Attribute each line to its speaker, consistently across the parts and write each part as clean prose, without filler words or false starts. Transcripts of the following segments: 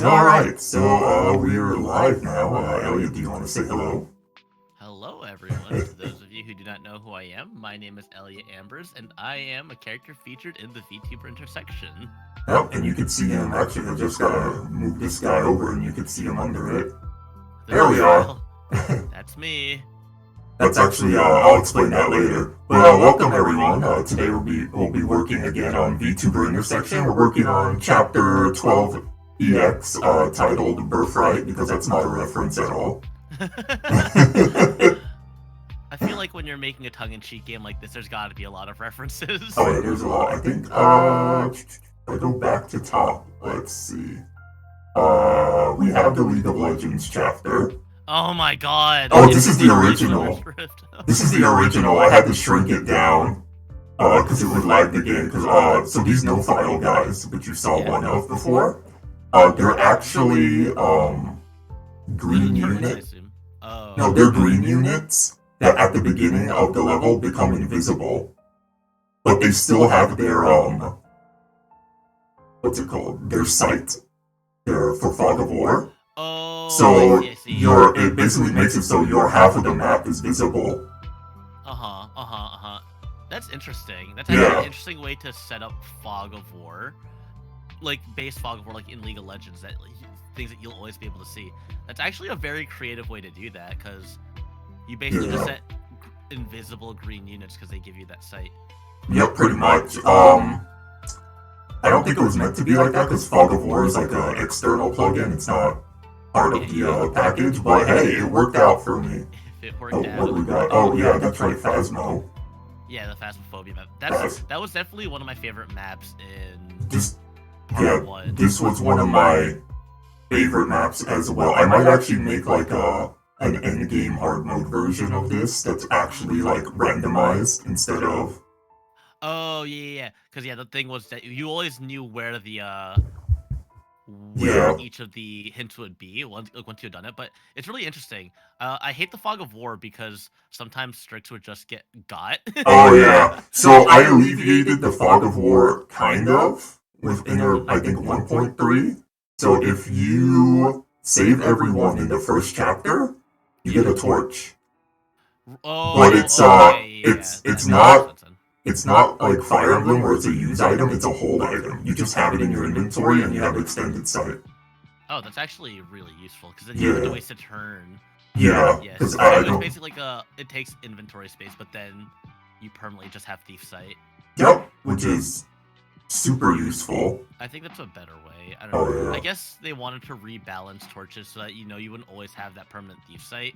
Speaker 1: Alright, so we're live now. Elliott, do you want to say hello?
Speaker 2: Hello, everyone. To those of you who do not know who I am, my name is Elliott Ambers, and I am a character featured in the VTuber intersection.
Speaker 1: Yep, and you can see him. Actually, I just gotta move this guy over and you can see him under it. There we are.
Speaker 2: That's me.
Speaker 1: That's actually, I'll explain that later. But welcome everyone. Today we'll be working again on VTuber intersection. We're working on chapter 12 EX, titled Birthright, because that's not a reference at all.
Speaker 2: I feel like when you're making a tongue-in-cheek game like this, there's got to be a lot of references.
Speaker 1: Oh yeah, there's a lot. I think, I go back to top. Let's see. We have the League of Legends chapter.
Speaker 2: Oh my god.
Speaker 1: Oh, this is the original. This is the original. I had to shrink it down because it would lag the game. So these no-file guys, which you saw one of before, they're actually green units.
Speaker 2: Oh.
Speaker 1: No, they're green units that at the beginning of the level become invisible, but they still have their what's it called? Their sight. They're for Fog of War.
Speaker 2: Oh.
Speaker 1: So
Speaker 2: I see.
Speaker 1: it basically makes it so your half of the map is visible.
Speaker 2: That's interesting. That's actually an interesting way to set up Fog of War. Like base Fog of War, like in League of Legends, that things that you'll always be able to see. That's actually a very creative way to do that, because you basically just set invisible green units because they give you that sight.
Speaker 1: Yep, pretty much. I don't think it was meant to be like that because Fog of War is like an external plugin. It's not part of the package, but hey, it worked out for me.
Speaker 2: If it worked out.
Speaker 1: What do we got? Oh yeah, that's right, Phasmo.
Speaker 2: Yeah, the Phasmophobia map. That was definitely one of my favorite maps in part 1.
Speaker 1: This was one of my favorite maps as well. I might actually make like an endgame hard mode version of this that's actually like randomized instead of.
Speaker 2: Oh yeah. Because the thing was that you always knew where the each of the hints would be once you had done it, but it's really interesting. I hate the Fog of War because sometimes Strix would just get got.
Speaker 1: Oh yeah. So I alleviated the Fog of War kind of with inner, I think 1.3. So if you save everyone in the first chapter, you get a torch.
Speaker 2: Oh,
Speaker 1: but it's not like Fire Emblem where it's a use item, it's a hold item. You just have it in your inventory and you have extended sight.
Speaker 2: Oh, that's actually really useful, because then you have to waste a turn.
Speaker 1: Yeah.
Speaker 2: Yes. So it's basically like it takes inventory space, but then you permanently just have thief sight.
Speaker 1: Yep, which is super useful.
Speaker 2: I think that's a better way. I don't know. I guess they wanted to rebalance torches so that you wouldn't always have that permanent thief sight.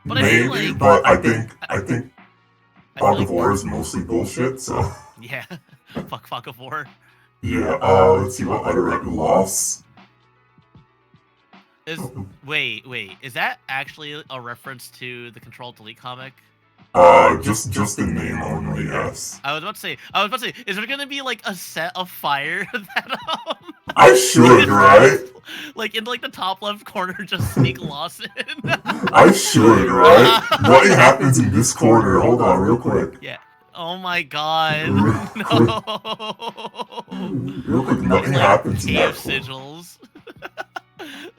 Speaker 2: But
Speaker 1: maybe, I think Fog of War is mostly bullshit, so.
Speaker 2: Yeah, fuck Fog of War.
Speaker 1: Yeah, let's see what other loss.
Speaker 2: Wait, is that actually a reference to the Control-Delete comic?
Speaker 1: Just the name only, yes.
Speaker 2: I was about to say, is there gonna be like a set of fire that
Speaker 1: I should, right?
Speaker 2: Like in like the top left corner, just sneak loss in.
Speaker 1: I should, right? What happens in this corner? Hold on, real quick.
Speaker 2: Yeah. Oh my god.
Speaker 1: No. Real quick, nothing happens in that
Speaker 2: sigils.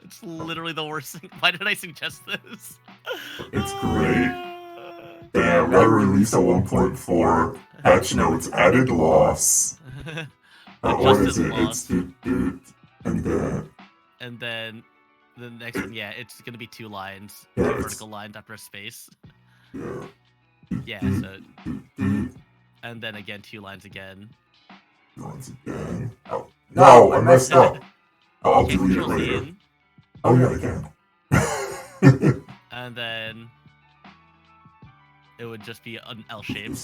Speaker 2: It's literally the worst thing. Why did I suggest this?
Speaker 1: It's great. Damn, gotta release a 1.4 patch notes, added loss. What is it? Loss. It's
Speaker 2: and then the next one, it's gonna be 2 lines, 2 vertical lines after a space. Yeah. So, and then again 2 lines again.
Speaker 1: Oh no, I messed up. I'll delete it later. Oh yeah, I can.
Speaker 2: And then it would just be an L shape.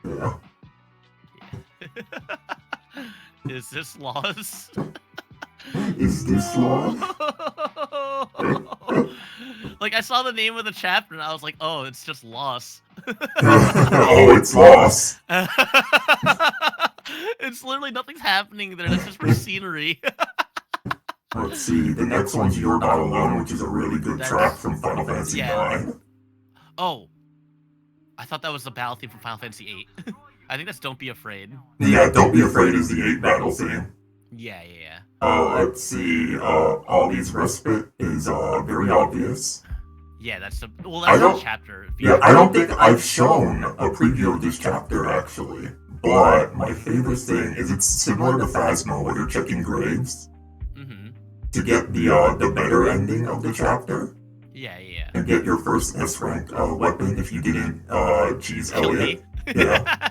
Speaker 1: Yeah.
Speaker 2: Is this loss?
Speaker 1: Is this loss?
Speaker 2: Like, I saw the name of the chapter and I was like, oh, it's just loss.
Speaker 1: Oh, it's loss.
Speaker 2: It's literally nothing's happening there. That's just for scenery.
Speaker 1: Let's see. The next one's You're Not Alone, which is a really good track from Final Fantasy IX.
Speaker 2: Oh. I thought that was the battle theme from Final Fantasy VIII. I think that's Don't Be Afraid.
Speaker 1: Yeah, Don't Be Afraid is the 8 battle theme.
Speaker 2: Yeah, yeah, yeah.
Speaker 1: Let's see. Ollie's respite is very obvious.
Speaker 2: Yeah, that's the
Speaker 1: I
Speaker 2: that's the
Speaker 1: don't.
Speaker 2: chapter.
Speaker 1: Yeah, I don't think I've shown a preview of this chapter actually. But my favorite thing is it's similar to Phasmo where you're checking graves
Speaker 2: Mm-hmm.
Speaker 1: to get the better ending of the chapter
Speaker 2: Yeah, yeah.
Speaker 1: and get your first S rank weapon if you didn't cheese
Speaker 2: Kill
Speaker 1: Elliott.
Speaker 2: me.
Speaker 1: Yeah.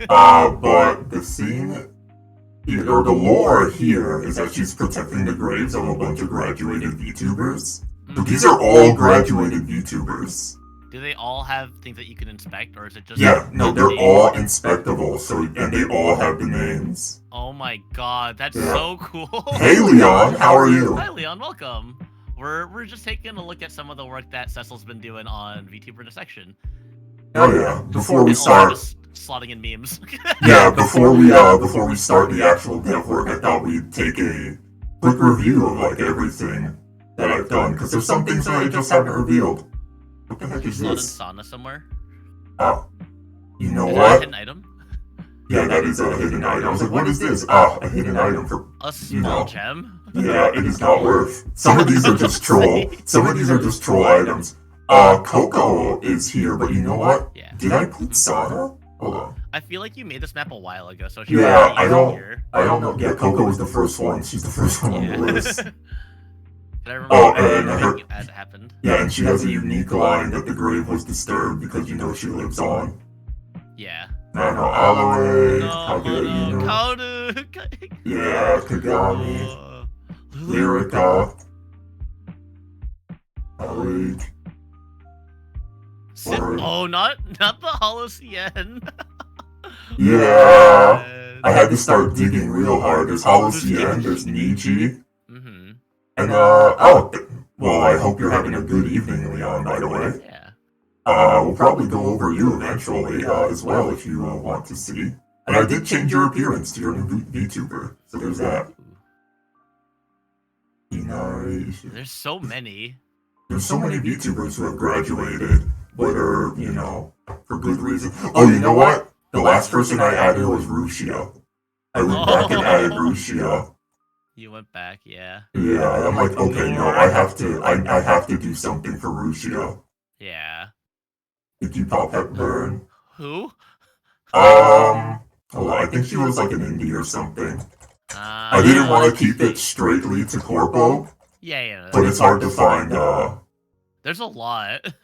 Speaker 1: But the scene or the lore here is that she's protecting the graves of a bunch of graduated VTubers. So these are all graduated VTubers.
Speaker 2: Do they all have things that you can inspect, or is it just?
Speaker 1: Yeah, no, they're
Speaker 2: names?
Speaker 1: all inspectable. So and they all have the names.
Speaker 2: Oh my god, that's
Speaker 1: Yeah.
Speaker 2: so cool.
Speaker 1: Hey Leon, how are you?
Speaker 2: Hi Leon, welcome. We're just taking a look at some of the work that Cecil's been doing on VTuber Dissection.
Speaker 1: Oh yeah. Before we
Speaker 2: And also
Speaker 1: start,
Speaker 2: just slotting in memes.
Speaker 1: yeah, before we start the actual dev work, I thought we'd take a quick review of like everything that I've done because there's some things that I just haven't revealed. What the heck is
Speaker 2: Slot in
Speaker 1: this?
Speaker 2: sauna somewhere.
Speaker 1: You know
Speaker 2: Is that a
Speaker 1: what?
Speaker 2: hidden item?
Speaker 1: Yeah, that is a hidden item. I was like, what is this? A hidden item for
Speaker 2: A small gem?
Speaker 1: Yeah, it is not worth. Some of these are just troll. Some of these are just troll items. Coco is here, but you know what?
Speaker 2: Yeah.
Speaker 1: Did I put Sana? Hold on.
Speaker 2: I feel like you made this map a while ago, so she
Speaker 1: Yeah, I don't.
Speaker 2: Here.
Speaker 1: I don't know. Yeah, Coco was the first one. She's the first one on the list.
Speaker 2: I remember
Speaker 1: and her,
Speaker 2: as it happened.
Speaker 1: Yeah, and she has a unique line that the grave was disturbed because you know she lives on.
Speaker 2: Yeah.
Speaker 1: Nano Aloe,
Speaker 2: No,
Speaker 1: yeah, Kagami, Lyrica, Alright.
Speaker 2: Oh, not the Holocene.
Speaker 1: Yeah, I had to start digging real hard. There's Holocene, there's Nietzsche, and well, I hope you're having a good evening, Leon, by the way.
Speaker 2: Yeah.
Speaker 1: We'll probably go over you eventually, as well, if you want to see. And I did change your appearance to your new VTuber, so there's that.
Speaker 2: There's so many.
Speaker 1: There's so many VTubers who have graduated, whether, you know, for good reason. Oh, you know what? The last person I added was Rushia. I went back and added Rushia.
Speaker 2: You went back, yeah.
Speaker 1: Yeah, I'm like, okay, no, I have to do something for Rushia.
Speaker 2: Yeah.
Speaker 1: Did you pop Hepburn?
Speaker 2: Who?
Speaker 1: Hold on, I think she was like an indie or something. I didn't want to keep it straightly to Corpo.
Speaker 2: Yeah.
Speaker 1: But it's hard to find,
Speaker 2: There's a lot.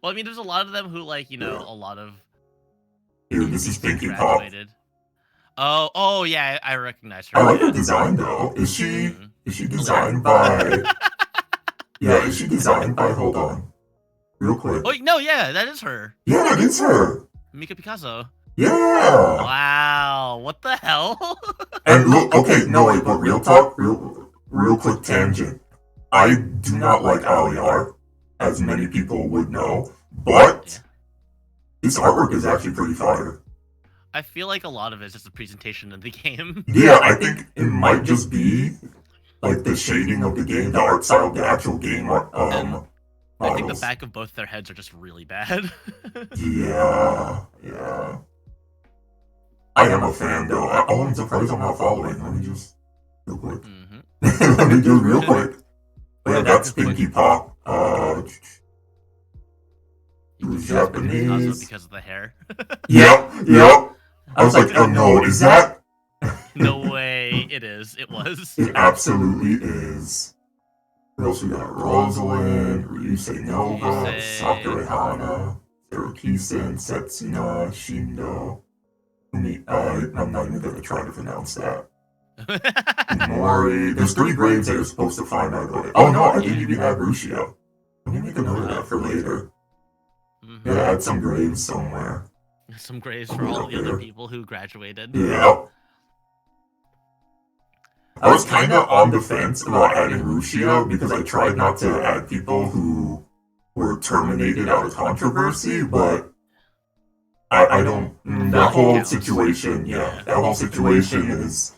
Speaker 2: Well, I mean, there's a lot of them who, like, you know, a lot of...
Speaker 1: Here, this is Pinky Pop.
Speaker 2: Oh, yeah, I recognize her.
Speaker 1: I like her design, though. Is she designed by... Yeah, is she designed by... Hold on. Real quick.
Speaker 2: Oh, no, yeah, that is her.
Speaker 1: Yeah, that is her.
Speaker 2: Mika Picasso.
Speaker 1: Yeah.
Speaker 2: Wow, what the hell?
Speaker 1: And look, okay, no, wait, but real talk, real quick tangent. I do not like Alliar, as many people would know, but this artwork is actually pretty fire.
Speaker 2: I feel like a lot of it is just a presentation of the game.
Speaker 1: Yeah, I think it might just be like the shading of the game, the art style, the actual game art.
Speaker 2: I think the back of both their heads are just really bad.
Speaker 1: Yeah. I am a fan though. Oh, I'm surprised I'm not following. Let me just real quick. Let me just real quick. Yeah, that's Pinky Pop. Who's Japanese?
Speaker 2: Because of the hair.
Speaker 1: Yep. I was like, oh no, is that?
Speaker 2: No way. It is. It was.
Speaker 1: It absolutely is. What else we got? Rosalind, Ryusei Nova, Sakura Hana, Sarukisen, Setsuna, Shindo. I'm not even gonna try to pronounce that. Mori. There's 3 graves that you're supposed to find out of it. Oh no, I didn't even have Rushia. Let me make a note of that for later. Yeah, add some graves somewhere.
Speaker 2: Some graves for all the other people who graduated.
Speaker 1: Yeah. I was kind of on the fence about adding Rushia because I tried not to add people who were terminated out of controversy, but I don't... That whole situation, that whole situation is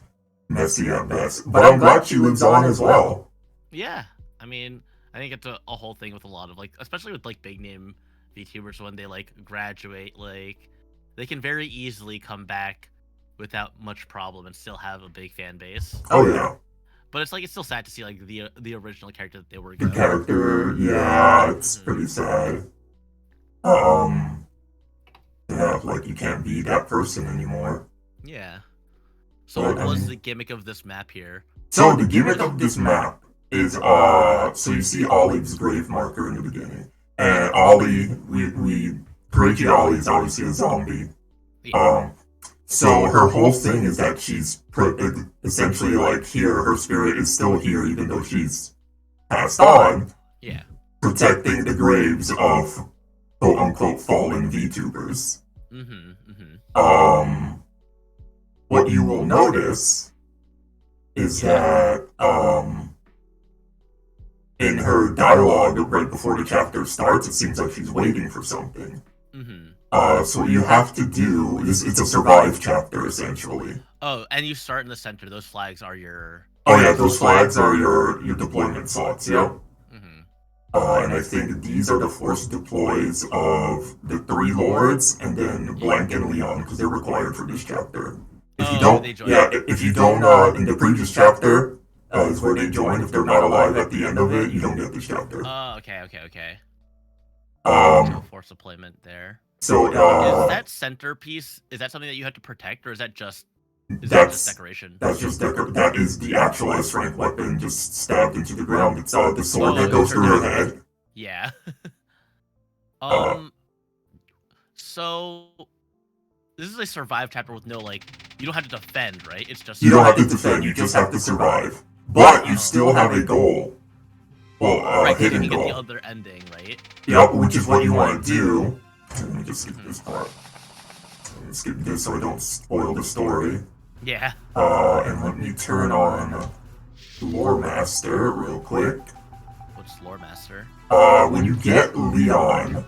Speaker 1: messy at best. But I'm glad she lives on as well.
Speaker 2: Yeah, I mean, I think it's a whole thing with a lot of, like, especially with, like, big name VTubers when they, like, graduate, like, they can very easily come back without much problem and still have a big fan base.
Speaker 1: Oh yeah.
Speaker 2: But it's like it's still sad to see like the original character that they were.
Speaker 1: The character, yeah, it's pretty sad. Yeah, like you can't be that person anymore.
Speaker 2: Yeah. So what was the gimmick of this map here?
Speaker 1: So the gimmick of this map is so you see Ollie's grave marker in the beginning, and Ollie, we Crazy Ollie is obviously a zombie.
Speaker 2: Yeah.
Speaker 1: So her whole thing is that she's essentially like here, her spirit is still here even though she's passed on.
Speaker 2: Yeah.
Speaker 1: Protecting the graves of quote unquote fallen VTubers. What you will notice is that in her dialogue right before the chapter starts, it seems like she's waiting for something. So what you have to do is it's a survive chapter essentially.
Speaker 2: Oh, and you start in the center. Those flags are your.
Speaker 1: Oh yeah, those flags are your deployment slots. Yep. And I think these are the forced deploys of the 3 lords and then Blank and Leon because they're required for this chapter. If you don't, if you don't, in the previous chapter is where they join. If they're not alive at the end of it, you don't get this chapter.
Speaker 2: Oh, okay. Force deployment there.
Speaker 1: So,
Speaker 2: is that centerpiece? Is that something that you have to protect, or is that just? That just decoration?
Speaker 1: That's just that is the actual S-rank weapon just stabbed into the ground. It's the sword that goes through her head.
Speaker 2: Yeah. So this is a survive chapter with no like. You don't have to defend, right? It's just.
Speaker 1: You don't have to defend. You just have to survive. But you still have a goal. Well,
Speaker 2: right,
Speaker 1: hidden
Speaker 2: you can
Speaker 1: goal.
Speaker 2: get the other ending, right?
Speaker 1: Yep, which is what you want to do. Let me just skip this part. Skip this so I don't spoil the story.
Speaker 2: Yeah.
Speaker 1: And let me turn on Lore Master real quick.
Speaker 2: What's Lore Master?
Speaker 1: When you get Leon,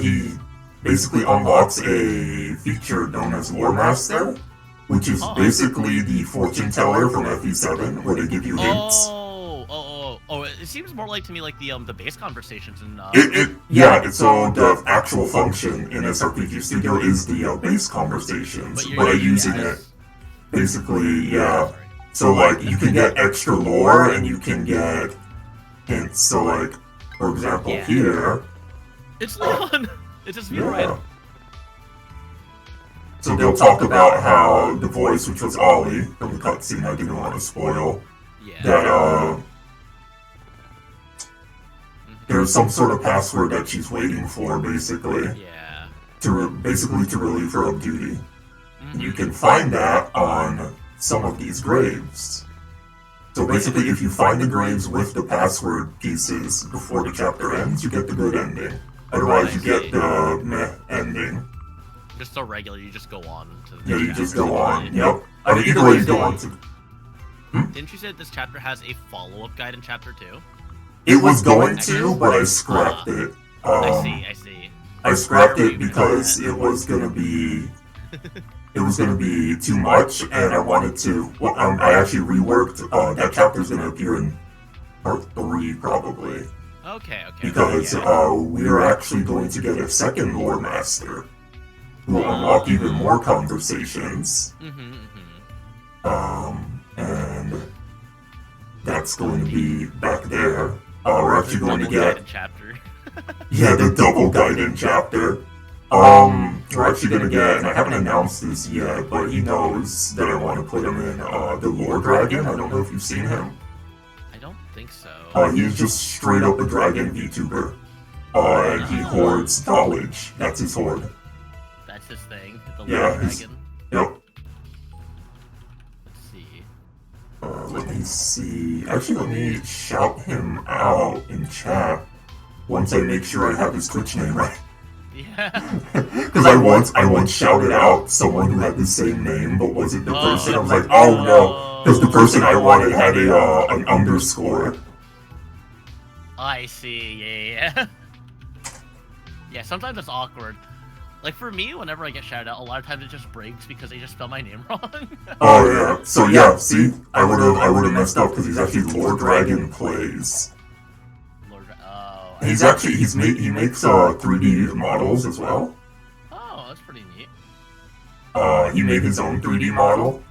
Speaker 1: he basically unlocks a feature known as Lore Master, which is basically the fortune teller from FE7, where they give you hints.
Speaker 2: Oh, it seems more like to me like the base conversations and
Speaker 1: So the actual function in SRPG Studio is the base conversations, but I'm using it basically, yeah. So like you can get extra lore and you can get hints. So like, for example, here,
Speaker 2: it's Leon. It's just me, right?
Speaker 1: So they'll talk about how the voice, which was Ollie from the cutscene, I didn't want to spoil, that there's some sort of password that she's waiting for, basically.
Speaker 2: Yeah.
Speaker 1: To relieve her of duty. You can find that on some of these graves. So basically, if you find the graves with the password pieces before the chapter ends, you get the good ending. Otherwise, you get the meh ending.
Speaker 2: Just so regular, you just go on to the
Speaker 1: you just go on. Yep. I mean, either way, you go on to.
Speaker 2: Didn't you say that this chapter has a follow-up guide in chapter 2?
Speaker 1: It was going to, but I scrapped it.
Speaker 2: I see.
Speaker 1: I scrapped it because it was gonna be too much, and I wanted to. Well, I actually reworked. That chapter's gonna appear in part 3 probably.
Speaker 2: Okay.
Speaker 1: Because we're actually going to get a second lore master who will unlock even more conversations. And that's going to be back there. We're actually going to get the double guided chapter. We're actually going to get, and I haven't announced this yet, but he knows that I want to put him in the Lore Dragon. I don't know if you've seen him.
Speaker 2: I don't think so.
Speaker 1: He's just straight up a dragon VTuber. And he hoards knowledge. That's his hoard.
Speaker 2: That's his thing. The Lore Dragon.
Speaker 1: Yep.
Speaker 2: Let's see.
Speaker 1: Let me see. Actually, let me shout him out in chat once I make sure I have his Twitch name right.
Speaker 2: Yeah.
Speaker 1: Because I once shouted out someone who had the same name but wasn't the person. I was like, oh no, because the person I wanted had an underscore.
Speaker 2: I see. Yeah. Yeah. Sometimes it's awkward. Like for me, whenever I get shouted out, a lot of times it just breaks because they just spell my name wrong.
Speaker 1: Oh yeah. So yeah, see, I would have messed up because he's actually Lord Dragon Plays. He's actually he makes 3D models as well.
Speaker 2: Oh, that's pretty neat.
Speaker 1: He made his own 3D model.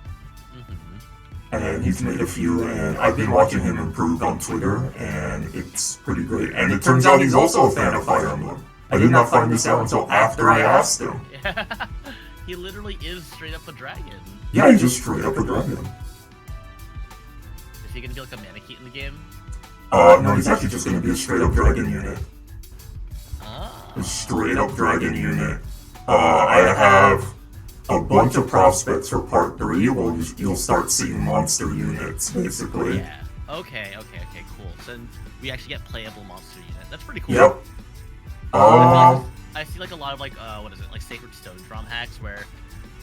Speaker 2: Mm-hmm.
Speaker 1: And he's made a few, and I've been watching him improve on Twitter, and it's pretty great. And it turns out he's also a fan of Fire Emblem. I did not find this out until after I asked him.
Speaker 2: Yeah, he literally is straight up a dragon.
Speaker 1: Yeah, he's just straight up a dragon.
Speaker 2: Is he gonna be like a Manakete in the game?
Speaker 1: No, he's actually just gonna be a straight up dragon unit.
Speaker 2: Ah.
Speaker 1: A straight up dragon unit. I have a bunch of prospects for part 3. Well, you'll start seeing monster units, basically.
Speaker 2: Yeah. Okay, cool. So then we actually get playable monster unit. That's pretty cool.
Speaker 1: Yep.
Speaker 2: I see like a lot of like what is it, like Sacred Stone Drum hacks where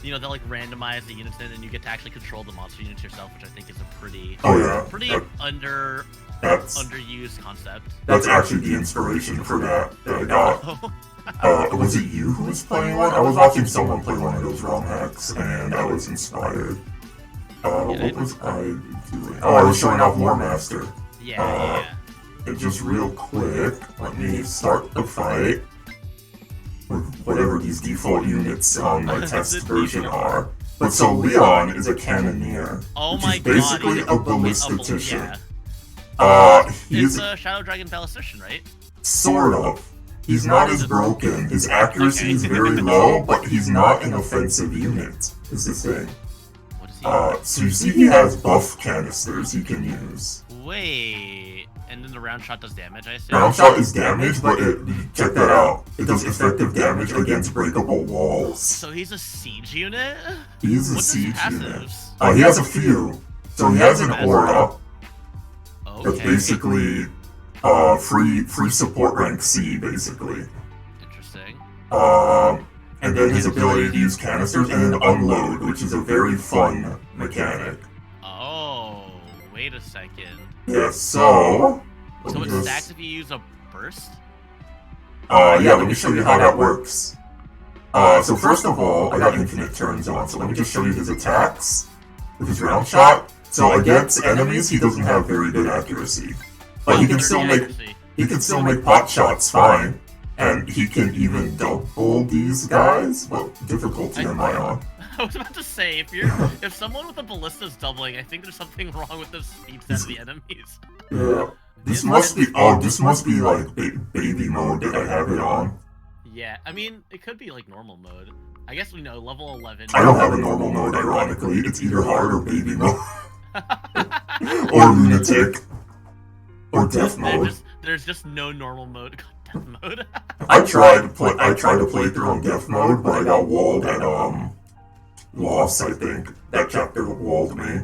Speaker 2: they'll like randomize the units in and you get to actually control the monster units yourself, which I think is a pretty underused concept.
Speaker 1: That's actually the inspiration for that I got. Was it you who was playing one? I was watching someone play one of those ROM hacks and I was inspired. What was I doing? Oh, I was showing off War Master.
Speaker 2: Yeah.
Speaker 1: And just real quick, let me start the fight with whatever these default units on my test version are. But so Leon is a cannoneer, which is basically a ballistician.
Speaker 2: He's a Shadow Dragon ballistician, right?
Speaker 1: Sort of. He's not as broken. His accuracy is very low, but he's not an offensive unit, is the thing.
Speaker 2: What is he?
Speaker 1: So you see he has buff canisters he can use.
Speaker 2: Wait, and then the round shot does damage, I assume?
Speaker 1: Round shot is damage, but check that out. It does effective damage against breakable walls. So
Speaker 2: he's a siege unit?
Speaker 1: He's a siege unit.
Speaker 2: He
Speaker 1: has a few. So he has an aura.
Speaker 2: Okay.
Speaker 1: That's basically free support rank C, basically.
Speaker 2: Interesting.
Speaker 1: And then his ability to use canisters and then unload, which is a very fun mechanic.
Speaker 2: Oh, wait a second.
Speaker 1: Yeah, so
Speaker 2: it stacks if you use a burst?
Speaker 1: Yeah, let me show you how that works. So first of all, I got infinite turns on, so let me just show you his attacks with his round shot. So against enemies, he doesn't have very good accuracy. But he can still make pot shots fine. And he can even double these guys. What difficulty am I on?
Speaker 2: I was about to say, if someone with a ballista is doubling, I think there's something wrong with the speed set of the enemies.
Speaker 1: Yeah. This must be like baby mode that I have it on.
Speaker 2: Yeah, I mean, it could be like normal mode. I guess we know, level 11.
Speaker 1: I don't have a normal mode, ironically. It's either hard or baby mode. Or lunatic. Or death mode.
Speaker 2: There's just no normal mode. God, death mode.
Speaker 1: I tried to play through on death mode, but I got walled at Lost, I think. That chapter walled me.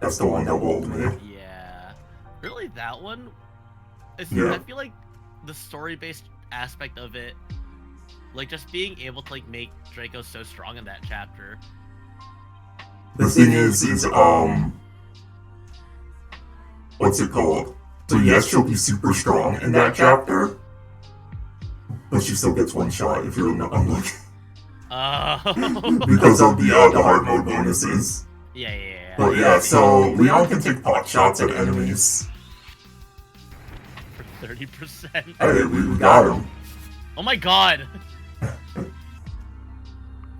Speaker 1: That's the one that walled me.
Speaker 2: Yeah. Really, that one? I feel like the story-based aspect of it, like just being able to like make Draco so strong in that chapter.
Speaker 1: The thing is what's it called? So yes, she'll be super strong in that chapter, but she still gets one shot if you're unlucky. Because of the hard mode bonuses.
Speaker 2: Yeah.
Speaker 1: But yeah, so Leon can take pot shots at enemies.
Speaker 2: For 30%.
Speaker 1: Hey, we got him.
Speaker 2: Oh my god!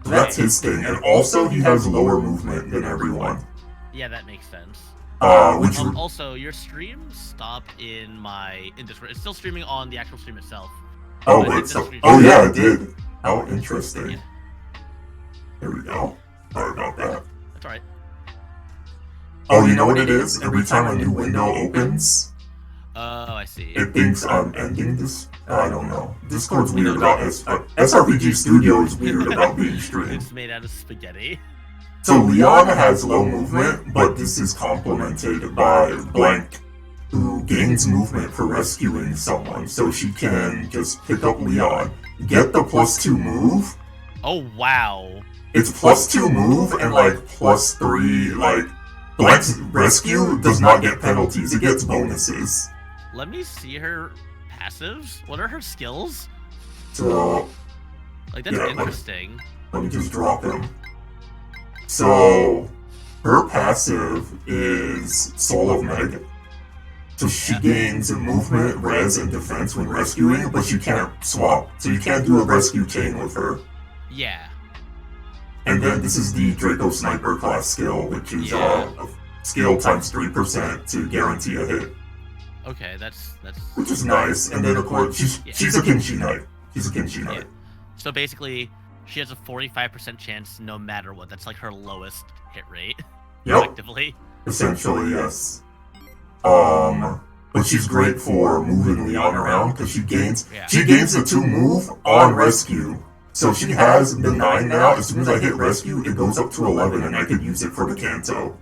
Speaker 1: So that's his thing, and also he has lower movement than everyone.
Speaker 2: Yeah, that makes sense. Also, your stream stopped in Discord. It's still streaming on the actual stream itself.
Speaker 1: Oh, yeah, it did. How interesting. Yeah. There we go. Sorry about that.
Speaker 2: That's alright.
Speaker 1: Oh, you know what it is? Every time a new window opens...
Speaker 2: Oh, I see.
Speaker 1: It thinks I'm ending this... I don't know. Discord's weird about SRPG Studio is weird about being streamed.
Speaker 2: It's made out of spaghetti.
Speaker 1: So Leon has low movement, but this is complemented by Blank, who gains movement for rescuing someone. So she can just pick up Leon, get the +2 move.
Speaker 2: Oh, wow.
Speaker 1: It's +2 move and like +3, like... Blank's rescue does not get penalties, it gets bonuses.
Speaker 2: Let me see her passives. What are her skills?
Speaker 1: So...
Speaker 2: Like, that's interesting.
Speaker 1: Let me just drop him. So... Her passive is Soul of Meg. So she gains movement, res, and defense when rescuing, but she can't swap. So you can't do a rescue chain with her.
Speaker 2: Yeah.
Speaker 1: And then this is the Draco Sniper class skill, which is skill times 3% to guarantee a hit.
Speaker 2: Okay, that's
Speaker 1: which is nice. And then of course she's a Kinshi Knight. She's a Kinshi Knight.
Speaker 2: So basically, she has a 45% chance no matter what. That's like her lowest hit rate.
Speaker 1: Yep.
Speaker 2: Effectively.
Speaker 1: Essentially, yes. But she's great for moving Leon around because she gains the 2 move on rescue. So she has the 9 now. As soon as I hit rescue, it goes up to 11, and I could use it for the Kanto.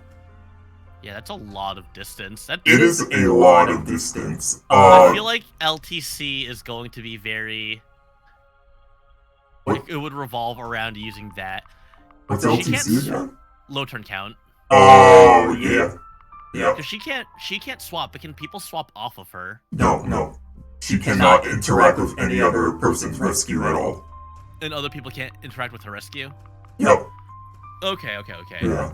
Speaker 2: Yeah, that's a lot of distance.
Speaker 1: It is a lot of distance.
Speaker 2: I feel like LTC is going to be very... It would revolve around using that.
Speaker 1: What's LTC again?
Speaker 2: Low turn count.
Speaker 1: Oh, yeah. Yeah.
Speaker 2: Because she can't swap, but can people swap off of her?
Speaker 1: No. She cannot interact with any other person's rescue at all.
Speaker 2: And other people can't interact with her rescue?
Speaker 1: Yep.
Speaker 2: Okay.
Speaker 1: Yeah.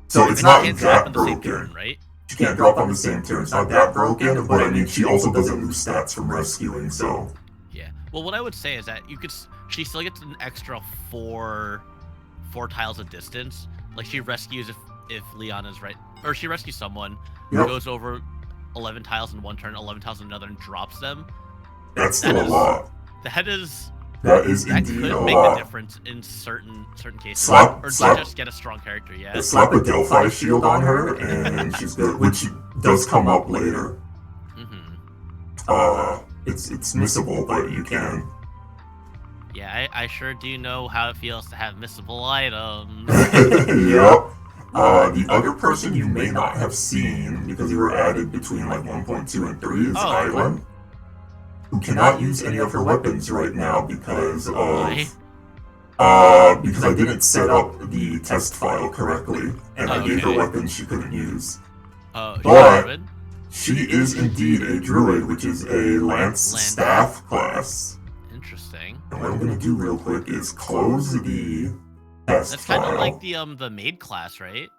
Speaker 1: So it's not that broken,
Speaker 2: turn, right?
Speaker 1: She can't drop on the same turn. It's not that broken, but I mean, she also doesn't lose stats from rescuing, so...
Speaker 2: Yeah. Well, what I would say is that she still gets an extra 4 tiles of distance. Like, she rescues if Leon is right... Or she rescues someone, goes over 11 tiles in one turn, 11 tiles in another, and drops them.
Speaker 1: That's still a lot.
Speaker 2: That is
Speaker 1: indeed
Speaker 2: could
Speaker 1: a
Speaker 2: make
Speaker 1: lot.
Speaker 2: the difference in certain cases.
Speaker 1: Slap,
Speaker 2: just get a strong character, yeah.
Speaker 1: Slap a Delphi shield on her, and she's good, which does come up later. It's missable, but you can.
Speaker 2: Yeah, I sure do know how it feels to have missable items.
Speaker 1: Yep. The other person you may not have seen, because they were added between like 1.2 and 3, is Island, who cannot use any of her weapons right now because I didn't set up the test file correctly, and I gave her weapons she couldn't use. But she is indeed a druid, which is a lance staff class.
Speaker 2: Interesting.
Speaker 1: And what I'm gonna do real quick is close the test file.
Speaker 2: That's kind of like the maid class, right?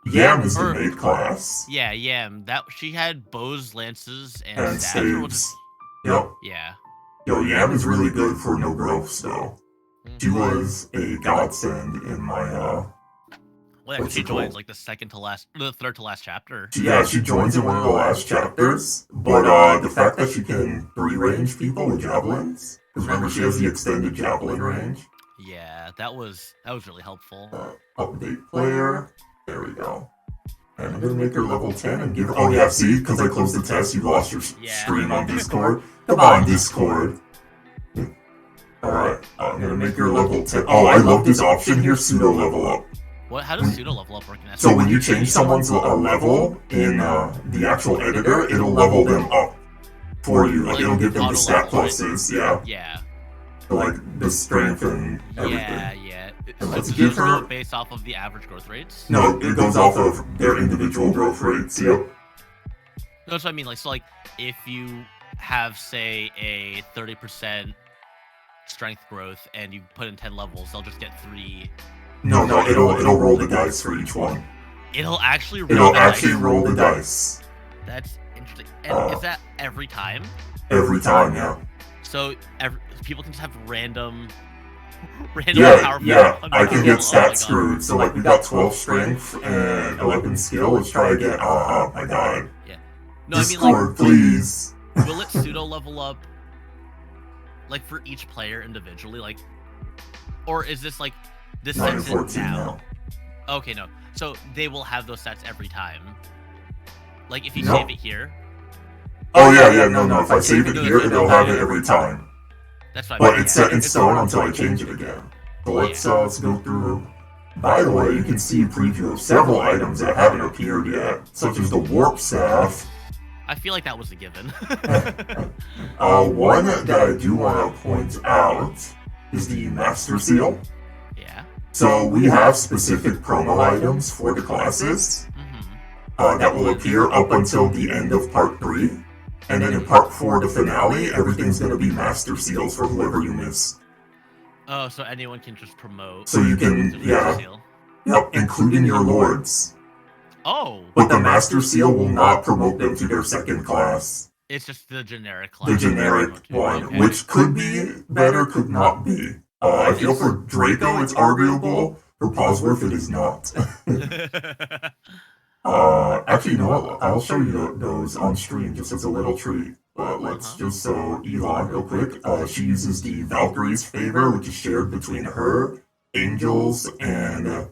Speaker 1: Yam is the maid class.
Speaker 2: Yeah, Yam. She had bows, lances, and
Speaker 1: staves. Yep.
Speaker 2: Yeah.
Speaker 1: Yo, Yam is really good for no growths, though. She was a godsend in my,
Speaker 2: she joins like the third to last chapter.
Speaker 1: She joins in one of the last chapters, but the fact that she can 3-range people with javelins, because remember she has the extended javelin range.
Speaker 2: Yeah, that was really helpful.
Speaker 1: Update player. There we go. And I'm gonna make her level 10 and give her... Oh yeah, see? Because I closed the test, you lost your stream on Discord. Come on, Discord. Alright, I'm gonna make her level 10. Oh, I love this option here, pseudo level up.
Speaker 2: What? How does pseudo level up work in that?
Speaker 1: So when you change someone's level in the actual editor, it'll level them up for you. Like it'll give them the stat pluses,
Speaker 2: Yeah.
Speaker 1: So, like the strength and everything.
Speaker 2: Yeah.
Speaker 1: And
Speaker 2: let's give her based off of the average growth rates.
Speaker 1: No, it goes off of their individual growth rates. Yep.
Speaker 2: That's what I mean. Like, if you have, say, a 30% strength growth and you put in 10 levels, they'll just get 3.
Speaker 1: No, it'll roll the dice for each one.
Speaker 2: It'll actually roll
Speaker 1: the dice.
Speaker 2: That's interesting. And is that every time?
Speaker 1: Every time, yeah.
Speaker 2: So people can just have random
Speaker 1: powerful... Yeah, I can get stat screwed. So, like, we got 12 strength and 11 skill. Let's try again. Oh, my god.
Speaker 2: Yeah. No,
Speaker 1: Discord,
Speaker 2: I mean, like...
Speaker 1: please.
Speaker 2: Will it pseudo level up, like, for each player individually? Like... Or is this, like... This sets it now. Okay, no. So they will have those stats every time. Like if you save it here.
Speaker 1: Oh yeah, no. If I save it here, it'll have it every time.
Speaker 2: That's fine.
Speaker 1: But it's set in stone until I change it again. So let's go through. By the way, you can see a preview of several items that haven't appeared yet, such as the warp staff.
Speaker 2: I feel like that was a given.
Speaker 1: One that I do want to point out is the Master Seal. So we have specific promo items for the classes that will appear up until the end of Part 3. And then in Part 4, the finale, everything's going to be Master Seals for whoever you miss.
Speaker 2: Oh, so anyone can just promote.
Speaker 1: So you can, Yep, including your lords.
Speaker 2: Oh.
Speaker 1: But the Master Seal will not promote them to their second class.
Speaker 2: It's just the generic class.
Speaker 1: The generic one, which could be better, could not be. I feel for Draco it's arguable. For Bosworth it is not. Actually, you know what? I'll show you those on stream just as a little treat. But let's just so Elon real quick. She uses the Valkyrie's favor, which is shared between her, Angels, and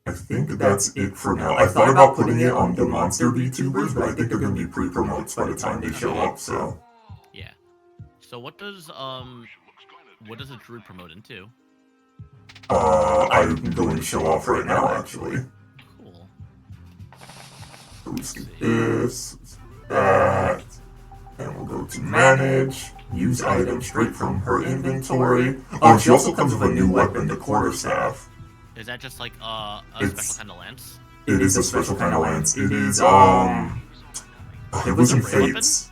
Speaker 1: I think that's it for now. I thought about putting it on the monster VTubers, but I think they're gonna be pre-promotes by the time they show up. So
Speaker 2: yeah. So what does a druid promote into?
Speaker 1: I'm going to show off right now, actually.
Speaker 2: Cool.
Speaker 1: So let's do this, that, and we'll go to manage, use item straight from her inventory. Oh, she also comes with a new weapon, the quarterstaff.
Speaker 2: Is that just like a special kind of lance?
Speaker 1: It is a special kind of lance. It is it wasn't Fates.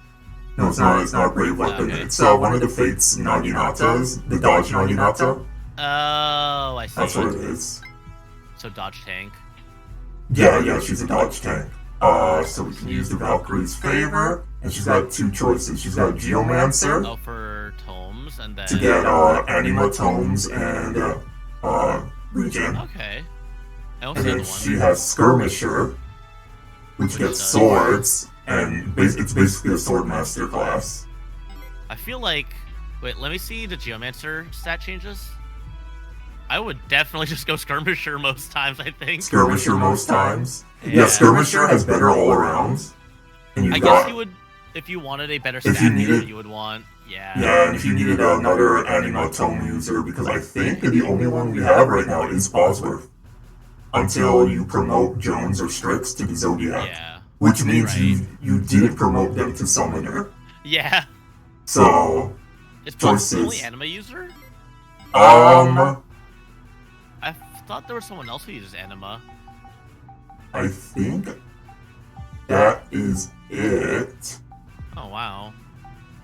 Speaker 1: No, it's not. It's not a brave weapon. Okay. It's one of the Fates Naginatas, the dodge Naginata.
Speaker 2: Oh, I see.
Speaker 1: That's what it is.
Speaker 2: So dodge tank.
Speaker 1: Yeah, she's a dodge tank. So we can use the Valkyrie's favor, and she's got two choices. She's got Geomancer.
Speaker 2: Oh, for tomes, and then
Speaker 1: to get Anima tomes and regen.
Speaker 2: Okay.
Speaker 1: And then she has Skirmisher, which gets swords, and it's basically a sword master class.
Speaker 2: I feel like, wait, let me see the Geomancer stat changes. I would definitely just go Skirmisher most times, I think.
Speaker 1: Skirmisher most times? Yeah, Skirmisher has better all around. And
Speaker 2: I guess you would, if you wanted a better stat meter, you would want,
Speaker 1: Yeah, and if you needed another Anima Tome user, because I think the only one we have right now is Bosworth. Until you promote Jones or Strix to the Zodiac.
Speaker 2: Yeah.
Speaker 1: Which means you didn't promote them to Summoner.
Speaker 2: Yeah.
Speaker 1: So,
Speaker 2: is Bosworth the only Anima user? I thought there was someone else who uses Anima.
Speaker 1: I think that is it.
Speaker 2: Oh, wow.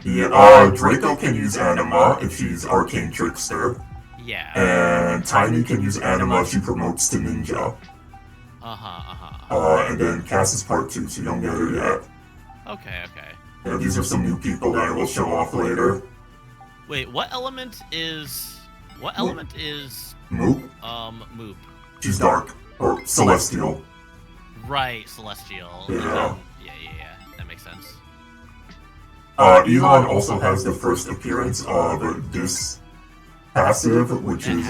Speaker 1: Yeah, Draco can use Anima if she's Arcane Trickster.
Speaker 2: Yeah.
Speaker 1: And Tiny can use Anima if she promotes to Ninja. And then Cass is part 2, so you don't get her yet.
Speaker 2: Okay.
Speaker 1: Yeah, these are some new people that I will show off later.
Speaker 2: Wait, what element is
Speaker 1: Moop?
Speaker 2: Moop.
Speaker 1: She's dark. Or Celestial.
Speaker 2: Right, Celestial.
Speaker 1: Yeah.
Speaker 2: Yeah. That makes sense.
Speaker 1: Elon also has the first appearance of this passive, which is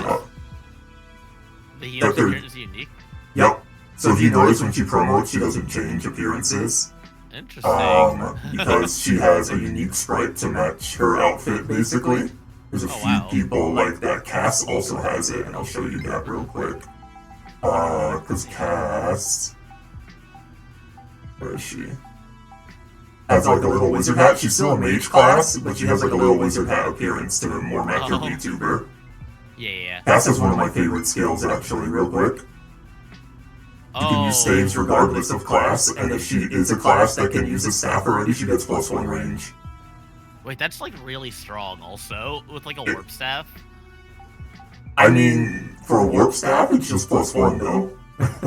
Speaker 2: the healing appearance is unique?
Speaker 1: Yep. So if you notice when she promotes, she doesn't change appearances.
Speaker 2: Interesting.
Speaker 1: Because she has a unique sprite to match her outfit, basically. There's a few people like that. Cass also has it, and I'll show you that real quick. Because Cass... Where is she? Has like a little wizard hat. She's still a mage class, but she has like a little wizard hat appearance to more match her VTuber.
Speaker 2: Yeah.
Speaker 1: Cass is one of my favorite skills, actually, real quick. You can use staves regardless of class, and if she is a class that can use a staff already, she gets +1 range.
Speaker 2: Wait, that's like really strong also, with like a warp staff.
Speaker 1: I mean, for a warp staff, it's just +1 though.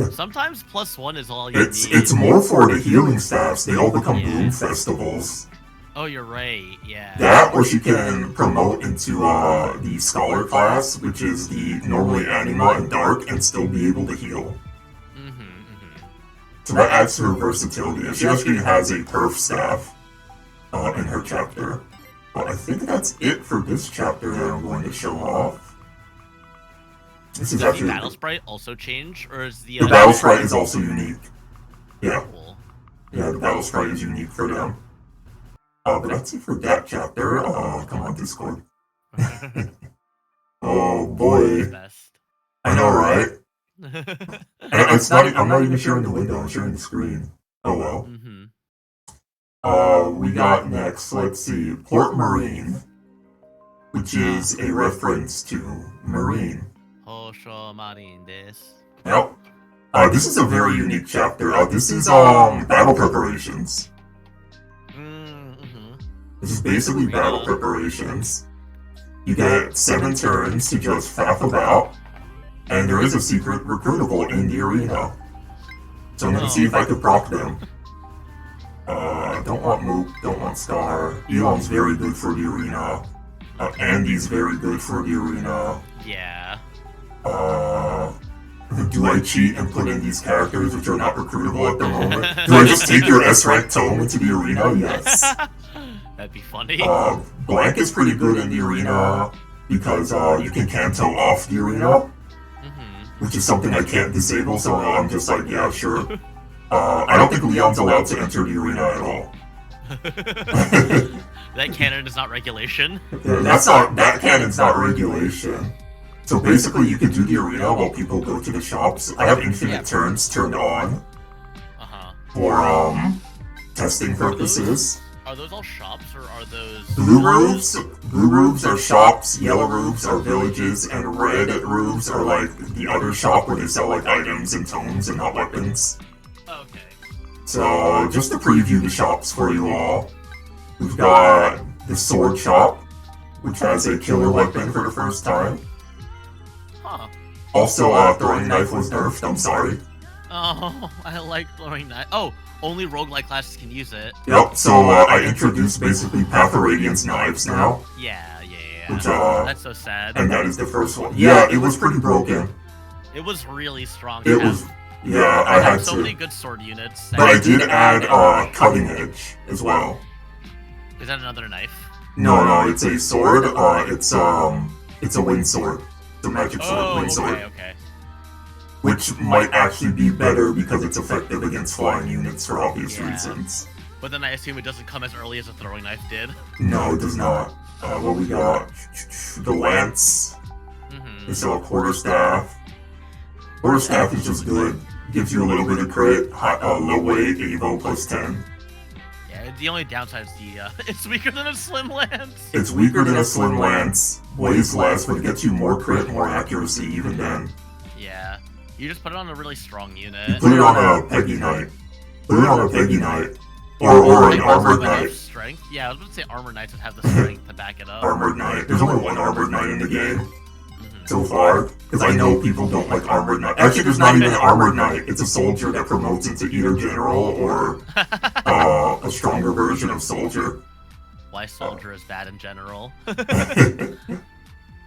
Speaker 2: Sometimes +1 is all you need.
Speaker 1: It's more for the healing staffs, they all become Bloom Festivals.
Speaker 2: Oh, you're right, yeah.
Speaker 1: That, or she can promote into the Scholar class, which is the normally Anima and Dark, and still be able to heal. So that adds to her versatility, and she actually has a perf staff in her chapter. But I think that's it for this chapter that I'm going to show off. This is
Speaker 2: actually... Does the battle sprite also change, or is the...
Speaker 1: The battle sprite is also unique. Yeah.
Speaker 2: Cool.
Speaker 1: Yeah, the battle sprite is unique for them. But that's it for that chapter. Come on, Discord. Oh boy. I know, right? I'm not even sharing the window, I'm sharing the screen. Oh well. We got next, let's see, Port Marine, which is a reference to Marine. Yep. This is a very unique chapter. This is battle preparations. This is basically battle preparations. You get 7 turns to just faff about. And there is a secret recruitable in the arena. So I'm gonna see if I can proc them. Don't want Moop, don't want Scar. Elon's very good for the arena. Andy's very good for the arena.
Speaker 2: Yeah.
Speaker 1: Do I cheat and put in these characters which are not recruitable at the moment? Do I just take your S-rank tome into the arena? Yes.
Speaker 2: That'd be funny.
Speaker 1: Blank is pretty good in the arena because you can Kanto off the arena, which is something I can't disable, so I'm just like, yeah, sure. I don't think Leon's allowed to enter the arena at all.
Speaker 2: That cannon is not regulation.
Speaker 1: That cannon's not regulation. So basically, you can do the arena while people go to the shops. I have infinite turns turned on for testing purposes.
Speaker 2: Are those all shops or are those
Speaker 1: blue roofs? Blue roofs are shops, yellow roofs are villages, and red roofs are like the other shop where they sell like items and tomes and not weapons.
Speaker 2: Okay.
Speaker 1: So just to preview the shops for you all, we've got the sword shop, which has a killer weapon for the first time.
Speaker 2: Huh.
Speaker 1: Also, throwing knife was nerfed, I'm sorry.
Speaker 2: Oh, I like throwing knife. Oh, only roguelike classes can use it.
Speaker 1: Yep, so I introduced basically Path of Radiance knives now.
Speaker 2: Yeah.
Speaker 1: Which,
Speaker 2: that's so sad.
Speaker 1: And that is the first one. Yeah, it was pretty broken.
Speaker 2: It was really strong.
Speaker 1: I had
Speaker 2: so many good sword units.
Speaker 1: But I did add Cutting Edge as well.
Speaker 2: Is that another knife?
Speaker 1: No, it's a sword. It's a wind sword. It's a magic sword, wind sword.
Speaker 2: Okay.
Speaker 1: Which might actually be better because it's effective against flying units for obvious reasons.
Speaker 2: But then I assume it doesn't come as early as a throwing knife did.
Speaker 1: No, it does not. What we got? The lance. We sell a quarterstaff. Quarterstaff is just good. Gives you a little bit of crit. Low weight, Evo plus 10.
Speaker 2: Yeah, the only downside is it's weaker than a slim lance.
Speaker 1: It's weaker than a slim lance. Weighs less, but it gets you more crit, more accuracy even then.
Speaker 2: Yeah. You just put it on a really strong unit.
Speaker 1: You put it on a Peggy Knight. Put it on a Peggy Knight. Or an Armored Knight.
Speaker 2: Strength? Yeah, I was about to say Armored Knights would have the strength to back it up.
Speaker 1: Armored Knight. There's only one Armored Knight in the game. So far. Because I know people don't like Armored Knight. Actually, there's not even an Armored Knight. It's a soldier that promotes into either General or a stronger version of Soldier.
Speaker 2: Why Soldier is bad in general.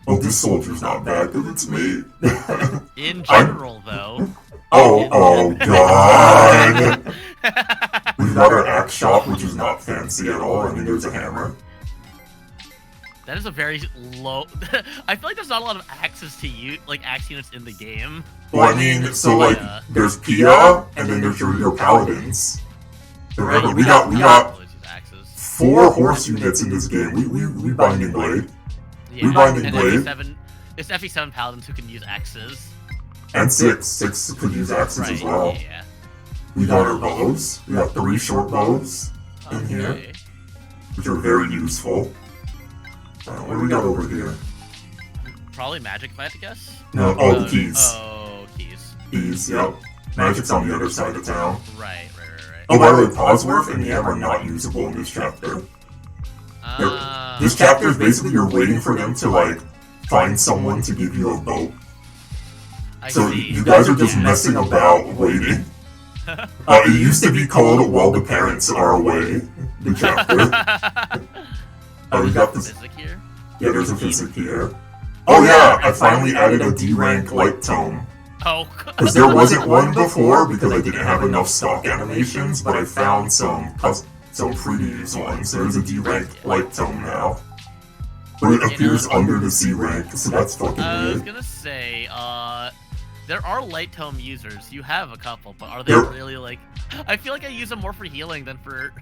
Speaker 1: Well, this soldier's not bad because it's me.
Speaker 2: In general, though.
Speaker 1: Oh god! We've got our axe shop, which is not fancy at all. I mean, there's a hammer.
Speaker 2: That is a very low... I feel like there's not a lot of axes to use, like axe units in the game.
Speaker 1: Well, I mean, so like, there's Pia, and then there's your paladins. Remember, we got 4 horse units in this game. We Binding Blade.
Speaker 2: Yeah,
Speaker 1: we Binding Blade.
Speaker 2: It's FE7 paladins who can use axes.
Speaker 1: And 6 could use axes as well.
Speaker 2: Yeah.
Speaker 1: We got our bows. We got 3 short bows in here, which are very useful. What do we got over here?
Speaker 2: Probably magic, if I had to guess.
Speaker 1: No, keys.
Speaker 2: Oh, keys.
Speaker 1: Keys, yep. Magic's on the other side of town.
Speaker 2: Right.
Speaker 1: Oh, by the way, Posworth and Yam are not usable in this chapter. This chapter is basically you're waiting for them to, like, find someone to give you a boat. So you guys are just messing about waiting. It used to be called While the Parents Are Away, the chapter. We got this.
Speaker 2: Here?
Speaker 1: Yeah, there's a physic here. Oh yeah, I finally added a D-rank light tome.
Speaker 2: Oh.
Speaker 1: Because there wasn't one before because I didn't have enough stock animations, but I found some pre-use ones. There's a D-rank light tome now. But it appears under the C rank, so that's fucking weird.
Speaker 2: I was gonna say, there are light tome users. You have a couple, but are they really like... I feel like I use them more for healing than for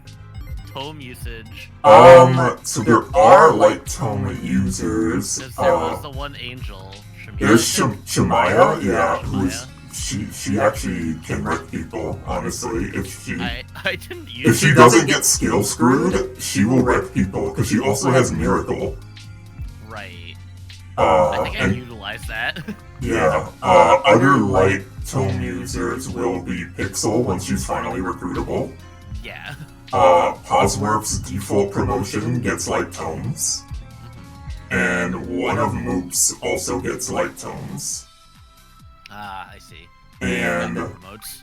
Speaker 2: tome usage.
Speaker 1: So there are light tome users.
Speaker 2: Because there was the one angel, Shemaya.
Speaker 1: There's Shemaya, yeah, who's... She actually can wreck people, honestly.
Speaker 2: I didn't use
Speaker 1: If she doesn't get skill screwed, she will wreck people, because she also has Miracle.
Speaker 2: Right. I think I utilized that.
Speaker 1: Yeah. Other light tome users will be Pixel when she's finally recruitable.
Speaker 2: Yeah.
Speaker 1: Posworth's default promotion gets light tomes. And one of Moop's also gets light tomes.
Speaker 2: I see.
Speaker 1: And
Speaker 2: promotes.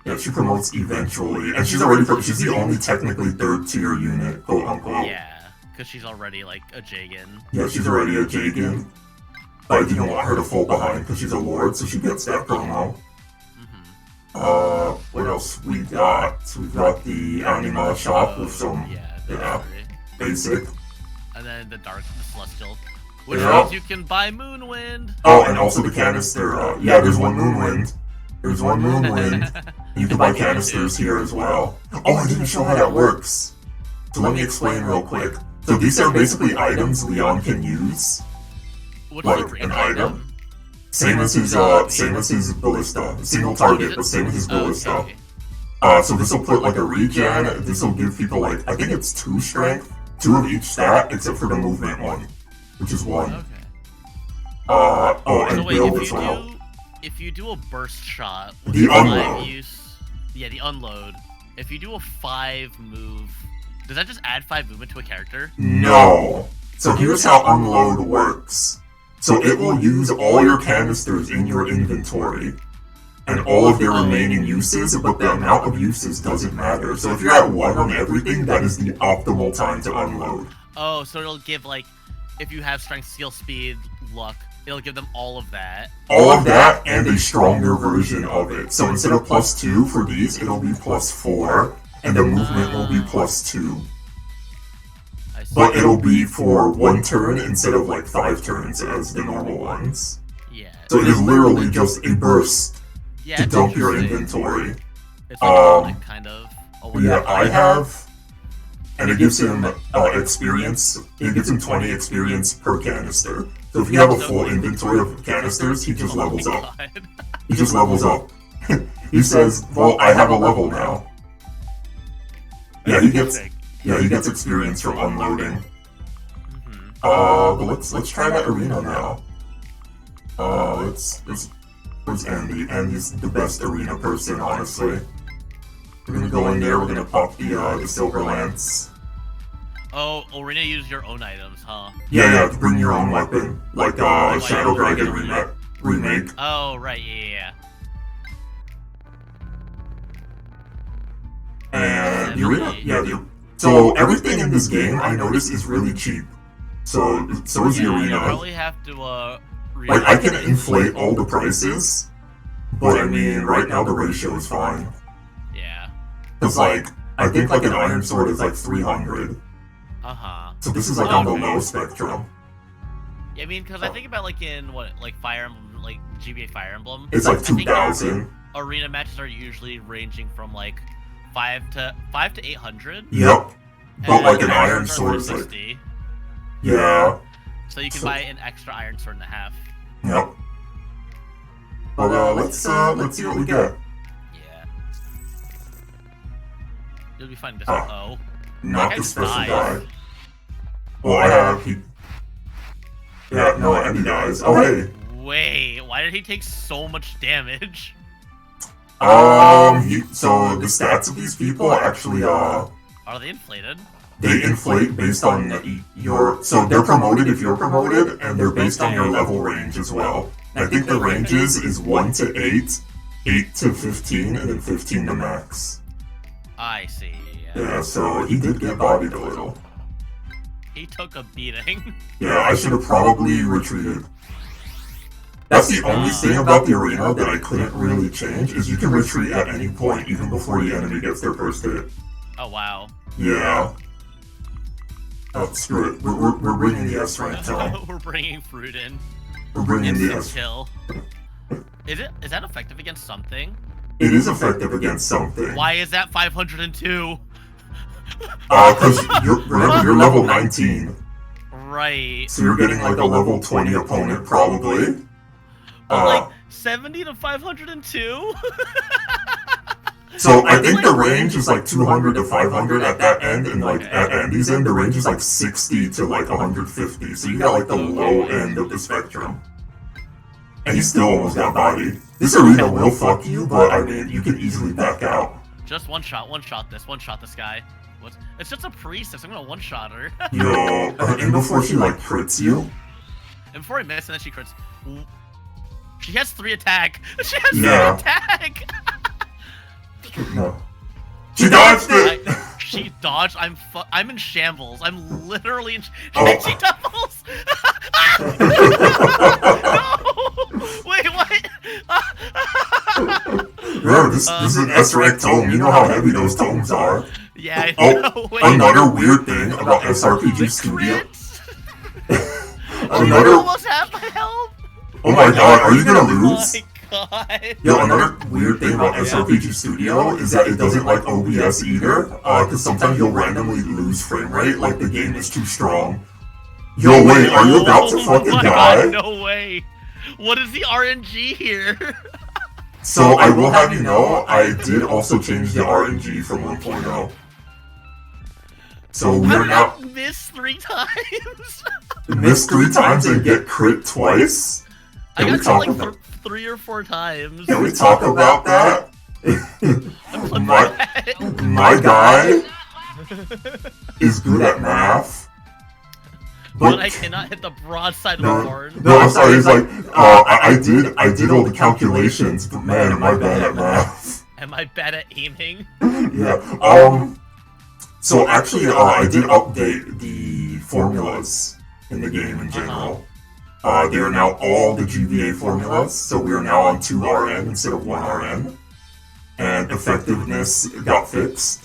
Speaker 1: Yeah, she promotes eventually, and she's the only technically 3rd tier unit, quote unquote.
Speaker 2: Yeah, because she's already like a Jagan.
Speaker 1: Yeah, she's already a Jagan. But I didn't want her to fall behind because she's a lord, so she gets that promo. What else we got? We got the anima shop with some, basic.
Speaker 2: And then the celestial, which means you can buy Moonwind.
Speaker 1: Oh, and also the canister. Yeah, there's one Moonwind. There's one Moonwind. You can buy canisters here as well. Oh, I didn't show how that works. So let me explain real quick. So these are basically items Leon can use.
Speaker 2: What's
Speaker 1: like an item. Same as his ballista. Single target, but same as his ballista.
Speaker 2: Okay.
Speaker 1: So this will put like a regen. This will give people like, I think it's 2 strength, 2 of each stat, except for the movement one, which is 1.
Speaker 2: Okay.
Speaker 1: And
Speaker 2: so wait,
Speaker 1: build as well.
Speaker 2: If you do a burst shot, with
Speaker 1: The
Speaker 2: 5
Speaker 1: unload.
Speaker 2: The unload. If you do a 5 move, does that just add 5 movement to a character?
Speaker 1: No. So here's how unload works. So it will use all your canisters in your inventory and all of their remaining uses, but the amount of uses doesn't matter. So if you're at 1 on everything, that is the optimal time to unload.
Speaker 2: Oh, so it'll give like, if you have strength, skill, speed, luck, it'll give them all of that.
Speaker 1: All of that and a stronger version of it. So instead of +2 for these, it'll be +4, and the movement will be +2. But it'll be for 1 turn instead of like 5 turns as the normal ones.
Speaker 2: Yeah.
Speaker 1: So it is literally just a burst to
Speaker 2: it's
Speaker 1: dump your inventory.
Speaker 2: It's like kind of.
Speaker 1: Yeah, I have, and it gives him experience. It gives him 20 experience per canister. So if you have a full inventory of canisters, he just levels up. He just levels up. He says, "Well, I have a level now." Yeah, he gets experience from unloading. But let's try that arena now. Where's Andy? Andy's the best arena person, honestly. We're gonna go in there. We're gonna pop the silver lance.
Speaker 2: Oh, arena use your own items, huh?
Speaker 1: Yeah, to bring your own weapon, like Shadow Dragon remake.
Speaker 2: Oh right, yeah.
Speaker 1: And the arena, so everything in this game I noticed is really cheap. So is the arena.
Speaker 2: You probably have to
Speaker 1: like I can inflate all the prices, but I mean right now the ratio is fine.
Speaker 2: Yeah.
Speaker 1: It's like I think like an iron sword is like 300. So this is like on the low spectrum.
Speaker 2: Yeah, I mean, because I think about like in Fire Emblem, like GBA Fire Emblem.
Speaker 1: It's like 2,000.
Speaker 2: Arena matches are usually ranging from like 5 to 800.
Speaker 1: Yep. But like an iron sword is like. Yeah.
Speaker 2: So you can buy an extra iron sword and a half.
Speaker 1: Yep. But let's see what we get.
Speaker 2: Yeah. You'll be fine.
Speaker 1: Not the special guy. Well, I have Yeah, no, Andy dies. Oh hey.
Speaker 2: Wait, why did he take so much damage?
Speaker 1: So the stats of these people actually
Speaker 2: are they inflated?
Speaker 1: They inflate based on so they're promoted if you're promoted, and they're based on your level range as well. I think the ranges is 1 to 8, 8 to 15, and then 15 to max.
Speaker 2: I see.
Speaker 1: Yeah, so he did get bodied a little.
Speaker 2: He took a beating.
Speaker 1: Yeah, I should have probably retreated. That's the only thing about the arena that I couldn't really change, is you can retreat at any point, even before the enemy gets their first hit.
Speaker 2: Oh, wow.
Speaker 1: Yeah. Oh, screw it. We're bringing the S rank now.
Speaker 2: We're bringing fruit in.
Speaker 1: We're bringing the S.
Speaker 2: Kill. Is that effective against something?
Speaker 1: It is effective against something.
Speaker 2: Why is that 502?
Speaker 1: Because remember, you're level 19.
Speaker 2: Right.
Speaker 1: So you're getting like a level 20 opponent, probably.
Speaker 2: Like 70 to 502?
Speaker 1: So I think the range is like 200 to 500 at that end, and like at Andy's end, the range is like 60 to like 150. So you got like the low end of the spectrum. And he still almost got bodied. This arena will fuck you, but I mean, you can easily back out.
Speaker 2: Just one shot this guy. It's just a priestess, I'm gonna one-shot her.
Speaker 1: Yo, and before she like crits you?
Speaker 2: And before he misses, and then she crits. She has 3 attack! She has 3 attack!
Speaker 1: No. She dodged it!
Speaker 2: She dodged. I'm in shambles. I'm literally in.
Speaker 1: Oh.
Speaker 2: She doubles. No! Wait, what?
Speaker 1: Remember, this is an S-rank tome. You know how heavy those tomes are.
Speaker 2: Yeah, I know.
Speaker 1: Oh,
Speaker 2: Wait.
Speaker 1: another weird thing about SRPG Studio.
Speaker 2: She almost had my help.
Speaker 1: Oh my god, are you gonna lose?
Speaker 2: Oh my god.
Speaker 1: Yo, another weird thing about SRPG Studio is that it doesn't like OBS either, because sometimes you'll randomly lose frame rate, like the game is too strong. Yo, wait, are you about to fucking die?
Speaker 2: God, no way. What is the RNG here?
Speaker 1: So, I will have you know, I did also change the RNG from 1.0. So, we're now...
Speaker 2: miss 3 times?
Speaker 1: Miss 3 times and get crit twice?
Speaker 2: I got to like 3 or 4 times.
Speaker 1: Can we talk about that? my guy is good at math.
Speaker 2: But I cannot hit the broadside of the horn.
Speaker 1: No, I'm sorry, he's like, I did all the calculations, but man, am I bad at math.
Speaker 2: Am I bad at aiming?
Speaker 1: Yeah, so actually, I did update the formulas in the game in general. They are now all the GBA formulas, so we are now on 2 RN instead of 1 RN. And effectiveness got fixed.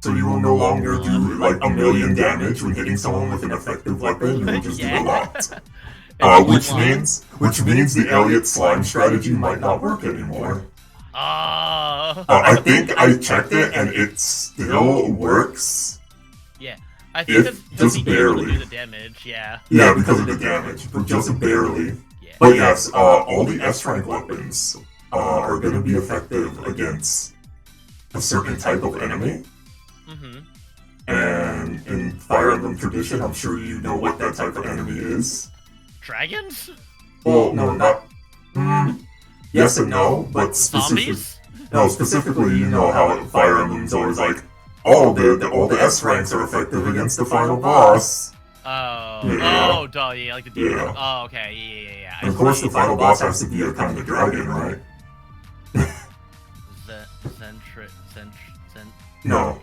Speaker 1: So you will no longer do like 1,000,000 damage when hitting someone with an effective weapon, you will just do a lot. Which means the Elliott slime strategy might not work anymore. I think I checked it and it still works.
Speaker 2: Yeah, I think it's
Speaker 1: just barely.
Speaker 2: To do the damage, yeah.
Speaker 1: Yeah, because of the damage, but just barely.
Speaker 2: Yeah.
Speaker 1: But yes, all the S-rank weapons are going to be effective against a certain type of enemy. And in Fire Emblem tradition, I'm sure you know what that type of enemy is.
Speaker 2: Dragons?
Speaker 1: Well, no, not... yes and no, but
Speaker 2: Zombies?
Speaker 1: No, specifically, you know how Fire Emblem's always like, all the S ranks are effective against the final boss.
Speaker 2: Oh,
Speaker 1: yeah.
Speaker 2: Oh, duh, yeah, like the demon.
Speaker 1: Yeah.
Speaker 2: Oh, okay, yeah.
Speaker 1: And of course, the final boss has to be a kind of dragon, right? No.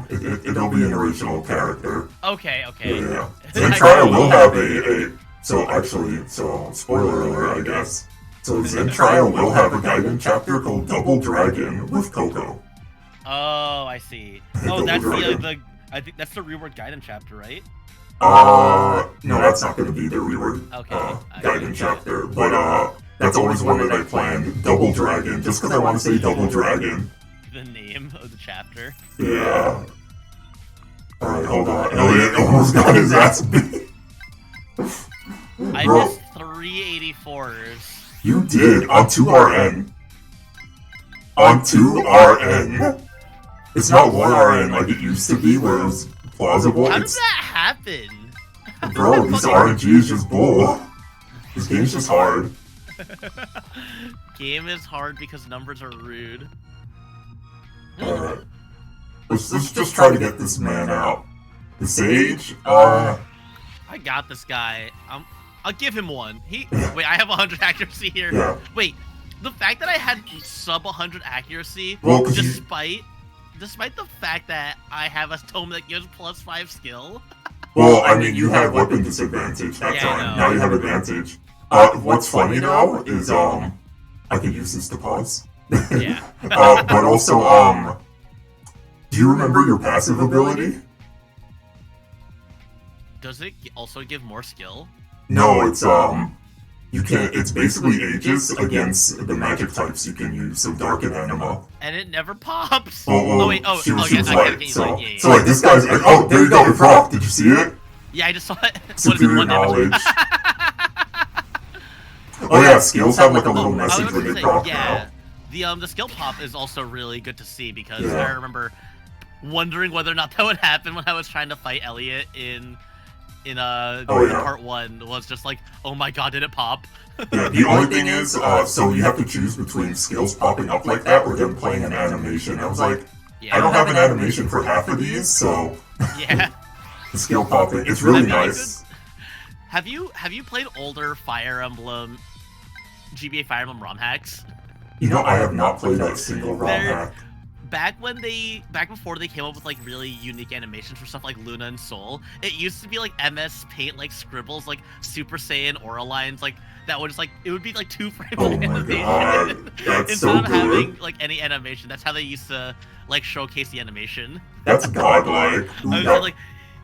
Speaker 1: It'll be an original character.
Speaker 2: Okay.
Speaker 1: Yeah. Zentria will have so spoiler alert, I guess. So Zentria will have a Gaiden chapter called Double Dragon with Coco.
Speaker 2: Oh, I see. Oh, that's I think that's the reworked Gaiden chapter, right?
Speaker 1: No, that's not going to be the reworked Gaiden chapter, but that's always one that I planned. Double Dragon, just because I want to say Double Dragon.
Speaker 2: The name of the chapter.
Speaker 1: Yeah. Alright, hold on. Elliott almost got his ass beat.
Speaker 2: I missed 384s.
Speaker 1: You did, on 2RN. On 2RN. It's not 1RN like it used to be, where it was plausible.
Speaker 2: How does that happen?
Speaker 1: Bro, this RNG is just bull. This game's just hard.
Speaker 2: Game is hard because numbers are rude.
Speaker 1: Alright. Let's just try to get this man out. The Sage,
Speaker 2: I got this guy. I'll give him 1. Wait, I have 100 accuracy here.
Speaker 1: Yeah.
Speaker 2: Wait, the fact that I had sub 100 accuracy,
Speaker 1: well,
Speaker 2: despite the fact that I have a tome that gives +5 skill.
Speaker 1: Well, I mean, you had weapon disadvantage that time. Now you have advantage. What's funny though is I could use this to pause.
Speaker 2: Yeah.
Speaker 1: But also, do you remember your passive ability?
Speaker 2: Does it also give more skill?
Speaker 1: No, it's it's basically ages against the magic types you can use, so Dark and Anima.
Speaker 2: And it never pops.
Speaker 1: Wait,
Speaker 2: she was light.
Speaker 1: So like this guy's like, oh, there you go, it proc. Did you see it?
Speaker 2: Yeah, I just saw it.
Speaker 1: Superior knowledge. Oh yeah, skills have like a little message when they proc now.
Speaker 2: The skill pop is also really good to see because I remember wondering whether or not that would happen when I was trying to fight Elliott in part 1. Was just like, oh my god, did it pop?
Speaker 1: Yeah, the only thing is, so you have to choose between skills popping up like that or them playing an animation. I was like, I don't have an animation for half of these, so
Speaker 2: yeah,
Speaker 1: the skill popping, it's really nice.
Speaker 2: Have you played older Fire Emblem, GBA Fire Emblem ROM hacks?
Speaker 1: You know, I have not played that single ROM hack.
Speaker 2: back before they came up with like really unique animations for stuff like Luna and Soul, it used to be like MS Paint like scribbles, like Super Saiyan aura lines, like that would just like it would be like 2 frames of animation.
Speaker 1: God, that's
Speaker 2: instead
Speaker 1: so
Speaker 2: of
Speaker 1: good.
Speaker 2: having like any animation. That's how they used to like showcase the animation.
Speaker 1: That's godlike.
Speaker 2: I was like,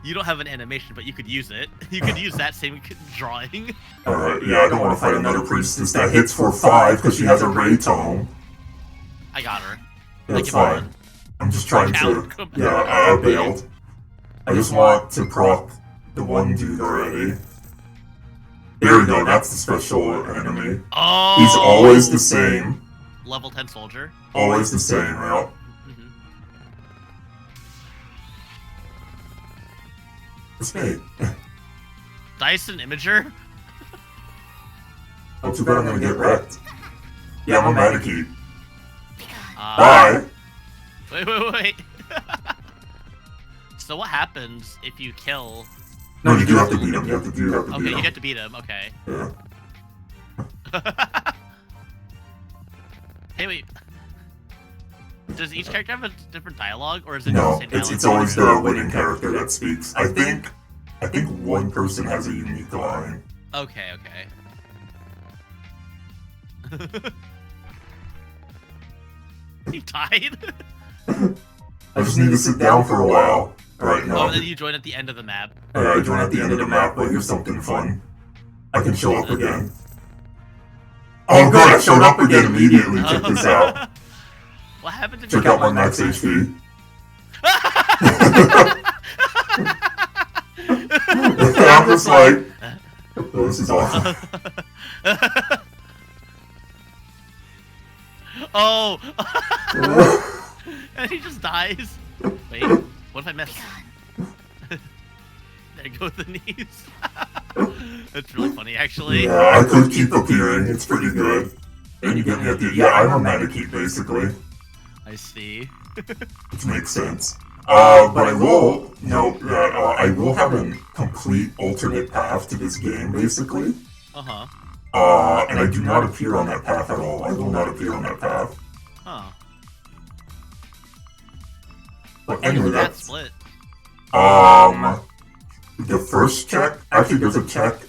Speaker 2: you don't have an animation, but you could use it. You could use that same drawing.
Speaker 1: Alright, yeah, I don't want to fight another priestess that hits for 5 because she has a Ray Tome.
Speaker 2: I got her.
Speaker 1: That's fine. I'm just trying to... Yeah, I bailed. I just want to proc the one dude already. There we go, that's the special enemy.
Speaker 2: Oh!
Speaker 1: He's always the same.
Speaker 2: Level 10 soldier.
Speaker 1: Always the same, yeah. It's me.
Speaker 2: Dyson Imager?
Speaker 1: Oh, too bad I'm gonna get wrecked. Yeah, I'm a Manakee.
Speaker 2: Bye! Wait. So what happens if you kill...
Speaker 1: No, you do have to beat him. Okay,
Speaker 2: you get to beat him, okay.
Speaker 1: Yeah.
Speaker 2: Hey, wait. Does each character have a different dialogue, or is it
Speaker 1: no,
Speaker 2: just the same dialogue?
Speaker 1: it's always the winning character that speaks. I think one person has a unique line.
Speaker 2: Okay. You died?
Speaker 1: I just need to sit down for a while. Alright, no.
Speaker 2: Oh, and then you join at the end of the map.
Speaker 1: Alright, I join at the end of the map, but here's something fun. I can show up again. Oh good, I showed up again immediately. Check this out.
Speaker 2: What happened to
Speaker 1: Check out my max HP. I'm just like, oh, this is awesome.
Speaker 2: Oh! And he just dies. Wait, what if I miss? There go the knees. That's really funny, actually.
Speaker 1: Yeah, I could keep appearing. It's pretty good. And you get me at the... Yeah, I'm a Manakee, basically.
Speaker 2: I see.
Speaker 1: Which makes sense. But I will note that I will have a complete alternate path to this game, basically.
Speaker 2: Uh-huh.
Speaker 1: And I do not appear on that path at all. I will not appear on that path.
Speaker 2: Huh.
Speaker 1: But anyway,
Speaker 2: that's... split?
Speaker 1: The first check... Actually, there's a check...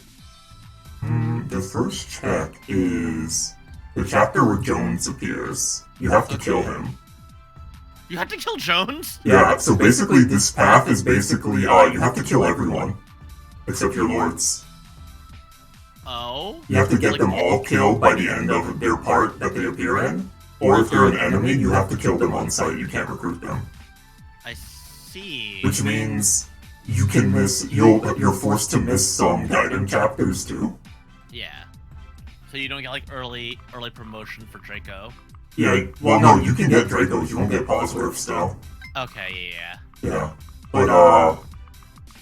Speaker 1: the first check is... the chapter where Jones appears. You have to kill him.
Speaker 2: You have to kill Jones?
Speaker 1: Yeah, so basically this path is basically, you have to kill everyone. Except your lords.
Speaker 2: Oh?
Speaker 1: You have to get them all killed by the end of their part that they appear in. Or if they're an enemy, you have to kill them on sight. You can't recruit them.
Speaker 2: I see.
Speaker 1: Which means you can miss, you're forced to miss some Gaiden chapters too.
Speaker 2: Yeah. So you don't get like early promotion for Draco.
Speaker 1: Yeah, well no, you can get Dracos, you won't get Bosworth still.
Speaker 2: Okay, yeah.
Speaker 1: Yeah. But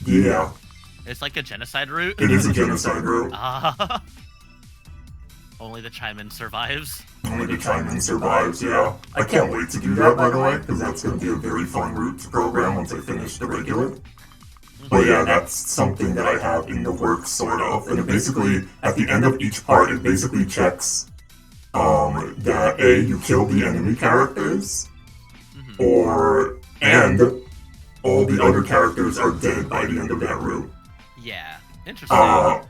Speaker 1: yeah.
Speaker 2: It's like a genocide route?
Speaker 1: It is a genocide route.
Speaker 2: Only the Chime-In survives.
Speaker 1: Only the Chime-In survives, yeah. I can't wait to do that, by the way, because that's going to be a very fun route to program once I finish the regular. But yeah, that's something that I have in the works, sort of. And it basically, at the end of each part, it basically checks that A, you kill the enemy characters, and all the other characters are dead by the end of that route.
Speaker 2: Yeah, interesting.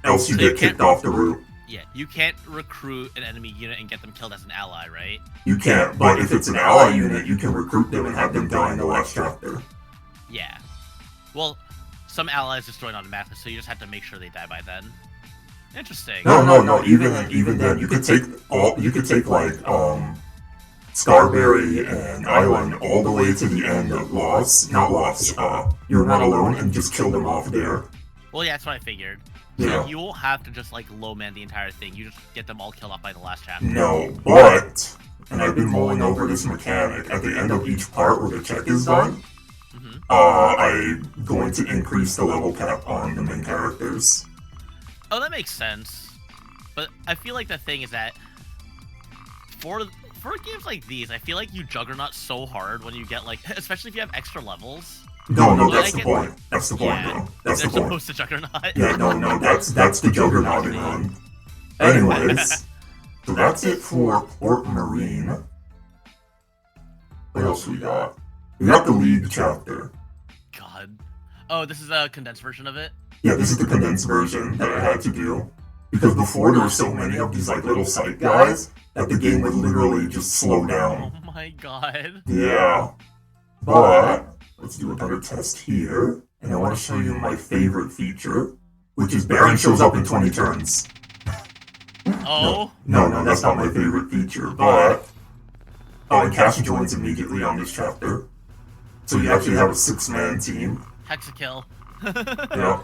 Speaker 1: Else you get kicked off the route.
Speaker 2: Yeah, you can't recruit an enemy unit and get them killed as an ally, right?
Speaker 1: You can't, but if it's an ally unit, you can recruit them and have them die in the last chapter.
Speaker 2: Yeah. Well, some allies just join automatically, so you just have to make sure they die by then. Interesting.
Speaker 1: No. Even then, you could take like Scarberry and Island all the way to the end of You're Not Alone, and just kill them off there.
Speaker 2: Well, yeah, that's what I figured.
Speaker 1: Yeah.
Speaker 2: So you won't have to just like low man the entire thing. You just get them all killed off by the last chapter.
Speaker 1: No, but and I've been mulling over this mechanic. At the end of each part where the check is done, I'm going to increase the level cap on the main characters.
Speaker 2: Oh, that makes sense. But I feel like the thing is that for games like these, I feel like you juggernaut so hard when you get like, especially if you have extra levels.
Speaker 1: No, that's the point. That's the point, though. That's the point.
Speaker 2: They're supposed to juggernaut.
Speaker 1: Yeah, no, that's the juggernauting run. Anyways, so that's it for Port Marine. What else we got? We got the League chapter.
Speaker 2: God. Oh, this is a condensed version of it?
Speaker 1: Yeah, this is the condensed version that I had to do. Because before there were so many of these like little side guys that the game would literally just slow down.
Speaker 2: Oh my god.
Speaker 1: Yeah. But let's do another test here. And I want to show you my favorite feature, which is Baron shows up in 20 turns.
Speaker 2: Oh?
Speaker 1: No, that's not my favorite feature, but... Oh, and Cash joins immediately on this chapter. So you actually have a 6-man team.
Speaker 2: Hexakill.
Speaker 1: Yeah.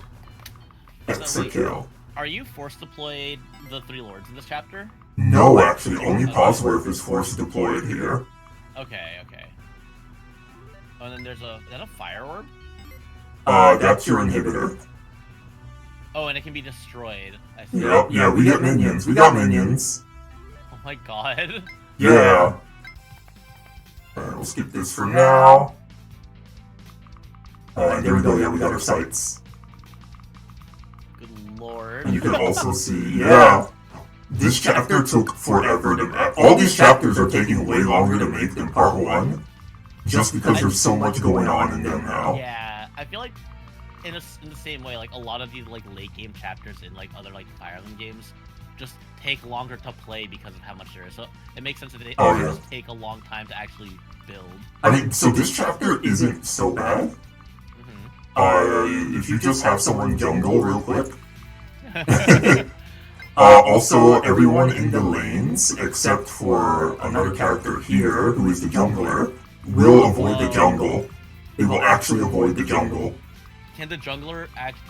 Speaker 1: Hexakill.
Speaker 2: Are you forced deployed the 3 lords in this chapter?
Speaker 1: No, actually, only Bosworth is force deployed here.
Speaker 2: Okay. Oh, and then there's is that a fire orb?
Speaker 1: That's your inhibitor.
Speaker 2: Oh, and it can be destroyed. I see.
Speaker 1: Yep, yeah, we get minions. We got minions.
Speaker 2: Oh my god.
Speaker 1: Yeah. We'll skip this for now. And there we go, yeah, we got our sights.
Speaker 2: Good lord.
Speaker 1: And you can also see, yeah, this chapter took forever to make. All these chapters are taking way longer to make than part 1, just because there's so much going on in them now.
Speaker 2: Yeah, I feel like in the same way, like a lot of these like late game chapters in like other like Fire Emblem games just take longer to play because of how much there is. So it makes sense that they just take a long time to actually build.
Speaker 1: I mean, so this chapter isn't so bad. If you just have someone jungle real quick. Also, everyone in the lanes, except for another character here, who is the jungler, will avoid the jungle. They will actually avoid the jungle.
Speaker 2: Can the jungler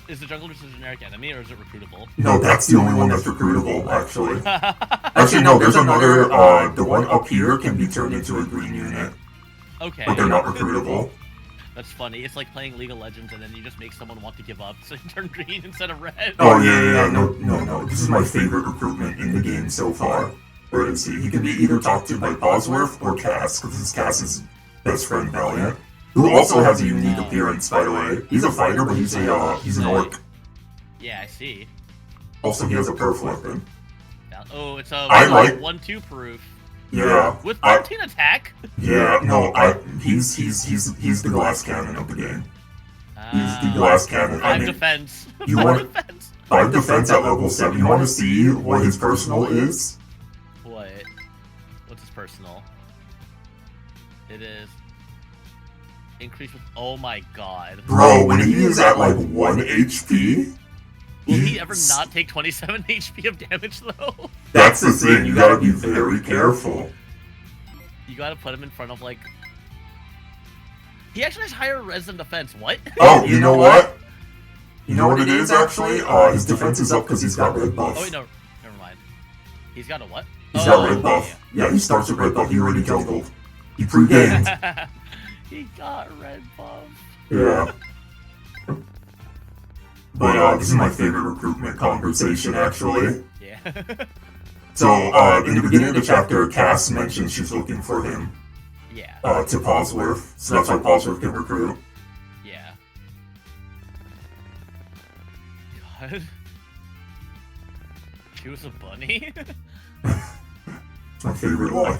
Speaker 2: is the jungler just a generic enemy, or is it recruitable?
Speaker 1: No, that's the only one that's recruitable, actually. Actually, no, there's another, the one up here can be turned into a green unit.
Speaker 2: Okay.
Speaker 1: But they're not recruitable.
Speaker 2: That's funny. It's like playing League of Legends and then you just make someone want to give up, so you turn green instead of red.
Speaker 1: Oh, yeah, no. This is my favorite recruitment in the game so far. Where is he? He can be either talked to by Bosworth or Cass, because this is Cass's best friend, Valiant. Who also has a unique appearance, by the way. He's a fighter, but he's an orc.
Speaker 2: Yeah, I see.
Speaker 1: Also, he has a perf weapon.
Speaker 2: Oh, it's a 1-2 proof.
Speaker 1: Yeah.
Speaker 2: With 14 attack?
Speaker 1: Yeah, no, he's the glass cannon of the game. He's the glass cannon.
Speaker 2: 5 defense.
Speaker 1: You want 5 defense at level 7. You want to see what his personal is?
Speaker 2: What? What's his personal? It is increase with. Oh my god.
Speaker 1: Bro, when he is at like 1 HP.
Speaker 2: Will he ever not take 27 HP of damage, though?
Speaker 1: That's the thing, you gotta be very careful.
Speaker 2: You gotta put him in front of, like... He actually has higher res than defense, what?
Speaker 1: Oh, you know what? You know what it is, actually? His defense is up because he's got red buff.
Speaker 2: Oh, wait, no. Never mind. He's got a what?
Speaker 1: He's got red buff. Yeah, he starts with red buff. He already jungled. He pre-gamed.
Speaker 2: He got red buff.
Speaker 1: Yeah. But this is my favorite recruitment conversation, actually.
Speaker 2: Yeah.
Speaker 1: So, in the beginning of the chapter, Cass mentions she's looking for him.
Speaker 2: Yeah.
Speaker 1: To Bosworth. So that's why Bosworth can recruit.
Speaker 2: Yeah. God. She was a bunny?
Speaker 1: My favorite line.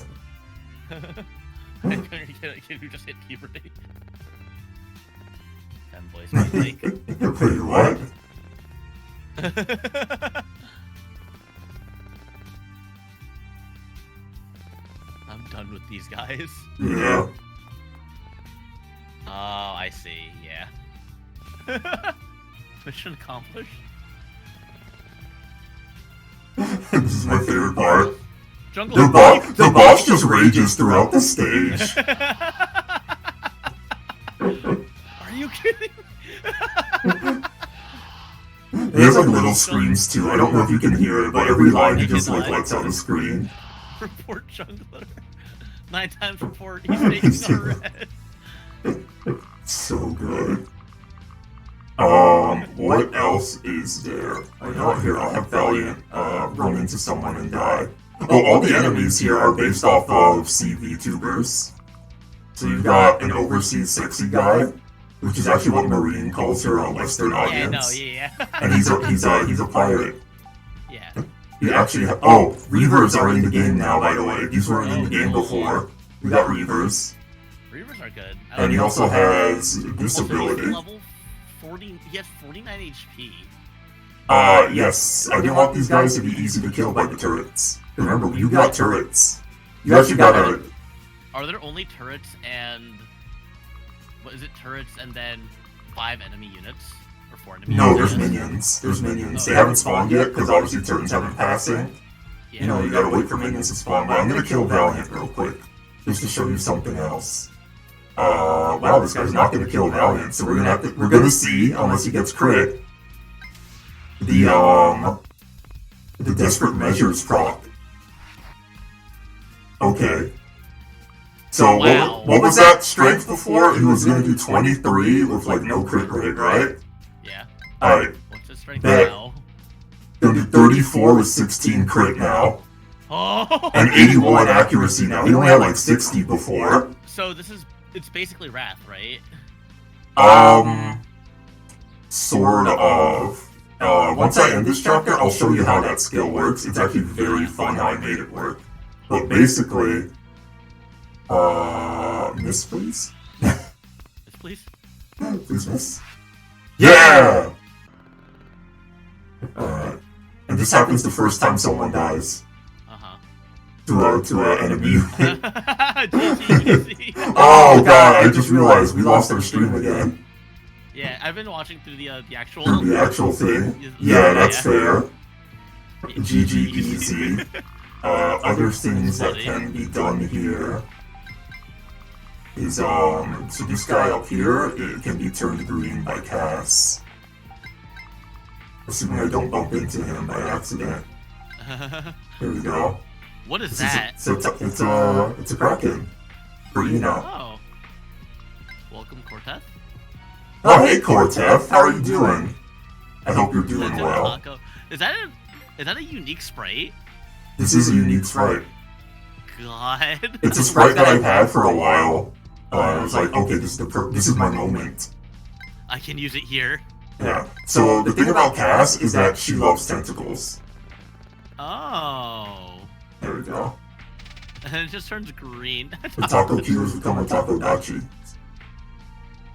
Speaker 2: A kid who just hit puberty. Boys might like.
Speaker 1: Wait, what?
Speaker 2: I'm done with these guys.
Speaker 1: Yeah.
Speaker 2: Oh, I see. Yeah. Mission accomplished.
Speaker 1: This is my favorite part.
Speaker 2: Jungle.
Speaker 1: The boss just rages throughout the stage.
Speaker 2: Are you kidding?
Speaker 1: He has like little screams too. I don't know if you can hear it, but every line he just like lets out a scream.
Speaker 2: Report jungler. 9 times report. He's taking a red.
Speaker 1: So good. What else is there? I know here I'll have Valiant run into someone and die. Oh, all the enemies here are based off of Vtubers. So you've got an overseas sexy guy, which is actually what Marine calls her a Western audience.
Speaker 2: Yeah.
Speaker 1: And he's a pirate.
Speaker 2: Yeah.
Speaker 1: He actually Reavers are in the game now, by the way. These weren't in the game before. We got Reavers.
Speaker 2: Reavers are good.
Speaker 1: And he also has this ability.
Speaker 2: Level 40. He has 49 HP.
Speaker 1: Yes. I didn't want these guys to be easy to kill by the turrets. Remember, you got turrets. You actually got a...
Speaker 2: Are there only turrets and... What is it? Turrets and then 5 enemy units? Or 4 enemy units?
Speaker 1: No, there's minions. There's minions. They haven't spawned yet, because obviously turrets haven't passing.
Speaker 2: Yeah.
Speaker 1: You know, you gotta wait for minions to spawn. But I'm gonna kill Valiant real quick. Just to show you something else. Wow, this guy's not gonna kill Valiant, so we're gonna see, unless he gets crit, the Desperate Measures proc. Okay. So,
Speaker 2: wow.
Speaker 1: what was that strength before? He was gonna do 23 with, like, no crit rate, right?
Speaker 2: Yeah.
Speaker 1: Alright.
Speaker 2: What's his strength now?
Speaker 1: Gonna do 34 with 16 crit now.
Speaker 2: Oh!
Speaker 1: And 81 accuracy now. He only had, like, 60 before.
Speaker 2: So it's basically Wrath, right?
Speaker 1: Sort of. Once I end this chapter, I'll show you how that skill works. It's actually very fun how I made it work. But basically, miss please?
Speaker 2: Miss please?
Speaker 1: Please miss. Yeah! Alright. And this happens the first time someone dies. To an enemy. Oh god, I just realized we lost our stream again.
Speaker 2: Yeah, I've been watching through the actual...
Speaker 1: Through the actual thing. Yeah, that's fair. GG easy. Other things that can be done here is, so this guy up here, it can be turned green by Cass. Assuming I don't bump into him by accident. There we go.
Speaker 2: What is that?
Speaker 1: It's a Kraken. Green now.
Speaker 2: Oh. Welcome, Cortez.
Speaker 1: Oh, hey, Cortez. How are you doing? I hope you're doing well.
Speaker 2: Taco. Is that a unique sprite?
Speaker 1: This is a unique sprite.
Speaker 2: God.
Speaker 1: It's a sprite that I've had for a while. I was like, okay, this is my moment.
Speaker 2: I can use it here.
Speaker 1: Yeah. So the thing about Cass is that she loves tentacles.
Speaker 2: Oh.
Speaker 1: There we go.
Speaker 2: And it just turns green.
Speaker 1: The Taco Cubes become a Taco Dachi.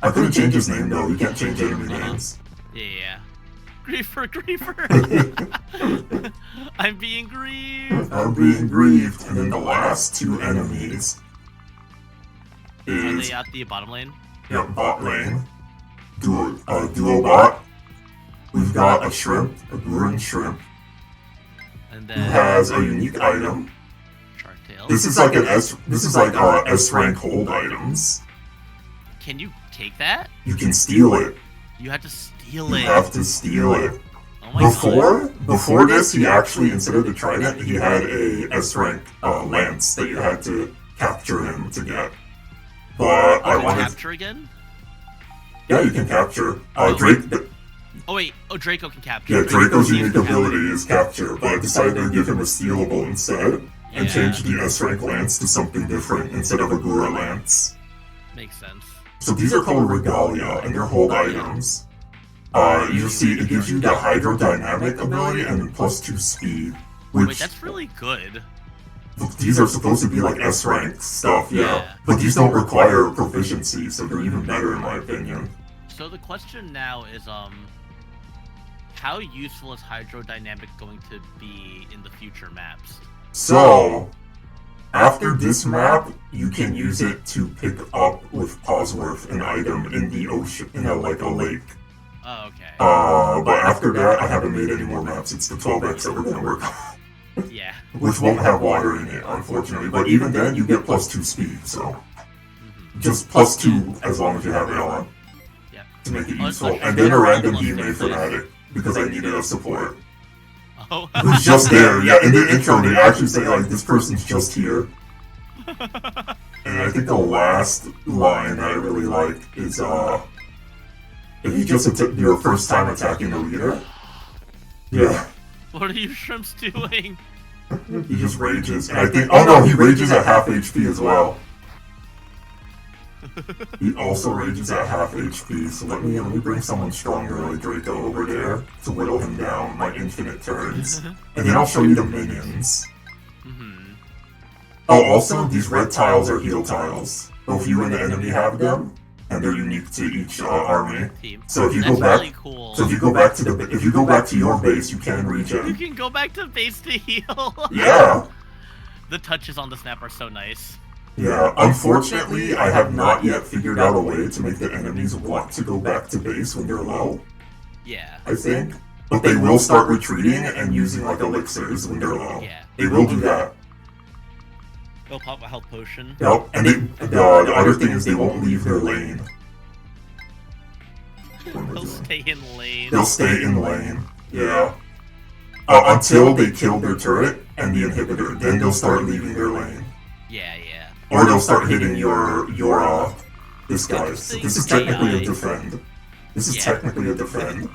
Speaker 1: I couldn't change his name though, you can't change enemy names.
Speaker 2: Yeah. Griefer. I'm being grieved.
Speaker 1: I'm being grieved. And then the last two enemies is...
Speaker 2: Are they at the bottom lane?
Speaker 1: Yep, bot lane. Duo bot. We've got a shrimp, a Gurin shrimp.
Speaker 2: And
Speaker 1: Who
Speaker 2: then
Speaker 1: has a unique item.
Speaker 2: Shark Tail.
Speaker 1: This is like S rank hold items.
Speaker 2: Can you take that?
Speaker 1: You can steal it.
Speaker 2: You have to steal it.
Speaker 1: You have to steal it.
Speaker 2: Oh my god.
Speaker 1: Before this, he actually, instead of the trident, he had a S rank lance that you had to capture him to get. But I wanted
Speaker 2: capture again?
Speaker 1: Yeah, you can capture.
Speaker 2: Oh wait, Draco can capture.
Speaker 1: Yeah, Draco's unique ability is capture, but I decided to give him a stealable instead, and change the S-rank lance to something different instead of a Gura lance.
Speaker 2: Makes sense.
Speaker 1: So these are called Regalia, and they're hold items. You see, it gives you the Hydrodynamic ability and +2 speed, which...
Speaker 2: Wait, that's really good.
Speaker 1: These are supposed to be like S-rank stuff, yeah. But these don't require proficiency, so they're even better in my opinion.
Speaker 2: So the question now is, how useful is Hydrodynamic going to be in the future maps?
Speaker 1: So, after this map, you can use it to pick up with Cosworth an item in the ocean, in a lake.
Speaker 2: Oh, okay.
Speaker 1: But after that, I haven't made any more maps. It's the 12X that we're gonna work on.
Speaker 2: Yeah.
Speaker 1: Which won't have water in it, unfortunately. But even then, you get +2 speed, so... Just +2 as long as you have it on.
Speaker 2: Yeah.
Speaker 1: To make it useful. And then a random Hime Fanatic, because I needed a support.
Speaker 2: Oh.
Speaker 1: Who's just there. Yeah, in the intro, they actually say, like, this person's just here. And I think the last line that I really like is, if you just your first time attacking the leader. Yeah.
Speaker 2: What are you shrimps doing?
Speaker 1: He just rages. And I think, oh no, he rages at half HP as well. He also rages at half HP, so let me bring someone stronger like Draco over there to whittle him down my infinite turns. And then I'll show you the minions. Oh, also, these red tiles are heal tiles. Both you and the enemy have them, and they're unique to each army.
Speaker 2: Team.
Speaker 1: So if you
Speaker 2: That's
Speaker 1: go back,
Speaker 2: really cool.
Speaker 1: so if you go back to your base, you can regen.
Speaker 2: You can go back to base to heal.
Speaker 1: Yeah.
Speaker 2: The touches on this map are so nice.
Speaker 1: Yeah. Unfortunately, I have not yet figured out a way to make the enemies want to go back to base when they're low.
Speaker 2: Yeah.
Speaker 1: I think, but they will start retreating and using like elixirs when they're low.
Speaker 2: Yeah.
Speaker 1: They will do that.
Speaker 2: They'll pop a health potion.
Speaker 1: Yep, and the other thing is they won't leave their lane.
Speaker 2: They'll stay in lane.
Speaker 1: They'll stay in lane, yeah. Until they kill their turret and the inhibitor, then they'll start leaving their lane.
Speaker 2: Yeah, yeah.
Speaker 1: Or they'll start hitting this guy. So this is technically a defend. This is technically a defend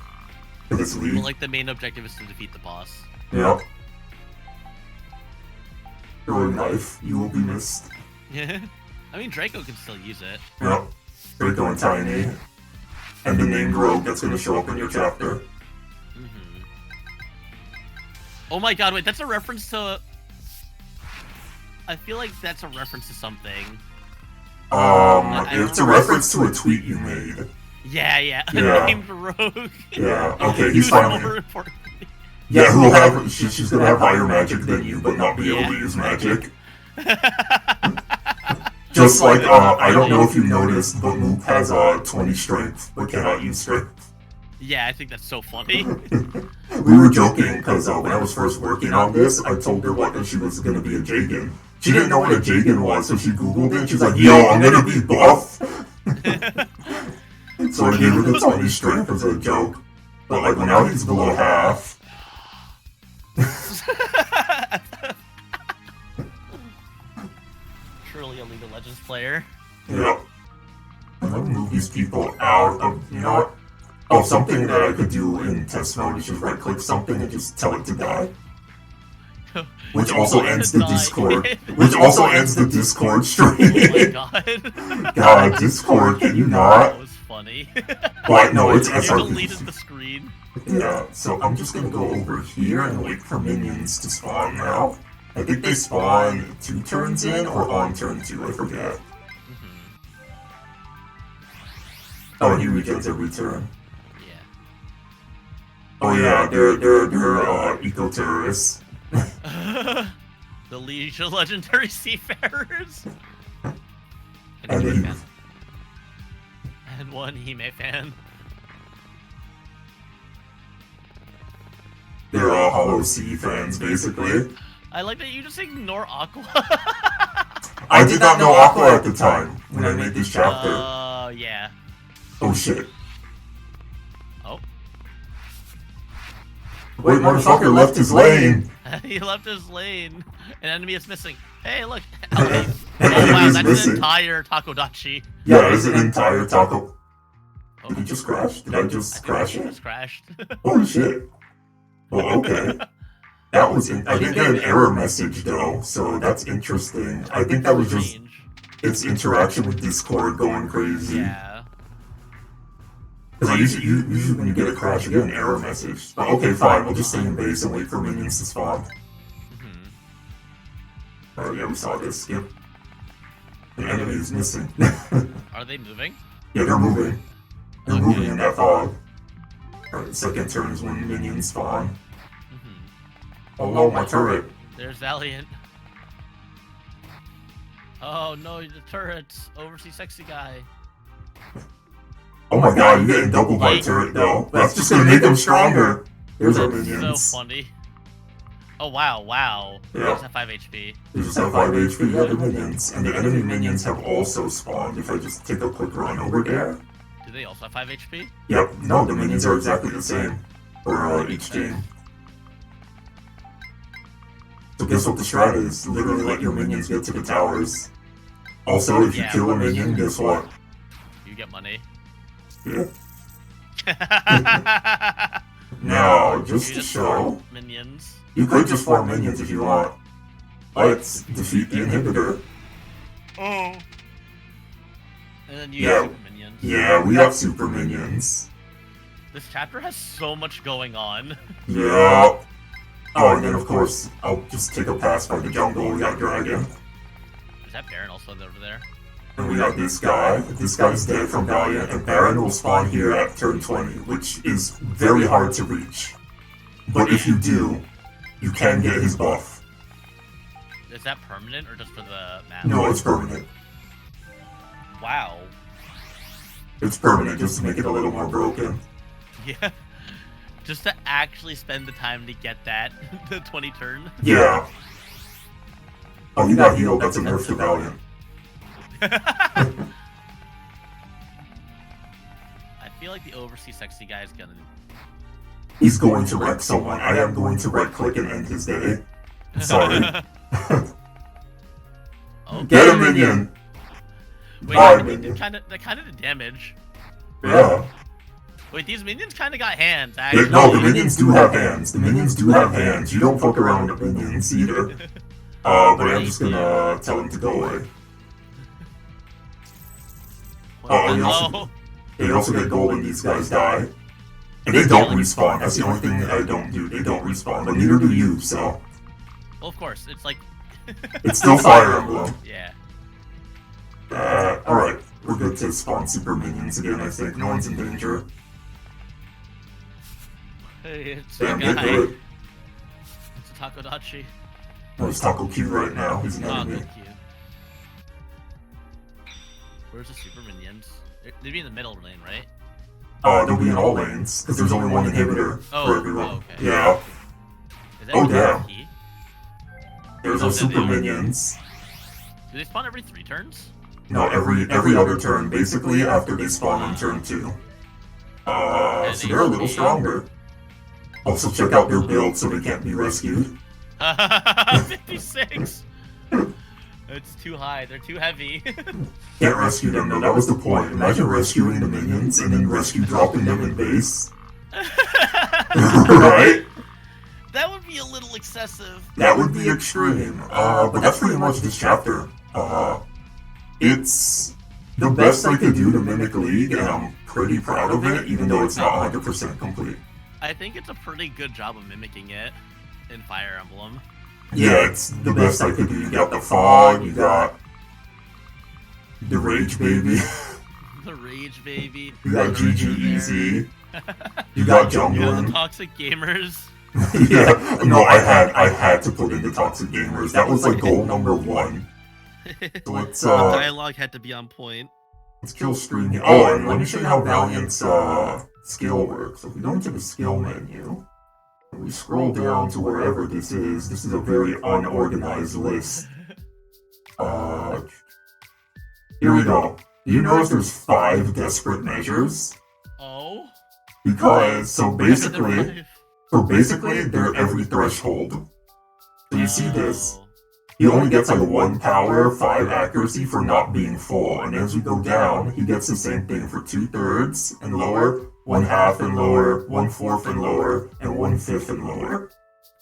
Speaker 1: for this league.
Speaker 2: Well, like the main objective is to defeat the boss.
Speaker 1: Yep. Or a knife, you will be missed.
Speaker 2: Yeah. I mean, Draco can still use it.
Speaker 1: Yep. Draco and Tiny. And the named rogue that's going to show up in your chapter.
Speaker 2: Mm-hmm. Oh my god, wait, that's a reference to... I feel like that's a reference to something.
Speaker 1: It's a reference to a tweet you made.
Speaker 2: Yeah, yeah.
Speaker 1: Yeah.
Speaker 2: Named rogue.
Speaker 1: Yeah, okay, he's fine.
Speaker 2: More importantly.
Speaker 1: Yeah, who'll have she's gonna have higher magic than you, but not be able to use magic. Just like I don't know if you noticed, but Moop has 20 strength, but cannot use strength.
Speaker 2: Yeah, I think that's so funny.
Speaker 1: We were joking because when I was first working on this, I told her what she was gonna be a Jagan. She didn't know what a Jagan was, so she googled it. She's like, "Yo, I'm gonna be buff." So I gave her the 20 strength as a joke. But like now he's below half.
Speaker 2: Truly a League of Legends player.
Speaker 1: Yep. I'm gonna move these people out of, you know what? Oh, something that I could do in test mode is just right click something and just tell it to die. Which also ends the Discord. Which also ends the Discord stream.
Speaker 2: Oh my god.
Speaker 1: God, Discord, can you not?
Speaker 2: That was funny.
Speaker 1: But no, it's
Speaker 2: You
Speaker 1: SRP.
Speaker 2: deleted the screen.
Speaker 1: Yeah, so I'm just gonna go over here and wait for minions to spawn now. I think they spawn 2 turns in or on turn 2, I forget.
Speaker 2: Mm-hmm.
Speaker 1: Oh, and he regens every turn.
Speaker 2: Yeah.
Speaker 1: Oh yeah, they're eco-terrorists.
Speaker 2: The Liege of Legendary Seafarers.
Speaker 1: And
Speaker 2: Anime
Speaker 1: then-
Speaker 2: fan. And one Hime fan.
Speaker 1: They're all Hollow Sea fans, basically.
Speaker 2: I like that you just ignore Aqua.
Speaker 1: I did not know Aqua at the time when I made this chapter.
Speaker 2: Yeah.
Speaker 1: Oh shit.
Speaker 2: Oh.
Speaker 1: Wait, motherfucker left his lane!
Speaker 2: He left his lane. An enemy is missing. Hey, look. Okay.
Speaker 1: An
Speaker 2: Oh wow,
Speaker 1: enemy's
Speaker 2: that's
Speaker 1: missing.
Speaker 2: an entire Takodachi.
Speaker 1: Yeah, it's an entire taco.
Speaker 2: Oh,
Speaker 1: Did he just crash? Did I just
Speaker 2: I think
Speaker 1: crash
Speaker 2: it
Speaker 1: it?
Speaker 2: just crashed.
Speaker 1: Holy shit. Well, okay. That was I didn't get an error message though, so that's interesting. I think that was just
Speaker 2: Strange.
Speaker 1: its interaction with Discord going crazy.
Speaker 2: Yeah.
Speaker 1: Because usually when you get a crash, you get an error message. But okay, fine, we'll just stay in base and wait for minions to spawn.
Speaker 2: Mm-hmm.
Speaker 1: Oh yeah, we saw this. Yep. The enemy is missing.
Speaker 2: Are they moving?
Speaker 1: Yeah, they're moving. They're
Speaker 2: Okay.
Speaker 1: moving in that fog. Alright, second turn is when minions spawn.
Speaker 2: Mm-hmm.
Speaker 1: Oh no, my turret.
Speaker 2: There's Valiant. Oh no, the turrets. Oversea sexy guy.
Speaker 1: Oh my god, you're getting double by
Speaker 2: Like-
Speaker 1: turret though. That's just gonna make them stronger. There's our
Speaker 2: That's
Speaker 1: minions.
Speaker 2: so funny. Oh wow, wow.
Speaker 1: Yeah.
Speaker 2: They just have 5 HP.
Speaker 1: They just have 5 HP, yeah, they're minions. And the enemy minions have also spawned. If I just take a quick run over there.
Speaker 2: Do they also have 5 HP?
Speaker 1: Yep, no, the minions are exactly the same for each team. So guess what the strat is? Literally let your minions get to the towers. Also, if you
Speaker 2: Yeah.
Speaker 1: kill a minion, guess what?
Speaker 2: You get money.
Speaker 1: Yeah. Now, just
Speaker 2: You
Speaker 1: to
Speaker 2: just
Speaker 1: show,
Speaker 2: farm minions.
Speaker 1: you could just farm minions if you want. Let's defeat the inhibitor.
Speaker 2: Oh. And then you
Speaker 1: Yeah.
Speaker 2: get super minions.
Speaker 1: Yeah, we have super minions.
Speaker 2: This chapter has so much going on.
Speaker 1: Yeah. Oh, and then of course, I'll just take a pass by the jungle. We got Dragon.
Speaker 2: Is that Baron also over there?
Speaker 1: And we got this guy. This guy's dead from Valiant, and Baron will spawn here at turn 20, which is very hard to reach. But if you do, you can get his buff.
Speaker 2: Is that permanent or just for the map?
Speaker 1: No, it's permanent.
Speaker 2: Wow.
Speaker 1: It's permanent just to make it a little more broken.
Speaker 2: Yeah. Just to actually spend the time to get that, the 20 turn.
Speaker 1: Yeah. Oh, you got healed. That's a nerf to Valiant.
Speaker 2: I feel like the overseas sexy guy is gonna...
Speaker 1: He's going to wreck someone. I am going to right-click and end his day. Sorry.
Speaker 2: Okay.
Speaker 1: Get a minion!
Speaker 2: Wait,
Speaker 1: Bye,
Speaker 2: they
Speaker 1: minion.
Speaker 2: kind of did damage.
Speaker 1: Yeah.
Speaker 2: Wait, these minions kind of got hands, actually.
Speaker 1: No, the minions do have hands. The minions do have hands. You don't fuck around with the minions either. But I'm just gonna tell him to go away.
Speaker 2: Oh,
Speaker 1: they also get gold when these guys die. And they don't respawn. That's the only thing that I don't do. They don't respawn. But neither do you, so...
Speaker 2: Well, of course. It's like...
Speaker 1: It's still Fire Emblem.
Speaker 2: Yeah.
Speaker 1: Alright. We're good to spawn super minions again, I think. No one's in danger.
Speaker 2: Hey, it's
Speaker 1: Damn,
Speaker 2: a
Speaker 1: get
Speaker 2: guy.
Speaker 1: good.
Speaker 2: It's a Takodachi.
Speaker 1: No, it's Taco Q right now. He's an
Speaker 2: Oh,
Speaker 1: enemy.
Speaker 2: thank you. Where's the super minions? They'd be in the middle lane, right?
Speaker 1: They'll be in all lanes, because there's only one inhibitor for everyone.
Speaker 2: Oh, okay.
Speaker 1: Yeah.
Speaker 2: Is that
Speaker 1: Oh,
Speaker 2: a
Speaker 1: damn.
Speaker 2: key?
Speaker 1: There's our super minions.
Speaker 2: Do they spawn every 3 turns?
Speaker 1: No, every other turn, basically, after they spawn on turn 2. So they're a little stronger. Also, check out their build so they can't be rescued.
Speaker 2: 56! It's too high, they're too heavy.
Speaker 1: Can't rescue them, though. That was the point. Imagine rescuing the minions and then rescue dropping them in base. Right?
Speaker 2: That would be a little excessive.
Speaker 1: That would be extreme. But that's pretty much this chapter. It's the best I could do to mimic League, and I'm pretty proud of it, even though it's not 100% complete.
Speaker 2: I think it's a pretty good job of mimicking it in Fire Emblem.
Speaker 1: Yeah, it's the best I could do. You got the fog, you got the Rage Baby,
Speaker 2: The Rage Baby.
Speaker 1: you got GG Easy, you got
Speaker 2: You have the
Speaker 1: Jungling.
Speaker 2: Toxic Gamers.
Speaker 1: Yeah, no, I had to put in the Toxic Gamers. That was like goal number 1. So let's
Speaker 2: The dialogue had to be on point.
Speaker 1: let's kill stream here. Oh, and let me show you how Valiant's skill works. So if we go into the skill menu, and we scroll down to wherever this is a very unorganized list. Here we go. You notice there's 5 desperate measures?
Speaker 2: Oh?
Speaker 1: Because, so basically,
Speaker 2: Basically,
Speaker 1: they're every threshold. So you see this,
Speaker 2: Oh.
Speaker 1: he only gets like 1 power, 5 accuracy for not being full. And as we go down, he gets the same thing for 2/3 and lower, 1/2 and lower, 1/4 and lower, and 1/5 and lower.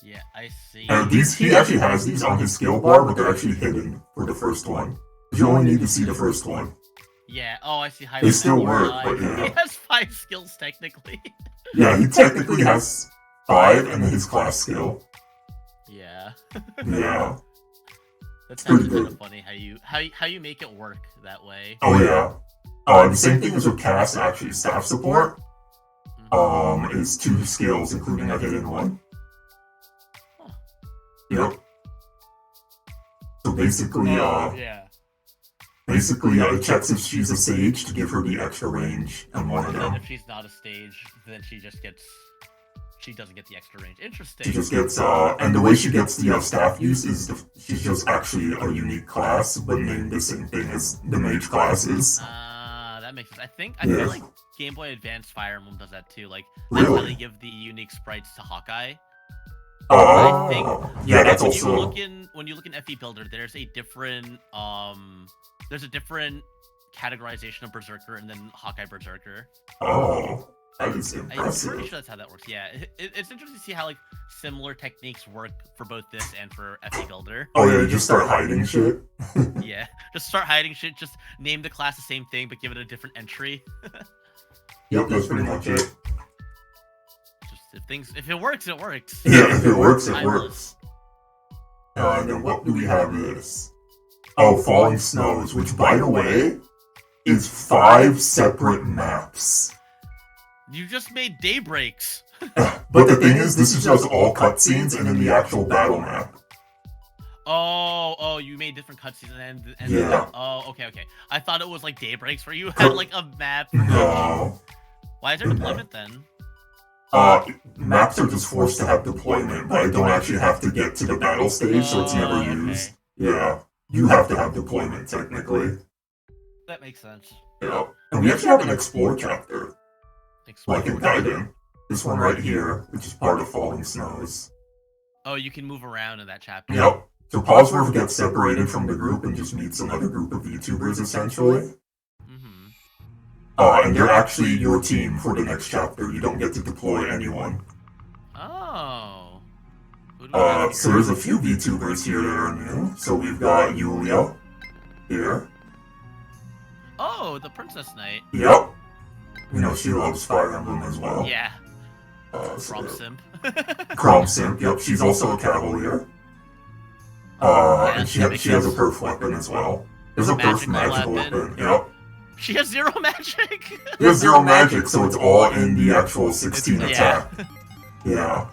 Speaker 2: Yeah, I see.
Speaker 1: And he actually has these on his skill bar, but they're actually hidden for the first one. You only need to see the first one.
Speaker 2: Yeah, oh, I see. High
Speaker 1: They still
Speaker 2: level
Speaker 1: work,
Speaker 2: 5.
Speaker 1: but yeah.
Speaker 2: He has 5 skills, technically.
Speaker 1: Yeah, he technically has 5 and then his class skill.
Speaker 2: Yeah.
Speaker 1: Yeah.
Speaker 2: That's
Speaker 1: pretty
Speaker 2: actually kind
Speaker 1: good.
Speaker 2: of funny how you make it work that way.
Speaker 1: Oh yeah. The same thing as with cast actually. Staff support is 2 skills, including a hidden one.
Speaker 2: Huh.
Speaker 1: Yep. So basically,
Speaker 2: Yeah.
Speaker 1: it checks if she's a sage to give her the extra range on one of
Speaker 2: And
Speaker 1: them.
Speaker 2: if she's not a stage, then she doesn't get the extra range. Interesting.
Speaker 1: She just gets, and the way she gets the staff use is she's just actually a unique class, but named the same thing as the mage classes.
Speaker 2: That makes sense. I
Speaker 1: Yeah.
Speaker 2: feel like Game Boy Advance Fire Emblem does that too. Like,
Speaker 1: Really?
Speaker 2: that's how they give the unique sprites to Hawkeye.
Speaker 1: Oh,
Speaker 2: think-
Speaker 1: yeah, that's
Speaker 2: When you
Speaker 1: also,
Speaker 2: look in FE Builder, there's a different categorization of Berserker and then Hawkeye Berserker.
Speaker 1: oh, that is
Speaker 2: I'm pretty
Speaker 1: impressive.
Speaker 2: sure that's how that works. Yeah, it's interesting to see how like similar techniques work for both this and for FE Builder.
Speaker 1: Oh yeah, you just start hiding shit.
Speaker 2: Yeah, just start hiding shit. Just name the class the same thing, but give it a different entry.
Speaker 1: Yep, that's pretty much it.
Speaker 2: Just if it works, it works.
Speaker 1: Yeah, if it works, it
Speaker 2: Timeless.
Speaker 1: works. And then what do we have this? Oh, Falling Snows, which, by the way, is 5 separate maps.
Speaker 2: You just made Daybreaks.
Speaker 1: But the thing is, this is just all cutscenes and then the actual battle map.
Speaker 2: Oh, you made different cutscenes and
Speaker 1: yeah.
Speaker 2: Okay. I thought it was like Daybreaks where you had like a map.
Speaker 1: No.
Speaker 2: Why is there deployment then?
Speaker 1: Maps are just forced to have deployment, but I don't actually have to get to the battle stage, so it's never used. Yeah. You have to have deployment, technically.
Speaker 2: That makes sense.
Speaker 1: Yeah. And we actually have an Explore chapter. Like in Gaiden. This one right here, which is part of Falling Snows.
Speaker 2: Oh, you can move around in that chapter.
Speaker 1: Yep. So Posworth gets separated from the group and just meets another group of YouTubers, essentially.
Speaker 2: Mm-hmm.
Speaker 1: And they're actually your team for the next chapter. You don't get to deploy anyone.
Speaker 2: Oh.
Speaker 1: So there's a few VTubers here that are new. So we've got Yulia here.
Speaker 2: Oh, the Princess Knight.
Speaker 1: Yep. You know, she loves Fire Emblem as well.
Speaker 2: Yeah.
Speaker 1: Crom
Speaker 2: Simp.
Speaker 1: Crom Simp, yep. She's also a Cavalier. And she has a perf weapon as well. There's a perf magical weapon. Yep.
Speaker 2: She has 0 magic?
Speaker 1: She has 0 magic, so it's all in the actual 16 attack. Yeah.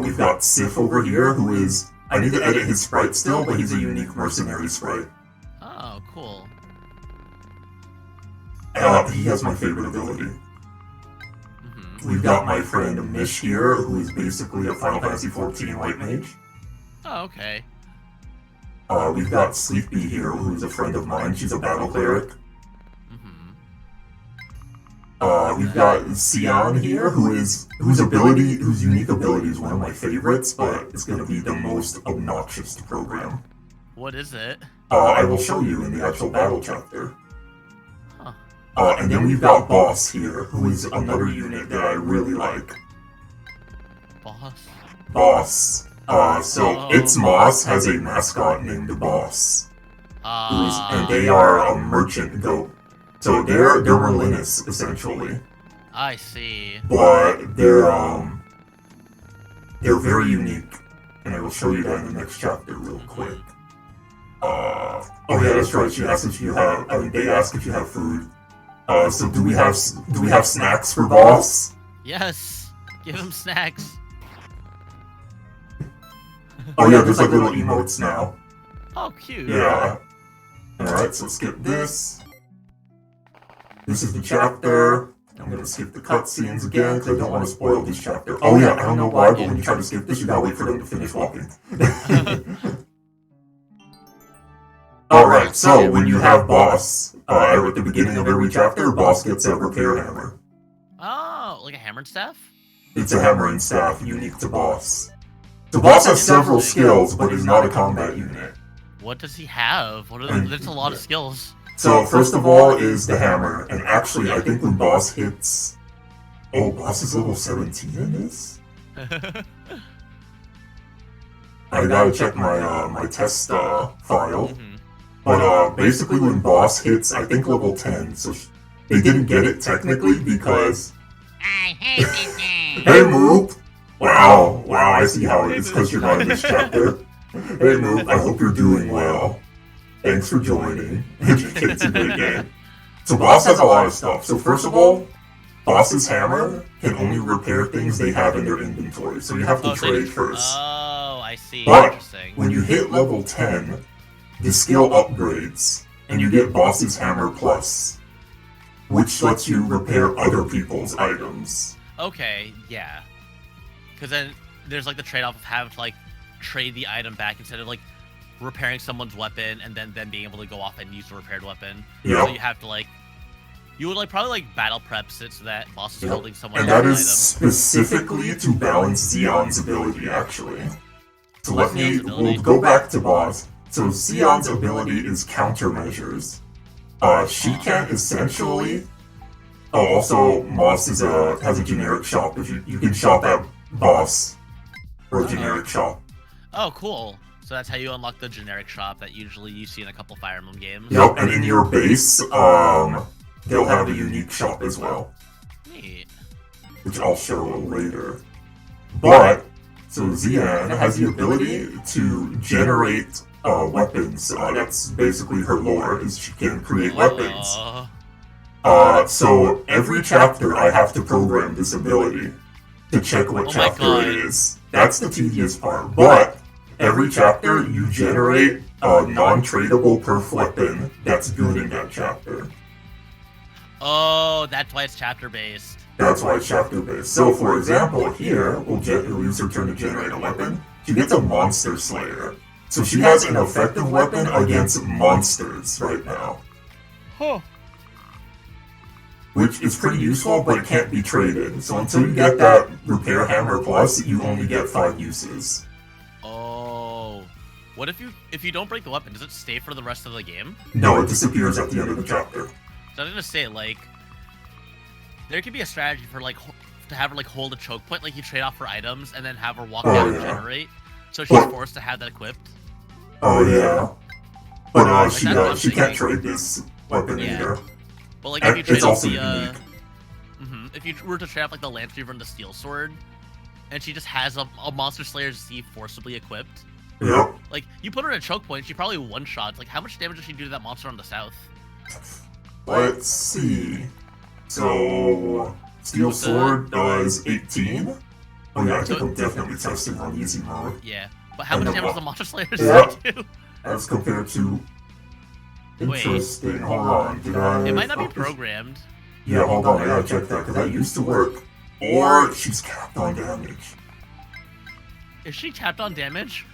Speaker 1: We've got Sif over here, who is... I need to edit his sprite still, but he's a unique mercenary sprite.
Speaker 2: Oh, cool.
Speaker 1: He has my favorite ability. Mm-hmm. We've got my friend Mish here, who is basically a Final Fantasy XIV white mage.
Speaker 2: Oh, okay.
Speaker 1: We've got Sleepy here, who's a friend of mine. She's a battle cleric. We've got Sion here, whose unique ability is one of my favorites, but it's going to be the most obnoxious to program.
Speaker 2: What is it?
Speaker 1: I will show you in the actual battle chapter. Huh. And then we've got Boss here, who is another unit that I really like. Boss. It's Moss has a mascot named Boss. And they are a merchant goat. So they're Merlinus, essentially.
Speaker 2: I see.
Speaker 1: But they're very unique. And I will show you that in the next chapter real quick. Oh yeah, that's right. They ask if you have food. So do we have snacks for Boss?
Speaker 2: Yes. Give him snacks.
Speaker 1: Oh yeah, there's like little emotes now.
Speaker 2: Oh, cute.
Speaker 1: Yeah. Alright, so skip this. This is the chapter. I'm gonna skip the cutscenes again, because I don't want to spoil this chapter. Oh yeah, I don't know why, but when you try to skip this, you gotta wait for them to finish walking. Alright, so when you have Boss, at the beginning of every chapter, Boss gets a repair hammer.
Speaker 2: Oh, like a hammer and staff?
Speaker 1: It's a hammer and staff, unique to Boss. The Boss has several skills, but is not a combat unit.
Speaker 2: What does he have? That's a lot of skills.
Speaker 1: So, first of all is the hammer, and actually, I think when Boss hits... Oh, Boss is level 17 in this? I gotta check my test file. Mm-hmm. But basically when Boss hits, I think level 10, so they didn't get it technically because...
Speaker 3: I hate this game!
Speaker 1: Hey, Moop! Wow, I see how it is because you're not in this chapter. Hey, Moop, I hope you're doing well. Thanks for joining. It's a good game. So Boss has a lot of stuff. So first of all, Boss's hammer can only repair things they have in their inventory. So you have to trade first.
Speaker 2: Oh, I see.
Speaker 1: But
Speaker 2: interesting.
Speaker 1: When you hit level 10, the skill upgrades, and you get Boss's Hammer Plus, which lets you repair other people's items.
Speaker 2: Okay, yeah. Because then there's like the trade-off of having to like trade the item back instead of like repairing someone's weapon and then being able to go off and use the repaired weapon.
Speaker 1: Yep.
Speaker 2: So you have to like, you would like probably like battle preps it so that Boss is holding someone else's
Speaker 1: item.
Speaker 2: And
Speaker 1: that is specifically to balance Xion's ability, actually. So we'll go back to Boss. So Xion's ability is countermeasures. She can essentially... Oh, also, Moss has a generic shop. If you can shop at Boss for a generic shop.
Speaker 2: Oh, cool. So that's how you unlock the generic shop that usually you see in a couple Fire Emblem games.
Speaker 1: Yep, and in your base, they'll have a unique shop as well.
Speaker 2: Neat.
Speaker 1: Which I'll show later. But So Xian has the ability to generate weapons. That's basically her lore, is she can create weapons. So every chapter I have to program this ability to check what chapter it is. That's the tedious part. But every chapter you generate a non-tradable perf weapon that's good in that chapter.
Speaker 2: Oh, that's why it's chapter based.
Speaker 1: That's why it's chapter based. So for example, here we'll use her turn to generate a weapon. She gets a monster slayer. So she has an effective weapon against monsters right now.
Speaker 2: Huh.
Speaker 1: Which is pretty useful, but it can't be traded. So until you get that Repair Hammer Plus, you only get 5 uses.
Speaker 2: Oh. What if you don't break the weapon? Does it stay for the rest of the game?
Speaker 1: No, it disappears at the end of the chapter.
Speaker 2: So I was gonna say, like, there could be a strategy for, like, to have her, like, hold a choke point, like you trade off her items, and then have her walk down and generate. So she's forced to have that equipped.
Speaker 1: Oh, yeah. But she can't trade this weapon either.
Speaker 2: But, like, if you trade off the, if you were to trade off, like, the Lance Reaver and the Steel Sword, and she just has a Monster Slayer Z forcibly equipped.
Speaker 1: Yep.
Speaker 2: Like, you put her in a choke point, she probably one-shots. Like, how much damage does she do to that monster on the south?
Speaker 1: Let's see. So, Steel Sword does 18? Oh yeah, I think I'm definitely testing on easy mode.
Speaker 2: Yeah, but how much damage does the Monster Slayer do?
Speaker 1: As compared to... Interesting, hold on, did I...
Speaker 2: It might not be programmed.
Speaker 1: Yeah, hold on, I gotta check that, because that used to work. Or she's capped on damage.
Speaker 2: Is she capped on damage?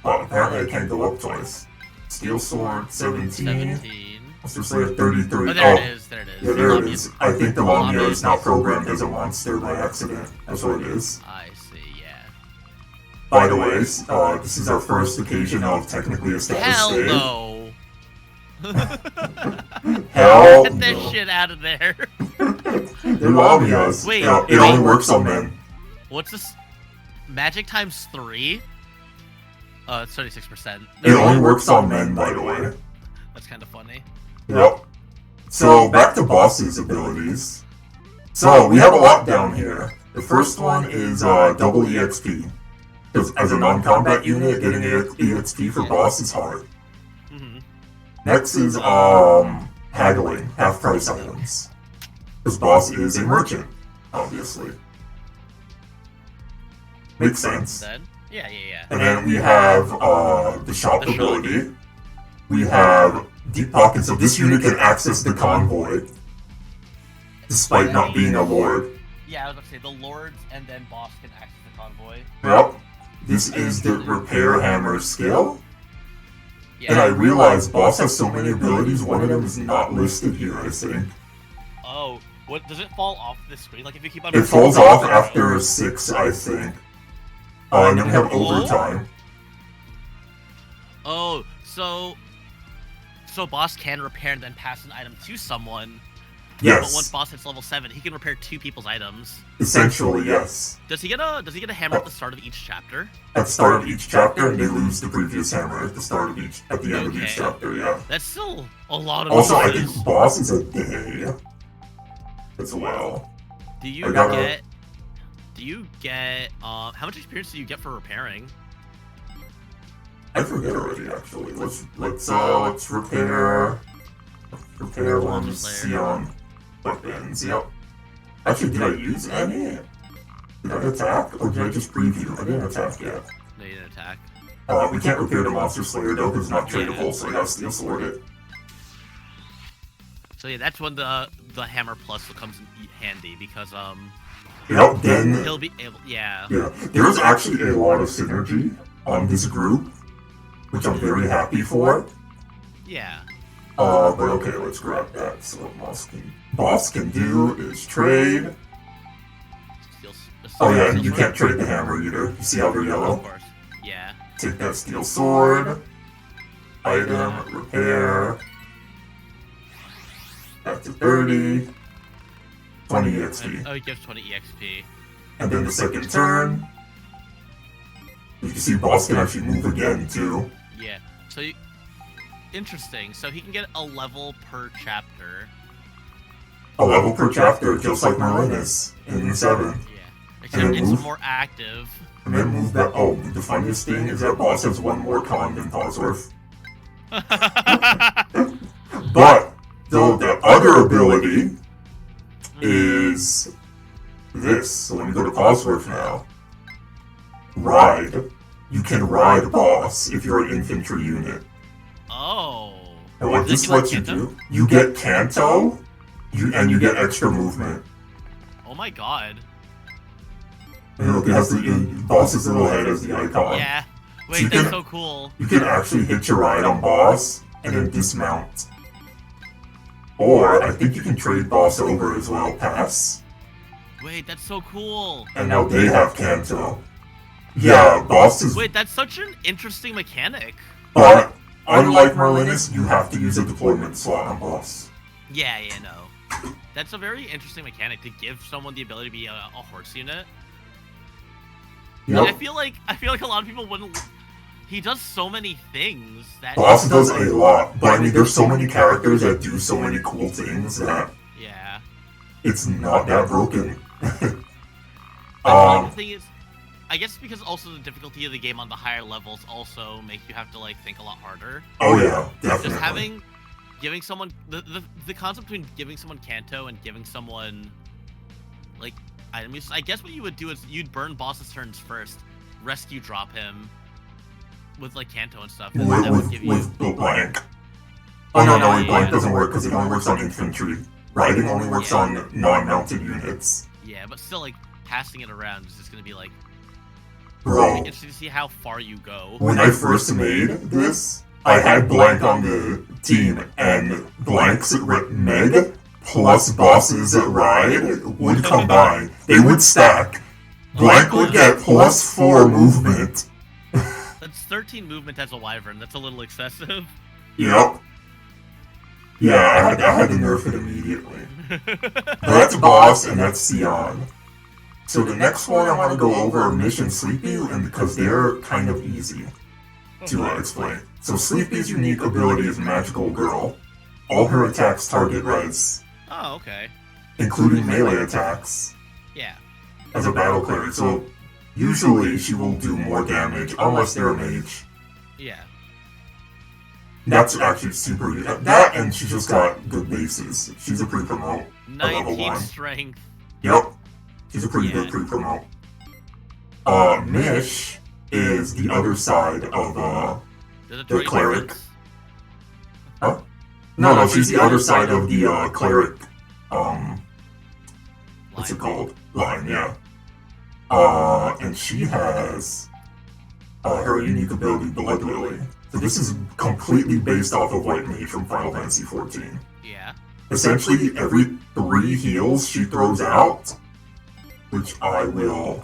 Speaker 1: Well, apparently I can't go up twice. Steel Sword, 17. Monster Slayer, 33.
Speaker 2: Oh, there it is.
Speaker 1: Yeah, there it is. I think the Lamia is not programmed as a monster by accident. That's what it is.
Speaker 2: I see, yeah.
Speaker 1: By the way, this is our first occasion of technically established save.
Speaker 2: Hell no!
Speaker 1: Hell
Speaker 2: Get this shit out of there!
Speaker 1: They're Lamias.
Speaker 2: Wait,
Speaker 1: it only works on men.
Speaker 2: What's this? Magic times 3? It's 36%.
Speaker 1: It only works on men, by the way.
Speaker 2: That's kind of funny.
Speaker 1: Yep. So, back to boss's abilities. So, we have a lot down here. The first one is double EXP. Because as a non-combat unit, getting EXP for boss is hard. Next is haggling, half-price items. Because boss is a merchant, obviously. Makes sense.
Speaker 2: Yeah.
Speaker 1: And then we have the shop ability. We have Deep Pockets, so this unit can access the convoy, despite not being a lord.
Speaker 2: Yeah, I was about to say, the lords and then boss can access the convoy.
Speaker 1: Yep. This is the Repair Hammer skill.
Speaker 2: Yeah.
Speaker 1: And I realized boss has so many abilities, one of them is not listed here, I think.
Speaker 2: Oh, what, does it fall off the screen? Like, if you keep on...
Speaker 1: It falls off after 6, I think. And then we have overtime.
Speaker 2: Oh, so boss can repair and then pass an item to someone.
Speaker 1: Yes.
Speaker 2: But once boss hits level 7, he can repair 2 people's items.
Speaker 1: Essentially, yes.
Speaker 2: Does he get a hammer at the start of each chapter?
Speaker 1: At the start of each chapter, and they lose the previous hammer at the end of each chapter, yeah.
Speaker 2: That's still a lot of
Speaker 1: Also,
Speaker 2: uses.
Speaker 1: I think boss is a day as well.
Speaker 2: Do you get how much experience do you get for repairing?
Speaker 1: I forget already, actually. Let's repair one Sion weapons. Yep. Actually, did I use any? Did I attack, or did I just preview? I didn't attack yet.
Speaker 2: No, you didn't attack.
Speaker 1: We can't repair the Monster Slayer though, because it's not tradable, so I gotta Steel Sword it.
Speaker 2: So yeah, that's when the Hammer Plus comes in handy, because
Speaker 1: Yep, then
Speaker 2: he'll be able, yeah.
Speaker 1: Yeah, there's actually a lot of synergy on this group, which I'm very happy for.
Speaker 2: Yeah.
Speaker 1: But okay, let's grab that. So what boss can do is trade. Oh yeah, and you can't trade the hammer either. You see how they're yellow?
Speaker 2: Of course. Yeah.
Speaker 1: Take that Steel Sword. Item, repair. Back to 30. 20 EXP.
Speaker 2: Oh, it gives 20 EXP.
Speaker 1: And then the second turn, you can see boss can actually move again too.
Speaker 2: Yeah. So interesting. So he can get a level per chapter.
Speaker 1: A level per chapter, just like Marlenis in 7.
Speaker 2: Yeah. Except it's more active.
Speaker 1: And then move back. Oh, the funniest thing is that boss has one more con than Bosworth. But, though, the other ability is this. So let me go to Bosworth now. Ride. You can ride boss if you're an infantry unit.
Speaker 2: Oh.
Speaker 1: And what this lets you do, you get Kanto, and you get extra movement.
Speaker 2: Oh my god.
Speaker 1: And look, it has the boss's little head as the icon.
Speaker 2: Yeah. Wait, that's so cool.
Speaker 1: You can actually hitch a ride on boss, and then dismount. Or, I think you can trade boss over as well, pass.
Speaker 2: Wait, that's so cool.
Speaker 1: And now they have Kanto. Yeah, boss is...
Speaker 2: Wait, that's such an interesting mechanic.
Speaker 1: But, unlike Merlinus, you have to use a deployment slot on boss.
Speaker 2: Yeah, no. That's a very interesting mechanic to give someone the ability to be a horse unit.
Speaker 1: Yep.
Speaker 2: I feel like a lot of people wouldn't. He does so many things that.
Speaker 1: Boss does a lot, but I mean, there's so many characters that do so many cool things that.
Speaker 2: Yeah.
Speaker 1: It's not that broken.
Speaker 2: The thing is, I guess because also the difficulty of the game on the higher levels also make you have to like think a lot harder.
Speaker 1: Oh yeah, definitely.
Speaker 2: Just giving someone the concept between giving someone Kanto and giving someone like I guess what you would do is you'd burn boss's turns first, rescue drop him with like Kanto and stuff, and that would give you
Speaker 1: with blank. Oh no, blank doesn't work because it only works on infantry. Riding only works on non-mounted units.
Speaker 2: Yeah, but still, like passing it around is just gonna be like.
Speaker 1: Bro,
Speaker 2: interesting to see how far you go.
Speaker 1: When I first made this, I had blank on the team, and blank's Meg plus boss's ride would combine. They would stack. Blank would get +4 movement.
Speaker 2: That's 13 movement as a wyvern. That's a little excessive.
Speaker 1: Yep. Yeah, I had to nerf it immediately. But that's boss, and that's Sion. So the next one I want to go over are Mission Sleepy, and because they're kind of easy to explain. So Sleepy's unique ability is Magical Girl. All her attacks target Rice.
Speaker 2: Oh, okay.
Speaker 1: Including melee attacks.
Speaker 2: Yeah.
Speaker 1: As a battle cleric, so usually she will do more damage, unless they're a mage.
Speaker 2: Yeah.
Speaker 1: That's actually super good. That, and she just got good bases. She's a pre-promote.
Speaker 2: 19 strength.
Speaker 1: Yep. She's a pretty good pre-promote. Mish is the other side of, the cleric. Huh? No, she's the other side of the, cleric, what's it called? Line, yeah. And she has, her unique ability, Blood Lily. So this is completely based off of White Mage from Final Fantasy XIV.
Speaker 2: Yeah.
Speaker 1: Essentially, every 3 heals she throws out, which I will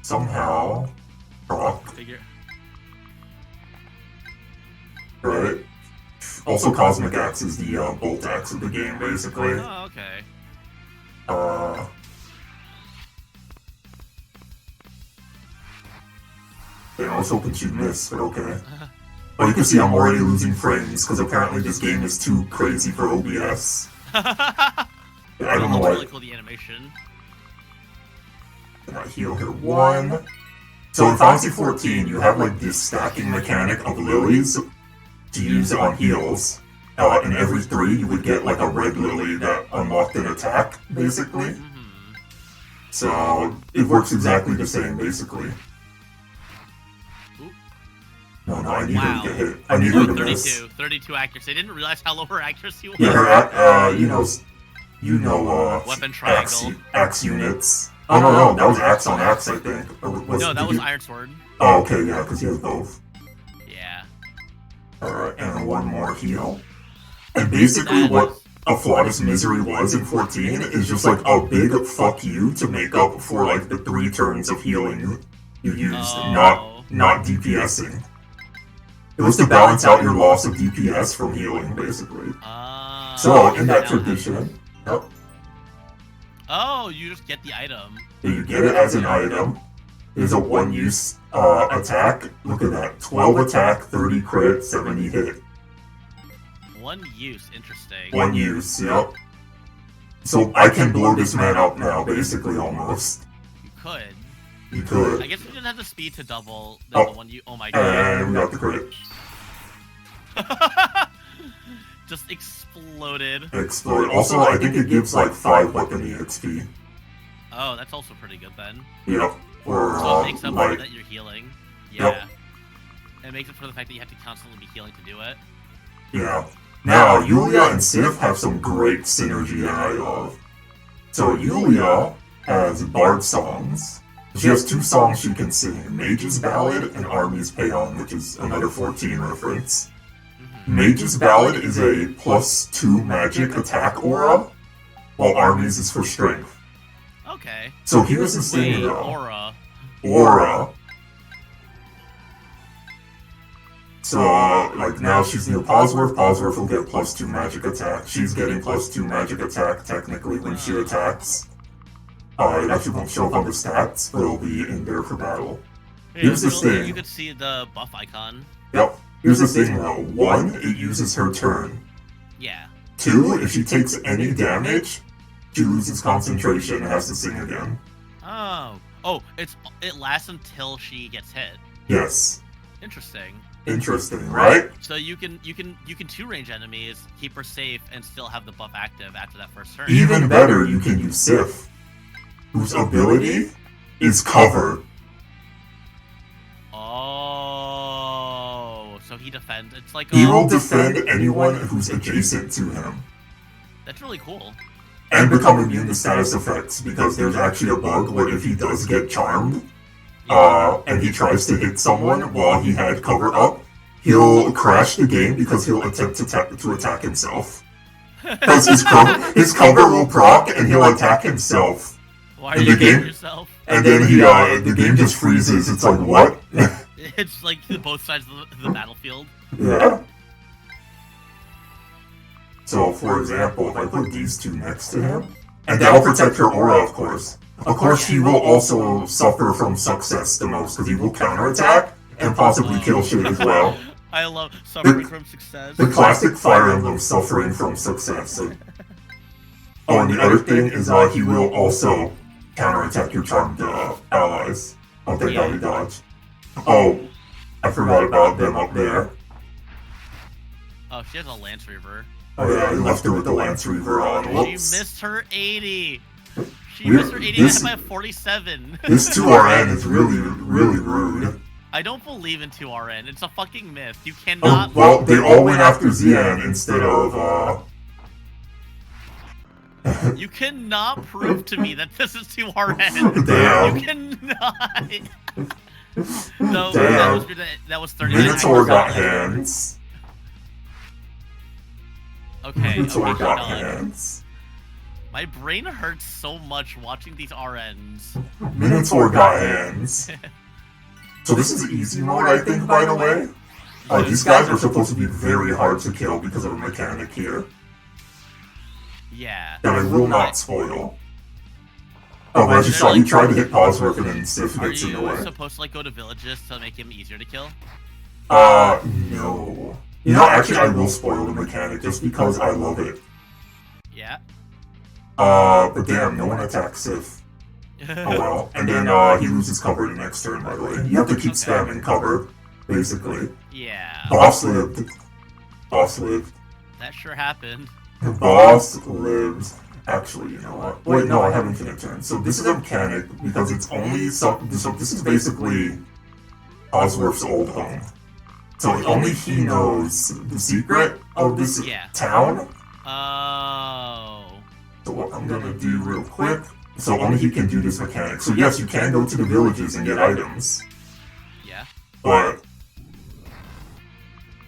Speaker 1: somehow proc. Right. Also, Cosmic Axe is the bolt axe of the game, basically.
Speaker 2: Oh, okay.
Speaker 1: Yeah, I was hoping she'd miss, but okay. But you can see I'm already losing frames, because apparently this game is too crazy for OBS. I don't know why.
Speaker 2: Really cool, the animation.
Speaker 1: And I heal her 1. So in Final Fantasy 14, you have like this stacking mechanic of lilies to use on heals. And every 3, you would get like a red lily that unlocked an attack, basically.
Speaker 2: Mm-hmm.
Speaker 1: So it works exactly the same, basically.
Speaker 2: Ooh.
Speaker 1: No, I need her to get hit. I need her to
Speaker 2: 32,
Speaker 1: miss.
Speaker 2: 32 accuracy. I didn't realize how low her accuracy was.
Speaker 1: Yeah, her, you know,
Speaker 2: weapon triangle.
Speaker 1: Axe units. Oh, no, that was axe on axe, I think.
Speaker 2: No, that was Iron Sword.
Speaker 1: Oh, okay, yeah, because he has both.
Speaker 2: Yeah.
Speaker 1: Alright, and 1 more heal. And basically what a Flawless Misery was in 14 is just like a big fuck you to make up for like the 3 turns of healing you used, not DPSing. It was to balance out your loss of DPS from healing, basically. So, in that tradition, yep.
Speaker 2: Oh, you just get the item.
Speaker 1: You get it as an item. It's a 1-use attack. Look at that. 12 attack, 30 crit, 70 hit.
Speaker 2: 1 use, interesting.
Speaker 1: 1 use, yep. So I can blow this man up now, basically, almost.
Speaker 2: You could.
Speaker 1: You could.
Speaker 2: I guess we didn't have the speed to double the one you. Oh my
Speaker 1: And
Speaker 2: god.
Speaker 1: we got the crit.
Speaker 2: Just exploded.
Speaker 1: Explode. Also, I think it gives like 5 weapon EXP.
Speaker 2: Oh, that's also pretty good then.
Speaker 1: Yep. Or,
Speaker 2: So it makes up for
Speaker 1: like,
Speaker 2: that you're healing. Yeah.
Speaker 1: Yep.
Speaker 2: It makes up for the fact that you have to constantly be healing to do it.
Speaker 1: yeah. Now, Yulia and Sif have some great synergy that I love. So, Yulia has bard songs. She has 2 songs she can sing, Mage's Ballad and Army's Paean, which is another 14 reference. Mage's Ballad is a +2 magic attack aura, while Army's is for strength.
Speaker 2: Okay.
Speaker 1: So here's the thing though.
Speaker 2: Aura.
Speaker 1: So, like, now she's near Posworth. Posworth will get +2 magic attack. She's getting +2 magic attack, technically, when she attacks. It actually won't show up on the stats, but it'll be in there for battle. Here's the thing.
Speaker 2: You could see the buff icon.
Speaker 1: Yep. Here's the thing, though. 1, it uses her turn.
Speaker 2: Yeah.
Speaker 1: 2, if she takes any damage, she loses concentration and has to sing again.
Speaker 2: Oh. Oh, it lasts until she gets hit.
Speaker 1: Yes.
Speaker 2: Interesting.
Speaker 1: Interesting, right?
Speaker 2: So you can 2-range enemies, keep her safe, and still have the buff active after that first turn.
Speaker 1: Even better, you can use Sif, whose ability is cover.
Speaker 2: Oh, so he defends. It's like
Speaker 1: He will defend anyone who's adjacent to him.
Speaker 2: That's really cool.
Speaker 1: And become immune to status effects, because there's actually a bug where if he does get charmed, and he tries to hit someone while he had cover up, he'll crash the game because he'll attempt to attack himself. Because his cover will proc and he'll attack himself.
Speaker 2: Why are you hitting yourself?
Speaker 1: And then the game just freezes. It's like, what?
Speaker 2: It's like both sides of the battlefield.
Speaker 1: Yeah. So, for example, if I put these 2 next to him, and that'll protect her aura, of course. Of course, he will also suffer from success the most, because he will counterattack and possibly kill shit as well.
Speaker 2: I love suffering from success.
Speaker 1: The classic Fire Emblem suffering from success. Oh, and the other thing is he will also counterattack your charmed allies. Oh, thank God he dodged. Oh, I forgot about them up there.
Speaker 2: Oh, she has a Lance Reaver.
Speaker 1: Oh yeah, I left her with the Lance Reaver on. Whoops.
Speaker 2: She missed her 80. She missed her 80 and hit by a 47.
Speaker 1: This 2RN is really, really rude.
Speaker 2: I don't believe in 2RN. It's a fucking myth. You cannot...
Speaker 1: well, they all went after Xian instead of,
Speaker 2: You cannot prove to me that this is 2RN.
Speaker 1: Damn.
Speaker 2: You cannot. No,
Speaker 1: Damn.
Speaker 2: That was 39.
Speaker 1: Minotaur got hands.
Speaker 2: Okay,
Speaker 1: Minotaur
Speaker 2: okay,
Speaker 1: got
Speaker 2: hold on.
Speaker 1: hands.
Speaker 2: My brain hurts so much watching these RNs.
Speaker 1: Minotaur got hands. So this is easy mode, I think, by the way. These guys are supposed to be very hard to kill because of a mechanic here.
Speaker 2: Yeah.
Speaker 1: That I will not spoil. Oh, as you saw, you tried to hit Posworth and then Sif gets in the way.
Speaker 2: Are you supposed to like go to villages to make him easier to kill?
Speaker 1: No. You know, actually, I will spoil the mechanic just because I love it.
Speaker 2: Yeah.
Speaker 1: But damn, no one attacks Sif. Oh well. And then he loses cover the next turn, by the way. You have to keep spamming cover, basically.
Speaker 2: Yeah.
Speaker 1: Boss lived. Boss lived.
Speaker 2: That sure happened.
Speaker 1: Boss lives. Actually, you know what? Wait, no, I have infinite turns. So this is a mechanic because it's only some. So this is basically Osworth's old home. So only he knows the secret of this town.
Speaker 2: Oh.
Speaker 1: So what I'm gonna do real quick. So only he can do this mechanic. So yes, you can go to the villages and get items.
Speaker 2: Yeah.
Speaker 1: But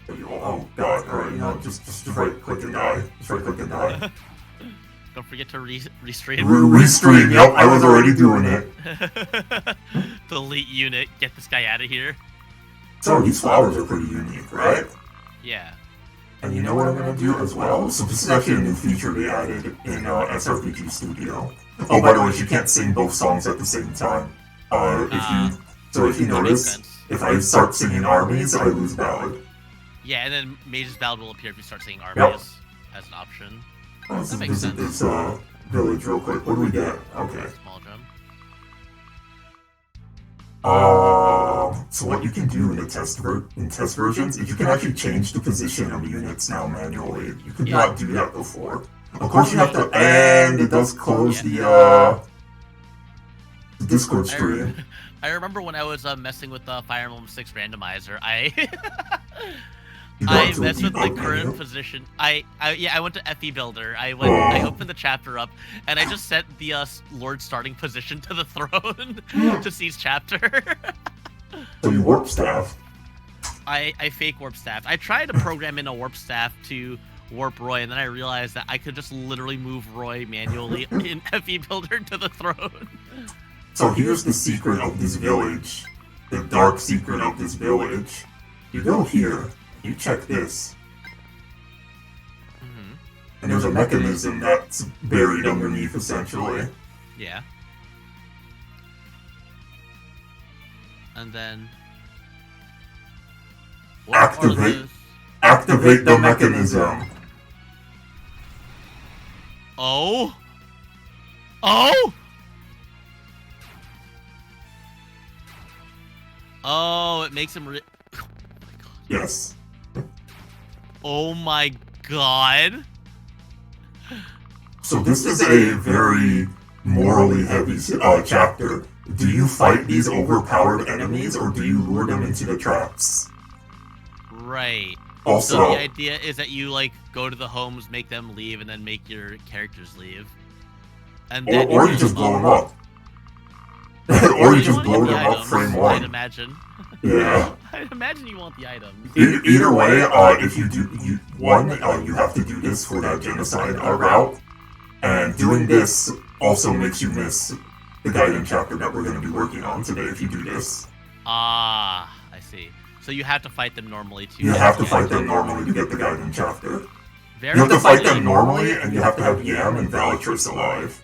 Speaker 1: oh god, alright, you know, just right click and die. Just right click and die.
Speaker 2: Don't forget to restream.
Speaker 1: Restream, yep, I was already doing it.
Speaker 2: Delete unit, get this guy out of here.
Speaker 1: So these flowers are pretty unique, right?
Speaker 2: Yeah.
Speaker 1: And you know what I'm gonna do as well? So this is actually a new feature they added in SRPG Studio. Oh, by the way, you can't sing both songs at the same time. If you notice, if I start singing Armies, I lose Ballad.
Speaker 2: Yeah, and then Mage's Ballad will appear if you start singing Armies as an option.
Speaker 1: Let's visit this village real quick. What do we get? Okay.
Speaker 2: Small drum.
Speaker 1: So what you can do in the test versions is you can actually change the position of units now manually. You could not do that before. Of course, you have to, and it does close the Discord stream.
Speaker 2: I remember when I was messing with the Fire Emblem 6 randomizer, I messed with the current position. I went to FE Builder. I opened the chapter up, and I just set the Lord starting position to the throne to seize chapter.
Speaker 1: So you warp staff.
Speaker 2: I fake warp staff. I tried to program in a warp staff to warp Roy, and then I realized that I could just literally move Roy manually in FE Builder to the throne.
Speaker 1: So here's the secret of this village. The dark secret of this village. You go here. You check this.
Speaker 2: Mm-hmm.
Speaker 1: And there's a mechanism that's buried underneath, essentially.
Speaker 2: Yeah. And then...
Speaker 1: Activate the mechanism.
Speaker 2: Oh? Oh? Oh, it makes him oh my god.
Speaker 1: Yes.
Speaker 2: Oh my god.
Speaker 1: So this is a very morally heavy chapter. Do you fight these overpowered enemies, or do you lure them into the traps?
Speaker 2: Right.
Speaker 1: Also,
Speaker 2: so the idea is that you like go to the homes, make them leave, and then make your characters leave. And then
Speaker 1: or you just blow them up. Or you just blow them up frame one.
Speaker 2: I'd imagine.
Speaker 1: Yeah.
Speaker 2: I'd imagine you want the items.
Speaker 1: Either way, if you do, you have to do this for that genocide route. And doing this also makes you miss the guiding chapter that we're going to be working on today if you do this.
Speaker 2: Ah, I see. So you have to fight them normally too.
Speaker 1: You have to fight them normally to get the guiding chapter.
Speaker 2: Very
Speaker 1: you have to fight them normally, and you have to have Yam and Valatrice alive.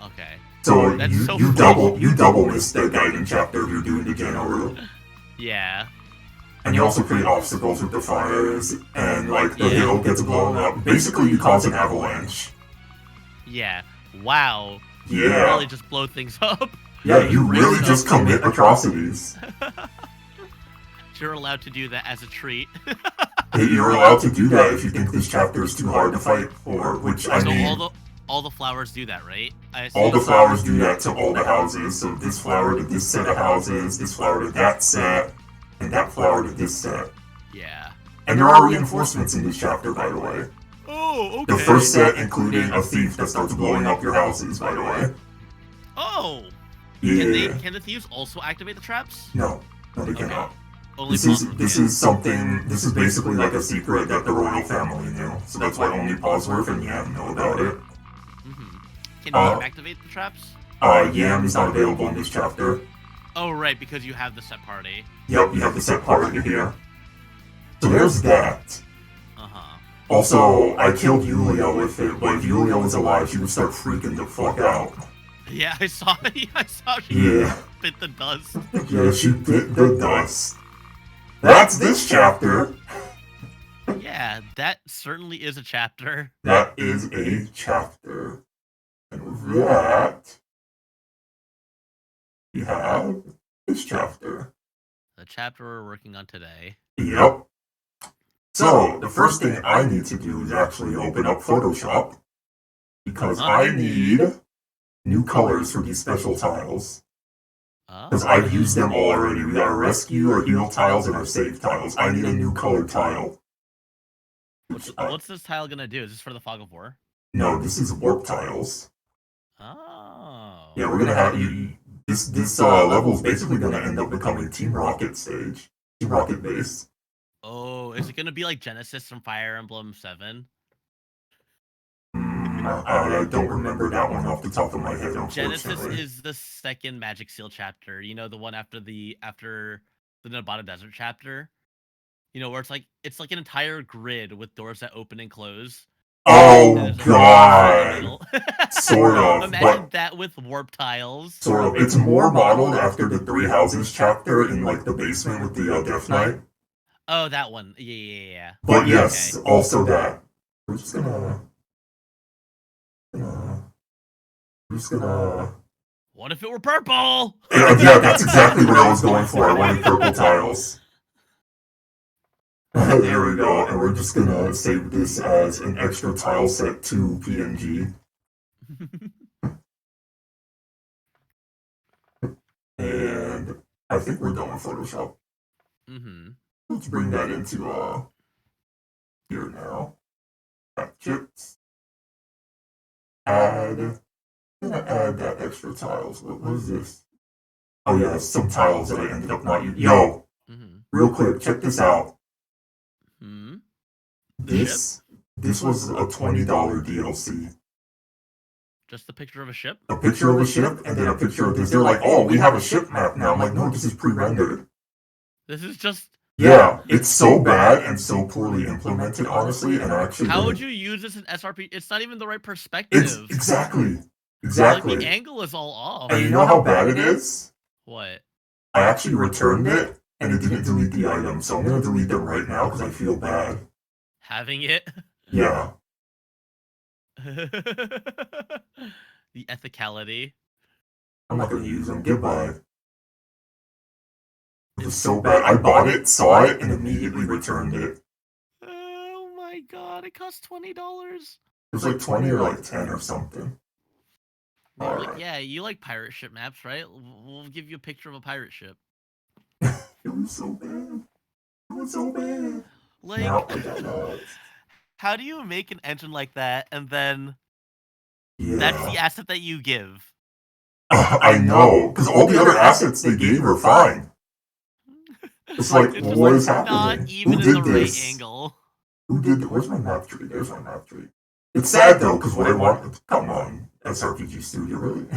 Speaker 2: Okay.
Speaker 1: So you double miss the guiding chapter if you're doing the Geno route.
Speaker 2: Yeah.
Speaker 1: And you also create obstacles with the fires, and like the hill gets blown up. Basically, you cause an avalanche.
Speaker 2: Yeah. Wow.
Speaker 1: Yeah.
Speaker 2: You really just blow things up.
Speaker 1: Yeah, you really just commit atrocities.
Speaker 2: You're allowed to do that as a treat.
Speaker 1: You're allowed to do that if you think this chapter is too hard to fight for, which I mean...
Speaker 2: all the flowers do that, right?
Speaker 1: All the flowers do that to all the houses. So this flower to this set of houses, this flower to that set, and that flower to this set.
Speaker 2: Yeah.
Speaker 1: And there are reinforcements in this chapter, by the way.
Speaker 2: Oh, okay.
Speaker 1: The first set including a thief that starts blowing up your houses, by the way.
Speaker 2: Oh!
Speaker 1: Yeah.
Speaker 2: Can the thieves also activate the traps?
Speaker 1: No, they cannot.
Speaker 2: Only
Speaker 1: this is basically like a secret that the royal family knew. So that's why only Bosworth and Yam know about it.
Speaker 2: Can Yam activate the traps?
Speaker 1: Yam is not available in this chapter.
Speaker 2: Oh, right, because you have the set party.
Speaker 1: Yep, you have the set party here. So there's that.
Speaker 2: Uh-huh.
Speaker 1: Also, I killed Yulia with it, but if Yulia was alive, she would start freaking the fuck out.
Speaker 2: Yeah, I saw she bit the dust.
Speaker 1: Yeah, she bit the dust. That's this chapter!
Speaker 2: Yeah, that certainly is a chapter.
Speaker 1: That is a chapter. And with that, we have this chapter.
Speaker 2: The chapter we're working on today.
Speaker 1: Yep. So, the first thing I need to do is actually open up Photoshop, because I need new colors for these special tiles. Because I've used them all already. We got our rescue, our heal tiles, and our save tiles. I need a new colored tile.
Speaker 2: What's this tile gonna do? Is this for the Fog of War?
Speaker 1: No, this is warp tiles.
Speaker 2: Oh.
Speaker 1: Yeah, we're gonna have you. This level is basically gonna end up becoming Team Rocket stage, Team Rocket base.
Speaker 2: Oh, is it gonna be like Genesis from Fire Emblem 7?
Speaker 1: I don't remember that one off the top of my head, unfortunately.
Speaker 2: Genesis is the second Magic Seal chapter. You know, the one after the Nevada Desert chapter. You know, where it's like an entire grid with doors that open and close.
Speaker 1: Oh god! Sort of.
Speaker 2: Imagine that with warp tiles.
Speaker 1: Sort of. It's more modeled after the Three Houses chapter in like the basement with the Death Knight.
Speaker 2: Oh, that one. Yeah.
Speaker 1: But yes, also that. We're just gonna.
Speaker 2: What if it were purple?
Speaker 1: Yeah, that's exactly what I was going for. I wanted purple tiles. There we go, and we're just gonna save this as an extra tile set to PNG. And I think we're done with Photoshop. Let's bring that into here now. Got chips. I'm gonna add that extra tiles. What is this? Oh yeah, some tiles that I ended up not using. Yo, real quick, check this out. This was a $20 DLC.
Speaker 2: Just a picture of a ship?
Speaker 1: A picture of a ship, and then a picture of this. They're like, oh, we have a ship map now. I'm like, no, this is pre-rendered.
Speaker 2: This is just...
Speaker 1: Yeah, it's so bad and so poorly implemented, honestly, and actually...
Speaker 2: How would you use this in SRP? It's not even the right perspective.
Speaker 1: Exactly.
Speaker 2: Like, the angle is all off.
Speaker 1: And you know how bad it is?
Speaker 2: What?
Speaker 1: I actually returned it, and it didn't delete the item, so I'm gonna delete them right now because I feel bad.
Speaker 2: Having it?
Speaker 1: Yeah.
Speaker 2: The ethicality.
Speaker 1: I'm not gonna use them. Goodbye. It was so bad. I bought it, saw it, and immediately returned it.
Speaker 2: Oh my god, it cost $20.
Speaker 1: It was like 20 or like 10 or something.
Speaker 2: Yeah, you like pirate ship maps, right? We'll give you a picture of a pirate ship.
Speaker 1: It was so bad. It was so bad.
Speaker 2: Like, how do you make an engine like that, and then that's the asset that you give?
Speaker 1: I know, because all the other assets they gave are fine. It's like,
Speaker 2: it's
Speaker 1: what is
Speaker 2: not
Speaker 1: happening?
Speaker 2: Even
Speaker 1: Who
Speaker 2: in
Speaker 1: did
Speaker 2: the
Speaker 1: this?
Speaker 2: right angle.
Speaker 1: Who did? Where's my map tree? There's my map tree. It's sad though, because what I want... Come on, SRPG Studio, really?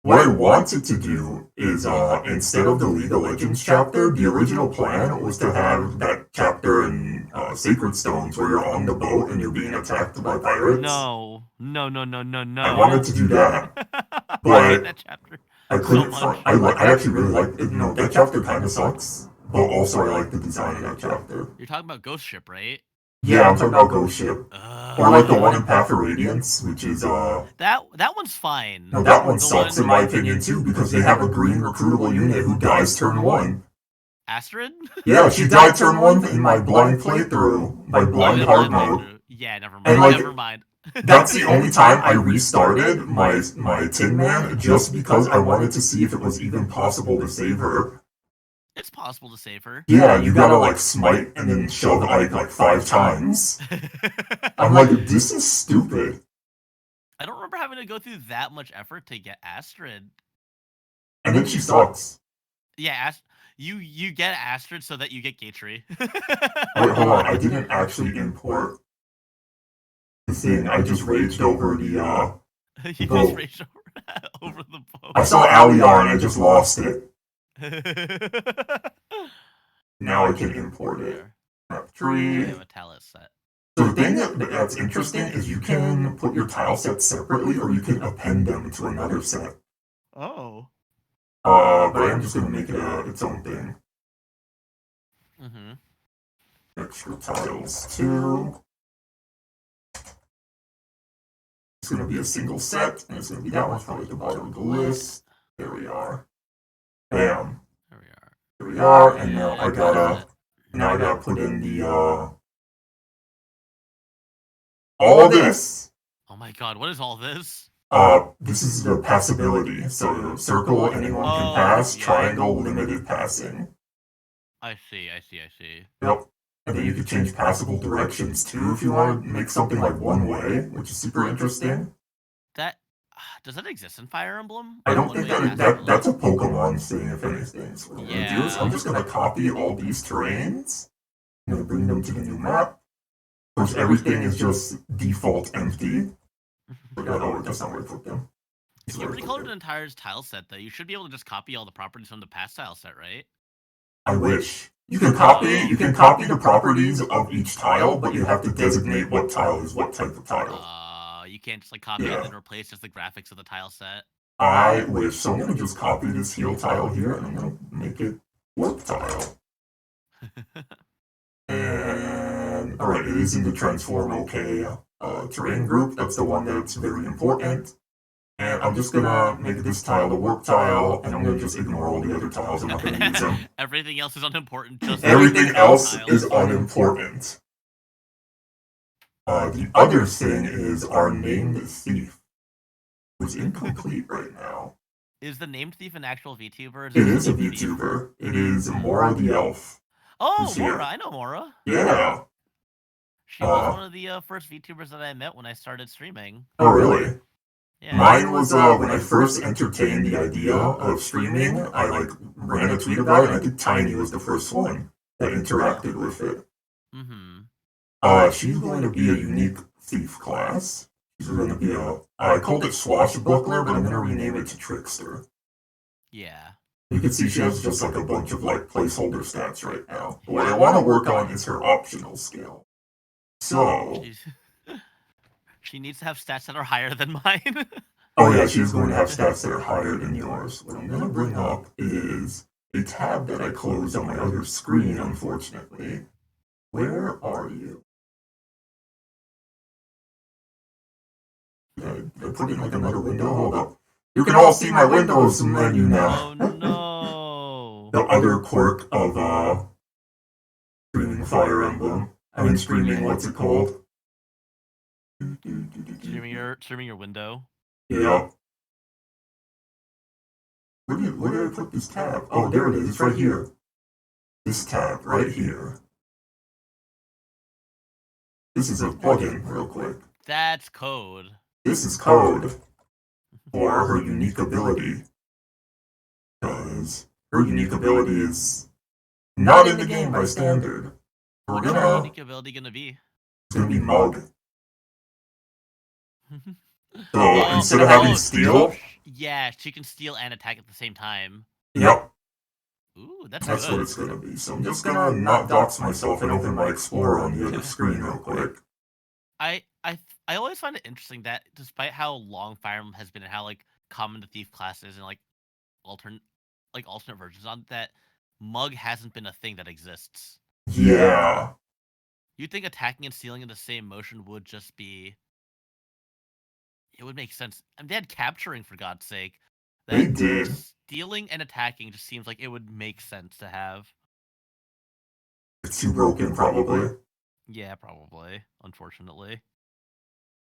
Speaker 1: What I wanted to do is, instead of the League of Legends chapter, the original plan was to have that chapter in Sacred Stones where you're on the boat and you're being attacked by pirates.
Speaker 2: No.
Speaker 1: I wanted to do that, but
Speaker 2: I hate that chapter.
Speaker 1: I couldn't find... I actually really like it. No, that chapter kind of sucks, but also I like the design of that chapter.
Speaker 2: You're talking about Ghost Ship, right?
Speaker 1: Yeah, I'm talking about Ghost Ship. Or like the one in Path of Radiance, which is
Speaker 2: That one's fine.
Speaker 1: No, that one sucks in my opinion too, because they have a green recruitable unit who dies turn 1.
Speaker 2: Astrid?
Speaker 1: Yeah, she died turn 1 in my blind playthrough. My blind hard mode.
Speaker 2: Yeah, never mind.
Speaker 1: And like,
Speaker 2: never mind.
Speaker 1: That's the only time I restarted my Tin Man, just because I wanted to see if it was even possible to save her.
Speaker 2: It's possible to save her.
Speaker 1: Yeah, you gotta like smite and then shove Ike like 5 times. I'm like, this is stupid.
Speaker 2: I don't remember having to go through that much effort to get Astrid.
Speaker 1: And then she sucks.
Speaker 2: Yeah, you get Astrid so that you get Gatry.
Speaker 1: Wait, hold on. I didn't actually import the thing. I just raged over the
Speaker 2: You just raged over the boat.
Speaker 1: I saw Alliar and I just lost it. Now I can import it. Map tree.
Speaker 2: We have a talent set.
Speaker 1: So the thing that's interesting is you can put your tile sets separately, or you can append them to another set.
Speaker 2: Oh.
Speaker 1: But I'm just gonna make it its own thing. Extra tiles too. It's gonna be a single set, and it's gonna be that one's probably at the bottom of the list. There we are. Bam. There we are, and now I gotta put in the all of this.
Speaker 2: Oh my god, what is all this?
Speaker 1: This is the passability. So circle, anyone can pass. Yeah. Triangle, limited passing.
Speaker 2: I see.
Speaker 1: Yep. And then you can change passable directions too if you want to make something like one way, which is super interesting.
Speaker 2: Does that exist in Fire Emblem?
Speaker 1: I don't think that's a Pokemon thing, if anything. So what I'm gonna do is I'm just gonna copy all these terrains. I'm gonna bring them to the new map. Of course, everything is just default empty. Oh, that's not where I put them.
Speaker 2: If you recolored an entire tile set, though, you should be able to just copy all the properties from the past tile set, right?
Speaker 1: I wish. You can copy the properties of each tile, but you have to designate what tile is what type of tile.
Speaker 2: You can't just like copy it and then replace just the graphics of the tile set.
Speaker 1: I wish. So I'm gonna just copy this heal tile here, and I'm gonna make it warp tile. And alright, it is in the transform OK terrain group. That's the one that's very important. And I'm just gonna make this tile the work tile, and I'm gonna just ignore all the other tiles. I'm not gonna use them.
Speaker 2: Everything else is unimportant. Just
Speaker 1: Everything else
Speaker 2: tiles.
Speaker 1: is unimportant. The other thing is our named thief was incomplete right now.
Speaker 2: Is the named thief an actual VTuber?
Speaker 1: It is a VTuber. It is Mora the Elf.
Speaker 2: Oh, Mora! I know Mora.
Speaker 1: Yeah.
Speaker 2: She was one of the first VTubers that I met when I started streaming.
Speaker 1: Oh, really?
Speaker 2: Yeah.
Speaker 1: Mine was when I first entertained the idea of streaming. I ran a tweet about it, and I think Tiny was the first one that interacted with it. She's going to be a unique thief class. She's going to be I called it Swashbuckler, but I'm going to rename it to Trickster.
Speaker 2: Yeah.
Speaker 1: You can see she has just a bunch of placeholder stats right now. What I want to work on is her optional skill. So...
Speaker 2: She needs to have stats that are higher than mine.
Speaker 1: Oh yeah, she's going to have stats that are higher than yours. What I'm going to bring up is a tab that I closed on my other screen, unfortunately. Where are you? I put in another window. Hold up. You can all see my Windows menu now.
Speaker 2: Oh no.
Speaker 1: The other quirk of streaming Fire Emblem. I mean streaming, what's it called?
Speaker 2: Streaming your window.
Speaker 1: Yeah. Where did I put this tab? Oh, there it is. It's right here. This tab right here. This is a plugin, real quick.
Speaker 2: That's code.
Speaker 1: This is code for her unique ability. Because her unique ability is not in the game by standard.
Speaker 2: What's her unique ability gonna be?
Speaker 1: It's gonna be Mug. So instead of having steal...
Speaker 2: Yeah, she can steal and attack at the same time.
Speaker 1: Yep.
Speaker 2: Ooh, that's
Speaker 1: what it's gonna be. So I'm just gonna not dox myself and open my Explorer on the other screen real quick.
Speaker 2: I always find it interesting that despite how long Fire Emblem has been and how common the thief classes and alternate versions on that, Mug hasn't been a thing that exists.
Speaker 1: Yeah.
Speaker 2: You'd think attacking and stealing in the same motion would just be... It would make sense. I mean, they had capturing, for God's sake.
Speaker 1: They did.
Speaker 2: Stealing and attacking just seems like it would make sense to have.
Speaker 1: It's too broken, probably.
Speaker 2: Yeah, probably. Unfortunately.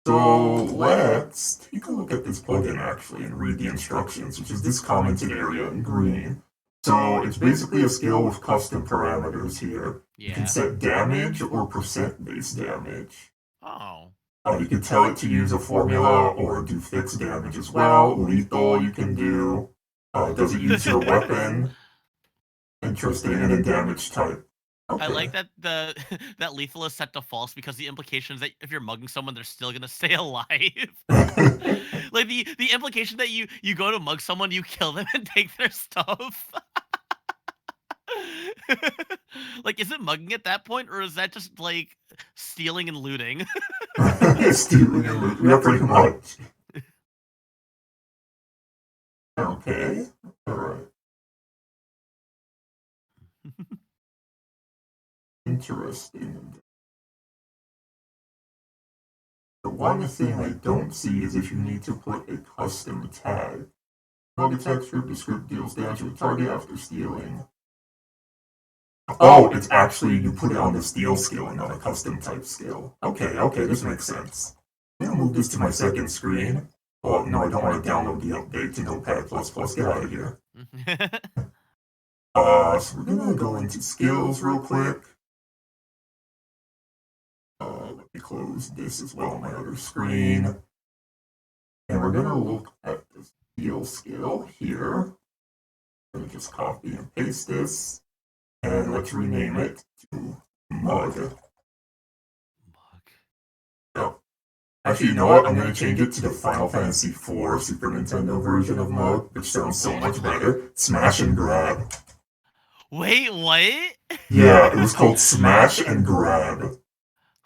Speaker 1: So let's take a look at this plugin, actually, and read the instructions, which is this commented area in green. So it's basically a skill with custom parameters here.
Speaker 2: Yeah.
Speaker 1: You can set damage or percent-based damage.
Speaker 2: Oh.
Speaker 1: You can tell it to use a formula or do fixed damage as well. Lethal you can do. Does it use your weapon? Interesting. And then damage type. Okay.
Speaker 2: I like that that lethal is set to false because the implication is that if you're mugging someone, they're still gonna stay alive. The implication that you go to mug someone, you kill them and take their stuff. Is it mugging at that point, or is that just stealing and looting?
Speaker 1: Stealing and looting, yeah, pretty much. Okay, alright. Interesting. The one thing I don't see is if you need to put a custom tag. Mug attack script, the script deals damage to a target after stealing. Oh, it's actually, you put it on the steal skill and not a custom type skill. Okay, this makes sense. I'm gonna move this to my second screen. Oh, no, I don't want to download the update to Notepad++. Get out of here. So we're gonna go into skills real quick. Let me close this as well on my other screen. And we're gonna look at the steal skill here. I'm gonna just copy and paste this. And let's rename it to Mug. Yep. Actually, you know what? I'm going to change it to the Final Fantasy IV Super Nintendo version of Mug, which sounds so much better. Smash and Grab.
Speaker 2: Wait, what?
Speaker 1: Yeah, it was called Smash and Grab.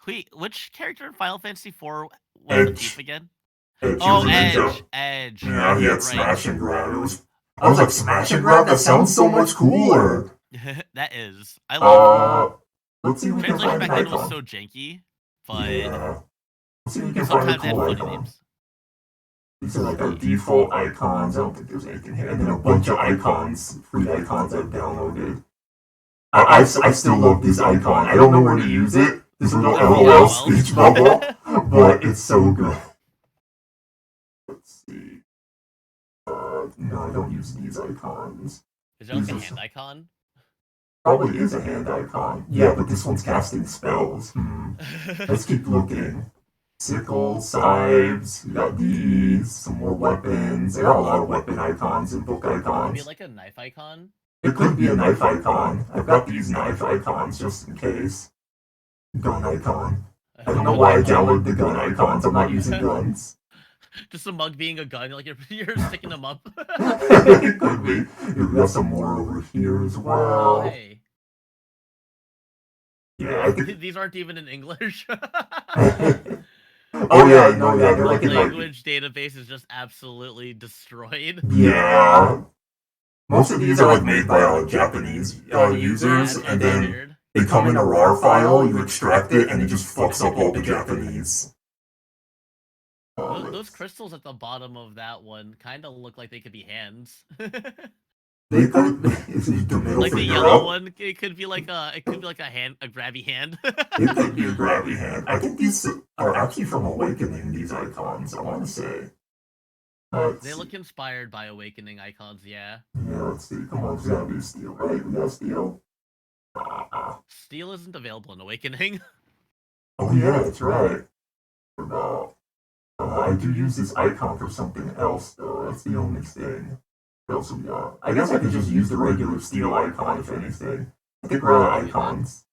Speaker 2: Wait, which character in Final Fantasy IV was
Speaker 1: Edge.
Speaker 2: the thief again?
Speaker 1: Edge.
Speaker 2: Edge.
Speaker 1: Yeah, he had Smash and Grab. I was like, Smash and Grab? That sounds so much cooler.
Speaker 2: That is. I love
Speaker 1: let's see if we can
Speaker 2: translation
Speaker 1: find
Speaker 2: back
Speaker 1: an
Speaker 2: then was
Speaker 1: icon.
Speaker 2: so janky, but
Speaker 1: Yeah. Let's see if we can find a
Speaker 2: sometimes they had
Speaker 1: cool
Speaker 2: funny
Speaker 1: icon.
Speaker 2: names.
Speaker 1: These are like our default icons. I don't think there's anything here. And then a bunch of icons, free icons I've downloaded. I still love this icon. I don't know where to use it. This little LOL speech bubble, but it's so good. Let's see. No, I don't use these icons.
Speaker 2: Is there like a hand icon?
Speaker 1: Probably is a hand icon. Yeah, but this one's casting spells. Let's keep looking. Sickle, scythes, we got these, some more weapons. There are a lot of weapon icons and book icons.
Speaker 2: Maybe like a knife icon?
Speaker 1: It could be a knife icon. I've got these knife icons just in case. Gun icon. I don't know why I downloaded the gun icons. I'm not using guns.
Speaker 2: Just a mug being a gun, like you're sticking them up.
Speaker 1: It could be. We got some more over here as well.
Speaker 2: Oh, hey.
Speaker 1: Yeah, I think...
Speaker 2: These aren't even in English.
Speaker 1: Oh yeah, no, yeah, they're like in
Speaker 2: language database is just absolutely destroyed.
Speaker 1: Yeah. Most of these are like made by Japanese users, and then
Speaker 2: weird.
Speaker 1: They come in a RAR file, you extract it, and it just fucks up all the Japanese.
Speaker 2: Those crystals at the bottom of that one kind of look like they could be hands.
Speaker 1: They could, the middle
Speaker 2: like the
Speaker 1: finger
Speaker 2: yellow
Speaker 1: up.
Speaker 2: one, it could be like a hand, a grabby hand.
Speaker 1: It could be a grabby hand. I think these are actually from Awakening. These icons, I want to say.
Speaker 2: They look inspired by Awakening icons, yeah.
Speaker 1: Yeah, let's see. Come on, it's gotta be steel, right? We got steel.
Speaker 2: Steel isn't available in Awakening.
Speaker 1: Oh yeah, that's right. I do use this icon for something else, though. That's the only thing. What else we got? I guess I could just use the regular steel icon, if anything. I think we're out of icons.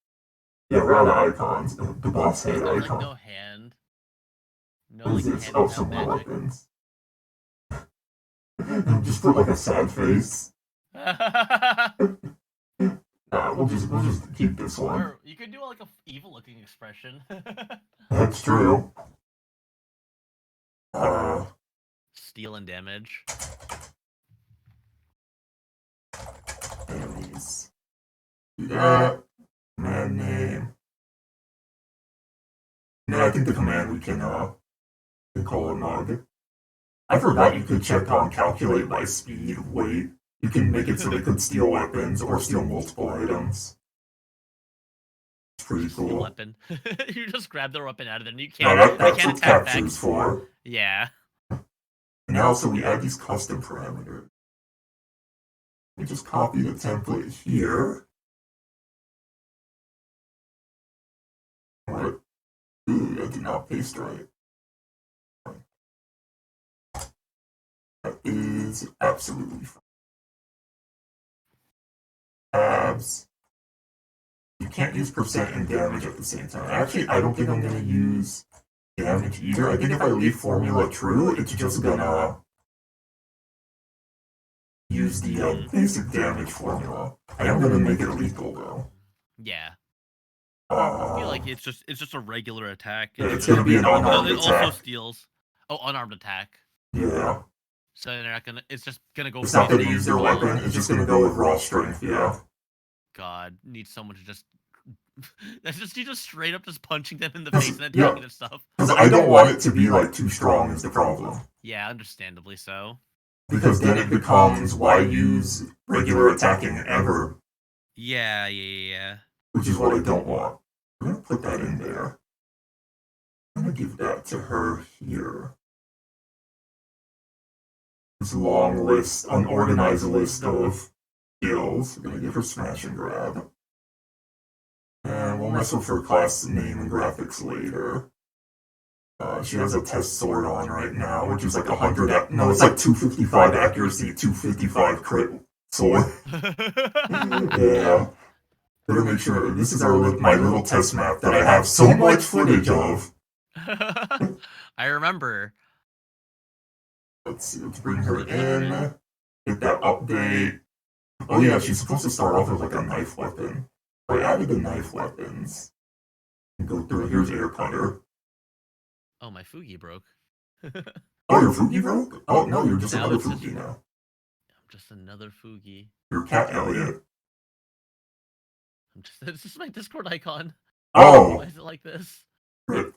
Speaker 1: Yeah, we're out of icons. The boss head icon.
Speaker 2: Like no hand. No,
Speaker 1: what is
Speaker 2: like,
Speaker 1: this? Oh, some more weapons. Just put like a sad face. We'll just keep this one.
Speaker 2: Or you could do like a evil looking expression.
Speaker 1: That's true.
Speaker 2: Steal and damage.
Speaker 1: Enemies. Yeah. Command name. No, I think the command we can call it mug. I forgot you could check on calculate by speed, weight. You can make it so they could steal weapons or steal multiple items. It's pretty cool.
Speaker 2: Steal weapon. You just grab their weapon out of there and you
Speaker 1: No,
Speaker 2: can't,
Speaker 1: that's
Speaker 2: can't
Speaker 1: what
Speaker 2: attack
Speaker 1: capture's
Speaker 2: back.
Speaker 1: for.
Speaker 2: Yeah.
Speaker 1: And also we add these custom parameters. We just copy the template here. What? Ooh, I did not paste right. That is absolutely fine. Tabs. You can't use percent and damage at the same time. Actually, I don't think I'm gonna use damage either. I think if I leave formula true, it's just gonna use the basic damage formula. I am gonna make it lethal though.
Speaker 2: Yeah. I feel like it's just a regular attack.
Speaker 1: Yeah, it's gonna be an unarmed
Speaker 2: it
Speaker 1: attack.
Speaker 2: also steals. Oh, unarmed attack.
Speaker 1: Yeah.
Speaker 2: So they're not gonna. It's just gonna go.
Speaker 1: It's not gonna use their weapon. It's just gonna go with raw strength. Yeah.
Speaker 2: God, need someone to just. That's just you just straight up just punching them in the face and then
Speaker 1: yeah.
Speaker 2: taking their stuff.
Speaker 1: Because I don't want it to be like too strong is the problem.
Speaker 2: Yeah, understandably so.
Speaker 1: Because then it becomes why use regular attacking ever.
Speaker 2: Yeah.
Speaker 1: Which is what I don't want. I'm gonna put that in there. I'm gonna give that to her here. This long list, unorganized list of skills. We're gonna give her smash and grab. And we'll mess with her class name and graphics later. She has a test sword on right now, which is like 100. No, it's like 255 accuracy, 255 crit sword. Yeah. Better make sure this is my little test map that I have so much footage of.
Speaker 2: I remember.
Speaker 1: Let's see, let's bring her in. Get that update. Oh yeah, she's supposed to start off with like a knife weapon. I added the knife weapons. Go through. Here's air cutter.
Speaker 2: Oh, my Fugi broke.
Speaker 1: Oh, your Fugi broke? Oh no, you're just another Fugi now.
Speaker 2: I'm just another Fugi.
Speaker 1: You're Cat Elliott.
Speaker 2: This is my Discord icon.
Speaker 1: Oh!
Speaker 2: Why is it like this? Don't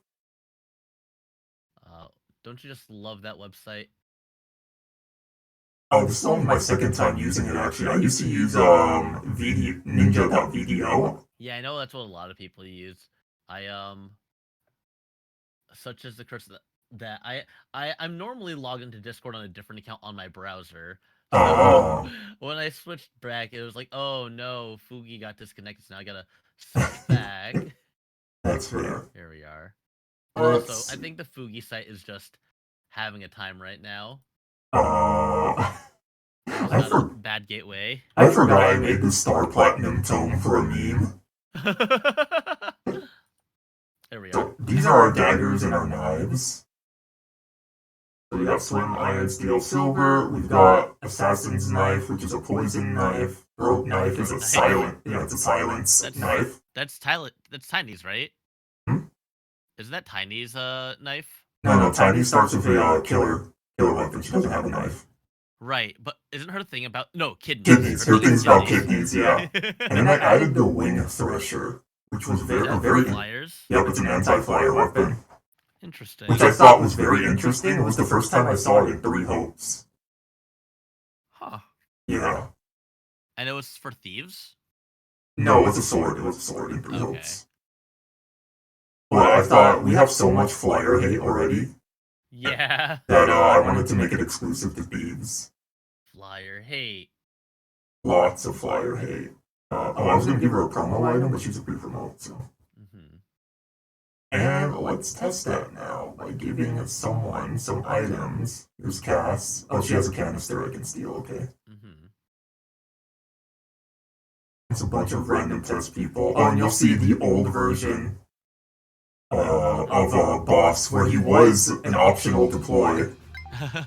Speaker 2: you just love that website?
Speaker 1: Oh, this is only my second time using it, actually. I used to use Ninja.vdo.
Speaker 2: Yeah, I know that's what a lot of people use. Such as the curse that I'm normally logged into Discord on a different account on my browser. So when I switched back, it was like, oh no, Fugi got disconnected, so now I gotta switch back.
Speaker 1: That's fair.
Speaker 2: Here we are. And also, I think the Fugi site is just having a time right now. Bad gateway.
Speaker 1: I forgot I made the Star Platinum tome for a meme.
Speaker 2: There we are.
Speaker 1: So, these are our daggers and our knives. So we got Swim, Iron, Steel, Silver. We've got Assassin's Knife, which is a poison knife. Rope Knife is a silent. Yeah, it's a silence knife.
Speaker 2: That's Tiny's, right?
Speaker 1: Hmm?
Speaker 2: Isn't that Tiny's knife?
Speaker 1: No, Tiny starts with a killer weapon. She doesn't have a knife.
Speaker 2: Right, but isn't her thing about kidneys?
Speaker 1: Kidneys. Her thing's about kidneys, yeah. And then I added the Wing Thresher, which was very
Speaker 2: flyers.
Speaker 1: Yep, it's an anti-flyer weapon.
Speaker 2: Interesting.
Speaker 1: Which I thought was very interesting. It was the first time I saw it in 3 Hopes.
Speaker 2: Huh.
Speaker 1: Yeah.
Speaker 2: And it was for thieves?
Speaker 1: No, it's a sword. It was a sword in 3 Hopes. Well, I thought we have so much flyer hate already.
Speaker 2: Yeah.
Speaker 1: That I wanted to make it exclusive to thieves.
Speaker 2: Flyer hate.
Speaker 1: Lots of flyer hate. I was going to give her a promo item, but she's a pre-promote, so. And let's test that now by giving someone some items. Here's Cass. Oh, she has a canister I can steal, okay. It's a bunch of random test people. Oh, and you'll see the old version of Boss, where he was an optional deploy.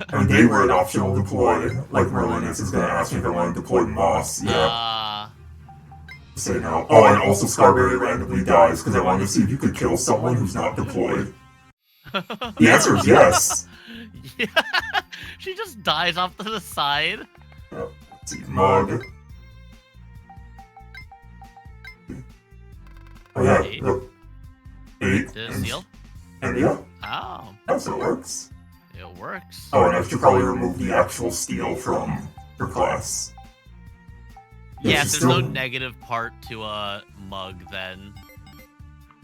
Speaker 1: And they were an optional deploy. Like Merlinus is going to ask me if I want to deploy Moss. Yeah. Say no. Oh, and also Scarberry randomly dies because I wanted to see if you could kill someone who's not deployed. The answer is yes.
Speaker 2: Yeah. She just dies off to the side.
Speaker 1: Let's see, Mug. Oh yeah,
Speaker 2: 8.
Speaker 1: Look. 8.
Speaker 2: Did it steal?
Speaker 1: And yeah.
Speaker 2: Oh.
Speaker 1: That's how it works.
Speaker 2: It works.
Speaker 1: Oh, and I should probably remove the actual steal from her class.
Speaker 2: Yeah, if there's no negative part to a Mug, then...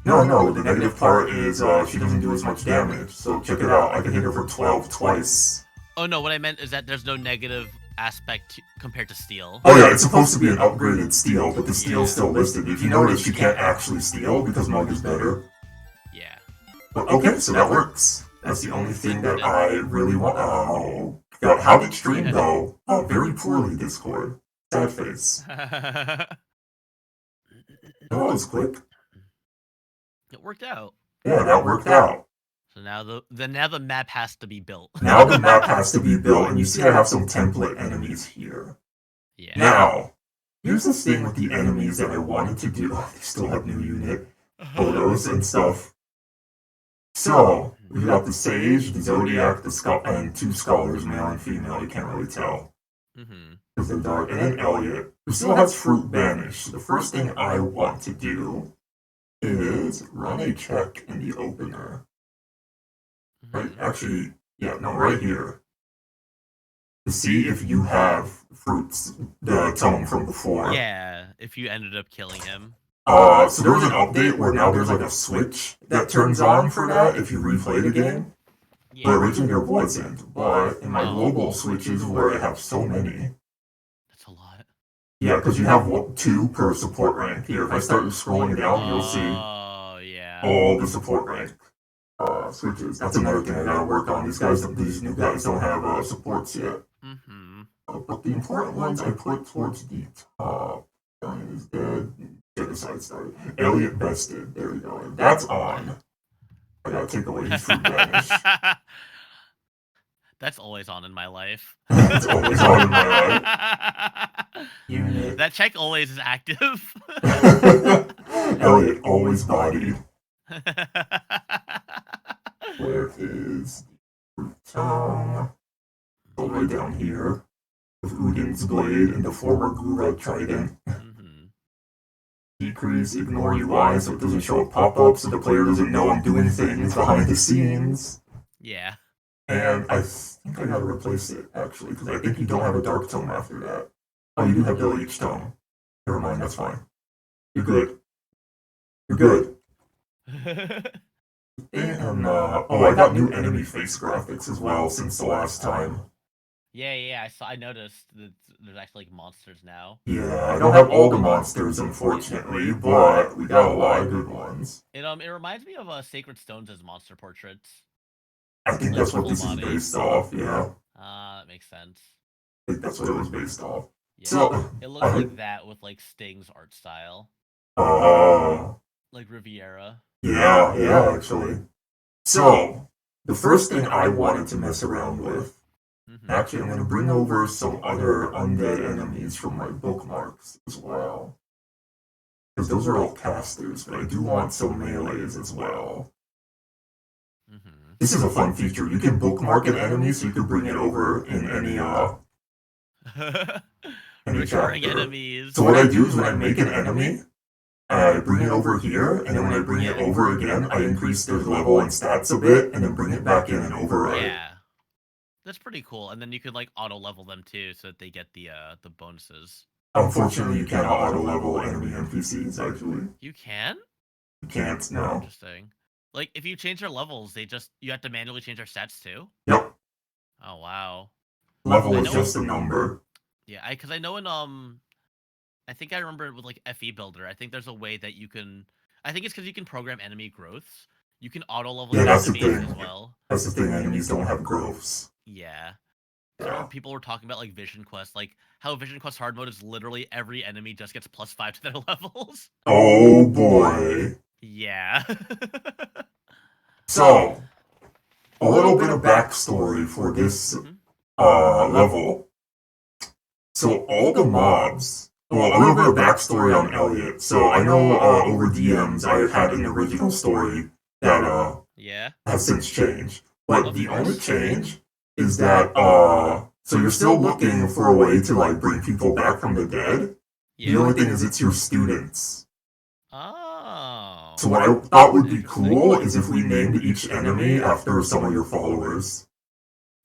Speaker 1: No, the negative part is she doesn't do as much damage, so check it out, I can hit her for 12 twice.
Speaker 2: Oh no, what I meant is that there's no negative aspect compared to Steel.
Speaker 1: Oh yeah, it's supposed to be an upgraded Steel, but the Steel's still listed. If you notice, she can't actually steal because Mug is better.
Speaker 2: Yeah.
Speaker 1: But okay, so that works. That's the only thing that I really want. Oh, God, how did stream go? Oh, very poorly, Discord. Sad face. That was quick.
Speaker 2: It worked out.
Speaker 1: Yeah, that worked out.
Speaker 2: So now the map has to be built.
Speaker 1: Now the map has to be built, and you see I have some template enemies here.
Speaker 2: Yeah.
Speaker 1: Now, here's this thing with the enemies that I wanted to do. They still have new unit photos and stuff. So, we got the Sage, the Zodiac, and 2 Scholars, male and female. You can't really tell. Because they're dark. And then Elliott, who still has Fruit Banish. So the first thing I want to do is run a check in the opener. Right, actually, yeah, no, right here. To see if you have Fruits, the tome from before.
Speaker 2: Yeah, if you ended up killing him.
Speaker 1: So there was an update where now there's like a switch that turns on for that if you replay the game. Yeah. But originally there wasn't. But in my global switches where I have so many.
Speaker 2: That's a lot.
Speaker 1: Yeah, because you have 2 per support rank. Here, if I start scrolling down, you'll see all the support rank switches. That's another thing I gotta work on. These new guys don't have supports yet. But the important ones I put towards the top. Diane is dead. Genocide started. Elliott bested. There we go. And that's on. I gotta take away his Fruit Banish.
Speaker 2: That's always on in my life.
Speaker 1: That's always on in my life. Unit.
Speaker 2: That check always is active.
Speaker 1: Elliott always bodied. Where is the tongue? All the way down here. With Udin's blade and the former Gura trident. Decrease, ignore UI so it doesn't show a pop-up so the player doesn't know I'm doing things behind the scenes.
Speaker 2: Yeah.
Speaker 1: And I think I gotta replace it, actually, because I think you don't have a dark tome after that. Oh, you do have the Leech tome. Never mind, that's fine. You're good. You're good. And, oh, I got new enemy face graphics as well since the last time.
Speaker 2: Yeah, I noticed that there's actually like monsters now.
Speaker 1: Yeah, I don't have all the monsters, unfortunately, but we got a lot of good ones.
Speaker 2: It reminds me of Sacred Stones as monster portraits.
Speaker 1: I think
Speaker 2: Like
Speaker 1: that's what
Speaker 2: full
Speaker 1: this
Speaker 2: body.
Speaker 1: is based off, yeah.
Speaker 2: That makes sense.
Speaker 1: I think that's what it was based off.
Speaker 2: Yeah,
Speaker 1: So,
Speaker 2: it looks like that with like Sting's art style. Like Riviera.
Speaker 1: Yeah, actually. So, the first thing I wanted to mess around with, actually, I'm going to bring over some other undead enemies from my bookmarks as well. Because those are all casters, but I do want some melees as well. This is a fun feature. You can bookmark an enemy, so you can bring it over in any
Speaker 2: Recurring
Speaker 1: chapter.
Speaker 2: enemies.
Speaker 1: So what I do is when I make an enemy, I bring it over here, and then when I bring it over again, I increase their level and stats a bit, and then bring it back in and override.
Speaker 2: Yeah. That's pretty cool. And then you could like auto level them too, so that they get the bonuses.
Speaker 1: Unfortunately, you cannot auto level enemy NPCs. Actually,
Speaker 2: you can.
Speaker 1: You can't. No.
Speaker 2: Interesting. Like if you change their levels, you have to manually change their stats too.
Speaker 1: Yep.
Speaker 2: Oh wow.
Speaker 1: Level is just a number.
Speaker 2: Yeah, because I know in I think I remember with like FE Builder, I think there's a way that you can. I think it's because you can program enemy growths. You can auto level your enemies as well.
Speaker 1: That's the thing. Enemies don't have growths.
Speaker 2: Yeah. People were talking about like Vision Quest, like how Vision Quest hard mode is literally every enemy just gets +5 to their levels.
Speaker 1: Oh boy.
Speaker 2: Yeah.
Speaker 1: So, a little bit of backstory for this level. So all the mobs. Well, a little bit of backstory on Elliott. So I know over DMs I had an original story that has since changed. But the only change is that so you're still looking for a way to like bring people back from the dead. Yeah. The only thing is it's your students.
Speaker 2: Oh.
Speaker 1: So what I thought would be cool is if we named each enemy after some of your followers.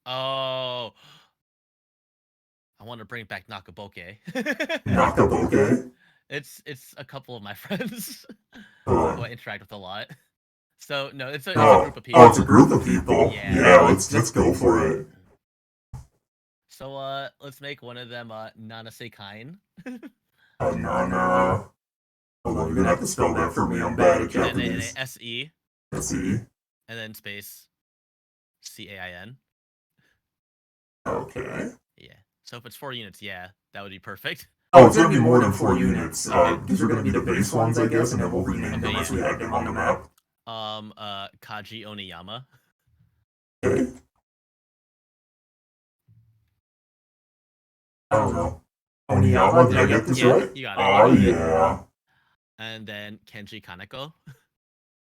Speaker 2: Oh. I want to bring back Nakaboke.
Speaker 1: Nakaboke?
Speaker 2: It's a couple of my friends who I interact with a lot. So no, it's a group of people.
Speaker 1: Oh, it's a group of people. Yeah, let's go for it.
Speaker 2: So let's make one of them Nana Seikain.
Speaker 1: Nana. Hold on, you're gonna have to spell that for me. I'm bad at Japanese.
Speaker 2: And then SE.
Speaker 1: SE.
Speaker 2: And then space CAIN.
Speaker 1: Okay.
Speaker 2: Yeah. So if it's 4 units, yeah, that would be perfect.
Speaker 1: Oh, it's gonna be more than 4 units. These are gonna be the base ones, I guess, and then we'll rename them as we have them on the map.
Speaker 2: Kaji Oniyama.
Speaker 1: Okay. I don't know. Oniyama, did I get this right?
Speaker 2: You got it.
Speaker 1: Oh, yeah.
Speaker 2: And then Kenji Kaneko.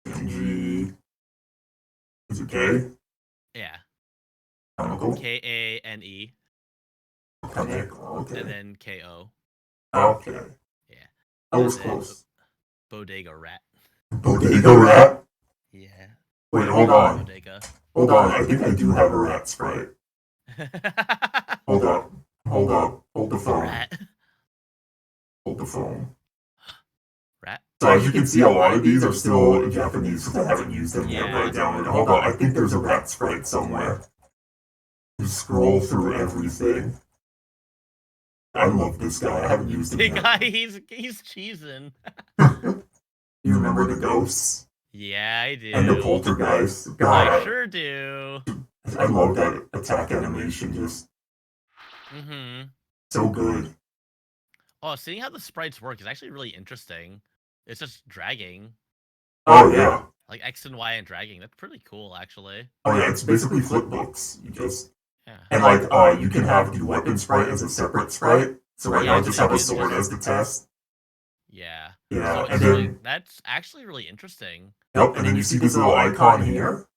Speaker 1: Kenji. Is it K?
Speaker 2: Yeah.
Speaker 1: Kaneko?
Speaker 2: Kane.
Speaker 1: Kaneko, okay.
Speaker 2: And then KO.
Speaker 1: Okay.
Speaker 2: Yeah.
Speaker 1: That was close.
Speaker 2: Bodega Rat.
Speaker 1: Bodega Rat?
Speaker 2: Yeah.
Speaker 1: Wait, hold on.
Speaker 2: Bodega.
Speaker 1: Hold on, I think I do have a rat sprite. Hold up. Hold the phone.
Speaker 2: Rat.
Speaker 1: Hold the phone.
Speaker 2: Rat.
Speaker 1: So as you can see, a lot of these are still Japanese because I haven't used them yet, but I downloaded. Hold on, I think there's a rat sprite somewhere. You scroll through everything. I love this guy. I haven't used him yet.
Speaker 2: The guy, he's cheesing.
Speaker 1: You remember the ghosts?
Speaker 2: Yeah, I do.
Speaker 1: And the poltergeist. God,
Speaker 2: I sure do.
Speaker 1: I love that attack animation. Just so good.
Speaker 2: Oh, seeing how the sprites work is actually really interesting. It's just dragging.
Speaker 1: Oh yeah.
Speaker 2: Like X and Y and dragging. That's pretty cool, actually.
Speaker 1: Oh yeah, it's basically flip books. You just and like you can have the weapon sprite as a separate sprite. So right now I just have a sword as the test.
Speaker 2: Yeah.
Speaker 1: Yeah,
Speaker 2: so
Speaker 1: and then
Speaker 2: that's actually really interesting.
Speaker 1: Yep, and then you see this little icon here.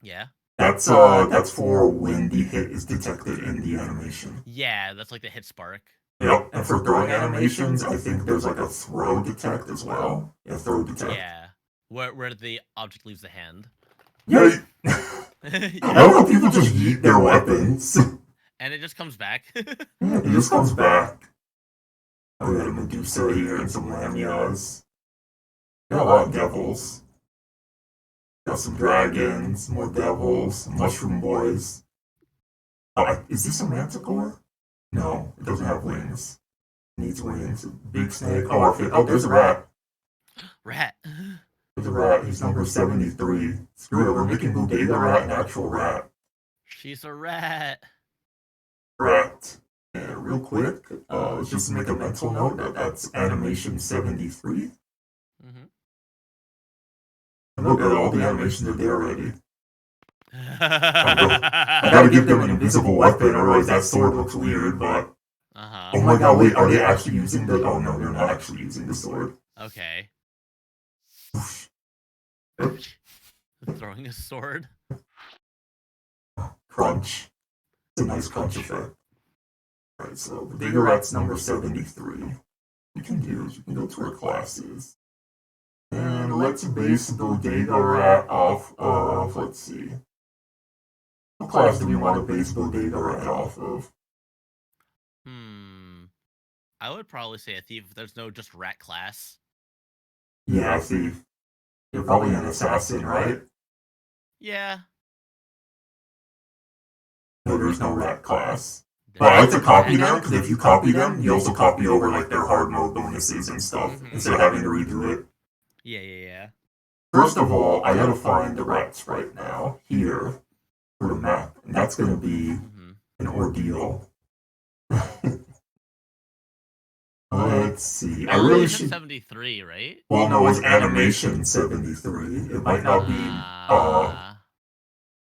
Speaker 2: Yeah.
Speaker 1: That's for when the hit is detected in the animation.
Speaker 2: Yeah, that's like the hit spark.
Speaker 1: Yep, and for throwing animations, I think there's like a throw detect as well. Yeah, throw detect.
Speaker 2: Yeah, where the object leaves the hand.
Speaker 1: Yeah. I don't know, people just yeet their weapons.
Speaker 2: And it just comes back.
Speaker 1: It just comes back. Oh, we got a Medusa here and some Lamias. Got a lot of devils. Got some dragons, more devils, some mushroom boys. Oh, is this a manticore? No, it doesn't have wings. It needs wings. Big snake. Oh, there's a rat.
Speaker 2: Rat.
Speaker 1: There's a rat. He's number 73. Screw it, we're making Bodega Rat an actual rat.
Speaker 2: She's a rat.
Speaker 1: Rat. And real quick, let's just make a mental note that that's animation 73. And look at all the animations are there already. I gotta give them an invisible weapon, otherwise that sword looks weird, but... Oh my god, wait, are they actually using the... Oh no, they're not actually using the sword.
Speaker 2: Okay. Throwing a sword.
Speaker 1: Crunch. It's a nice crunch effect. Alright, so Bodega Rat's number 73. What you can do is you can go to our classes. And let's base Bodega Rat off of, let's see. What class do we want to base Bodega Rat off of?
Speaker 2: I would probably say a thief if there's no just rat class.
Speaker 1: Yeah, a thief. You're probably an assassin, right?
Speaker 2: Yeah.
Speaker 1: No, there's no rat class. But I like to copy them, because if you copy them, you also copy over like their hard mode bonuses and stuff, instead of having to redo it.
Speaker 2: Yeah.
Speaker 1: First of all, I gotta find the rats right now, here, for the map, and that's gonna be an ordeal. Let's see. I really should...
Speaker 2: 73, right?
Speaker 1: Well, no, it's animation 73. It might not be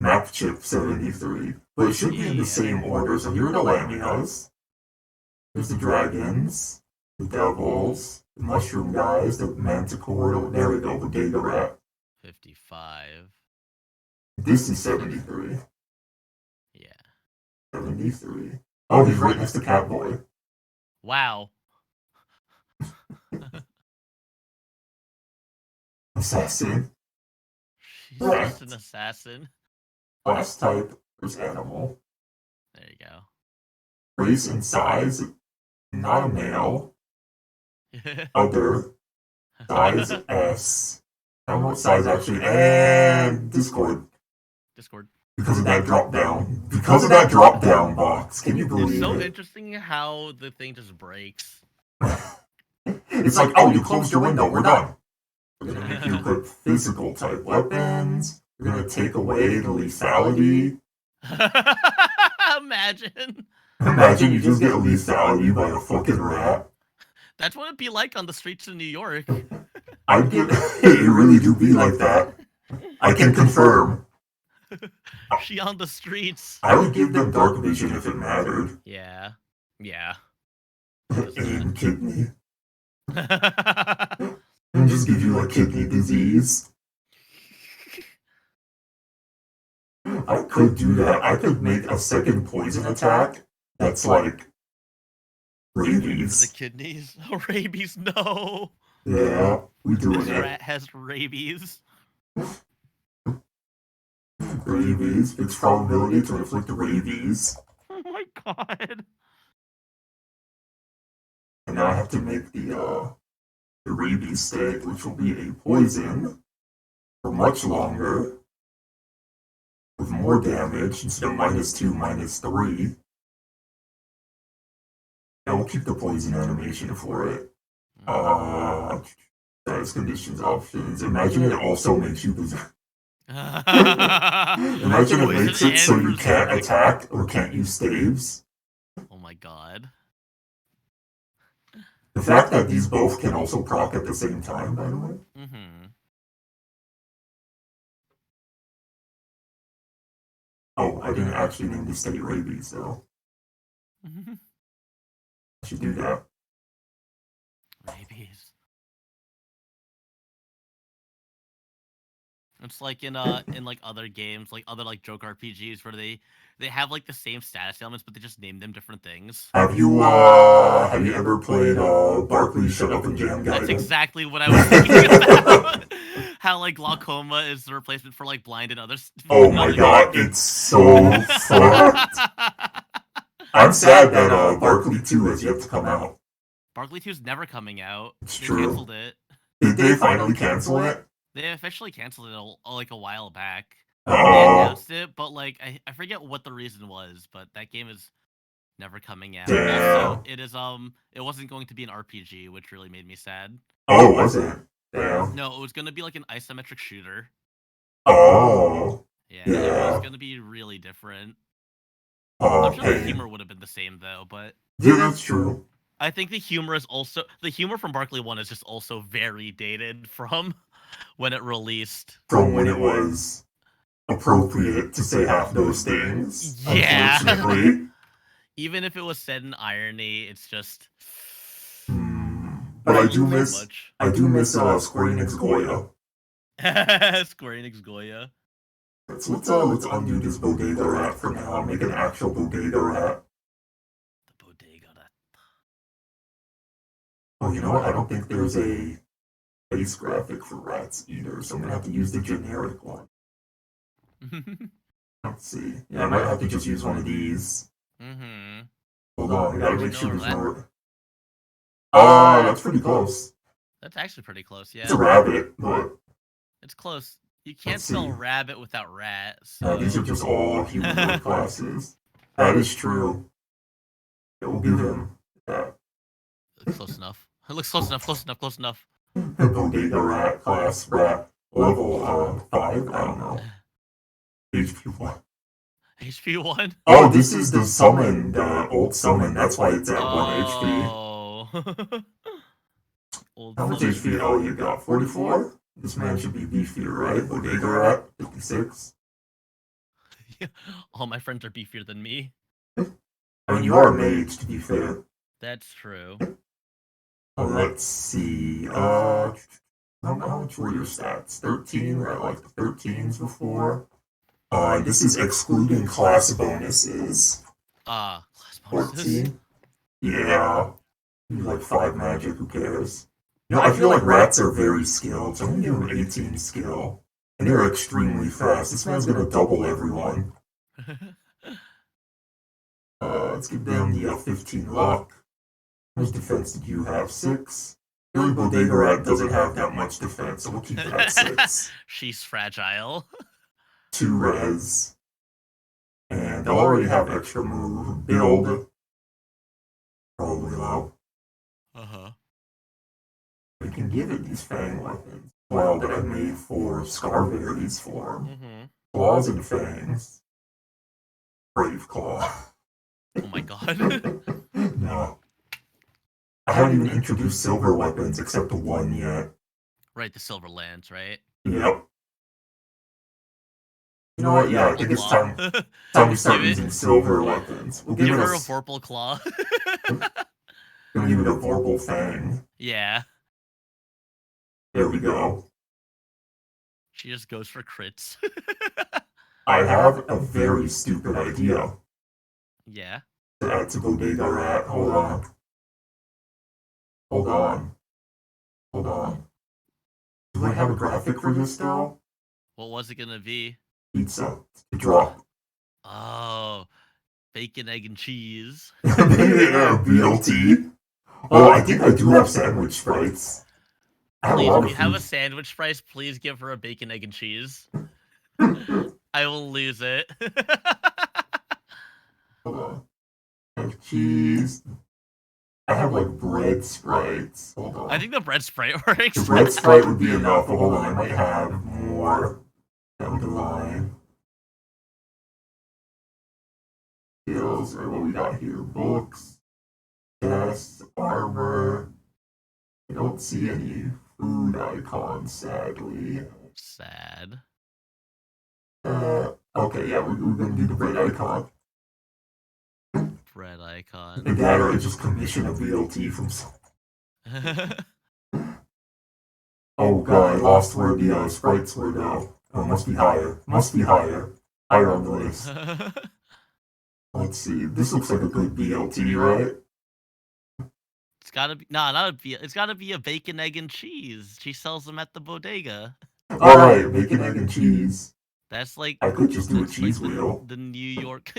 Speaker 1: map chip 73, but it should be in the same order. So here are the Lamias. There's the dragons, the devils, the mushroom guys, the manticore. There we go, Bodega Rat.
Speaker 2: 55.
Speaker 1: This is 73.
Speaker 2: Yeah.
Speaker 1: 73. Oh, he's right next to Catboy.
Speaker 2: Wow.
Speaker 1: Assassin.
Speaker 2: She's just an assassin.
Speaker 1: Class type is animal.
Speaker 2: There you go.
Speaker 1: Race and size, not a male. Other. Size S. I don't know what size actually. And Discord. Because of that drop down. Because of that drop down box. Can you believe it?
Speaker 2: It's so interesting how the thing just breaks.
Speaker 1: It's like, oh, you closed your window, we're done. We're gonna make you equip physical type weapons. We're gonna take away the lethality. Imagine you just get lethality by a fucking rat.
Speaker 2: That's what it'd be like on the streets of New York.
Speaker 1: It really do be like that. I can confirm.
Speaker 2: She on the streets.
Speaker 1: I would give them dark vision if it mattered.
Speaker 2: Yeah.
Speaker 1: And kidney. And just give you like kidney disease. I could do that. I could make a second poison attack that's like rabies.
Speaker 2: The kidneys? Oh, rabies, no.
Speaker 1: Yeah, we doing
Speaker 2: this
Speaker 1: it.
Speaker 2: Rat has rabies.
Speaker 1: Rabies. Its probability to inflict rabies.
Speaker 2: Oh my god.
Speaker 1: And now I have to make the rabies stick, which will be a poison for much longer, with more damage instead of -2, -3. And we'll keep the poison animation for it. Status conditions options. Imagine it also makes you berserk. Imagine it makes it so you can't attack or can't use staves.
Speaker 2: Oh my god.
Speaker 1: The fact that these both can also proc at the same time, by the way. Oh, I didn't actually name the state rabies, though. I should do that.
Speaker 2: Rabies. It's like in like other games, like other like joke RPGs where they have like the same status elements, but they just name them different things.
Speaker 1: Have you ever played Barkley Shut Up and Jam Guy?
Speaker 2: That's exactly what I was thinking about. how like glaucoma is the replacement for like blind and others.
Speaker 1: Oh my god, it's so fucked. I'm sad that Barkley 2 has yet to come out.
Speaker 2: Barkley 2's never coming out.
Speaker 1: It's
Speaker 2: They
Speaker 1: true.
Speaker 2: canceled it.
Speaker 1: Did they finally cancel it?
Speaker 2: They officially canceled it like a while back.
Speaker 1: Oh.
Speaker 2: They announced it, but like I forget what the reason was, but that game is never coming out.
Speaker 1: Damn.
Speaker 2: Also, it wasn't going to be an RPG, which really made me sad.
Speaker 1: Oh, was it? Damn.
Speaker 2: No, it was gonna be like an isometric shooter.
Speaker 1: Oh.
Speaker 2: Yeah,
Speaker 1: Yeah.
Speaker 2: it was gonna be really different. I'm sure the
Speaker 1: Hey.
Speaker 2: humor would have been the same though, but
Speaker 1: Yeah, that's true.
Speaker 2: I think the humor from Barkley 1 is just also very dated from when it released.
Speaker 1: From when it was appropriate to say half those things.
Speaker 2: Yeah.
Speaker 1: Unfortunately.
Speaker 2: Even if it was said in irony, it's just.
Speaker 1: But I do miss Square Enix Goya.
Speaker 2: Square Enix Goya.
Speaker 1: Let's undo this bodega rat for now and make an actual bodega rat.
Speaker 2: The bodega rat.
Speaker 1: Oh, you know what? I don't think there's a base graphic for rats either, so I'm gonna have to use the generic one. Let's see. Yeah, I might have to just use one of these. Hold on, I gotta make sure there's no. That's pretty close.
Speaker 2: That's actually pretty close, yeah.
Speaker 1: It's a rabbit, but
Speaker 2: it's close. You can't spell rabbit without rat. So...
Speaker 1: No, these are just all human classes. That is true. Yeah, we'll give him that.
Speaker 2: Close enough. It looks close enough, close enough, close enough.
Speaker 1: Bodega rat, class rat, level 5, I don't know. HP 1.
Speaker 2: HP 1?
Speaker 1: Oh, this is the summon, the old summon, that's why it's at 1 HP.
Speaker 2: Oh.
Speaker 1: How much HP Elliott got? 44? This man should be beefier, right? Bodega rat, 56.
Speaker 2: Yeah, all my friends are beefier than me.
Speaker 1: I mean, you are a mage, to be fair.
Speaker 2: That's true.
Speaker 1: Let's see. How much were your stats? 13, right? Like the 13s before. This is excluding class bonuses.
Speaker 2: Class bonuses?
Speaker 1: 14? Yeah. Like 5 magic, who cares? You know, I feel like rats are very skilled, so I'm gonna give them 18 skill. And they're extremely fast. This man's gonna double everyone. Let's give them the 15 luck. How much defense did you have? 6? Really, Bodega Rat doesn't have that much defense, so we'll keep it at 6.
Speaker 2: She's fragile.
Speaker 1: 2 res. And they'll already have extra move. Build. Probably low. We can give it these fang weapons. Well, that I made for Scarberry's form. Claws and fangs. Brave Claw.
Speaker 2: Oh my god.
Speaker 1: No. I haven't even introduced silver weapons except the one yet.
Speaker 2: Right, the silver lance, right?
Speaker 1: Yep. You know what? Yeah, I think it's time we start using silver weapons. We'll
Speaker 2: give her a Vorpal Claw.
Speaker 1: We'll give it a Vorpal Fang.
Speaker 2: Yeah.
Speaker 1: There we go.
Speaker 2: She just goes for crits.
Speaker 1: I have a very stupid idea.
Speaker 2: Yeah.
Speaker 1: To add to Bodega Rat. Hold on. Do I have a graphic for this though?
Speaker 2: What was it gonna be?
Speaker 1: Pizza. Drop.
Speaker 2: Oh. Bacon, egg, and cheese.
Speaker 1: Yeah, BLT. Oh, I think I do have sandwich sprites.
Speaker 2: Please, if you have a sandwich spice, please give her a bacon, egg, and cheese. I will lose it.
Speaker 1: Hold on. I have cheese. I have like bread sprites. Hold on.
Speaker 2: I think the bread sprite works.
Speaker 1: The bread sprite would be enough, but hold on, I might have more down the line. Skills, or what we got here? Books, chests, armor. I don't see any food icons, sadly.
Speaker 2: Sad.
Speaker 1: Okay, yeah, we're gonna do the bread icon.
Speaker 2: Bread icon.
Speaker 1: And that, or I just commission a VLT from Oh god, I lost where the sprites were though. Oh, must be higher. Higher on the list. Let's see. This looks like a good BLT, right?
Speaker 2: It's gotta be not a it's gotta be a bacon, egg, and cheese. She sells them at the bodega.
Speaker 1: Alright, bacon, egg, and cheese.
Speaker 2: That's like
Speaker 1: I could just do a
Speaker 2: that's
Speaker 1: cheese
Speaker 2: like
Speaker 1: wheel.
Speaker 2: the New York.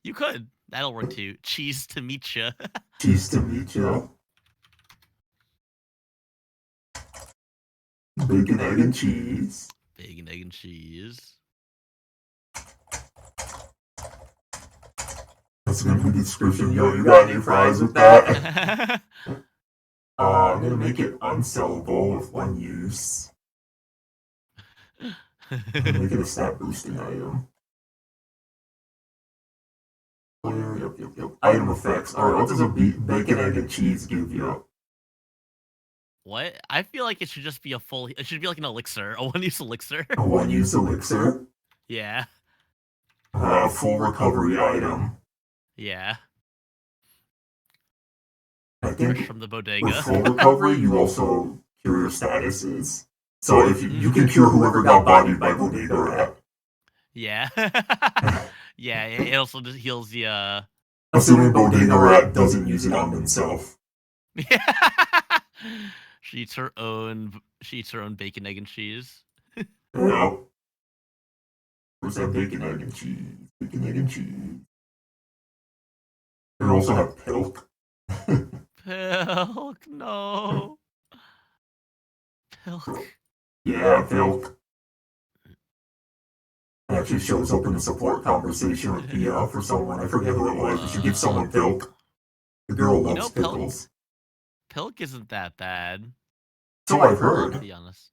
Speaker 2: You could. That'll work too. Cheese to meet ya.
Speaker 1: Cheese to meet ya. Bacon, egg, and cheese.
Speaker 2: Bacon, egg, and cheese.
Speaker 1: That's gonna be the description. Yo, you got any fries with that? I'm gonna make it unsellable with one use. Make it a stat boosting item. Yep. Item effects. Alright, what does a bacon, egg, and cheese give you?
Speaker 2: What? I feel like it should just be a full. It should be like an elixir, a one-use elixir.
Speaker 1: A one-use elixir?
Speaker 2: Yeah.
Speaker 1: Full recovery item.
Speaker 2: Yeah.
Speaker 1: I think
Speaker 2: Fresh from the
Speaker 1: with
Speaker 2: bodega.
Speaker 1: full recovery, you also cure your statuses. So if you can cure whoever got bodied by bodega rat.
Speaker 2: Yeah. Yeah. It also just heals the.
Speaker 1: Assuming bodega rat doesn't use it on himself.
Speaker 2: Yeah. She eats her own. She eats her own bacon, egg, and cheese.
Speaker 1: Yeah. Where's that bacon, egg, and cheese? Bacon, egg, and cheese. You also have pilk.
Speaker 2: Pilk, no. Pilk.
Speaker 1: Yeah, pilk. It actually shows up in the support conversation with Pia for someone. I forget who it was. We should give someone pilk. The girl loves pickles.
Speaker 2: Pilk isn't that bad.
Speaker 1: So I've heard.
Speaker 2: To be honest,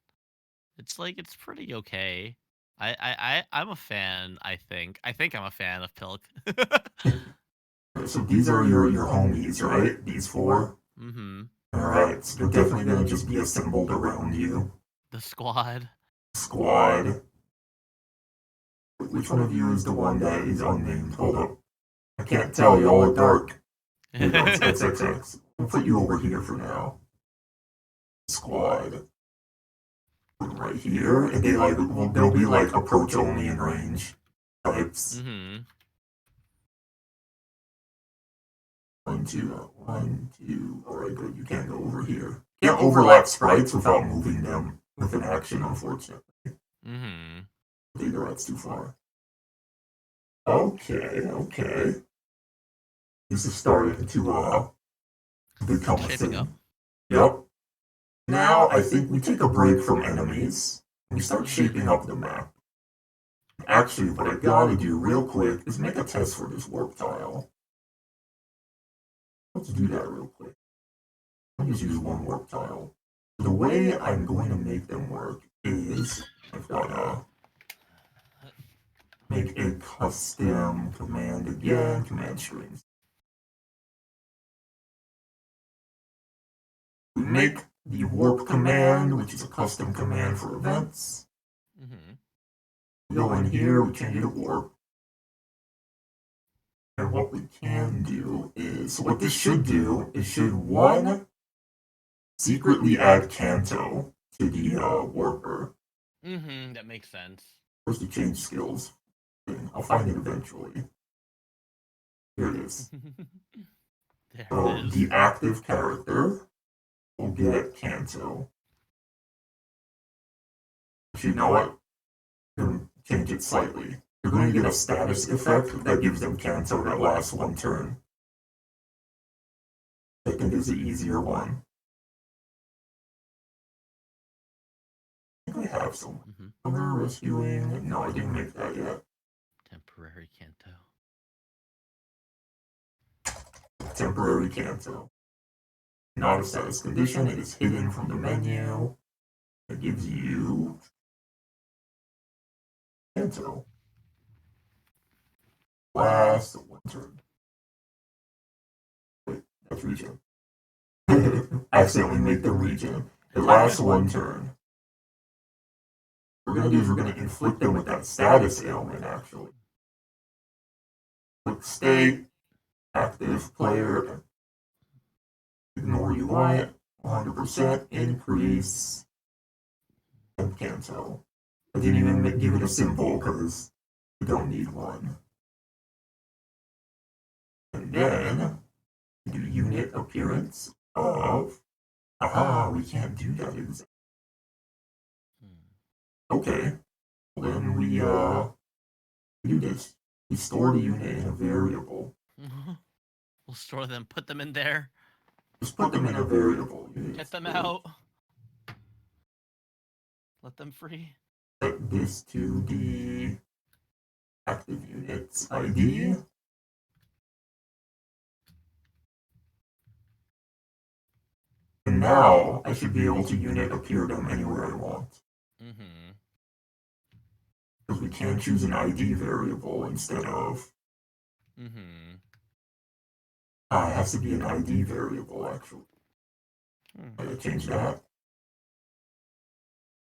Speaker 2: it's pretty okay. I'm a fan. I think I'm a fan of Pilk.
Speaker 1: So these are your homies, right? These four?
Speaker 2: Mm-hmm.
Speaker 1: Alright, so they're definitely gonna just be assembled around you.
Speaker 2: The squad.
Speaker 1: Squad. Which one of you is the one that is unnamed? Hold up. I can't tell, y'all are dark. Here it goes, XXX. We'll put you over here for now. Squad. Right here, and they'll be like approach only in range types.
Speaker 2: Mm-hmm.
Speaker 1: 1, 2. Alright, good. You can't go over here. You can't overlap sprites without moving them with an action, unfortunately.
Speaker 2: Mm-hmm.
Speaker 1: That's too far. Okay. This is starting to become a
Speaker 2: Shaping
Speaker 1: thing.
Speaker 2: up.
Speaker 1: Yep. Now I think we take a break from enemies and we start shaping up the map. Actually, what I gotta do real quick is make a test for this warp tile. Let's do that real quick. I'll just use one warp tile. The way I'm going to make them work is I've gotta make a custom command again, command strings. We make the warp command, which is a custom command for events.
Speaker 2: Mm-hmm.
Speaker 1: We go in here, we change it to warp. And what we can do is, so what this should do is one, secretly add Kanto to the warper.
Speaker 2: Mm-hmm. That makes sense.
Speaker 1: First to change skills. I'll find it eventually. Here it is.
Speaker 2: There
Speaker 1: So
Speaker 2: it is.
Speaker 1: the active character will get Kanto. If you know what, you can change it slightly. You're going to get a status effect that gives them Kanto that lasts one turn. Second is the easier one. I think I have some. Other rescuing. No, I didn't make that yet.
Speaker 2: Temporary Kanto.
Speaker 1: Temporary Kanto. Not a status condition, it is hidden from the menu. It gives you Kanto. Last one turn. Wait, that's region. Accidentally make the region. It lasts one turn. What we're gonna do is we're gonna inflict them with that status ailment actually. Click state, active player, ignore UI, 100% increase, and cancel. I didn't even give it a symbol because we don't need one. And then do unit appearance of. Aha, we can't do that exactly. Okay. Well, then we do this. We store the unit in a variable.
Speaker 2: We'll store them, put them in there.
Speaker 1: Just put them in a variable.
Speaker 2: Get them out. Let them free.
Speaker 1: Set this to the active unit's ID. And now I should be able to unit appear them anywhere I want.
Speaker 2: Mm-hmm.
Speaker 1: Because we can choose an ID variable instead of.
Speaker 2: Mm-hmm.
Speaker 1: It has to be an ID variable, actually. I gotta change that.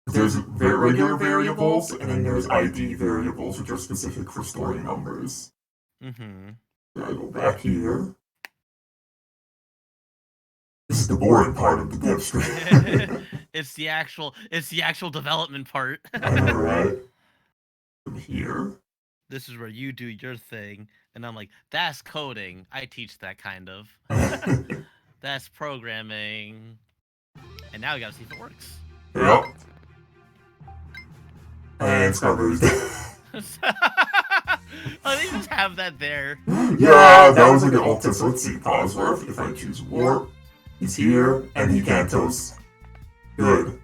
Speaker 1: There's regular variables, and then there's ID variables, which are specific for storing numbers.
Speaker 2: Mm-hmm.
Speaker 1: So I go back here. This is the boring part of the dev screen.
Speaker 2: It's the actual development part.
Speaker 1: I know, right? From here.
Speaker 2: This is where you do your thing, and I'm like, that's coding. I teach that kind of. That's programming. And now we gotta see if it works.
Speaker 1: Yep. And Strawberry's
Speaker 2: Oh, they just have that there.
Speaker 1: Yeah, that was like an alt test. So let's see. Pause. Warp. If I choose warp, he's here, and he can't toast. Good.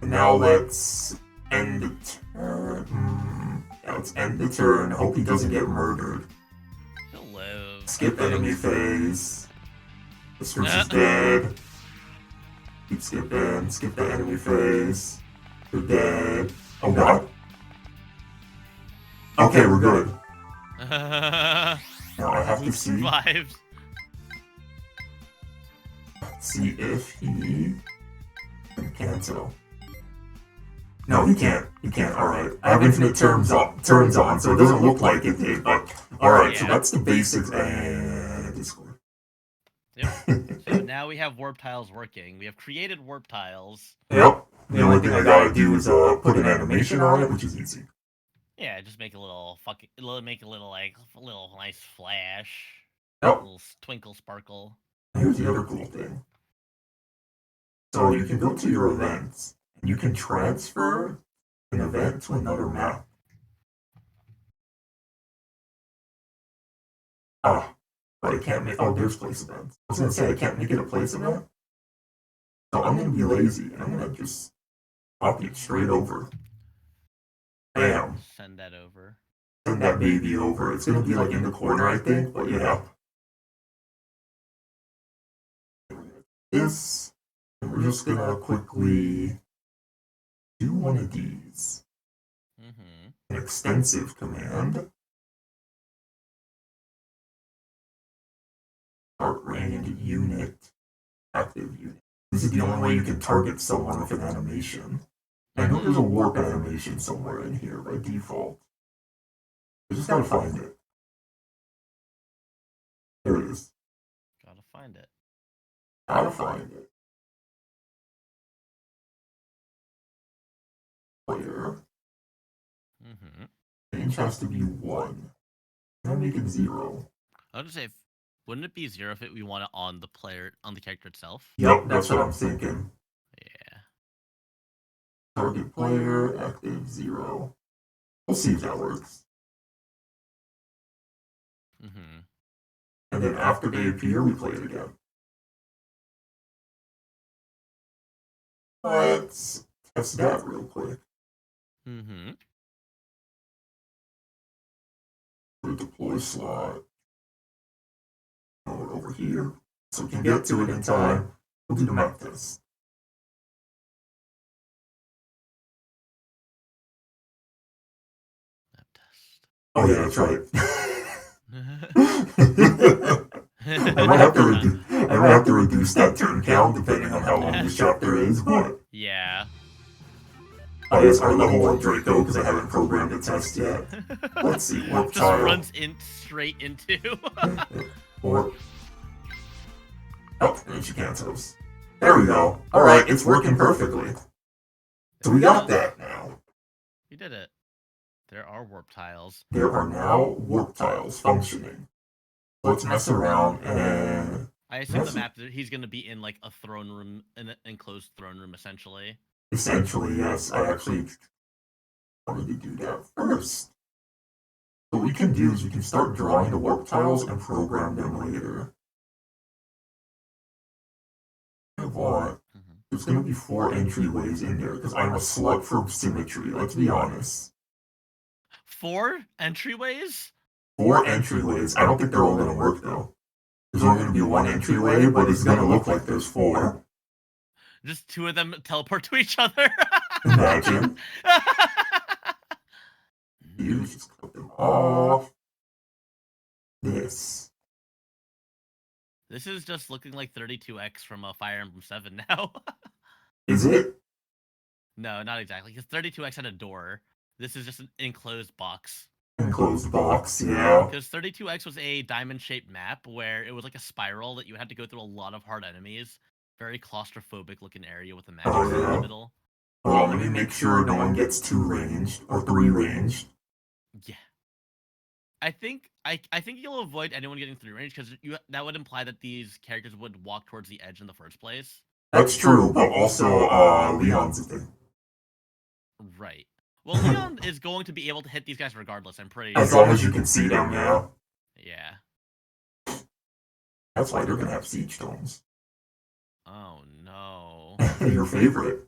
Speaker 1: And now let's end the turn. Yeah, let's end the turn. Hope he doesn't get murdered.
Speaker 2: He'll live.
Speaker 1: Skip enemy phase. The switch is dead. Keep skipping. Skip the enemy phase. They're dead. Oh god. Okay, we're good. Now I have to see.
Speaker 2: Survived.
Speaker 1: See if he can cancel. No, he can't. He can't. Alright. I have infinite turns on, so it doesn't look like it did, but alright, so that's the basics and Discord.
Speaker 2: Yep. So now we have warp tiles working. We have created warp tiles.
Speaker 1: Yep. The only thing I gotta do is put an animation on it, which is easy.
Speaker 2: Yeah, just make a little nice flash.
Speaker 1: Yep.
Speaker 2: A little twinkle sparkle.
Speaker 1: Here's the other cool thing. So you can go to your events, and you can transfer an event to another map. But I can't make. Oh, there's place events. I was gonna say I can't make it a place event. So I'm gonna be lazy, and I'm gonna just copy it straight over. Bam.
Speaker 2: Send that over.
Speaker 1: Send that baby over. It's gonna be like in the corner, I think, but yeah. This, and we're just gonna quickly do one of these. An extensive command. Start range unit, active unit. This is the only way you can target someone with an animation. I know there's a warp animation somewhere in here by default. I just gotta find it. There it is.
Speaker 2: Gotta find it.
Speaker 1: Gotta find it. Player. Range has to be 1. I'm making 0.
Speaker 2: I was gonna say, wouldn't it be 0 if we want it on the character itself?
Speaker 1: Yep, that's what I'm thinking.
Speaker 2: Yeah.
Speaker 1: Target player, active 0. We'll see if that works. And then after they appear, we play it again. Let's test that real quick. The deploy slot. Over here. So we can get to it in time. We'll do the map test.
Speaker 2: Map test.
Speaker 1: Oh yeah, that's right. I might have to reduce that turn count depending on how long this chapter is, but
Speaker 2: yeah.
Speaker 1: I guess our level 1 Draco because I haven't programmed a test yet. Let's see, warp
Speaker 2: just
Speaker 1: tile.
Speaker 2: Runs straight into.
Speaker 1: Warp. Oh, and she cancels. There we go. Alright, it's working perfectly. So we got that now.
Speaker 2: We did it. There are warp tiles.
Speaker 1: There are now warp tiles functioning. Let's mess around and...
Speaker 2: I assume the map, he's going to be in like a throne room, an enclosed throne room essentially.
Speaker 1: Essentially, yes. I actually wanted to do that first. What we can do is we can start drawing the warp tiles and program them later. I want. There's going to be 4 entryways in there because I'm a slut for symmetry, let's be honest.
Speaker 2: 4 entryways?
Speaker 1: 4 entryways. I don't think they're all going to work though. There's only going to be 1 entryway, but it's going to look like there's 4.
Speaker 2: Just 2 of them teleport to each other?
Speaker 1: Imagine. You just cut them off. This.
Speaker 2: This is just looking like 32X from Fire Emblem 7 now.
Speaker 1: Is it?
Speaker 2: No, not exactly. Because 32X had a door. This is just an enclosed box.
Speaker 1: Enclosed box, yeah.
Speaker 2: Because 32X was a diamond-shaped map where it was like a spiral that you had to go through a lot of hard enemies. Very claustrophobic-looking area with a magic in the middle.
Speaker 1: Well, let me make sure no one gets 2 ranged or 3 ranged.
Speaker 2: Yeah. I think you'll avoid anyone getting 3 range because that would imply that these characters would walk towards the edge in the first place.
Speaker 1: That's true, but also Leon's a thing.
Speaker 2: Right. Well, Leon is going to be able to hit these guys regardless, I'm pretty
Speaker 1: As long as you can see them, yeah.
Speaker 2: Yeah.
Speaker 1: That's why they're gonna have siege tomes.
Speaker 2: Oh no.
Speaker 1: Your favorite.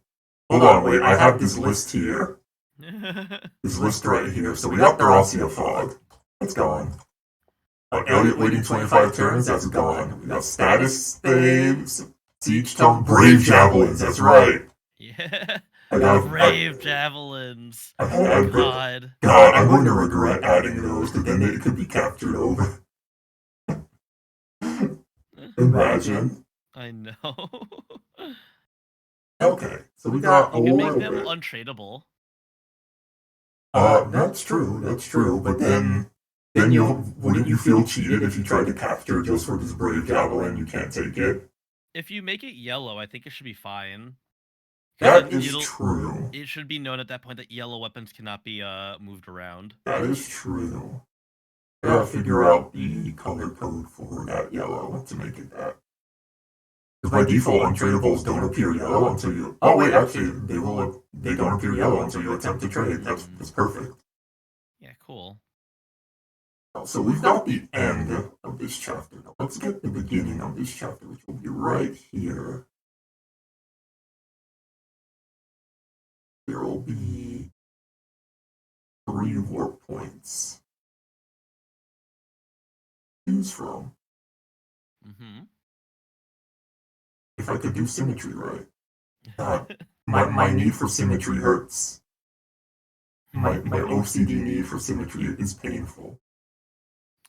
Speaker 1: Hold on, wait, I have this list here. This list right here. So we got Theracia Fog. That's gone. Elliott waiting 25 turns, that's gone. We got Status Staves, Siege Tome, Brave Javelins, that's right.
Speaker 2: Yeah. Brave Javelins. God.
Speaker 1: God, I'm going to regret adding those, because then they could be captured over. Imagine.
Speaker 2: I know.
Speaker 1: Okay, so we got
Speaker 2: you can make them untradeable.
Speaker 1: That's true, but then wouldn't you feel cheated if you tried to capture just for this Brave Javelin? You can't take it.
Speaker 2: If you make it yellow, I think it should be fine.
Speaker 1: That is true.
Speaker 2: It should be known at that point that yellow weapons cannot be moved around.
Speaker 1: That is true. I gotta figure out the color code for that yellow to make it that. Because by default, untradables don't appear yellow until you. Oh wait, actually, they don't appear yellow until you attempt to trade. That's perfect.
Speaker 2: Yeah, cool.
Speaker 1: So we've got the end of this chapter. Now let's get the beginning of this chapter, which will be right here. There will be 3 warp points to choose from. If I could do symmetry right. My need for symmetry hurts. My OCD need for symmetry is painful.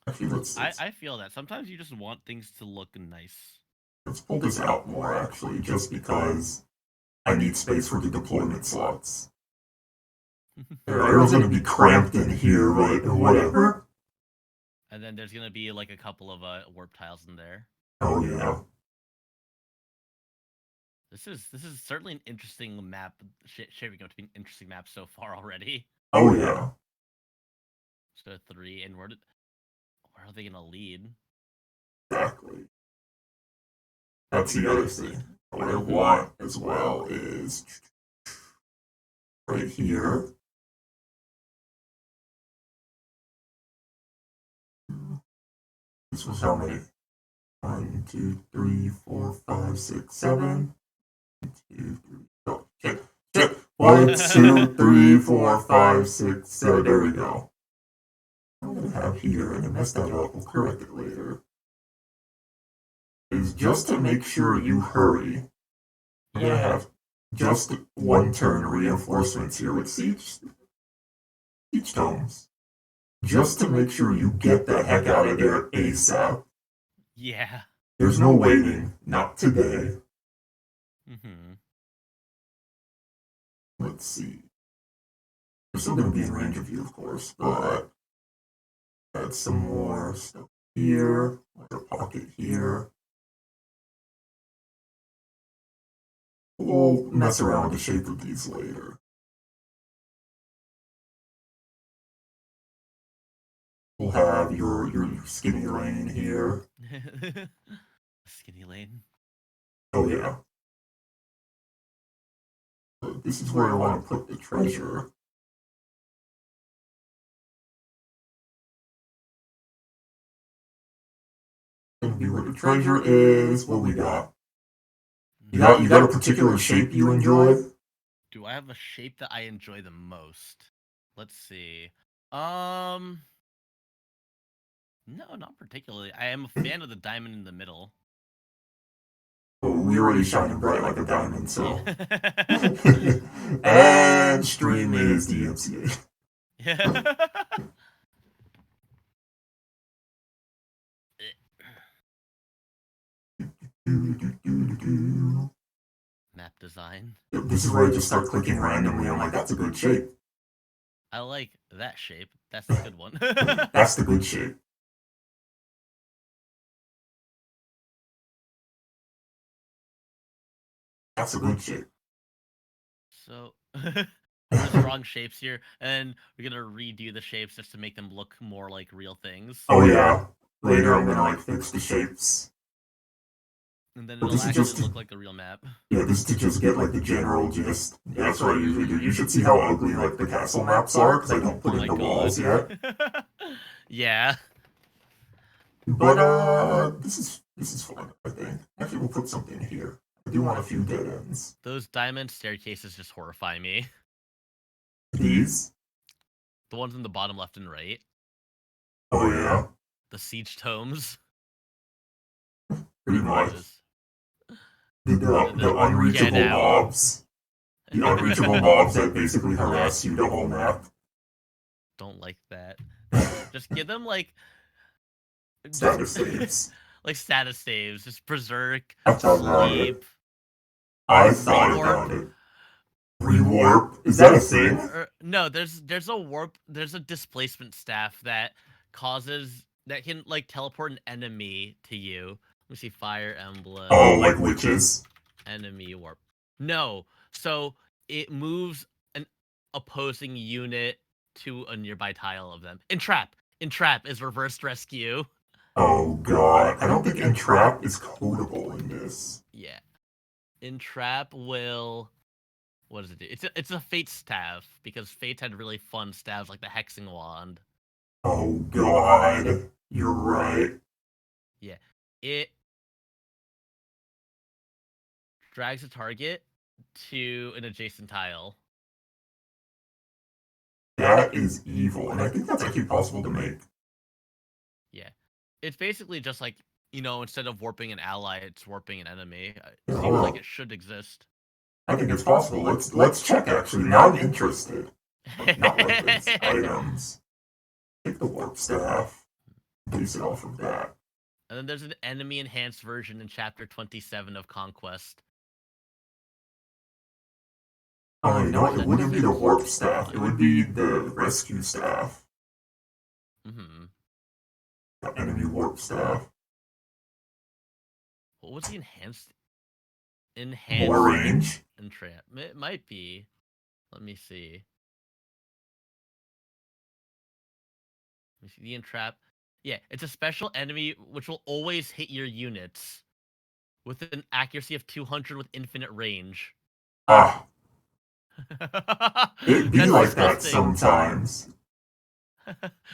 Speaker 1: Actually,
Speaker 2: I feel that. Sometimes you just want things to look nice.
Speaker 1: Let's pull this out more, actually, just because I need space for the deployment slots. Arrow's gonna be cramped in here, right? Or whatever.
Speaker 2: And then there's gonna be like a couple of warp tiles in there.
Speaker 1: Oh yeah.
Speaker 2: This is certainly an interesting map, shaping up to be an interesting map so far already.
Speaker 1: Oh yeah.
Speaker 2: So 3, and where are they gonna lead?
Speaker 1: Exactly. That's the other thing. What I want as well is right here. This was how many? 1, 2, 3, 4, 5, 6, 7. 1, 2, 3, oh, shit. 1, 2, 3, 4, 5, 6, 7. There we go. I'm gonna have here, and I messed that up. We'll correct it later. Is just to make sure you hurry. I'm gonna have just 1 turn reinforcements here with siege tomes. Just to make sure you get the heck out of there ASAP.
Speaker 2: Yeah.
Speaker 1: There's no waiting. Not today. Let's see. They're still gonna be in range of you, of course, but add some more stuff here, like a pocket here. We'll mess around with the shape of these later. We'll have your skinny lane here.
Speaker 2: Skinny lane.
Speaker 1: Oh yeah. this is where I want to put the treasure. Gonna be where the treasure is. What we got? You got a particular shape you enjoy?
Speaker 2: Do I have a shape that I enjoy the most? Let's see. No, not particularly. I am a fan of the diamond in the middle.
Speaker 1: Oh, we already shining bright like a diamond, so. And stream is DMCA.
Speaker 2: Yeah. Map design.
Speaker 1: This is where I just start clicking randomly. I'm like, that's a good shape.
Speaker 2: I like that shape. That's the good one.
Speaker 1: That's the good shape. That's a good shape.
Speaker 2: So, the strong shapes here, and we're gonna redo the shapes just to make them look more like real things.
Speaker 1: Oh yeah. Later I'm gonna like fix the shapes.
Speaker 2: And then
Speaker 1: But
Speaker 2: it'll
Speaker 1: this is
Speaker 2: actually
Speaker 1: just-
Speaker 2: look like a real map.
Speaker 1: Yeah, this is to just get like the general gist. Yeah, that's what I usually do. You should see how ugly like the castle maps are, because I don't put in the walls yet.
Speaker 2: Yeah.
Speaker 1: But this is fun, I think. Actually, we'll put something here. I do want a few dead ends.
Speaker 2: Those diamond staircases just horrify me.
Speaker 1: These?
Speaker 2: The ones in the bottom left and right.
Speaker 1: Oh yeah,
Speaker 2: The siege tomes.
Speaker 1: pretty much.
Speaker 2: Just-
Speaker 1: The unreachable
Speaker 2: Get out.
Speaker 1: mobs. The unreachable mobs that basically harass you the whole map.
Speaker 2: Don't like that. Just give them like
Speaker 1: Status saves.
Speaker 2: like status saves. Just berserk,
Speaker 1: I thought about it.
Speaker 2: sleep.
Speaker 1: I thought about it. Rewarp? Is that a thing?
Speaker 2: No, there's a warp. There's a displacement staff that can like teleport an enemy to you. Let me see. Fire emblem.
Speaker 1: Oh, like witches?
Speaker 2: Enemy warp. No. So it moves an opposing unit to a nearby tile of them. Entrap. Entrap is reversed rescue.
Speaker 1: Oh god. I don't think Entrap is codable in this.
Speaker 2: Yeah. Entrap will. What does it do? It's a fate staff because fates had really fun staves like the hexing wand.
Speaker 1: Oh god. You're right.
Speaker 2: It drags a target to an adjacent tile.
Speaker 1: That is evil, and I think that's actually possible to make.
Speaker 2: Yeah. It's basically just like, instead of warping an ally, it's warping an enemy. It
Speaker 1: Yeah,
Speaker 2: seems
Speaker 1: well.
Speaker 2: like it should exist.
Speaker 1: I think it's possible. Let's check actually. Now I'm interested. Not weapons, items. Take the warp staff. Base it off of that.
Speaker 2: And then there's an enemy enhanced version in chapter 27 of Conquest.
Speaker 1: Oh, you know what? It wouldn't be the warp staff. It would be the rescue staff.
Speaker 2: Mm-hmm.
Speaker 1: The enemy warp staff.
Speaker 2: What was the enhanced?
Speaker 1: More range.
Speaker 2: Entrap. It might be. Let me see. The entrap. Yeah, it's a special enemy which will always hit your units with an accuracy of 200 with infinite range.
Speaker 1: Ah, it'd be
Speaker 2: That's
Speaker 1: like that
Speaker 2: disgusting.
Speaker 1: sometimes.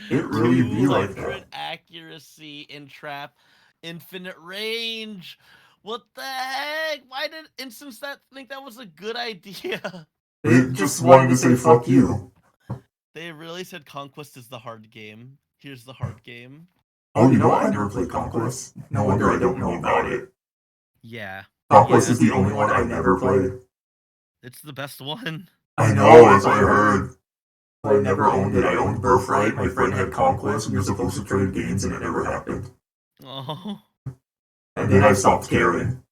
Speaker 1: It really be like
Speaker 2: 200
Speaker 1: that.
Speaker 2: accuracy, entrap, infinite range. What the heck? Why did Instance think that was a good idea?
Speaker 1: It just wanted to say fuck you.
Speaker 2: They really said Conquest is the hard game. Here's the hard game.
Speaker 1: Oh, you know what? I never played Conquest. No wonder I don't know about it.
Speaker 2: Yeah.
Speaker 1: Conquest
Speaker 2: Yeah.
Speaker 1: is the only one I never played.
Speaker 2: It's the best one.
Speaker 1: I know, that's what I heard. I never owned it. I owned Birthright. My friend had Conquest. We were supposed to trade games, and it never happened.
Speaker 2: Oh.
Speaker 1: And then I stopped caring.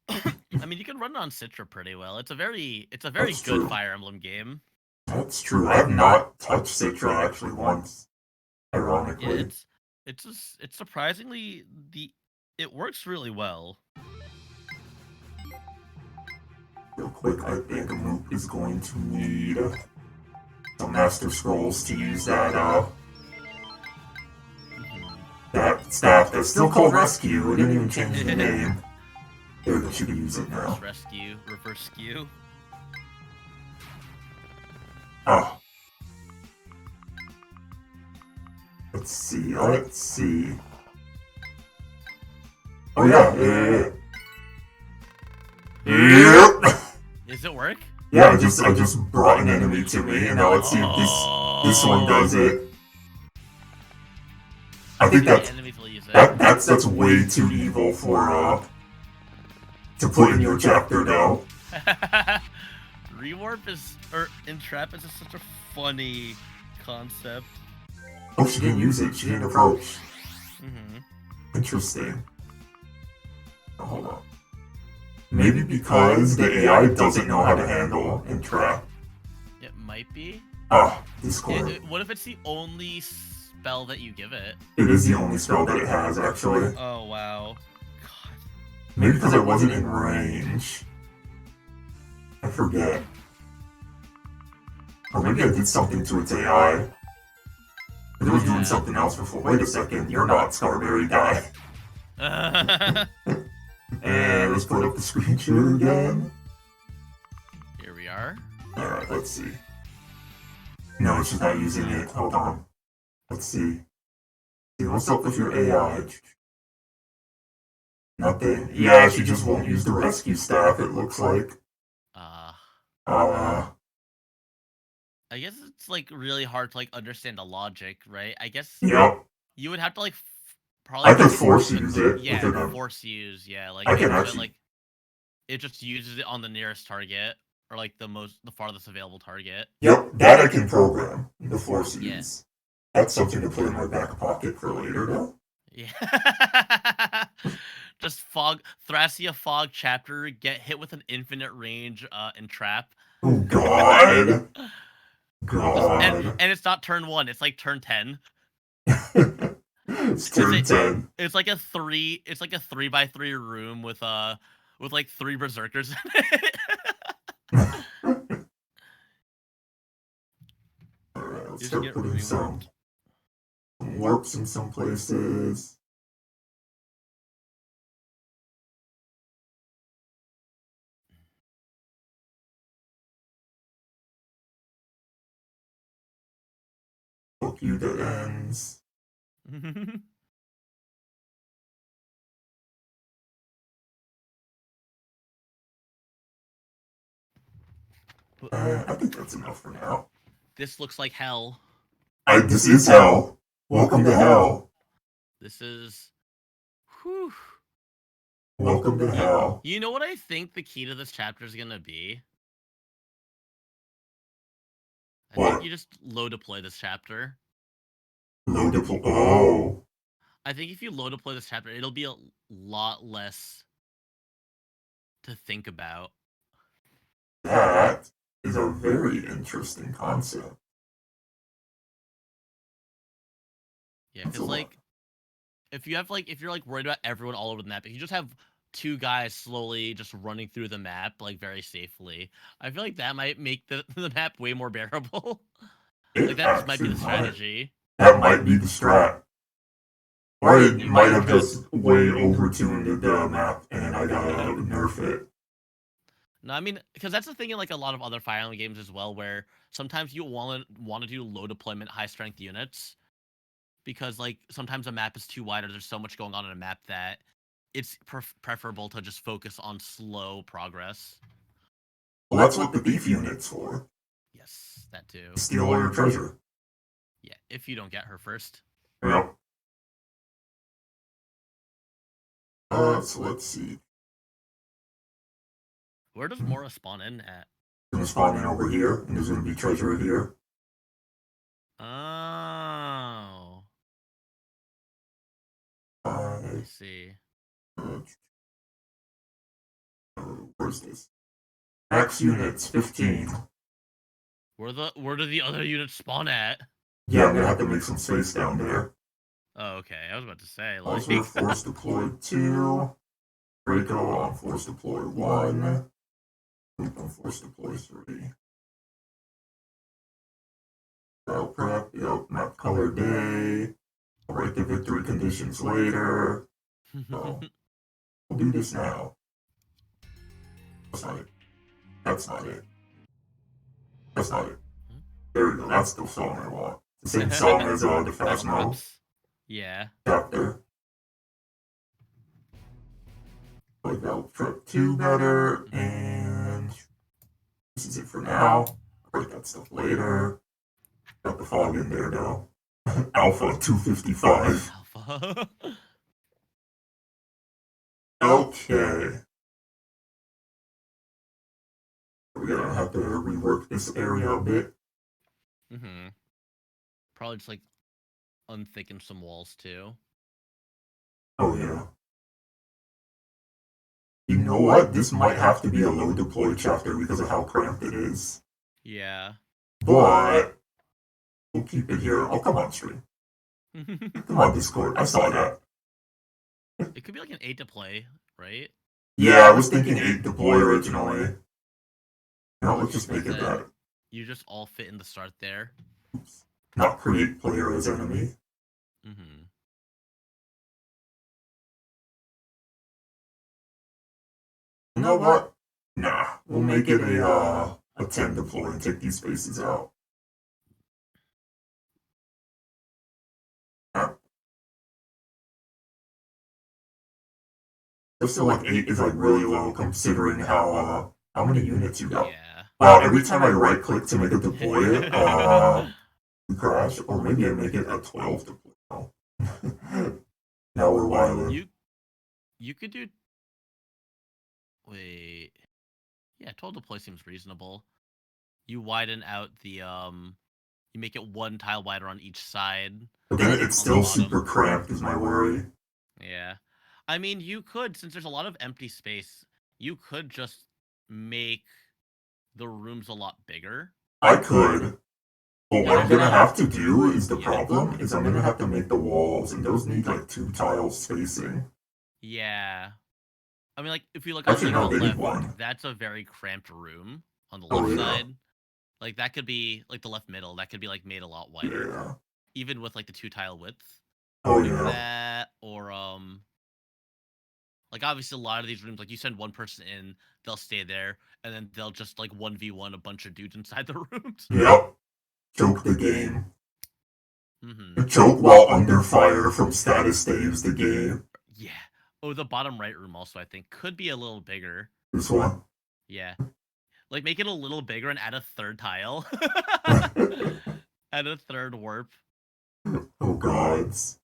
Speaker 2: I mean, you can run it on Citra pretty well. It's a very
Speaker 1: That's
Speaker 2: good
Speaker 1: true.
Speaker 2: Fire Emblem game.
Speaker 1: That's true. I have not touched Citra actually once.
Speaker 2: Yeah,
Speaker 1: Ironically.
Speaker 2: it's surprisingly it works really well.
Speaker 1: Real quick, I think Moop is going to need some Master Scrolls to use that that staff that's still called Rescue. It didn't even change the name. There, she can use it now.
Speaker 2: Rescue, reverse skew.
Speaker 1: Let's see. Oh yeah. Yep.
Speaker 2: Does it work?
Speaker 1: Yeah, I just brought an enemy to me, and now let's see if this one does it. I think that's way too evil for to put in your chapter now.
Speaker 2: Rewarp entrap is such a funny concept.
Speaker 1: Oh, she didn't use it. She didn't approach.
Speaker 2: Mm-hmm.
Speaker 1: Interesting. Oh, hold on. Maybe because the AI doesn't know how to handle entrap.
Speaker 2: It might be.
Speaker 1: Discord.
Speaker 2: What if it's the only spell that you give it?
Speaker 1: It is the only spell that it has, actually.
Speaker 2: Oh, wow. God.
Speaker 1: Maybe because it wasn't in range. I forget. Or maybe I did something to its AI. It was doing something else before. Wait a second, you're not Scarberry guy. And let's put up the screen share again.
Speaker 2: Here we are.
Speaker 1: Alright, let's see. No, it's just not using it. Hold on. Let's see. See, what's up with your AI? Nothing. Yeah, she just won't use the rescue staff, it looks like.
Speaker 2: I guess it's like really hard to like understand the logic, right? I guess
Speaker 1: Yep.
Speaker 2: you would have to like probably.
Speaker 1: I could force use it.
Speaker 2: Yeah, force use. Yeah, like
Speaker 1: I can actually.
Speaker 2: Like it just uses it on the nearest target or like the farthest available target.
Speaker 1: Yep, that I can program. The force use. That's something to put in my back pocket for later, though.
Speaker 2: Yeah. Just Thracia Fog chapter, get hit with an infinite range and trap.
Speaker 1: Oh god. God.
Speaker 2: And it's not turn 1, it's like turn 10.
Speaker 1: It's turn 10.
Speaker 2: It's like a 3x3 room with like 3 berserkers in it.
Speaker 1: Alright, let's start putting some warps in some places. Fuck you, dead ends. I think that's enough for now.
Speaker 2: This looks like hell.
Speaker 1: This is hell. Welcome to hell.
Speaker 2: This is... Whew.
Speaker 1: Welcome to hell.
Speaker 2: You know what I think the key to this chapter is going to be? I think you just low deploy this chapter.
Speaker 1: Low deploy? Oh.
Speaker 2: I think if you low deploy this chapter, it'll be a lot less to think about.
Speaker 1: That is a very interesting concept.
Speaker 2: Yeah, because like, if you're like worried about everyone all over the map, if you just have 2 guys slowly just running through the map like very safely, I feel like that might make the map way more bearable. Like that just might be the strategy.
Speaker 1: That might be the strat. Or it might have just way over-tuned the map and I gotta nerf it.
Speaker 2: No, I mean, because that's the thing in like a lot of other Fire Emblem games as well, where sometimes you want to do low deployment, high strength units, because like sometimes a map is too wide or there's so much going on in a map that it's preferable to just focus on slow progress.
Speaker 1: Well, that's what the beef unit's for.
Speaker 2: Yes, that too.
Speaker 1: Steal all your treasure.
Speaker 2: Yeah, if you don't get her first.
Speaker 1: Yep. So let's see.
Speaker 2: Where does Mora spawn in at?
Speaker 1: It's gonna spawn in over here, and there's gonna be treasure here.
Speaker 2: Oh. Let's see.
Speaker 1: Where's this? Max units, 15.
Speaker 2: Where do the other units spawn at?
Speaker 1: Yeah, I'm gonna have to make some space down there.
Speaker 2: Oh, okay. I was about to say, like...
Speaker 1: Also, we're force deployed 2. Draco on force deploy 1. On force deploy 3. Battle prep, yep, map color day. I'll write the victory conditions later. So, we'll do this now. That's not it. That's not it. That's not it. There we go, that's the song I want. The same song as the Phasmo
Speaker 2: Yeah.
Speaker 1: chapter. Like that'll trip 2 better, and this is it for now. Write that stuff later. Got the fog in there though. Alpha 255.
Speaker 2: Alpha.
Speaker 1: Okay. We're gonna have to rework this area a bit.
Speaker 2: Mm-hmm. Probably just like unthicken some walls too.
Speaker 1: Oh yeah. You know what? This might have to be a low deploy chapter because of how cramped it is.
Speaker 2: Yeah.
Speaker 1: But we'll keep it here. Oh, come on, stream. Come on, Discord. I saw that.
Speaker 2: It could be like an 8 to play, right?
Speaker 1: Yeah, I was thinking 8 deploy originally. No, let's just make it that.
Speaker 2: You just all fit in the start there.
Speaker 1: Oops. Not create player as enemy.
Speaker 2: Mm-hmm.
Speaker 1: You know what? Nah, we'll make it a 10 deploy and take these spaces out. Just so like 8 is like really low considering how many units you got.
Speaker 2: Yeah.
Speaker 1: Wow, every time I right click to make it deploy it, we crash, or maybe I make it a 12 deploy. Now we're wilding.
Speaker 2: You could do. Wait. Yeah, 12 deploy seems reasonable. You widen out the You make it 1 tile wider on each side.
Speaker 1: But then it's still super cramped, is my worry.
Speaker 2: Yeah. I mean, you could, since there's a lot of empty space, you could just make the rooms a lot bigger.
Speaker 1: I could. But what I'm gonna have to do is I'm gonna have to make the walls, and those need like 2 tiles spacing.
Speaker 2: Yeah. I mean, like, if you look on the left, that's a very cramped room on the left side. Like, that could be, like, the left middle, that could be, like, made a lot wider.
Speaker 1: Yeah.
Speaker 2: Even with, like, the 2 tile width.
Speaker 1: Oh, yeah.
Speaker 2: That, or, like, obviously, a lot of these rooms, like, you send one person in, they'll stay there, and then they'll just, like, 1v1 a bunch of dudes inside the rooms.
Speaker 1: Yep. Choke the game.
Speaker 2: Mm-hmm.
Speaker 1: Choke while under fire from status saves the game.
Speaker 2: Yeah. Oh, the bottom right room also, I think, could be a little bigger.
Speaker 1: This one?
Speaker 2: Yeah. Like, make it a little bigger and add a 3rd tile. Add a 3rd warp.
Speaker 1: Oh, gods.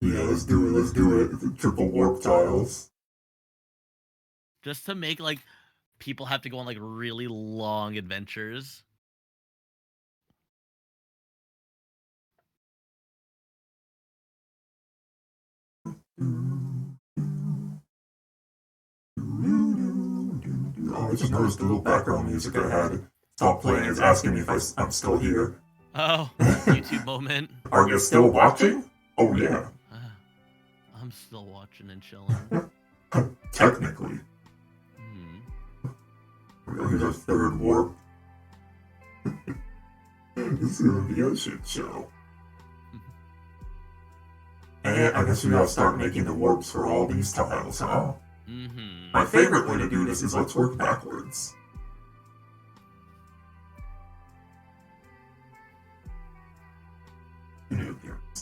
Speaker 1: Yeah, let's do it. Triple warp tiles.
Speaker 2: Just to make, like, people have to go on, like, really long adventures.
Speaker 1: Oh, I just noticed the little background music I had stopped playing. It's asking me if I'm still here.
Speaker 2: Oh, YouTube moment.
Speaker 1: Are you still watching? Oh, yeah.
Speaker 2: I'm still watching and chilling.
Speaker 1: Technically. Here's our 3rd warp. This is gonna be a shit show. And I guess we gotta start making the warps for all these tiles, huh?
Speaker 2: Mm-hmm.
Speaker 1: My favorite way to do this is let's work backwards.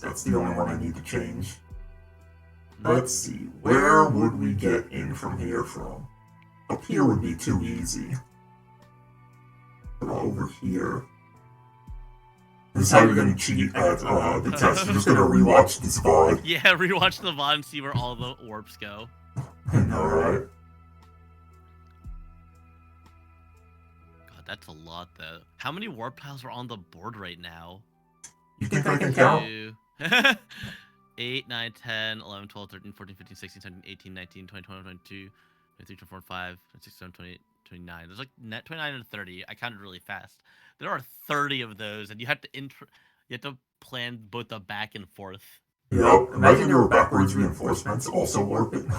Speaker 1: That's the only one I need to change. Let's see, where would we get in from here from? Up here would be too easy. Over here. This is how you're gonna cheat at the test. You're just gonna rewatch this VOD.
Speaker 2: Yeah, rewatch the VOD and see where all the warps go.
Speaker 1: I know, right?
Speaker 2: God, that's a lot, though. How many warp tiles are on the board right now?
Speaker 1: You think I can count?
Speaker 2: 8, 9, 10, 11, 12, 13, 14, 15, 16, 17, 18, 19, 20, 21, 22, 23, 24, 25, 26, 27, 28, 29. There's like net 29 and 30. I counted really fast. There are 30 of those, and you have to plan both the back and forth.
Speaker 1: Yep. Imagine there were backwards reinforcements also warping.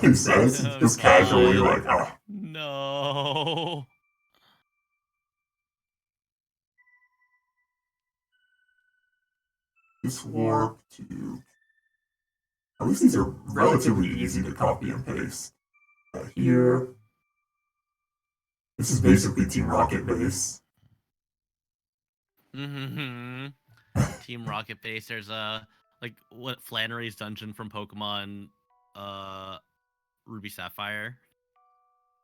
Speaker 1: He says, just casually like, ah.
Speaker 2: No.
Speaker 1: This warp to... At least these are relatively easy to copy and paste. Here. This is basically Team Rocket base.
Speaker 2: Mm-hmm. Team Rocket base. There's like what Flannery's dungeon from Pokemon Ruby Sapphire.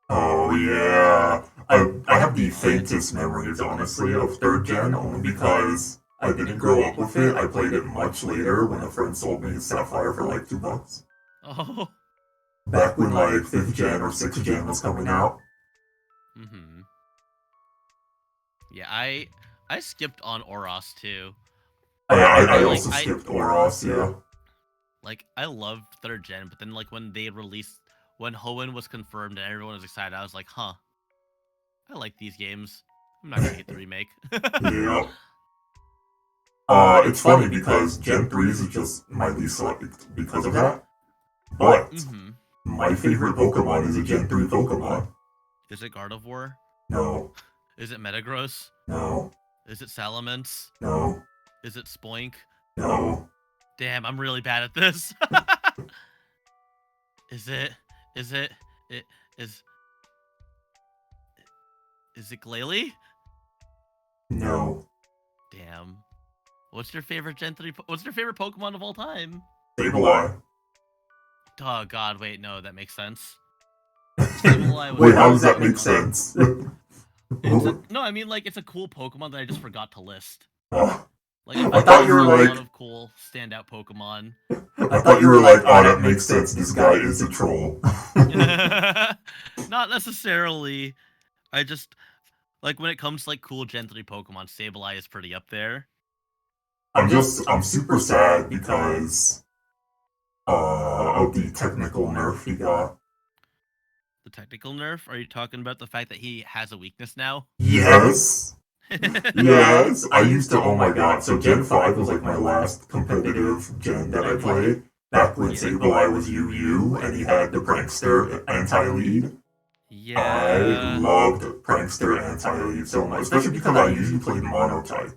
Speaker 1: Oh yeah. I have the faintest memories, honestly, of 3rd gen, only because I didn't grow up with it. I played it much later when a friend sold me Sapphire for like $2.
Speaker 2: Oh.
Speaker 1: Back when like 5th gen or 6th gen was coming out.
Speaker 2: Mm-hmm. Yeah, I skipped on Oros too.
Speaker 1: I also skipped Oros, yeah.
Speaker 2: Like, I loved 3rd gen, but then like when Hoenn was confirmed and everyone was excited, I was like, huh. I like these games. I'm not gonna get the remake.
Speaker 1: Yeah. It's funny because Gen 3s is just my least selected because of that. But my favorite Pokemon is a Gen 3 Pokemon.
Speaker 2: Is it Gardevoir?
Speaker 1: No.
Speaker 2: Is it Metagross?
Speaker 1: No.
Speaker 2: Is it Salamence?
Speaker 1: No.
Speaker 2: Is it Spoink?
Speaker 1: No.
Speaker 2: Damn, I'm really bad at this. Is it Glalie?
Speaker 1: No.
Speaker 2: Damn. What's your favorite Gen 3? What's your favorite Pokemon of all time?
Speaker 1: Sableye.
Speaker 2: Oh god, wait, no, that makes sense.
Speaker 1: Wait, how does that make sense?
Speaker 2: No, I mean, like, it's a cool Pokemon that I just forgot to list. Like,
Speaker 1: I thought you were like...
Speaker 2: a lot of cool standout Pokemon.
Speaker 1: I thought you were like, oh, that makes sense, this guy is a troll.
Speaker 2: Not necessarily. I just, like, when it comes to, like, cool Gen 3 Pokemon, Sableye is pretty up there.
Speaker 1: I'm super sad because of the technical nerf he got.
Speaker 2: The technical nerf? Are you talking about the fact that he has a weakness now?
Speaker 1: Yes. Yes. I used to, oh my god. So Gen 5 was like my last competitive gen that I played. Back when Sableye was UU and he had the Prankster anti-lead.
Speaker 2: Yeah.
Speaker 1: I loved Prankster anti-lead so much, especially because I usually played Monotype.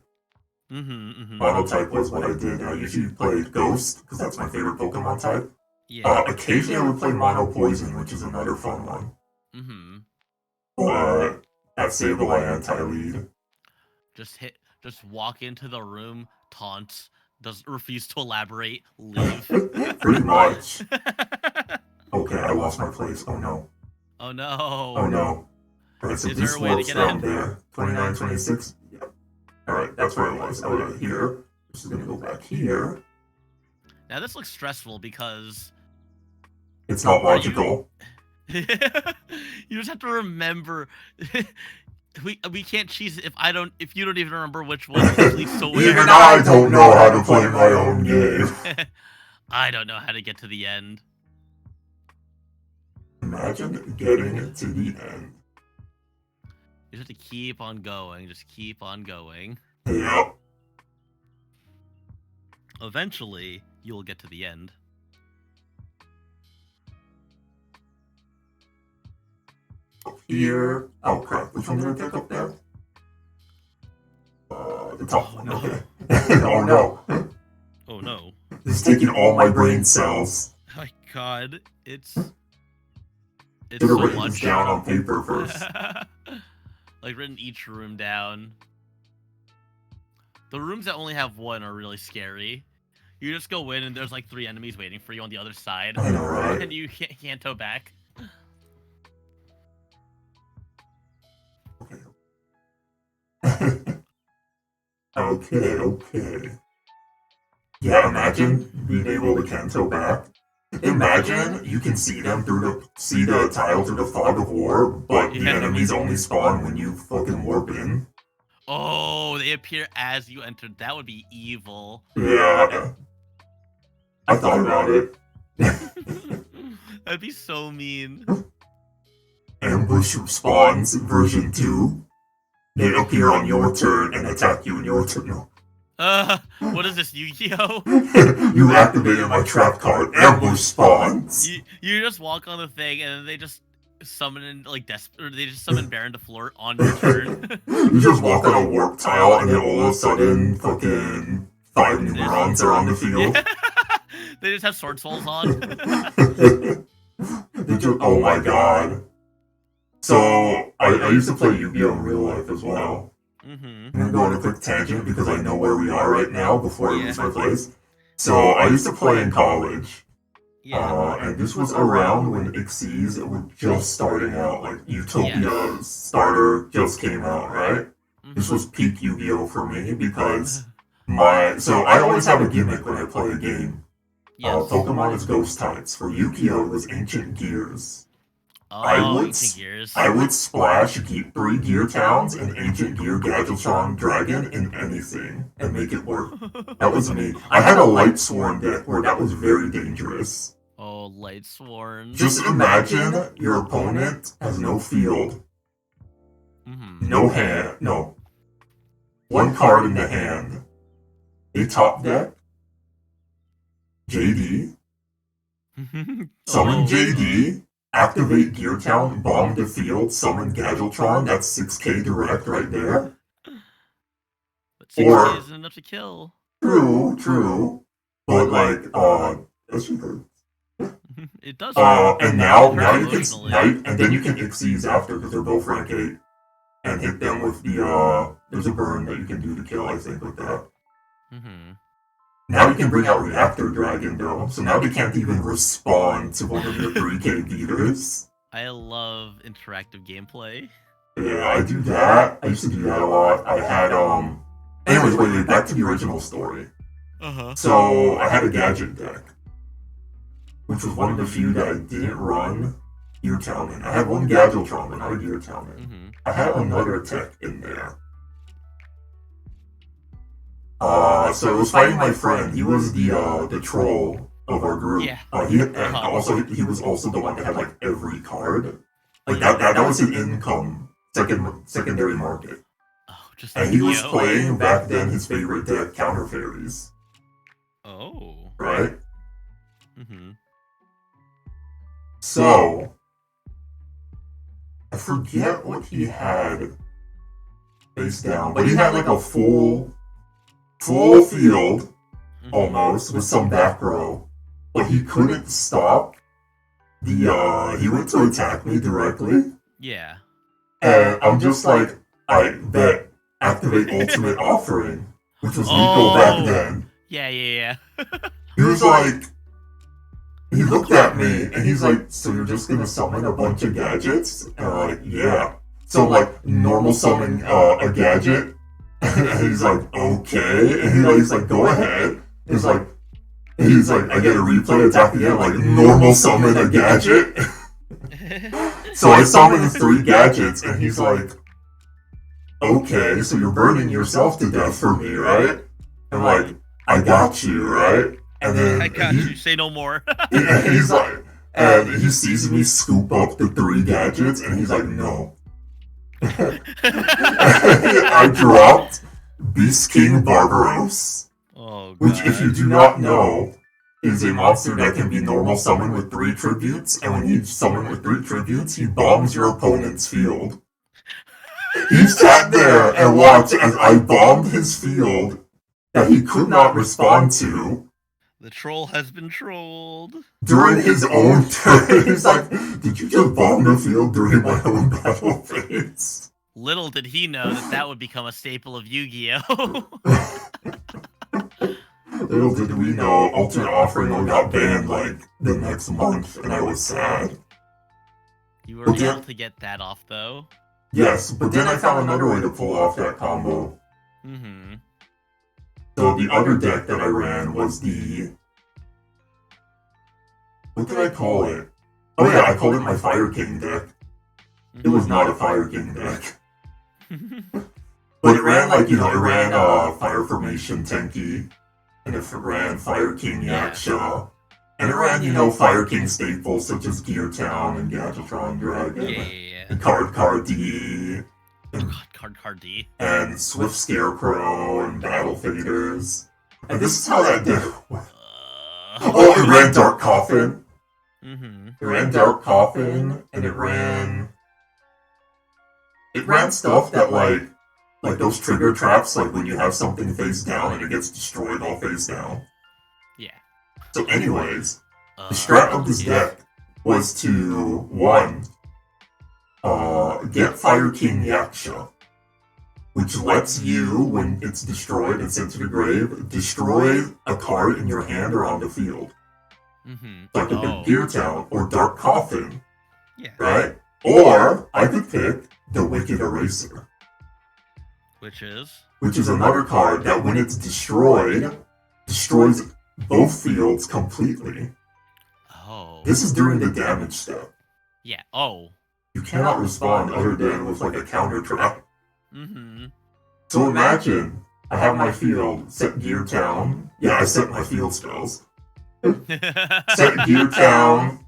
Speaker 1: Monotype was what I did, and I usually played Ghost, because that's my favorite Pokemon type.
Speaker 2: Yeah.
Speaker 1: Occasionally I would play Mono Poison, which is another fun one. But that Sableye anti-lead.
Speaker 2: Just walk into the room, taunt, refuse to elaborate, leave.
Speaker 1: Pretty much. Okay, I lost my place. Oh no.
Speaker 2: Oh no.
Speaker 1: Oh no. Alright, so this slopes down there. 29, 26? Yep. Alright, that's where it was. I was here. This is gonna go back here.
Speaker 2: Now this looks stressful because...
Speaker 1: It's not logical.
Speaker 2: You just have to remember... we can't cheese it if you don't even remember which one is somewhere.
Speaker 1: Even I don't know how to play my own game.
Speaker 2: I don't know how to get to the end.
Speaker 1: Imagine getting to the end.
Speaker 2: You just have to keep on going. Just keep on going.
Speaker 1: Yep.
Speaker 2: Eventually, you'll get to the end.
Speaker 1: Here. Oh crap, which one did I pick up there? The top one, okay. Oh no.
Speaker 2: Oh no.
Speaker 1: It's taking all my brain cells.
Speaker 2: Oh my god, it's
Speaker 1: so
Speaker 2: much.
Speaker 1: This down on paper first.
Speaker 2: Like, written each room down. The rooms that only have one are really scary. You just go in and there's like 3 enemies waiting for you on the other side.
Speaker 1: I know, right?
Speaker 2: And you can't go back.
Speaker 1: Okay. Yeah, imagine being able to Kanto back. Imagine you can see them see the tile through the fog of war, but the enemies only spawn when you fucking warp in.
Speaker 2: Oh, they appear as you entered. That would be evil.
Speaker 1: Yeah. I thought about it.
Speaker 2: That'd be so mean.
Speaker 1: Ambush spawns version 2. They appear on your turn and attack you in your turn.
Speaker 2: What is this, Yu-Gi-Oh?
Speaker 1: You activated my trap card. Ambush spawns.
Speaker 2: You just walk on the thing and then they just summon they just summon Baron to Flirt on your turn.
Speaker 1: You just walk on a warp tile and then all of a sudden fucking 5 Numerons are on the field.
Speaker 2: Yeah. They just have sword souls on.
Speaker 1: Oh my god. So, I used to play Yu-Gi-Oh! In real life as well.
Speaker 2: Mm-hmm.
Speaker 1: I'm gonna go on a quick tangent because I know where we are right now before I
Speaker 2: Yeah.
Speaker 1: lose my place. So, I used to play in college.
Speaker 2: Yeah.
Speaker 1: And this was around when Xyz were just starting out, like Utopia's starter just came out, right? This was peak Yu-Gi-Oh! For me because so I always have a gimmick when I play a game.
Speaker 2: Yes.
Speaker 1: Pokemon is ghost types. For Yu-Gi-Oh! It was ancient gears.
Speaker 2: Oh, Ancient Gears.
Speaker 1: I would splash 3 gear towns and ancient gear Gadgetron Dragon in anything and make it work. That was me. I had a Light Sworn deck where that was very dangerous.
Speaker 2: Oh, Light Sworn.
Speaker 1: Just imagine your opponent has no field, no hand, no. One card in the hand. A top deck, JD, summon JD, activate Gear Town, bomb the field, summon Gadgetron, that's 6k direct right there.
Speaker 2: But 6k isn't enough to kill.
Speaker 1: True. But that should hurt.
Speaker 2: It does.
Speaker 1: And now you can and then you can Xyz after because they're both rank 8. And hit them with the there's a burn that you can do to kill, I think, with that. Now you can bring out Reactor Dragon though, so now they can't even respond to one of your 3k beaters.
Speaker 2: I love interactive gameplay.
Speaker 1: Yeah, I do that. I used to do that a lot. I had anyways, wait, back to the original story. So I had a gadget deck, which was one of the few that I didn't run Gear Town in. I had one Gadgetron, but not a Gear Town in. I had another tech in there. So I was fighting my friend. He was the troll of our group.
Speaker 2: Yeah.
Speaker 1: He was also the one that had like every card. Like that was his income, secondary market.
Speaker 2: Oh, just
Speaker 1: and he was playing back then his favorite deck, Counter Fairies.
Speaker 2: Oh.
Speaker 1: Right? So I forget what he had face down, but he had like a full field almost with some back row, but he couldn't stop he went to attack me directly.
Speaker 2: Yeah.
Speaker 1: And I'm just like, I bet activate Ultimate Offering, which was legal back then.
Speaker 2: Yeah.
Speaker 1: He was like, he looked at me and he's like, so you're just gonna summon a bunch of gadgets? And I'm like, yeah. So like, normal summon a gadget. And he's like, okay. And he's like, go ahead. He's like, I get a replay attack again, like, normal summon a gadget. So I summon 3 gadgets, and he's like, okay, so you're burning yourself to death for me, right? And like, I got you, right? And then
Speaker 2: I got you, say no more.
Speaker 1: And he's like, and he sees me scoop up the 3 gadgets, and he's like, no. I dropped Beast King Barbaros, which, if you do not know, is a monster that can be normal summoned with 3 tributes, and when he's summoned with 3 tributes, he bombs your opponent's field. He sat there and watched as I bombed his field that he could not respond to.
Speaker 2: The troll has been trolled.
Speaker 1: During his own turn, he's like, did you just bomb the field during my own battle phase?
Speaker 2: Little did he know that would become a staple of Yu-Gi-Oh!
Speaker 1: Little did we know Ultimate Offering got banned like the next month, and I was sad.
Speaker 2: You were able to get that off, though?
Speaker 1: Yes, but then I found another way to pull off that combo. So the other deck that I ran was what did I call it? Oh yeah, I called it my Fire King deck. It was not a Fire King deck. But it ran Fire Formation Tenki, and it ran Fire King Yaksha, and it ran, Fire King staples such as Gear Town and Gadgetron Dragon, and Card D,
Speaker 2: Card D,
Speaker 1: and Swift Scarecrow and Battle Faders. And this is how that deck went. It ran Dark Coffin. It ran Dark Coffin, and it ran stuff that like those trigger traps, like when you have something face down and it gets destroyed all face down.
Speaker 2: Yeah.
Speaker 1: So anyways, the strat of this deck was to, 1, get Fire King Yaksha, which lets you, when it's destroyed and sent to the grave, destroy a card in your hand or on the field. So I could pick Gear Town or Dark Coffin, right? Or I could pick the Wicked Eraser. Which is another card that when it's destroyed, destroys both fields completely. This is during the damage step. You cannot respond other than with like a counter trap. So imagine, I have my field, set Gear Town. Yeah, I set my field spells. Set Gear Town,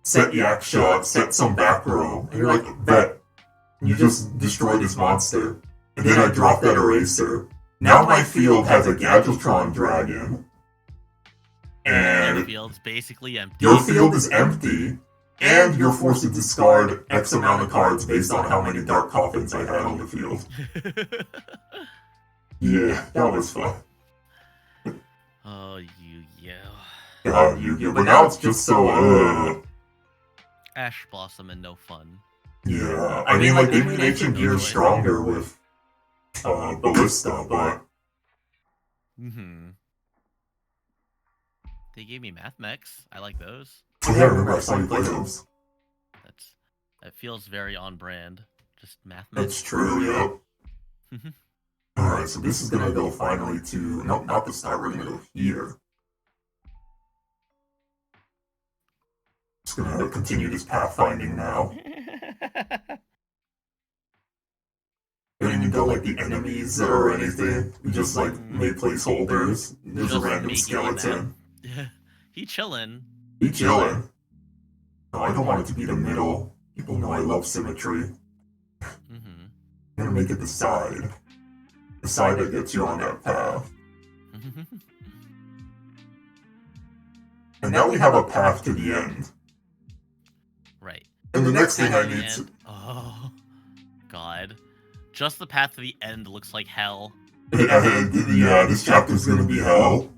Speaker 1: set Yaksha, set some back row. And you're like, bet. You just destroy this monster. And then I drop that eraser. Now my field has a Gadgetron Dragon. And
Speaker 2: your field's basically empty.
Speaker 1: Your field is empty. And you're forced to discard X amount of cards based on how many Dark Coffins I had on the field. Yeah, that was fun.
Speaker 2: Oh, Yu-Gi-Oh!
Speaker 1: God, Yu-Gi-Oh! But now it's just so,
Speaker 2: Ash Blossom and no fun.
Speaker 1: Yeah, I mean, like, they made Ancient Gears stronger with, Ballista, but...
Speaker 2: They gave me Math Mechs. I like those.
Speaker 1: Oh, yeah, I remember I saw you play those.
Speaker 2: That feels very on brand. Just Math Mechs.
Speaker 1: That's true, yep. Alright, so this is gonna go finally to... No, not the start, we're gonna go here. Just gonna continue this pathfinding now. We didn't even go like the enemies or anything. We just like made placeholders. There's
Speaker 2: just
Speaker 1: a random skeleton.
Speaker 2: He chillin'.
Speaker 1: He chillin'. No, I don't want it to be the middle. People know I love symmetry. I'm gonna make it the side. The side that gets you on that path. And now we have a path to the end.
Speaker 2: Right.
Speaker 1: And the next thing I need to...
Speaker 2: Oh, God. Just the path to the end looks like hell.
Speaker 1: Yeah, this chapter's gonna be hell.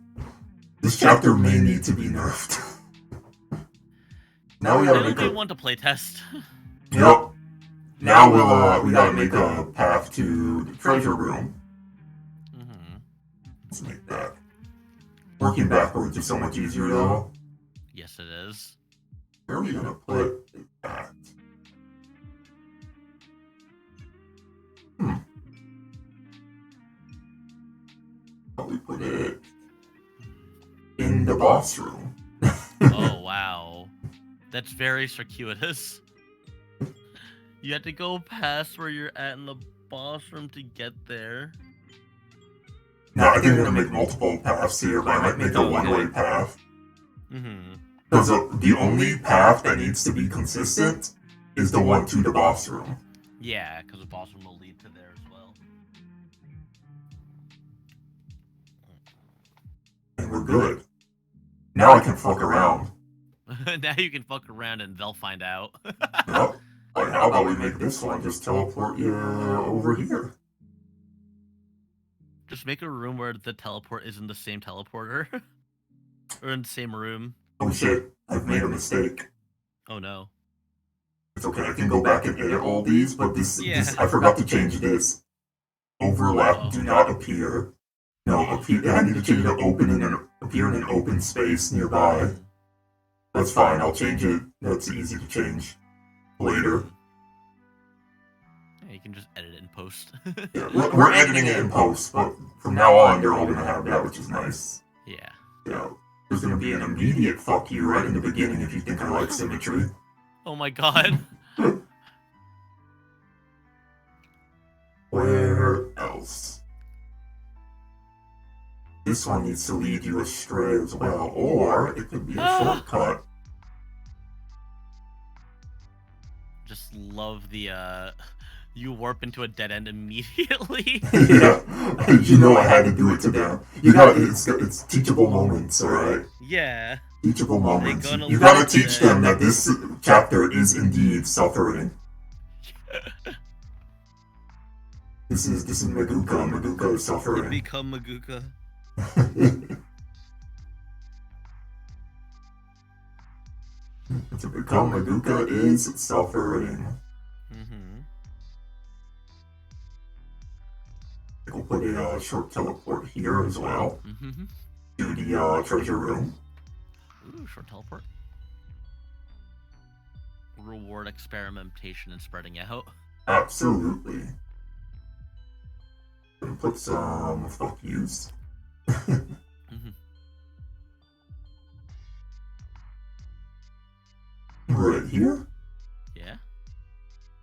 Speaker 1: This chapter may need to be nerfed. Now we gotta make a...
Speaker 2: want to playtest.
Speaker 1: Yep. Now we gotta make a path to the treasure room. Let's make that. Working backwards is so much easier though.
Speaker 2: Yes, it is.
Speaker 1: Where are we gonna put that? Probably put it in the boss room.
Speaker 2: Oh, wow. That's very circuitous. You had to go past where you're at in the boss room to get there.
Speaker 1: No, I think I'm gonna make multiple paths here, but I might make a one-way path. Because the only path that needs to be consistent is the one to the boss room.
Speaker 2: Yeah, because the boss room will lead to there as well.
Speaker 1: And we're good. Now I can fuck around.
Speaker 2: Now you can fuck around and they'll find out.
Speaker 1: Yep. Like, how about we make this one just teleport you over here?
Speaker 2: Just make a room where the teleport is in the same teleporter. Or in the same room.
Speaker 1: Oh shit, I've made a mistake.
Speaker 2: Oh no.
Speaker 1: It's okay, I can go back and edit all these, but this I forgot to change this. Overlap, do not appear. No, appear. I need to change it to open and then appear in an open space nearby. That's fine, I'll change it. That's easy to change later.
Speaker 2: Yeah, you can just edit it in post.
Speaker 1: Yeah, we're editing it in post, but from now on, they're all gonna have that, which is nice.
Speaker 2: Yeah.
Speaker 1: Yeah. There's gonna be an immediate fuck you right in the beginning if you think I like symmetry.
Speaker 2: Oh my god.
Speaker 1: Where else? This one needs to lead you astray as well, or it could be a shortcut.
Speaker 2: Just love the, you warp into a dead end immediately.
Speaker 1: Yeah, you know I had to do it to them. You gotta, it's teachable moments, alright?
Speaker 2: Yeah.
Speaker 1: Teachable moments. You gotta teach them that this chapter is indeed suffering. This is Maguka. Maguka is suffering.
Speaker 2: Become Maguka.
Speaker 1: To become Maguka is suffering. put a short teleport here as well.
Speaker 2: Mm-hmm.
Speaker 1: To the treasure room.
Speaker 2: Ooh, short teleport. Reward experimentation and spreading out.
Speaker 1: Absolutely. Gonna put some fuck yous. Right here?
Speaker 2: Yeah.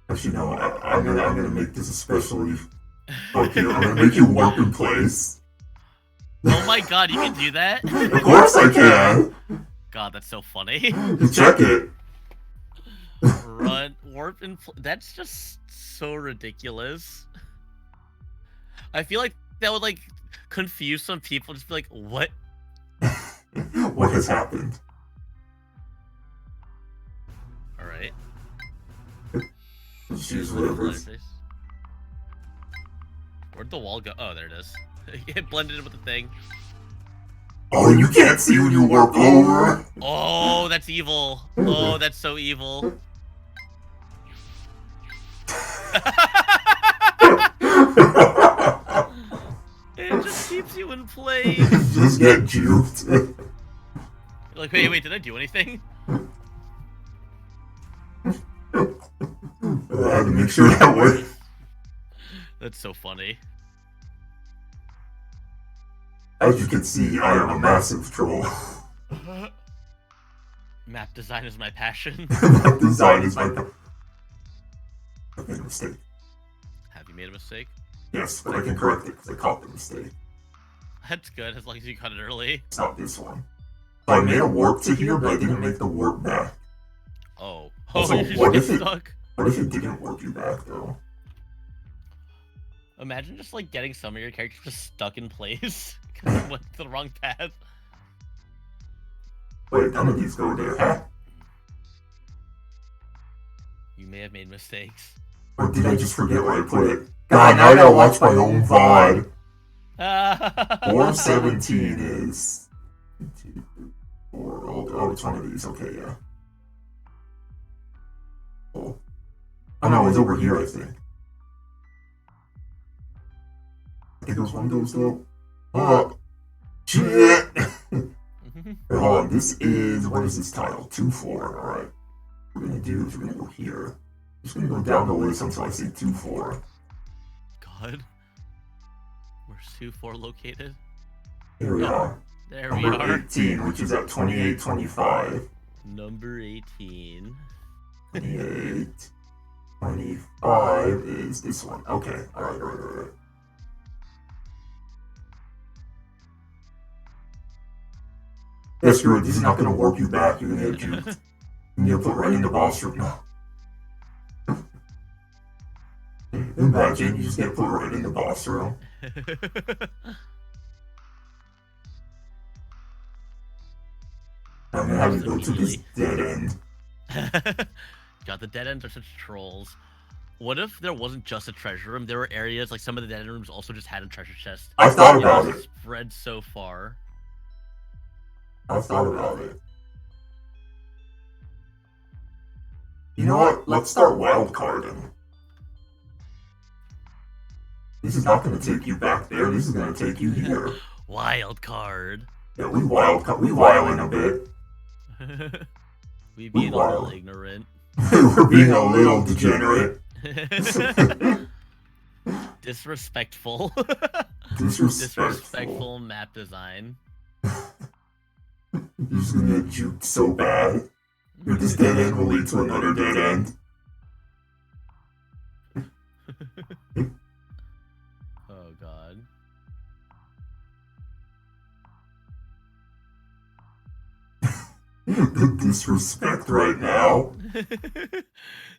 Speaker 1: Actually, no. I'm gonna make this especially fuck you. I'm gonna make you warp in place.
Speaker 2: Oh my god, you can do that?
Speaker 1: Of course I can.
Speaker 2: God, that's so funny.
Speaker 1: Check it.
Speaker 2: Run, warp, and that's just so ridiculous. I feel like that would like confuse some people. Just be like, what?
Speaker 1: What has happened?
Speaker 2: All right.
Speaker 1: Choose whatever.
Speaker 2: Where'd the wall go? Oh, there it is. It blended in with the thing.
Speaker 1: Oh, you can't see when you warp over.
Speaker 2: Oh, that's evil. Oh, that's so evil. It just keeps you in place.
Speaker 1: Just get juked.
Speaker 2: You're like, wait, did I do anything?
Speaker 1: I had to make sure that worked.
Speaker 2: That's so funny.
Speaker 1: As you can see, I am a massive troll.
Speaker 2: Map design is my passion.
Speaker 1: Map design is my passion. I made a mistake.
Speaker 2: Have you made a mistake?
Speaker 1: Yes, but I can correct it because I caught the mistake.
Speaker 2: That's good, as long as you caught it early.
Speaker 1: It's not this one. So I made a warp to here, but I didn't make the warp back.
Speaker 2: Oh.
Speaker 1: Also,
Speaker 2: You
Speaker 1: what
Speaker 2: just
Speaker 1: if
Speaker 2: get stuck.
Speaker 1: What if it didn't warp you back, though?
Speaker 2: Imagine just like getting some of your characters just stuck in place because they went to the wrong path.
Speaker 1: Wait, none of these go there, huh?
Speaker 2: You may have made mistakes.
Speaker 1: Or did I just forget where I put it? God, now I gotta watch my own VOD. 417 is... 2, 4, oh, it's one of these, okay, yeah. Oh. Oh no, it's over here, I think. I think it was one of those, though. Oh, shit! Hold on, this is... What is this tile? 2-4, alright. What we're gonna do is we're gonna go here. I'm just gonna go down the list until I say 2-4.
Speaker 2: God. Where's 2-4 located?
Speaker 1: Here we are.
Speaker 2: There we
Speaker 1: Number
Speaker 2: are.
Speaker 1: 18, which is at 2825.
Speaker 2: Number 18.
Speaker 1: 28. 25 is this one. Okay, alright. Yeah, screw it. This is not gonna warp you back. You're gonna get juked. You need to put right in the boss room now. Imagine you just get put right in the boss room. I'm gonna have to go to this dead end.
Speaker 2: God, the dead ends are such trolls. What if there wasn't just a treasure room? There were areas, like some of the dead end rooms also just had a treasure chest.
Speaker 1: I thought about it.
Speaker 2: Spread so far.
Speaker 1: I thought about it. You know what? Let's start wildcarding. This is not going to take you back there. This is going to take you here.
Speaker 2: Wild card.
Speaker 1: Yeah, we wilding a bit.
Speaker 2: We being a little ignorant.
Speaker 1: We're being a little degenerate.
Speaker 2: Disrespectful.
Speaker 1: Disrespectful
Speaker 2: map design.
Speaker 1: You're just going to get juked so bad. This dead end will lead to another dead end.
Speaker 2: Oh god.
Speaker 1: The disrespect right now.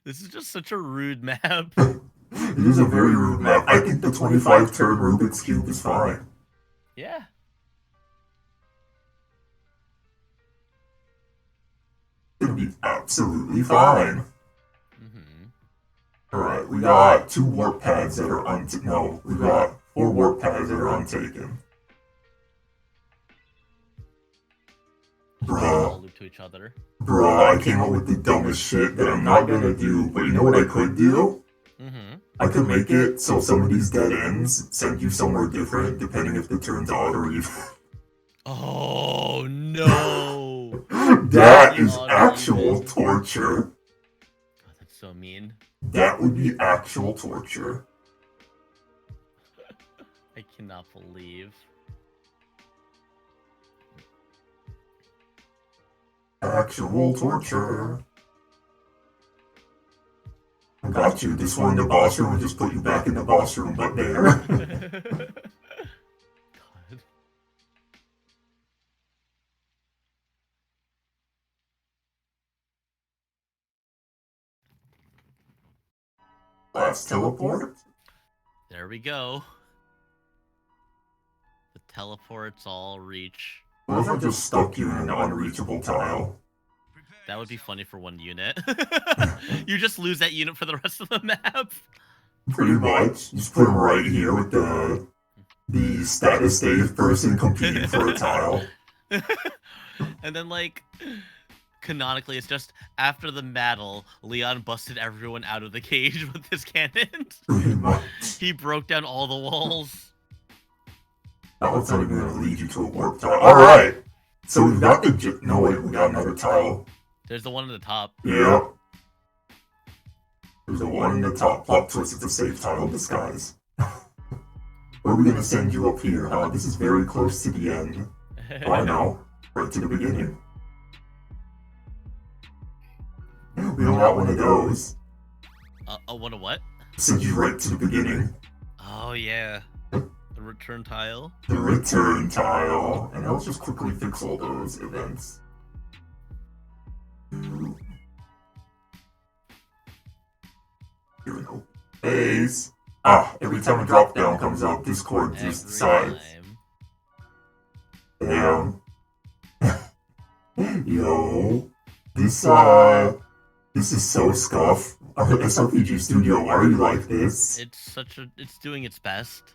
Speaker 2: This is just such a rude map.
Speaker 1: It is a very rude map. I think the 25 turn Rubik's Cube is fine.
Speaker 2: Yeah.
Speaker 1: It'll be absolutely fine. Alright, we got 2 warp pads that are no, we got 4 warp pads that are untaken.
Speaker 2: All loop to each other.
Speaker 1: Bruh, I came up with the dumbest shit that I'm not gonna do, but you know what I could do? I could make it so some of these dead ends send you somewhere different, depending if it turns odd or even.
Speaker 2: Oh no!
Speaker 1: That is actual torture.
Speaker 2: God, that's so mean.
Speaker 1: That would be actual torture.
Speaker 2: I cannot believe.
Speaker 1: Actual torture. I got you. This one in the boss room will just put you back in the boss room, but there.
Speaker 2: God.
Speaker 1: Last teleport.
Speaker 2: There we go. The teleports all reach.
Speaker 1: What if I just stuck you in an unreachable tile?
Speaker 2: That would be funny for one unit. You just lose that unit for the rest of the map.
Speaker 1: Pretty much. Just put him right here with the status stage person competing for a tile.
Speaker 2: And then, like, canonically, it's just after the battle, Leon busted everyone out of the cage with his cannons.
Speaker 1: Pretty much.
Speaker 2: He broke down all the walls.
Speaker 1: Now it's not even going to lead you to a warp tile. Alright! So we've got the... No, wait, we got another tile.
Speaker 2: There's the one at the top.
Speaker 1: Yeah. There's the one in the top. Plot twist, it's a safe tile disguise. Where are we going to send you up here, huh? This is very close to the end. Oh, I know. Right to the beginning. We don't got one of those.
Speaker 2: One of what?
Speaker 1: Send you right to the beginning.
Speaker 2: Oh, yeah. The return tile.
Speaker 1: The return tile. And I'll just quickly fix all those events. Here we go. Phase. Every time a drop down comes out, Discord just decides. Damn. Yo. This is so scuff. SRPG Studio, why are you like this?
Speaker 2: It's doing its best.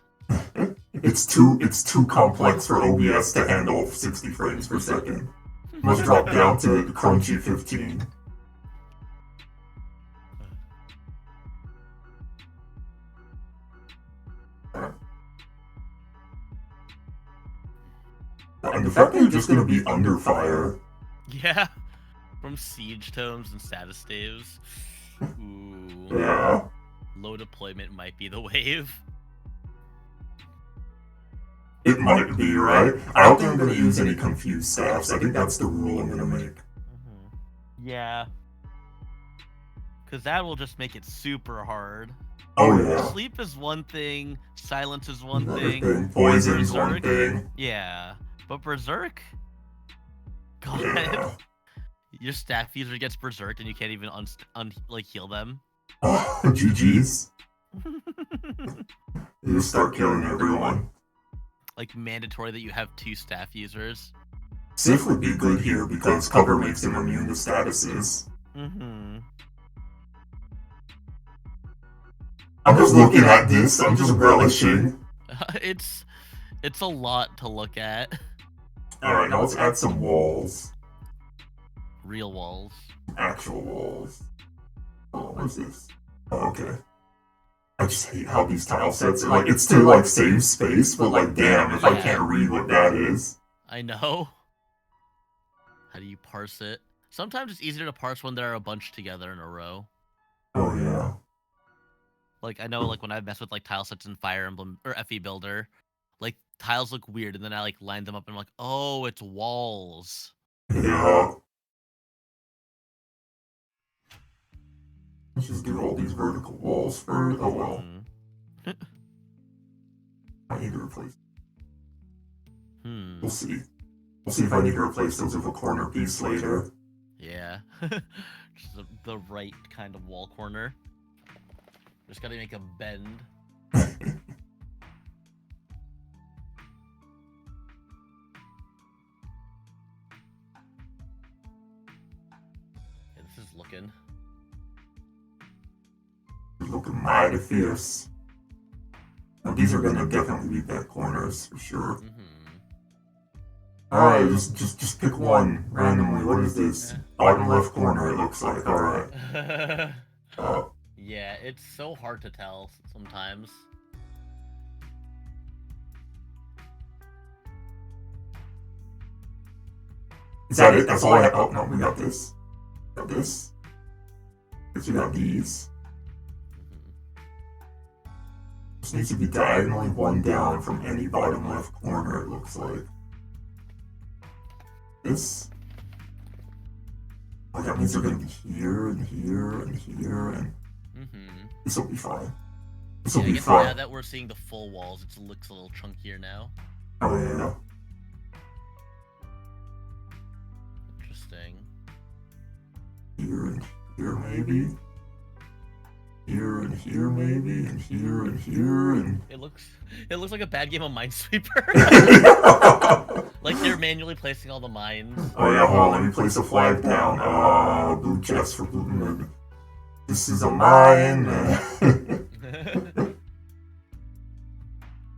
Speaker 1: It's too complex for OBS to handle 60 frames per second. Must drop down to crunchy 15. And the fact that you're just gonna be under fire.
Speaker 2: Yeah. From siege tomes and status staves. Ooh.
Speaker 1: Yeah.
Speaker 2: Low deployment might be the wave.
Speaker 1: It might be, right? I don't think I'm gonna use any confused staffs. I think that's the rule I'm gonna make.
Speaker 2: Yeah. Because that will just make it super hard.
Speaker 1: Oh yeah.
Speaker 2: Sleep is one thing, silence is one
Speaker 1: Another
Speaker 2: thing.
Speaker 1: Poison's
Speaker 2: Berserk,
Speaker 1: one thing.
Speaker 2: Yeah. But Berserk? God.
Speaker 1: Yeah.
Speaker 2: Your staff user gets berserked and you can't even heal them.
Speaker 1: Oh, GG's. You just start killing everyone.
Speaker 2: Like mandatory that you have 2 staff users.
Speaker 1: Sif would be good here because cover makes him immune to statuses.
Speaker 2: Mm-hmm.
Speaker 1: I'm just looking at this. I'm just relishing.
Speaker 2: It's a lot to look at.
Speaker 1: All right, now let's add some walls.
Speaker 2: Real walls.
Speaker 1: Actual walls. Oh, what is this? Oh, okay. I just hate how these tile sets are like, it's to like save space, but like, damn, if I can't read what that is.
Speaker 2: I know. How do you parse it? Sometimes it's easier to parse when there are a bunch together in a row.
Speaker 1: Oh, yeah.
Speaker 2: Like, I know, like, when I mess with, like, tile sets in Fire Emblem, or FE Builder, like, tiles look weird, and then I, like, line them up, and I'm like, oh, it's walls.
Speaker 1: Yeah. Let's just do all these vertical walls first. Oh, well. I need to replace. We'll see. We'll see if I need to replace those with a corner piece later.
Speaker 2: Yeah. Just the right kind of wall corner. Just gotta make a bend. Yeah, this is looking.
Speaker 1: Looking mighty fierce. Now, these are gonna definitely be back corners for sure. Alright, just pick one randomly. What is this? Bottom left corner, it looks like. Alright.
Speaker 2: Yeah, it's so hard to tell sometimes.
Speaker 1: Is that it? That's all I have. Oh, no, we got this. Got this. Guess we got these. This needs to be diagonally one down from any bottom left corner, it looks like. This. Oh, that means they're going to be here, and here, and here, and... This will be fine. This will be fine.
Speaker 2: Now that we're seeing the full walls, it looks a little chunkier now.
Speaker 1: Oh, yeah.
Speaker 2: Interesting.
Speaker 1: Here and here, maybe. Here and here, maybe, and here and here, and...
Speaker 2: It looks like a bad game of Minesweeper. Like they're manually placing all the mines.
Speaker 1: Oh yeah, hold on, let me place a flag down. Blue chest for blue. This is a mine.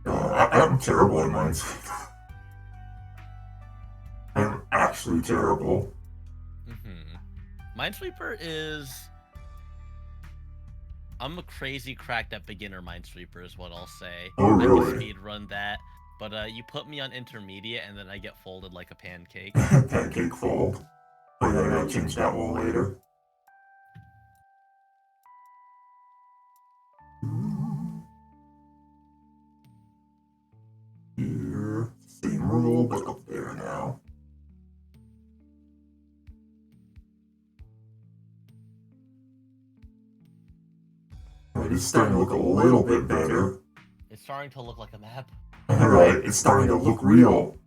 Speaker 1: I'm terrible at Minesweeper. I'm actually terrible.
Speaker 2: Minesweeper is... I'm a crazy cracked at beginner Minesweeper is what I'll say.
Speaker 1: Oh, really?
Speaker 2: I can speed run that, but you put me on intermediate and then I get folded like a pancake.
Speaker 1: Pancake fold. Oh yeah, I gotta change that wall later. Here, same rule, but up there now. It's starting to look a little bit better.
Speaker 2: It's starting to look like a map.
Speaker 1: Alright, it's starting to look real.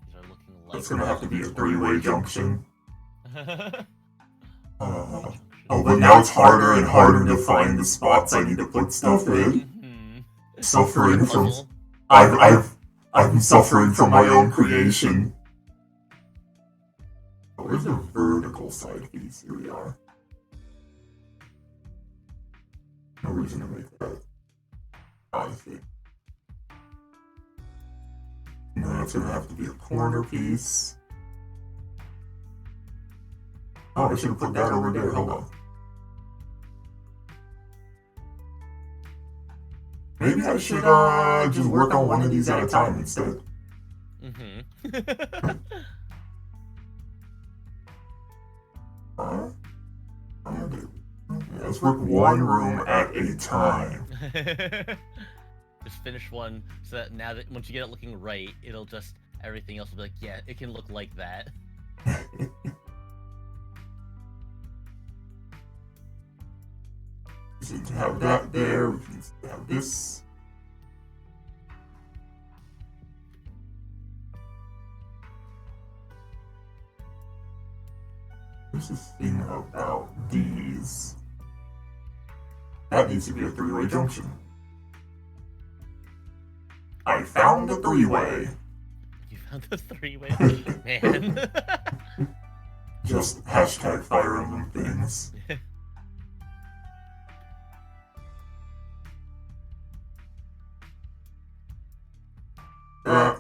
Speaker 2: These are looking like...
Speaker 1: It's gonna have to be a three-way junction. Oh, but now it's harder and harder to find the spots I need to put stuff in. Suffering from... I'm suffering from my own creation. Oh, where's the vertical side piece? Here we are. No reason to make that. I think. No, it's gonna have to be a corner piece. Oh, I should have put that over there. Hold on. Maybe I should just work on one of these at a time instead. Let's work one room at a time.
Speaker 2: Just finish one so that now that once you get it looking right, it'll just everything else will be like, yeah, it can look like that.
Speaker 1: We need to have that there. We need to have this. There's this thing about these. That needs to be a three-way junction. I found the three-way.
Speaker 2: You found the three-way? Man.
Speaker 1: Just hashtag Fire Emblem things. There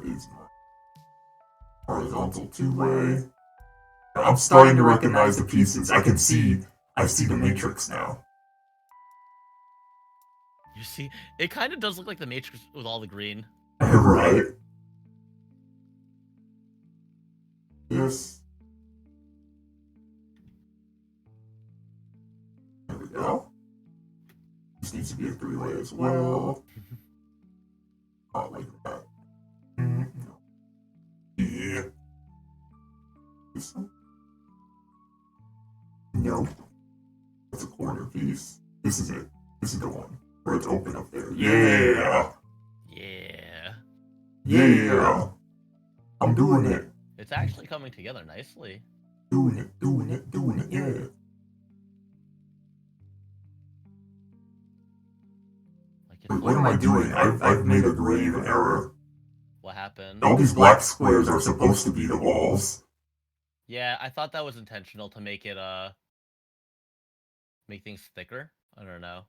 Speaker 1: is my horizontal two-way. I'm starting to recognize the pieces. I see the matrix now.
Speaker 2: You see, it kind of does look like the Matrix with all the green.
Speaker 1: Right. Yes. There we go. This needs to be a three-way as well. Not like that. No. Yeah. This one? No. That's a corner piece. This is it. This is the one. Where it's open up there. Yeah!
Speaker 2: Yeah.
Speaker 1: Yeah! I'm doing it.
Speaker 2: It's actually coming together nicely.
Speaker 1: Doing it, yeah. Wait, what am I doing? I've made a grave error.
Speaker 2: What happened?
Speaker 1: All these black squares are supposed to be the walls.
Speaker 2: Yeah, I thought that was intentional to make it, make things thicker. I don't know.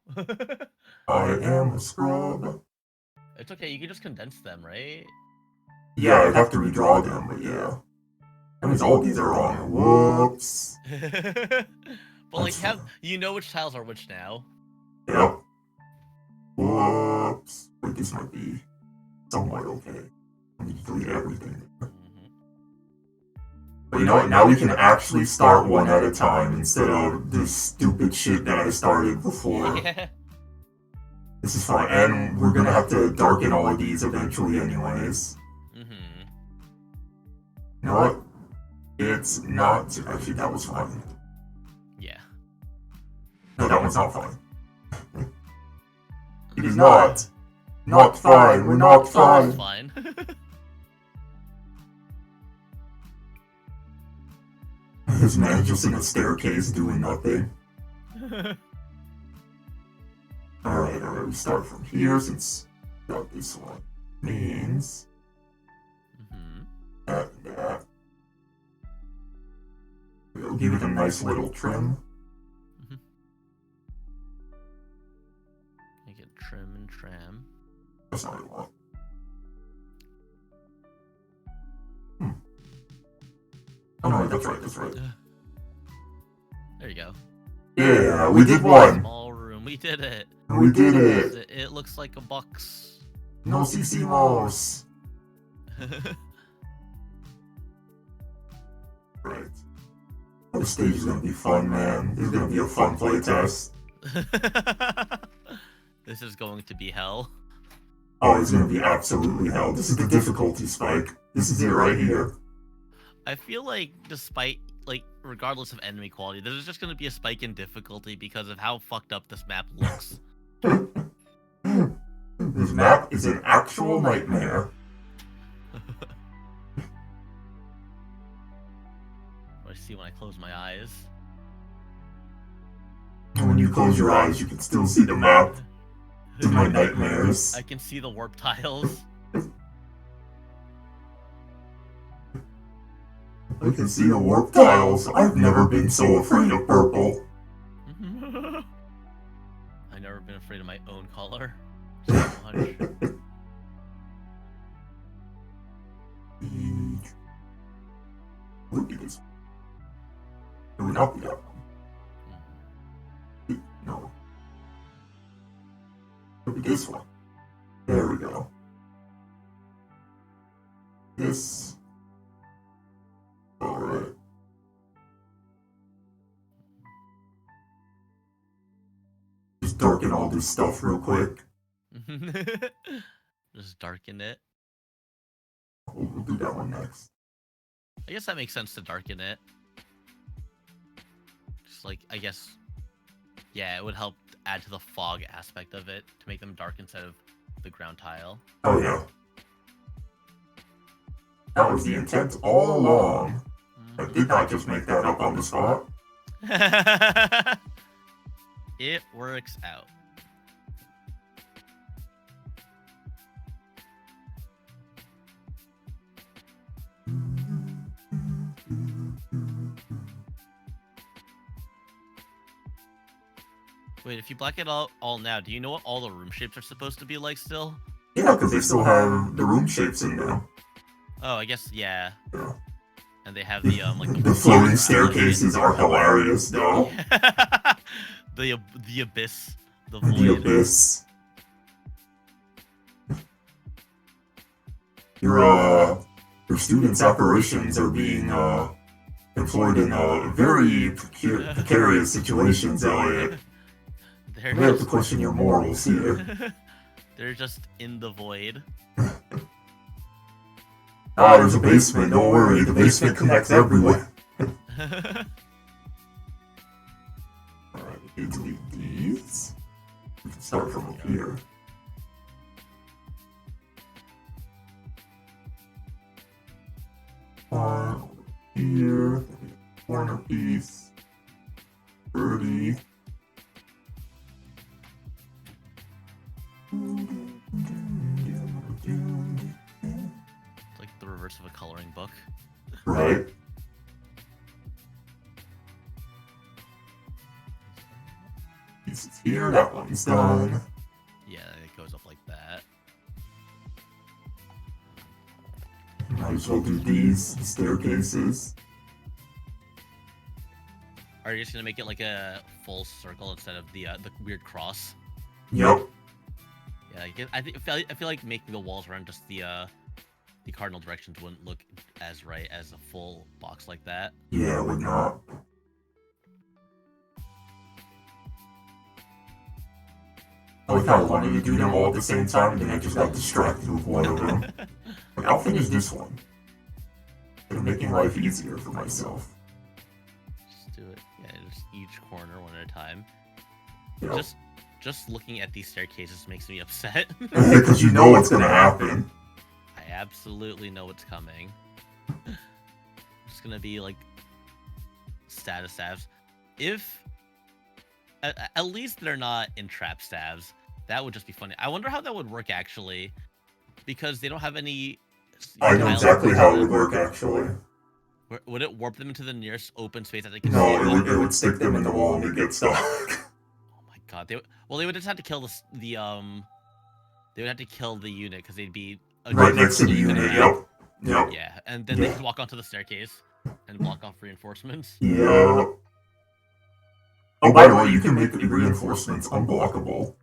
Speaker 1: I am a scrub.
Speaker 2: It's okay, you can just condense them, right?
Speaker 1: Yeah, I'd have to redraw them, but yeah. That means all these are wrong. Whoops.
Speaker 2: But like, you know which tiles are which now.
Speaker 1: Yep. Whoops. Wait, this might be somewhat okay. I need to delete everything. But you know what? Now we can actually start one at a time instead of this stupid shit that I started before.
Speaker 2: Yeah.
Speaker 1: This is fine, and we're gonna have to darken all of these eventually anyways. You know what? It's not... Actually, that was fine.
Speaker 2: Yeah.
Speaker 1: No, that one's not fine. It is not. Not fine. We're not fine.
Speaker 2: Fine.
Speaker 1: This man just in a staircase doing nothing. Alright, we start from here since we got this one. Means that. We'll give it a nice little trim.
Speaker 2: Make it trim and trim.
Speaker 1: That's not what I want. Oh no, that's right.
Speaker 2: There you go.
Speaker 1: Yeah, we did one!
Speaker 2: Small room, we did it!
Speaker 1: We did it!
Speaker 2: It looks like a box.
Speaker 1: No hicimos! Right. This stage is gonna be fun, man. This is gonna be a fun playtest.
Speaker 2: This is going to be hell.
Speaker 1: Oh, it's gonna be absolutely hell. This is the difficulty spike. This is it right here.
Speaker 2: I feel like despite, like, regardless of enemy quality, there's just gonna be a spike in difficulty because of how fucked up this map looks.
Speaker 1: This map is an actual nightmare.
Speaker 2: What I see when I close my eyes.
Speaker 1: And when you close your eyes, you can still see the map. In my nightmares.
Speaker 2: I can see the warp tiles.
Speaker 1: I can see the warp tiles. I've never been so afraid of purple.
Speaker 2: I've never been afraid of my own color. So much.
Speaker 1: Look at this. It would not be that one. No. Look at this one. There we go. This. Alright. Just darken all this stuff real quick.
Speaker 2: Just darken it.
Speaker 1: We'll do that one next.
Speaker 2: I guess that makes sense to darken it. Just like, I guess, yeah, it would help add to the fog aspect of it to make them dark instead of the ground tile.
Speaker 1: Oh yeah. That was the intent all along. I did not just make that up on the spot.
Speaker 2: It works out. Wait, if you black it all now, do you know what all the room shapes are supposed to be like still?
Speaker 1: Yeah, because they still have the room shapes in there.
Speaker 2: Oh, I guess, yeah.
Speaker 1: Yeah.
Speaker 2: And they have the, like...
Speaker 1: The floating staircases are hilarious, though.
Speaker 2: the abyss. The void.
Speaker 1: The abyss. Your students' apparitions are being, employed in, very precarious situations, Elliott. We have to question your morals here.
Speaker 2: They're just in the void.
Speaker 1: Ah, there's a basement, don't worry, the basement connects everywhere. Alright, we can delete these. We can start from up here. One here, corner piece, 30.
Speaker 2: It's like the reverse of a coloring book.
Speaker 1: Right. Pieces here, that one's done.
Speaker 2: Yeah, it goes up like that.
Speaker 1: Might as well do these staircases.
Speaker 2: Are you just gonna make it like a full circle instead of the weird cross?
Speaker 1: Yep.
Speaker 2: Yeah, I feel like making the walls around just the cardinal directions wouldn't look as right as a full box like that.
Speaker 1: Yeah, it would not. I like how I wanted to do them all at the same time, and then I just got distracted with one of them. Like, I'll finish this one. But I'm making life easier for myself.
Speaker 2: Just do it. Yeah, just each corner one at a time.
Speaker 1: Yep.
Speaker 2: Just looking at these staircases makes me upset.
Speaker 1: Because you know what's gonna happen.
Speaker 2: I absolutely know what's coming. It's gonna be like status stabs. If at least they're not entrap stabs, that would just be funny. I wonder how that would work actually, because they don't have any.
Speaker 1: I know exactly how it would work actually.
Speaker 2: Would it warp them into the nearest open space that they can?
Speaker 1: No, it would stick them in the wall and they'd get stuck.
Speaker 2: Oh my god! They would just have to kill They would have to kill the unit because they'd be
Speaker 1: right next to the unit. Yep.
Speaker 2: Yeah, and then they could walk onto the staircase and block off reinforcements.
Speaker 1: Yeah. Oh, by the way, you can make the reinforcements unblockable.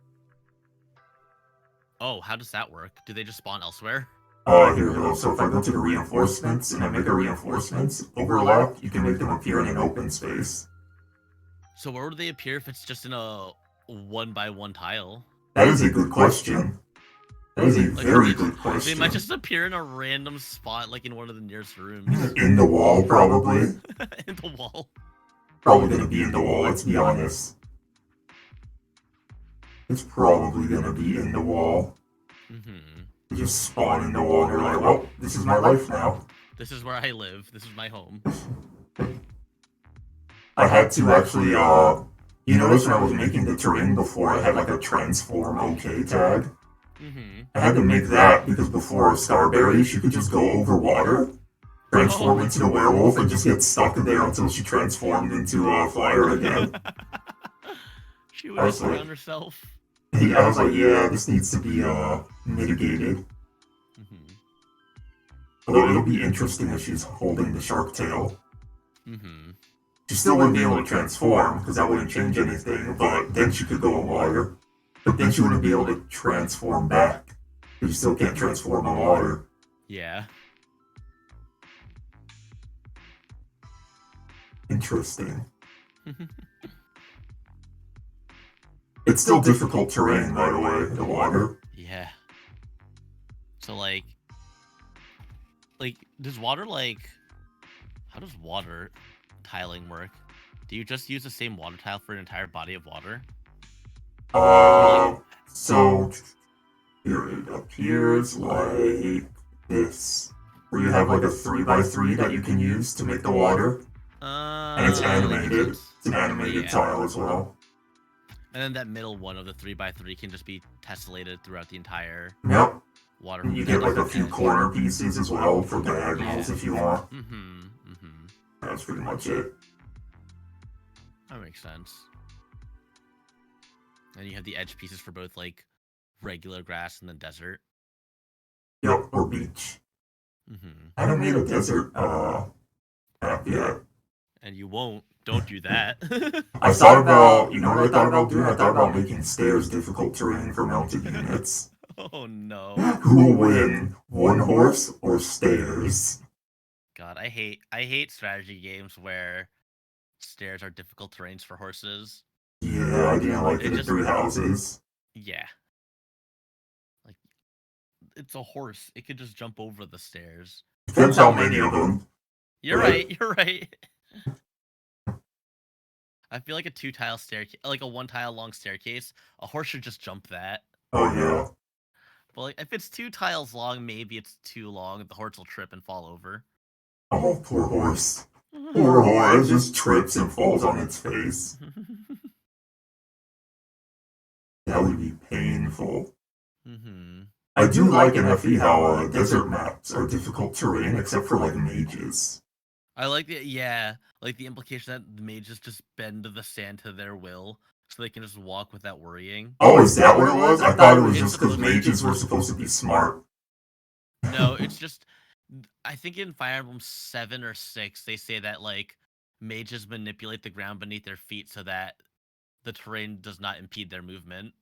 Speaker 2: Oh, how does that work? Do they just spawn elsewhere?
Speaker 1: Here we go. So if I go to the reinforcements and I make a reinforcements overlap, you can make them appear in an open space.
Speaker 2: So where would they appear if it's just in a 1x1 tile?
Speaker 1: That is a good question. That is a very good question.
Speaker 2: They might just appear in a random spot, like in one of the nearest rooms.
Speaker 1: In the wall, probably.
Speaker 2: In the wall.
Speaker 1: Probably gonna be in the wall, let's be honest. It's probably gonna be in the wall. You just spawn in the wall and you're like, well, this is my life now.
Speaker 2: This is where I live. This is my home.
Speaker 1: I had to actually, you notice when I was making the terrain before, I had like a transform OK tag. I had to make that because before Starberry, she could just go over water, transform into the werewolf, and just get stuck in there until she transformed into a flyer again.
Speaker 2: She would just drown herself.
Speaker 1: Yeah, I was like, yeah, this needs to be mitigated. Although it'll be interesting if she's holding the shark tail. She still wouldn't be able to transform, because that wouldn't change anything, but then she could go in water. But then she wouldn't be able to transform back. You still can't transform in water.
Speaker 2: Yeah.
Speaker 1: Interesting. It's still difficult terrain, by the way, the water.
Speaker 2: Yeah. So, like, does water, how does water tiling work? Do you just use the same water tile for an entire body of water?
Speaker 1: So, here it appears like this. Where you have like a 3x3 that you can use to make the water. And it's animated. It's an animated tile as well.
Speaker 2: And then that middle one of the 3x3 can just be tessellated throughout the entire water.
Speaker 1: And you get like a few corner pieces as well for diagonals if you want. That's pretty much it.
Speaker 2: That makes sense. And you have the edge pieces for both like regular grass and then desert.
Speaker 1: Yep, or beach. I haven't made a desert map yet.
Speaker 2: And you won't. Don't do that.
Speaker 1: I thought about, you know what I thought about doing? I thought about making stairs difficult terrain for mounted units.
Speaker 2: Oh no.
Speaker 1: Who will win, one horse or stairs?
Speaker 2: God, I hate strategy games where stairs are difficult terrains for horses.
Speaker 1: Yeah, I didn't like it in 3 houses.
Speaker 2: Yeah. Like, it's a horse. It could just jump over the stairs.
Speaker 1: Depends how many of them.
Speaker 2: You're right. I feel like a 2-tile staircase, like a 1-tile long staircase, a horse should just jump that.
Speaker 1: Oh, yeah.
Speaker 2: But like, if it's 2 tiles long, maybe it's too long. The horse will trip and fall over.
Speaker 1: Oh, poor horse. Poor horse just trips and falls on its face. That would be painful. I do like in FE how desert maps are difficult terrain except for like mages.
Speaker 2: I like the implication that the mages just bend the sand to their will, so they can just walk without worrying.
Speaker 1: Oh, is that what it was? I thought it was just because mages were supposed to be smart.
Speaker 2: No, it's just, I think in Fire Emblem 7 or 6, they say that, like, mages manipulate the ground beneath their feet so that the terrain does not impede their movement.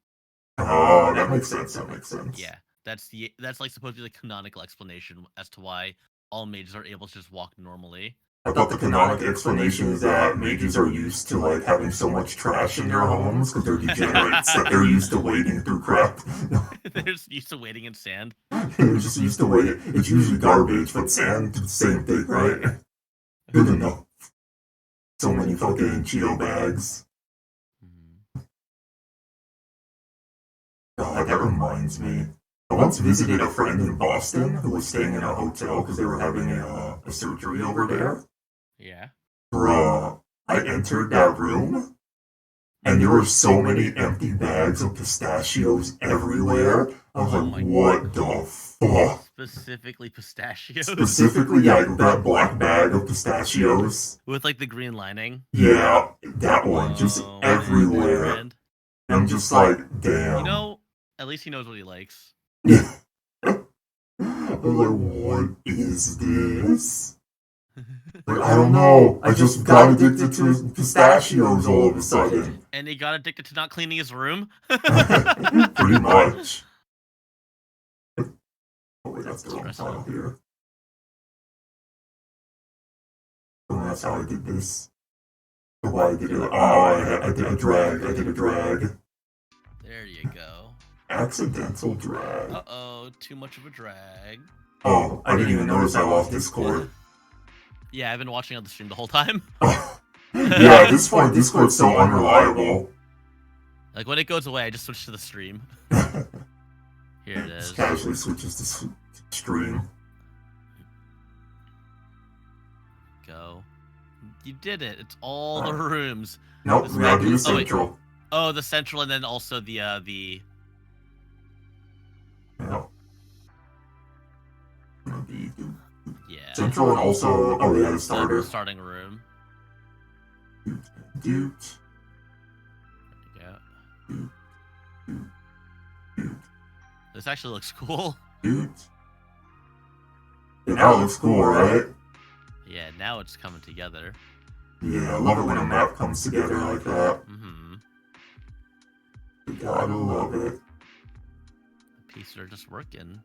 Speaker 1: Oh, that makes sense. That makes sense.
Speaker 2: Yeah, that's like supposed to be the canonical explanation as to why all mages are able to just walk normally.
Speaker 1: I thought the canonical explanation is that mages are used to like having so much trash in their homes because they're degenerates that they're used to wading through crap.
Speaker 2: They're just used to wading in sand.
Speaker 1: They're just used to wading. It's usually garbage, but sand, the same thing, right? Good enough. So many fucking Cheeto bags. God, that reminds me. I once visited a friend in Boston who was staying in a hotel because they were having a surgery over there.
Speaker 2: Yeah.
Speaker 1: Bruh, I entered that room, and there were so many empty bags of pistachios everywhere. I was like, what the fuck?
Speaker 2: Specifically pistachios?
Speaker 1: Specifically, yeah, that black bag of pistachios.
Speaker 2: With, like, the green lining?
Speaker 1: Yeah, that one, just everywhere.
Speaker 2: Man.
Speaker 1: I'm just like, damn.
Speaker 2: You know, at least he knows what he likes.
Speaker 1: Yeah. I'm like, what is this? Like, I don't know. I just got addicted to pistachios all of a sudden.
Speaker 2: And he got addicted to not cleaning his room?
Speaker 1: Pretty much. Oh, wait, that's the wrong file here. Oh, that's how I did this. Oh, why I did it. Oh, I did a drag. I did a drag.
Speaker 2: There you go.
Speaker 1: Accidental drag.
Speaker 2: Uh-oh, too much of a drag.
Speaker 1: Oh, I didn't even notice I lost Discord.
Speaker 2: Yeah, I've been watching on the stream the whole time.
Speaker 1: Yeah, at this point, Discord's so unreliable.
Speaker 2: Like, when it goes away, I just switch to the stream. Here it is.
Speaker 1: Just casually switches to stream.
Speaker 2: Go. You did it. It's all the rooms.
Speaker 1: Nope, we gotta do the central.
Speaker 2: Oh, the central, and then also the
Speaker 1: No.
Speaker 2: Yeah.
Speaker 1: Central and also, oh yeah, the starter.
Speaker 2: The starting room.
Speaker 1: Doot.
Speaker 2: There you go. This actually looks cool.
Speaker 1: Doot. Yeah, now it looks cool, right?
Speaker 2: Yeah, now it's coming together.
Speaker 1: Yeah, I love it when a map comes together like that.
Speaker 2: Mm-hmm.
Speaker 1: You gotta love it.
Speaker 2: The pieces are just working.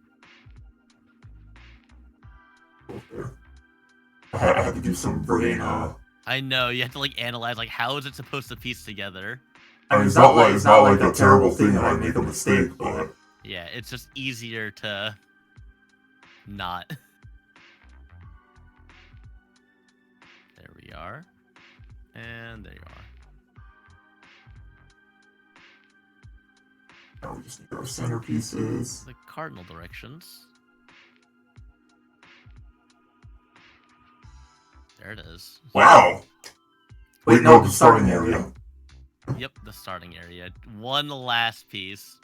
Speaker 1: I had to do some brain,
Speaker 2: I know, you have to like analyze like how is it supposed to piece together?
Speaker 1: I mean, it's not like a terrible thing that I make a mistake, but
Speaker 2: yeah, it's just easier to not. There we are. And there you are.
Speaker 1: now we just need our centerpieces.
Speaker 2: The cardinal directions. There it is.
Speaker 1: Wow! Wait, no, the starting area.
Speaker 2: Yep, the starting area. One last piece.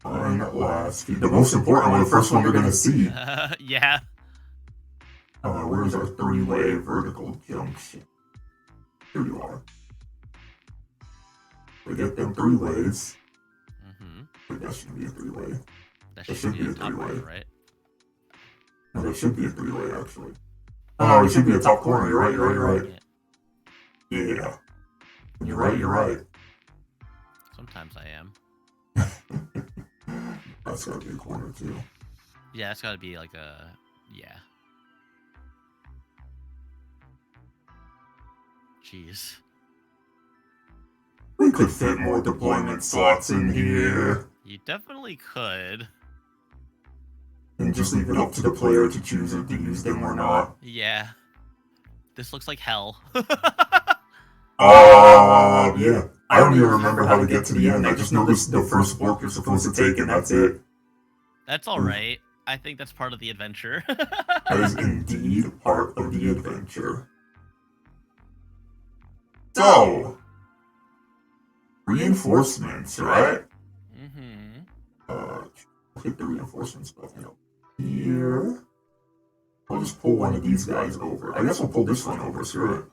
Speaker 1: One last piece. The most important one, the first one we're gonna see.
Speaker 2: Yeah.
Speaker 1: Where's our three-way vertical junction? Here you are. We get them three ways.
Speaker 2: Mm-hmm.
Speaker 1: Wait, that shouldn't be a three-way.
Speaker 2: That should be a top right, right?
Speaker 1: No, there should be a three-way, actually. Oh, it should be a top corner. You're right, you're right. Yeah. You're right.
Speaker 2: Sometimes I am.
Speaker 1: That's gotta be a corner, too.
Speaker 2: Yeah, that's gotta be like a... Yeah. Jeez.
Speaker 1: We could fit more deployment slots in here.
Speaker 2: You definitely could.
Speaker 1: And just leave it up to the player to choose if to use them or not.
Speaker 2: Yeah. This looks like hell.
Speaker 1: Yeah. I don't even remember how to get to the end. I just know this the first fork you're supposed to take, and that's it.
Speaker 2: That's alright. I think that's part of the adventure.
Speaker 1: That is indeed part of the adventure. So, reinforcements, right?
Speaker 2: Mm-hmm.
Speaker 1: Hit the reinforcements button up here. I'll just pull one of these guys over. I guess we'll pull this one over, screw it.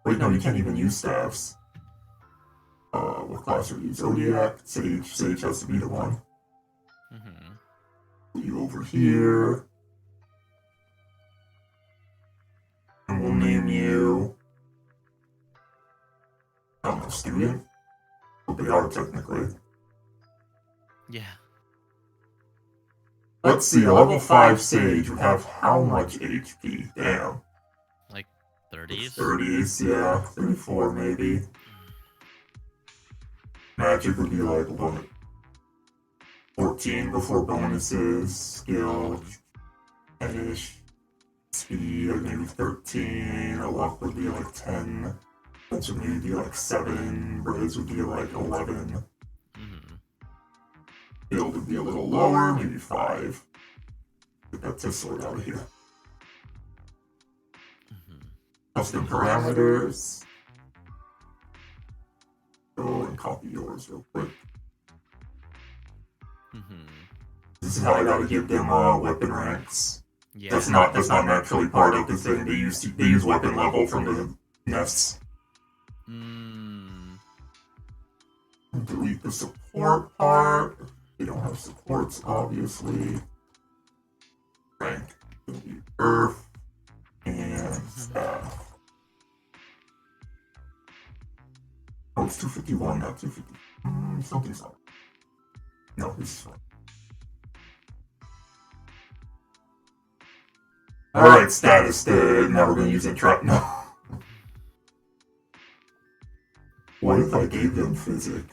Speaker 1: Wait, no, you can't even use staffs. What class are you? Zodiac? Sage. Sage has to be the one.
Speaker 2: Mm-hmm.
Speaker 1: Put you over here. And we'll continue. I'm a student. But they are technically.
Speaker 2: Yeah.
Speaker 1: Let's see, a level 5 Sage would have how much HP? Damn.
Speaker 2: Like 30s?
Speaker 1: 30s, yeah. 34 maybe. Magic would be like, what? 14 before bonuses, skill, 10-ish. Speed, like maybe 13. A luck would be like 10. That would maybe be like 7. Braves would be like 11. Build would be a little lower, maybe 5. Get that Tessort out of here. Custom parameters. Go and copy yours real quick. This is how I gotta give them weapon ranks.
Speaker 2: Yeah.
Speaker 1: That's not naturally part of the thing. They use weapon level from the nests. Delete the support part. They don't have supports, obviously. Rank. Delete Earth. And staff. Oh, it's 251, not 250. Something's up. No, this is fine. Alright, status. Now we're gonna use a trap. No. What if I gave them physic?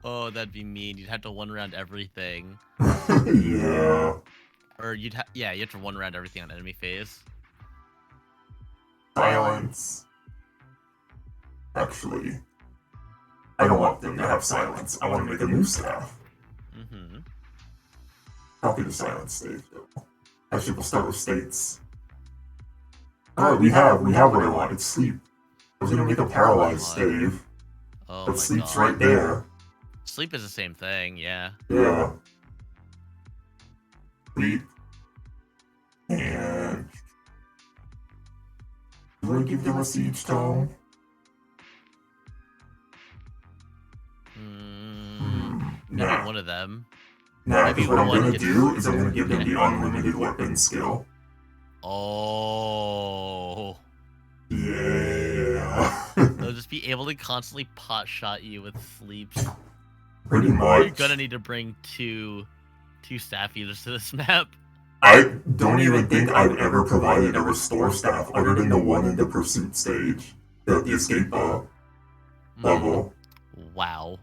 Speaker 2: Oh, that'd be mean. You'd have to one round everything.
Speaker 1: Yeah.
Speaker 2: Or you have to one round everything on enemy phase.
Speaker 1: Silence. Actually, I don't want them to have silence. I want to make a new staff. Copy the silence state, though. Actually, we'll start with states. Alright, we have what I wanted. Sleep. I was gonna make a paralyzed stave.
Speaker 2: Oh
Speaker 1: but
Speaker 2: my
Speaker 1: sleep's
Speaker 2: God.
Speaker 1: right there.
Speaker 2: Sleep is the same thing, yeah.
Speaker 1: Yeah. Sleep. And... do I give them a siege tome?
Speaker 2: Maybe
Speaker 1: Nah.
Speaker 2: one of them.
Speaker 1: Nah,
Speaker 2: Maybe
Speaker 1: because what I'm
Speaker 2: one
Speaker 1: gonna
Speaker 2: gets-
Speaker 1: do is I'm gonna give them the unlimited weapon skill.
Speaker 2: Oh.
Speaker 1: Yeah.
Speaker 2: They'll just be able to constantly pot shot you with sleeps.
Speaker 1: Pretty much.
Speaker 2: You're gonna need to bring two staff eaters to this map.
Speaker 1: I don't even think I've ever provided a restore staff other than the one in the pursuit stage. The escape level.
Speaker 2: Wow.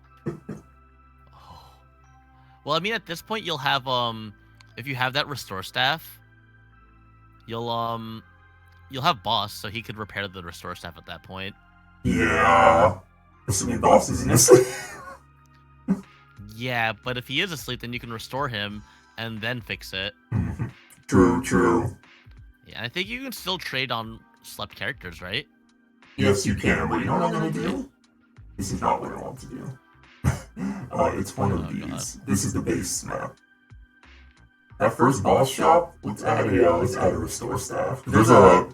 Speaker 2: Well, I mean, at this point, you'll have if you have that restore staff, you'll have boss, so he could repair the restore staff at that point.
Speaker 1: Yeah. Assuming boss isn't asleep.
Speaker 2: Yeah, but if he is asleep, then you can restore him and then fix it.
Speaker 1: True.
Speaker 2: Yeah, I think you can still trade on slept characters, right?
Speaker 1: Yes, you can, but you know what I'm gonna do? This is not what I want to do. It's one of these.
Speaker 2: God.
Speaker 1: This is the base map. That first boss shop, let's add a restore staff. There's a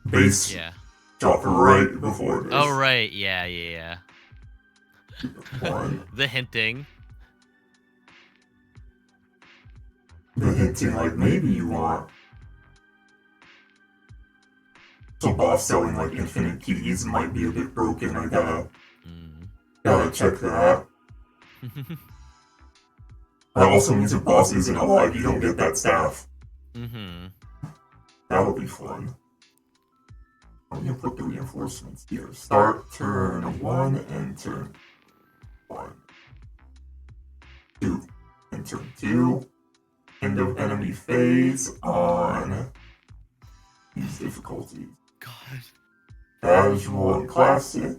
Speaker 1: base shop right before this.
Speaker 2: Oh, right. Yeah.
Speaker 1: One.
Speaker 2: The hinting.
Speaker 1: The hinting, like, maybe you want... So boss selling, like, infinite keys might be a bit broken. I gotta check that. That also means if boss isn't alive, you don't get that staff. That'll be fun. I'm gonna put the reinforcements here. Start turn 1 and turn 1. 2 and turn 2. End of enemy phase on these difficulties.
Speaker 2: God.
Speaker 1: Casual and classic.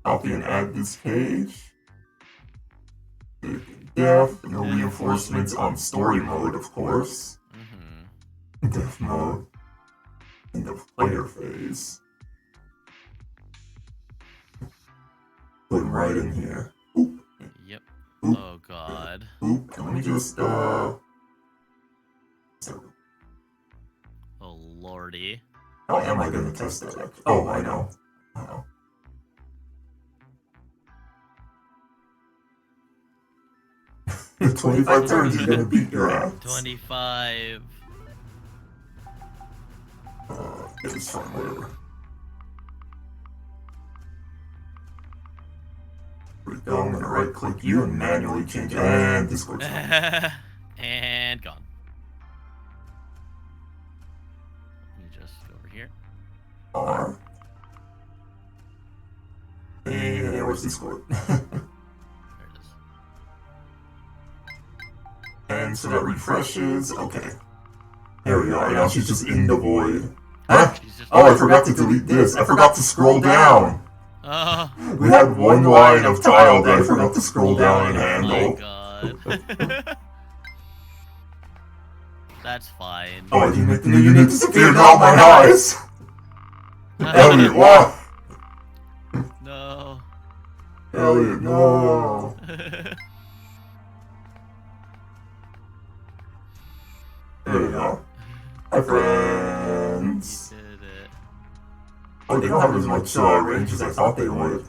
Speaker 1: Copy and add this page. Death, no reinforcements on story mode, of course. Death mode. End of player phase. Put him right in here. Oop.
Speaker 2: Yep.
Speaker 1: Oop.
Speaker 2: Oh God.
Speaker 1: Oop. Let me just
Speaker 2: Oh lordy.
Speaker 1: How am I gonna test that? Oh, I know. 25 turns, he's gonna beat your ass.
Speaker 2: 25.
Speaker 1: It's fine, whatever. Here we go, I'm gonna right click you and manually change and Discord.
Speaker 2: And gone. Let me just go over here.
Speaker 1: R. And where's Discord?
Speaker 2: There it is.
Speaker 1: And so that refreshes. Okay. There we are. Now she's just in the void. Huh? Oh, I forgot to delete this. I forgot to scroll down. We had one line of tile that I forgot to scroll down and handle.
Speaker 2: Oh my god. That's fine.
Speaker 1: Oh, I didn't make the new unit disappear. Now my eyes. Elliott, what?
Speaker 2: No.
Speaker 1: Elliott, no. There we go. Hi, friends.
Speaker 2: Did it.
Speaker 1: Oh, they don't have as much range as I thought they would.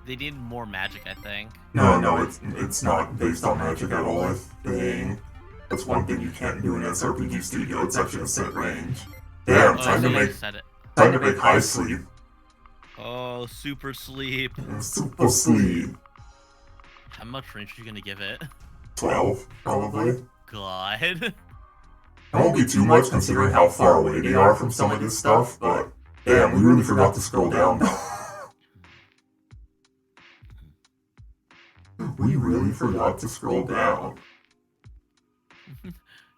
Speaker 2: They need more magic, I think.
Speaker 1: No, it's not based on magic at all. I think that's one thing you can't do in SRPG Studio. It's actually a set range. Damn, time to make high sleep.
Speaker 2: Oh, super sleep.
Speaker 1: Super sleep.
Speaker 2: How much range are you gonna give it?
Speaker 1: 12, probably.
Speaker 2: God.
Speaker 1: It won't be too much considering how far away they are from some of this stuff, but damn, we really forgot to scroll down. We really forgot to scroll down.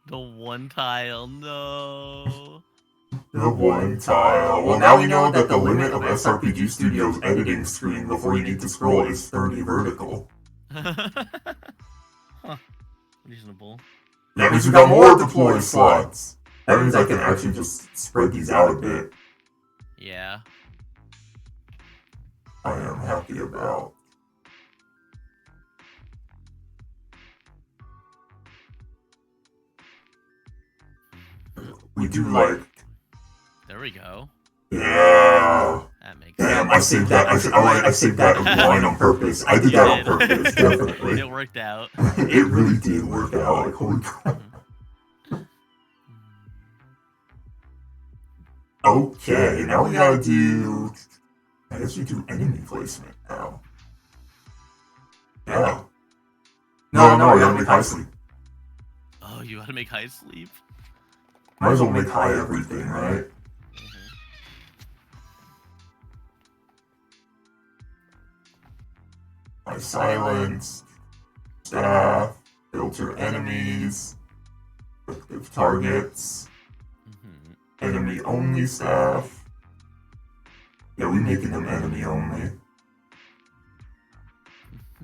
Speaker 2: The one tile, no.
Speaker 1: The one tile. Well, now we know that the limit of SRPG Studio's editing screen before you need to scroll is 30 vertical.
Speaker 2: Huh. Reasonable.
Speaker 1: That means we got more deploy slots. That means I can actually just spread these out a bit.
Speaker 2: Yeah.
Speaker 1: I am happy about. We do like.
Speaker 2: There we go.
Speaker 1: Yeah.
Speaker 2: That makes
Speaker 1: Damn,
Speaker 2: sense.
Speaker 1: I saved that. I saved that line on purpose. I did that on purpose, definitely.
Speaker 2: It worked out.
Speaker 1: It really did work out. Like, holy crap. Okay, now we gotta do. I guess we do enemy placement now. Yeah. No, I gotta make high sleep.
Speaker 2: Oh, you gotta make high sleep?
Speaker 1: Might as well make high everything, right? High silence, staff, filter enemies, effective targets, enemy only staff. Yeah, we making them enemy only.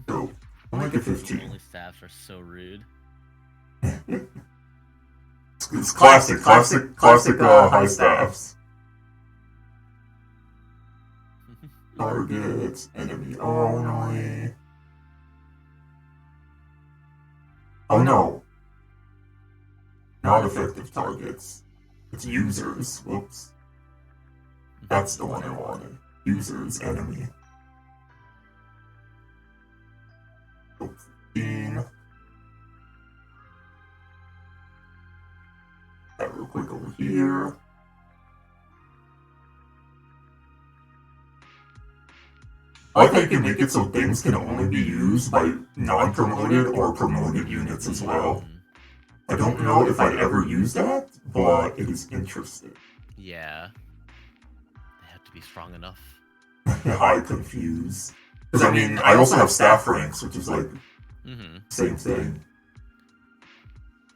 Speaker 1: So, I'll make it 15.
Speaker 2: Only staffs are so rude.
Speaker 1: It's classic high staffs. Targets, enemy only. Oh no. Not effective targets. It's users. Whoops. That's the one I wanted. Users, enemy. 15. That real quick over here. I like how you can make it so things can only be used by non-promoted or promoted units as well. I don't know if I'd ever use that, but it is interesting.
Speaker 2: Yeah. They have to be strong enough.
Speaker 1: I confuse. Because I mean, I also have staff ranks, which is like same thing.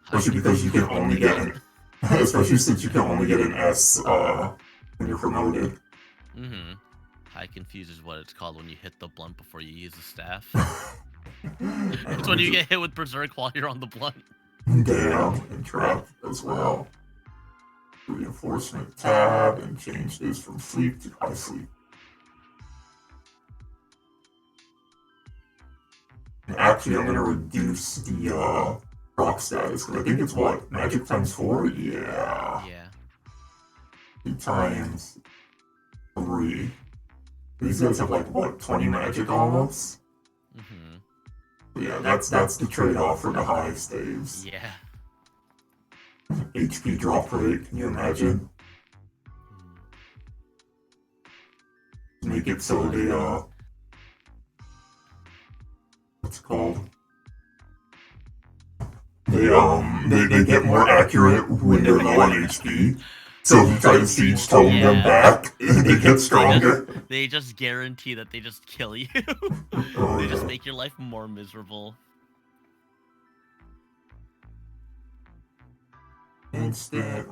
Speaker 1: Especially because you can only get an, especially since you can only get an S when you're promoted.
Speaker 2: High confuse is what it's called when you hit the blunt before you use the staff. It's when you get hit with berserk while you're on the blunt.
Speaker 1: Damn, and trap as well. Reinforcement tab and change this from sleep to high sleep. And actually, I'm gonna reduce the proc status because I think it's what, magic times 4? Yeah. 2 times 3. These guys have like what, 20 magic almost? Yeah, that's the trade-off for the high staves.
Speaker 2: Yeah.
Speaker 1: HP drop rate, can you imagine? make it so they, what's it called? They get more accurate when they're low on HP. So if you try to siege tone them back, they get stronger.
Speaker 2: They just guarantee that they just kill you.
Speaker 1: Oh,
Speaker 2: They just
Speaker 1: yeah.
Speaker 2: make your life more miserable.
Speaker 1: Instead,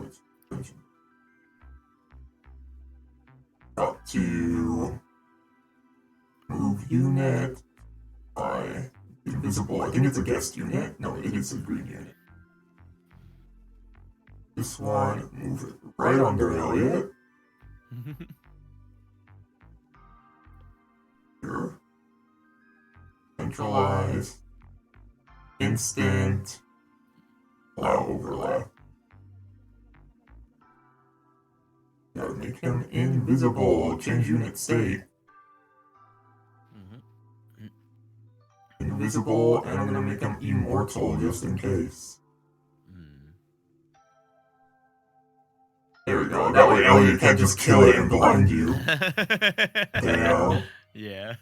Speaker 1: got to move unit by invisible. I think it's a guest unit. No, it is a green unit. This one, move it right under Elliott. Here. Centralize. Instant. Allow overlap. Gotta make him invisible. Change unit state. Invisible, and I'm gonna make him immortal just in case. There we go. That way Elliott can't just kill it and blind you. Damn.
Speaker 2: Yeah.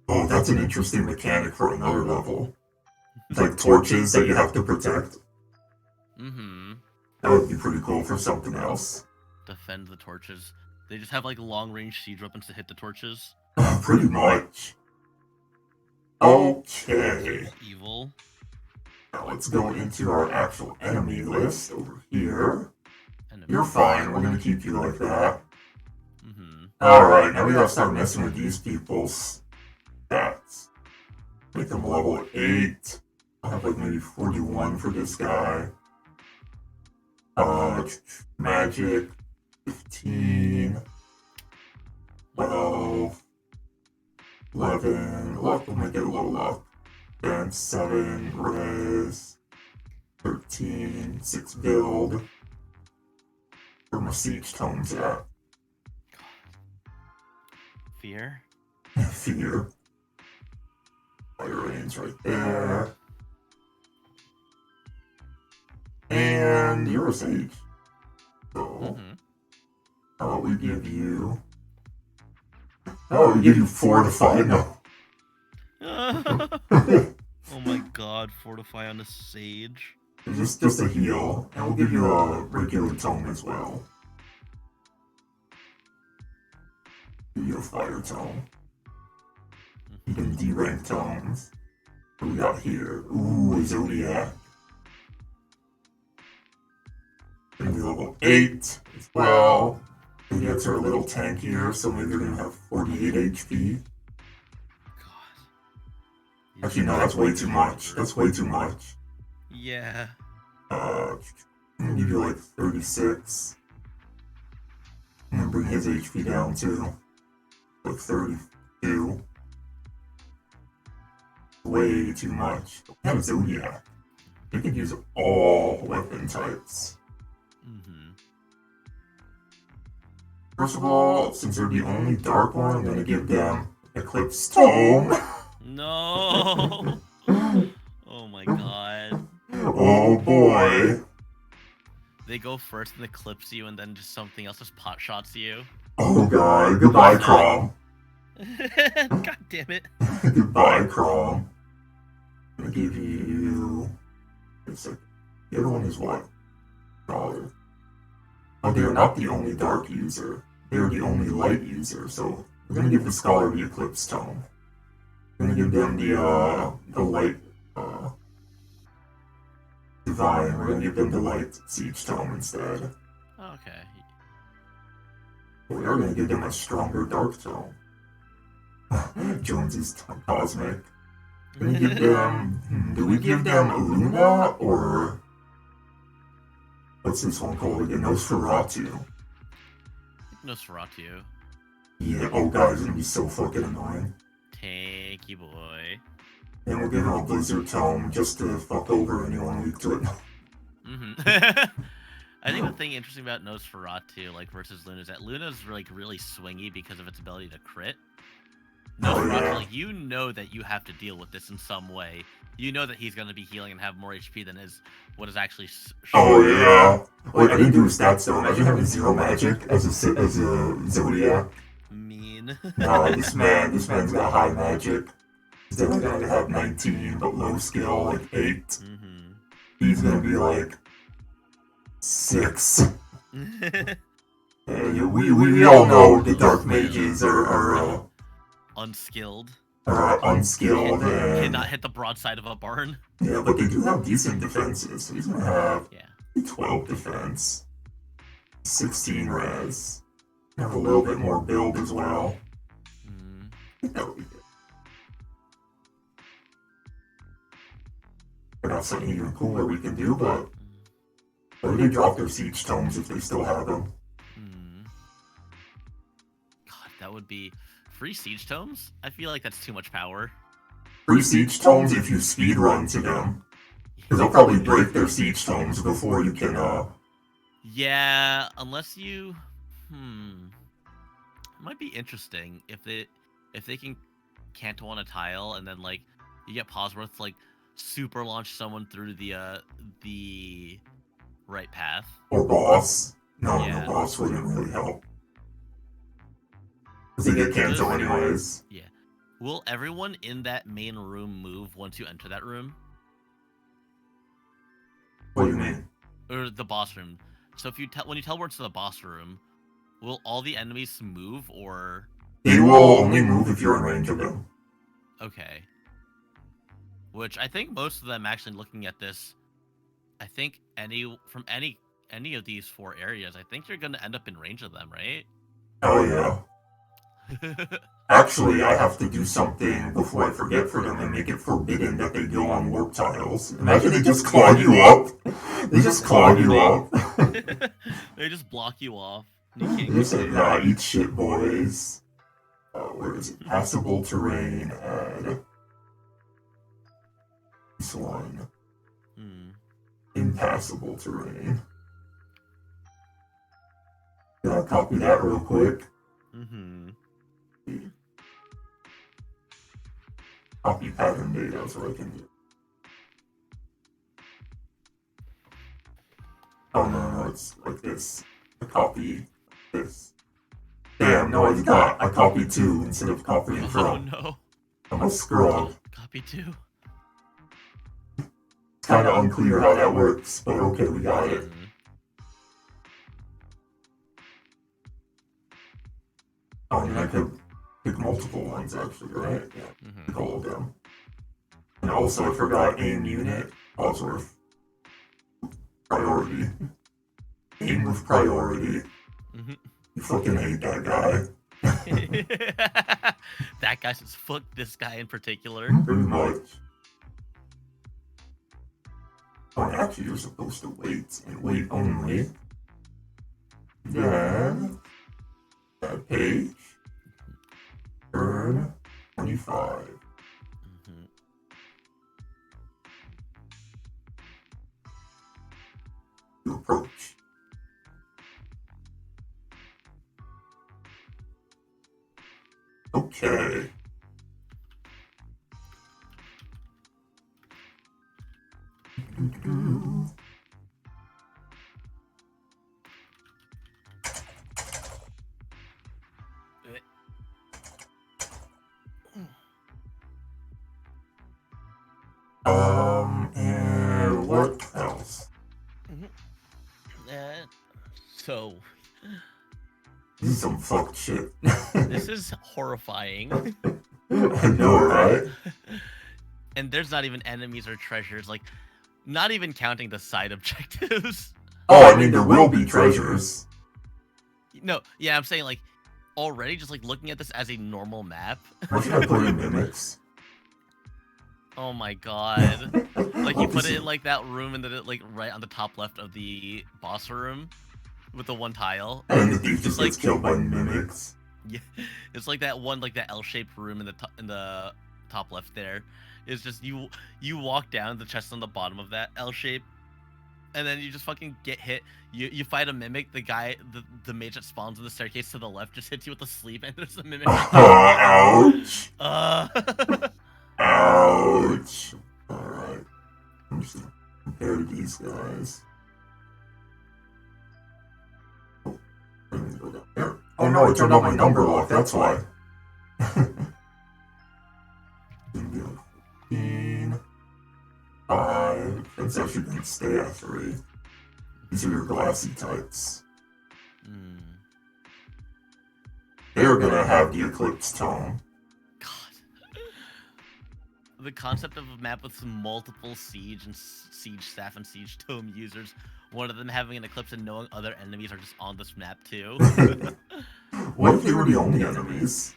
Speaker 1: Oh, that's an interesting mechanic for another level. It's like torches that you have to protect. That would be pretty cool for something else.
Speaker 2: Defend the torches. They just have like long-range siege weapons to hit the torches.
Speaker 1: Pretty much. Okay.
Speaker 2: Evil.
Speaker 1: Now let's go into our actual enemy list over here.
Speaker 2: Enemy.
Speaker 1: You're fine, we're gonna keep you like that. Alright, now we gotta start messing with these people's stats. Make them level 8. I'll have like maybe 41 for this guy. Magic, 15, 12, 11, luck, we'll make it low luck. Then 7, res, 13, 6 build. Where my siege tones at?
Speaker 2: Fear.
Speaker 1: Fear. Fire rain's right there. And you're a sage. So, how about we give you... Oh, we give you fortify? No.
Speaker 2: Oh my god, fortify on a sage.
Speaker 1: Just a heal. And we'll give you a regular tome as well. Give you a fire tome. You can D-rank tomes. What we got here? Ooh, a Zodiac. Gonna be level 8 as well. The units are a little tankier, so maybe they're gonna have 48 HP.
Speaker 2: God.
Speaker 1: Actually, no, that's way too much. That's way too much.
Speaker 2: Yeah.
Speaker 1: I'm gonna give you like 36. I'm gonna bring his HP down too. Like 32. Way too much. We have a Zodiac. You can use all weapon types. First of all, since they're the only dark one, I'm gonna give them Eclipse Tome.
Speaker 2: No. Oh my god.
Speaker 1: Oh boy.
Speaker 2: They go first and eclipse you, and then just something else just pot shots you.
Speaker 1: Oh god. Goodbye, Crom.
Speaker 2: God damn it.
Speaker 1: Goodbye, Crom. I'm gonna give you... It's like... The other one is what? Scholar. Oh, they're not the only dark user. They're the only light user, so we're gonna give the Scholar the Eclipse Tome. We're gonna give them the light, Divine. We're gonna give them the light Siege Tome instead.
Speaker 2: Okay.
Speaker 1: We are gonna give them a stronger Dark Tome. Jonesy's Cosmic. We're gonna give them... do we give them Luna, or... What's this one called again? Nosferatu.
Speaker 2: Nosferatu.
Speaker 1: Yeah, oh god, it's gonna be so fucking annoying.
Speaker 2: Thank you, boy.
Speaker 1: And we'll give her a Blizzard Tome just to fuck over anyone weak to it.
Speaker 2: I think the thing interesting about Nosferatu, like, versus Luna is that Luna's like really swingy because of its ability to crit. Nosferatu, like, you know that you have to deal with this in some way. You know that he's gonna be healing and have more HP than what is actually.
Speaker 1: Oh yeah. Wait, I didn't do his stats though. Imagine having 0 magic as a Zodiac.
Speaker 2: Mean.
Speaker 1: Nah, this man's got high magic. He's definitely gonna have 19, but low skill, like 8.
Speaker 2: Mm-hmm.
Speaker 1: He's gonna be like 6. We all know the dark mages are
Speaker 2: unskilled.
Speaker 1: Unskilled and
Speaker 2: cannot hit the broadside of a barn.
Speaker 1: Yeah, but they do have decent defenses. So he's gonna have 12 defense, 16 res, have a little bit more build as well. I think that would be good. I got something even cooler we can do, but maybe they drop their siege tomes if they still have them.
Speaker 2: God, that would be free siege tomes? I feel like that's too much power.
Speaker 1: Free siege tomes if you speed run to them. Because they'll probably break their siege tomes before you can,
Speaker 2: Yeah, unless you... It might be interesting if they can canto on a tile and then, like, you get Pawsworth to, like, super launch someone through the right path.
Speaker 1: Or boss. No, boss wouldn't really help. Because they get canto anyways.
Speaker 2: Yeah. Will everyone in that main room move once you enter that room?
Speaker 1: What do you mean?
Speaker 2: Or the boss room. So if you when you teleport to the boss room, will all the enemies move or?
Speaker 1: They will only move if you're in range of them.
Speaker 2: Okay. Which I think most of them actually looking at this, I think any of these 4 areas, I think you're gonna end up in range of them, right?
Speaker 1: Oh yeah. Actually, I have to do something before I forget for them and make it forbidden that they go on warp tiles. Imagine they just clog you up. They just clog you up.
Speaker 2: They just block you off.
Speaker 1: You say, nah, eat shit, boys. Where is it? Passable terrain and this one. Impassable terrain. Can I copy that real quick? Copy pattern data is what I can do. Oh no, it's like this. I copy this. Damn, no I did not. I copied 2 instead of copying from.
Speaker 2: Oh no.
Speaker 1: I'm a scrub.
Speaker 2: Copy 2.
Speaker 1: It's kind of unclear how that works, but okay, we got it. Oh, and I could pick multiple ones actually, right? Yeah, pick all of them. And also I forgot aim unit, Pawsworth. Priority. Aim with priority. You fucking hate that guy.
Speaker 2: That guy says fuck this guy in particular.
Speaker 1: Pretty much. Oh, actually you're supposed to wait and wait only. Then that page. Turn 25. To approach. Okay. And what else?
Speaker 2: So...
Speaker 1: This is some fucked shit.
Speaker 2: This is horrifying.
Speaker 1: I know, right?
Speaker 2: And there's not even enemies or treasures, like, not even counting the side objectives.
Speaker 1: Oh, I mean, there will be treasures.
Speaker 2: No, yeah, I'm saying, like, already just, like, looking at this as a normal map.
Speaker 1: What should I put in mimics?
Speaker 2: Oh my god. Like, you put it in, like, that room and then it, like, right on the top left of the boss room with the one tile.
Speaker 1: And the thief just gets killed by mimics.
Speaker 2: Yeah, it's like that one, like, that L-shaped room in the top left there. It's just, you walk down, the chest on the bottom of that L shape, and then you just fucking get hit. You fight a mimic. The guy, the mage that spawns in the staircase to the left, just hits you with a sleep, and there's a mimic.
Speaker 1: Ouch!
Speaker 2: Uh.
Speaker 1: Ouch! Alright. I'm just gonna compare these guys. Oh, I didn't go down there. Oh no, I turned on my number lock, that's why. 15, 5. That's actually gonna stay at 3. These are your glassy types. They're gonna have the Eclipse Tome.
Speaker 2: God. The concept of a map with multiple siege and siege staff and siege tome users, one of them having an eclipse and knowing other enemies are just on this map too.
Speaker 1: What if they were the only enemies?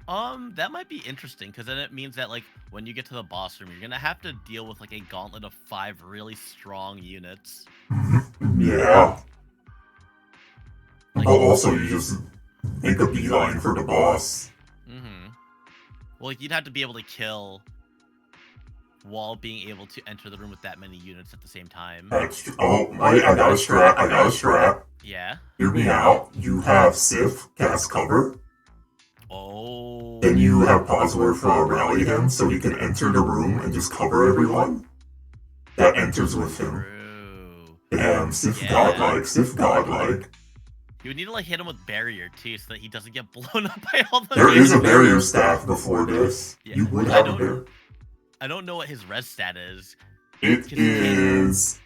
Speaker 2: That might be interesting, because then it means that, like, when you get to the boss room, you're gonna have to deal with, like, a gauntlet of 5 really strong units.
Speaker 1: Yeah.
Speaker 2: Like,
Speaker 1: But also, you just make a beeline for the boss.
Speaker 2: Well, like, you'd have to be able to kill while being able to enter the room with that many units at the same time.
Speaker 1: That's true. Oh, I got a strap.
Speaker 2: Yeah?
Speaker 1: Hear me out. You have Sif cast cover.
Speaker 2: Oh.
Speaker 1: Then you have pause word for rally him, so he can enter the room and just cover everyone that enters with him.
Speaker 2: True.
Speaker 1: Damn, Sif godlike.
Speaker 2: You would need to, like, hit him with barrier too, so that he doesn't get blown up by all the.
Speaker 1: There is a barrier staff before this.
Speaker 2: Yeah.
Speaker 1: You would have a barrier.
Speaker 2: I don't know what his res stat is.
Speaker 1: It is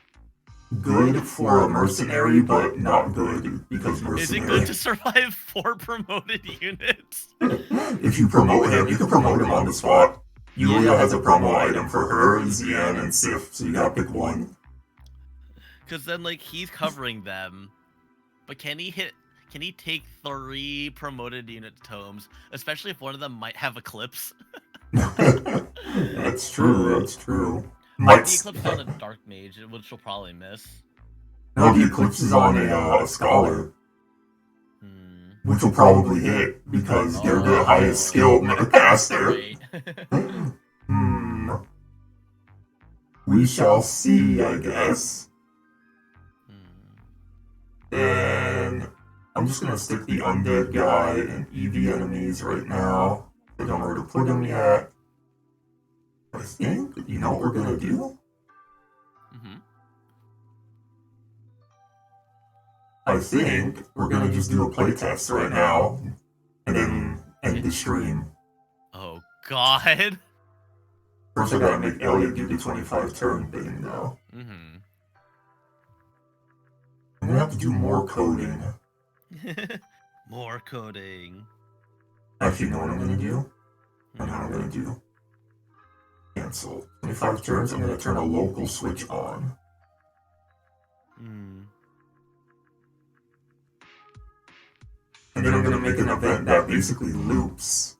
Speaker 1: good for a mercenary, but not good because mercenary.
Speaker 2: Is it good to survive 4 promoted units?
Speaker 1: If you promote him, you can promote him on the spot. Yulia has a promo item for her, Zian, and Sif, so you gotta pick one.
Speaker 2: Because then, like, he's covering them, but can he take 3 promoted unit tomes, especially if one of them might have Eclipse?
Speaker 1: That's true.
Speaker 2: Like, the Eclipse is on a Dark Mage, which she'll probably miss.
Speaker 1: No, the Eclipse is on a Scholar. Which will probably hit, because they're the highest skilled caster. We shall see, I guess. And I'm just gonna stick the Undead guy and EV enemies right now. I don't know where to put him yet. I think, you know what we're gonna do? I think we're gonna just do a playtest right now, and then end the stream.
Speaker 2: Oh God!
Speaker 1: First I gotta make Elliott do the 25 turn thing though. I'm gonna have to do more coding.
Speaker 2: More coding.
Speaker 1: Actually, you know what I'm gonna do? I know what I'm gonna do. Cancel. 25 turns, I'm gonna turn a local switch on. And then I'm gonna make an event that basically loops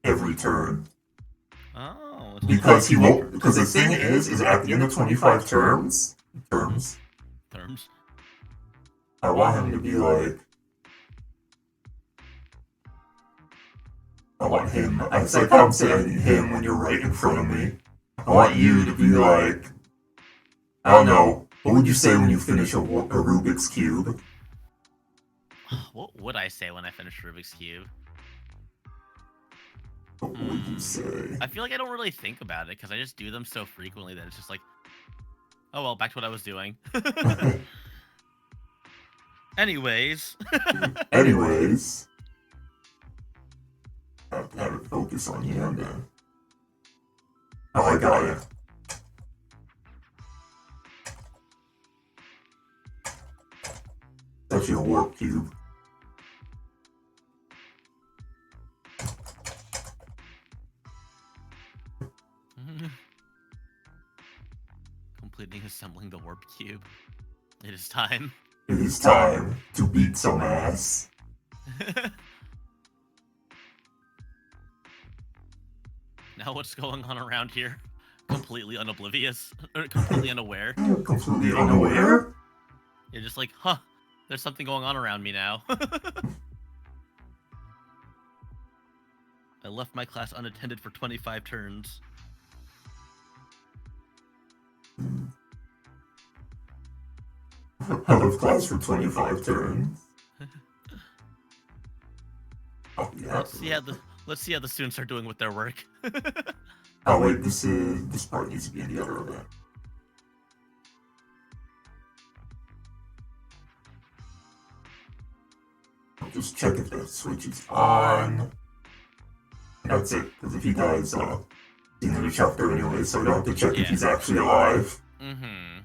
Speaker 1: every turn.
Speaker 2: Oh.
Speaker 1: Because he won't. Because the thing is at the end of 25 terms. I want him to be like. I want him. It's like how I'm saying him when you're right in front of me. I want you to be like. I don't know. What would you say when you finish a Rubik's Cube?
Speaker 2: What would I say when I finish Rubik's Cube?
Speaker 1: What would you say?
Speaker 2: I feel like I don't really think about it because I just do them so frequently that it's just like, oh well, back to what I was doing. Anyways. I have to have it focus on you then. Oh, I got it. That's your warp cube. Completing assembling the warp cube. It is time.
Speaker 1: It is time to beat some ass.
Speaker 2: Now what's going on around here? Completely unoblivious? Or completely unaware?
Speaker 1: Completely unaware?
Speaker 2: You're just like, huh, there's something going on around me now. I left my class unattended for 25 turns.
Speaker 1: Out of class for 25 turns. Oh, yeah.
Speaker 2: Let's see how the students are doing with their work.
Speaker 1: Oh wait, this part needs to be in the other event. I'll just check if the switch is on. And that's it, because if he dies, in the chapter anyway, so I don't have to check if he's actually alive.
Speaker 2: Mm-hmm.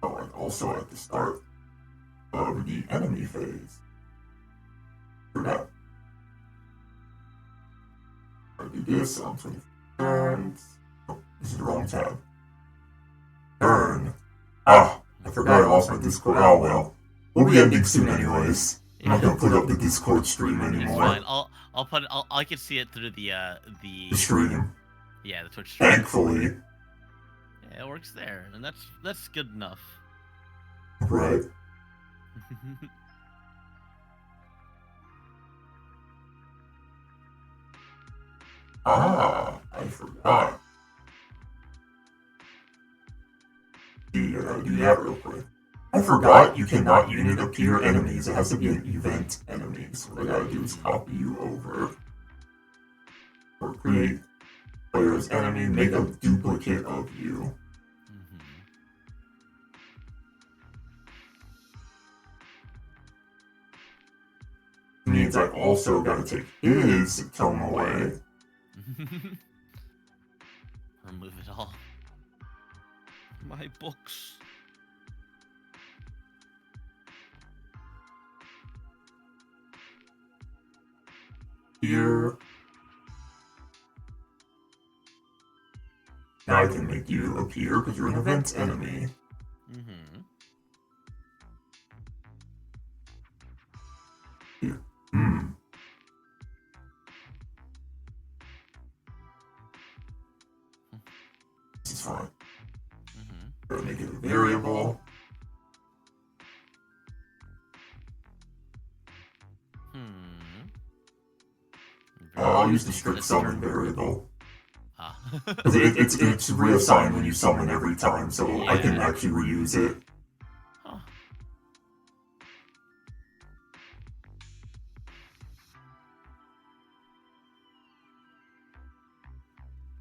Speaker 1: Oh, and also at the start of the enemy phase. Forgot. I do this on 20 turns. Oh, this is the wrong tab. Turn. Ah, I forgot I lost my Discord. Oh well. We'll be ending soon anyways. I'm not gonna put up the Discord stream anymore.
Speaker 2: It's fine. I can see it through the
Speaker 1: stream.
Speaker 2: Yeah, the Twitch stream.
Speaker 1: Thankfully.
Speaker 2: Yeah, it works there, and that's good enough.
Speaker 1: Right. Ah, I forgot. Do that real quick. I forgot you cannot unit appear enemies. It has to be an event enemy. So what I gotta do is copy you over. Or create player's enemy, make a duplicate of you. Means I also gotta take his tome away.
Speaker 2: Remove it all. My books.
Speaker 1: Here. Now I can make you appear because you're an event enemy.
Speaker 2: Mm-hmm.
Speaker 1: Here. This is fine. Gotta make it a variable. I'll use the strict summon variable. Because it's reassigned when you summon every time, so I can actually reuse it.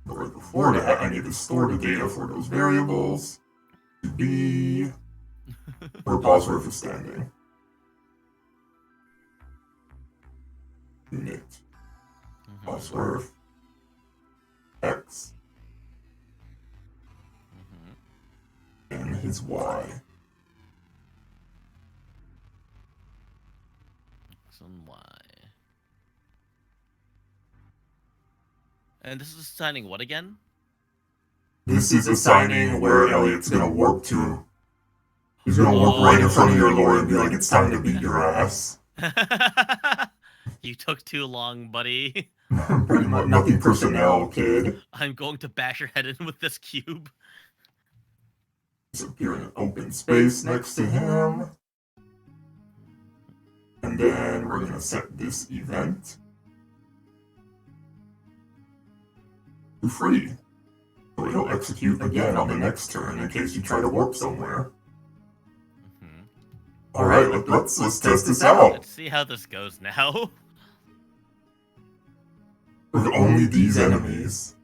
Speaker 1: But right before that, I need to store the data for those variables to be where Bosworth is standing. Unit. Bosworth. X. And his Y.
Speaker 2: X and Y. And this is assigning what again?
Speaker 1: This is assigning where Elliott's gonna warp to. He's gonna warp right in front of your lord and be like, it's time to beat your ass.
Speaker 2: You took too long, buddy.
Speaker 1: Pretty much nothing personnel, kid.
Speaker 2: I'm going to bash your head in with this cube.
Speaker 1: He's appear in an open space next to him. And then we're gonna set this event to free. So it'll execute again on the next turn in case you try to warp somewhere. Alright, let's test this out.
Speaker 2: Let's see how this goes now.
Speaker 1: With only these enemies.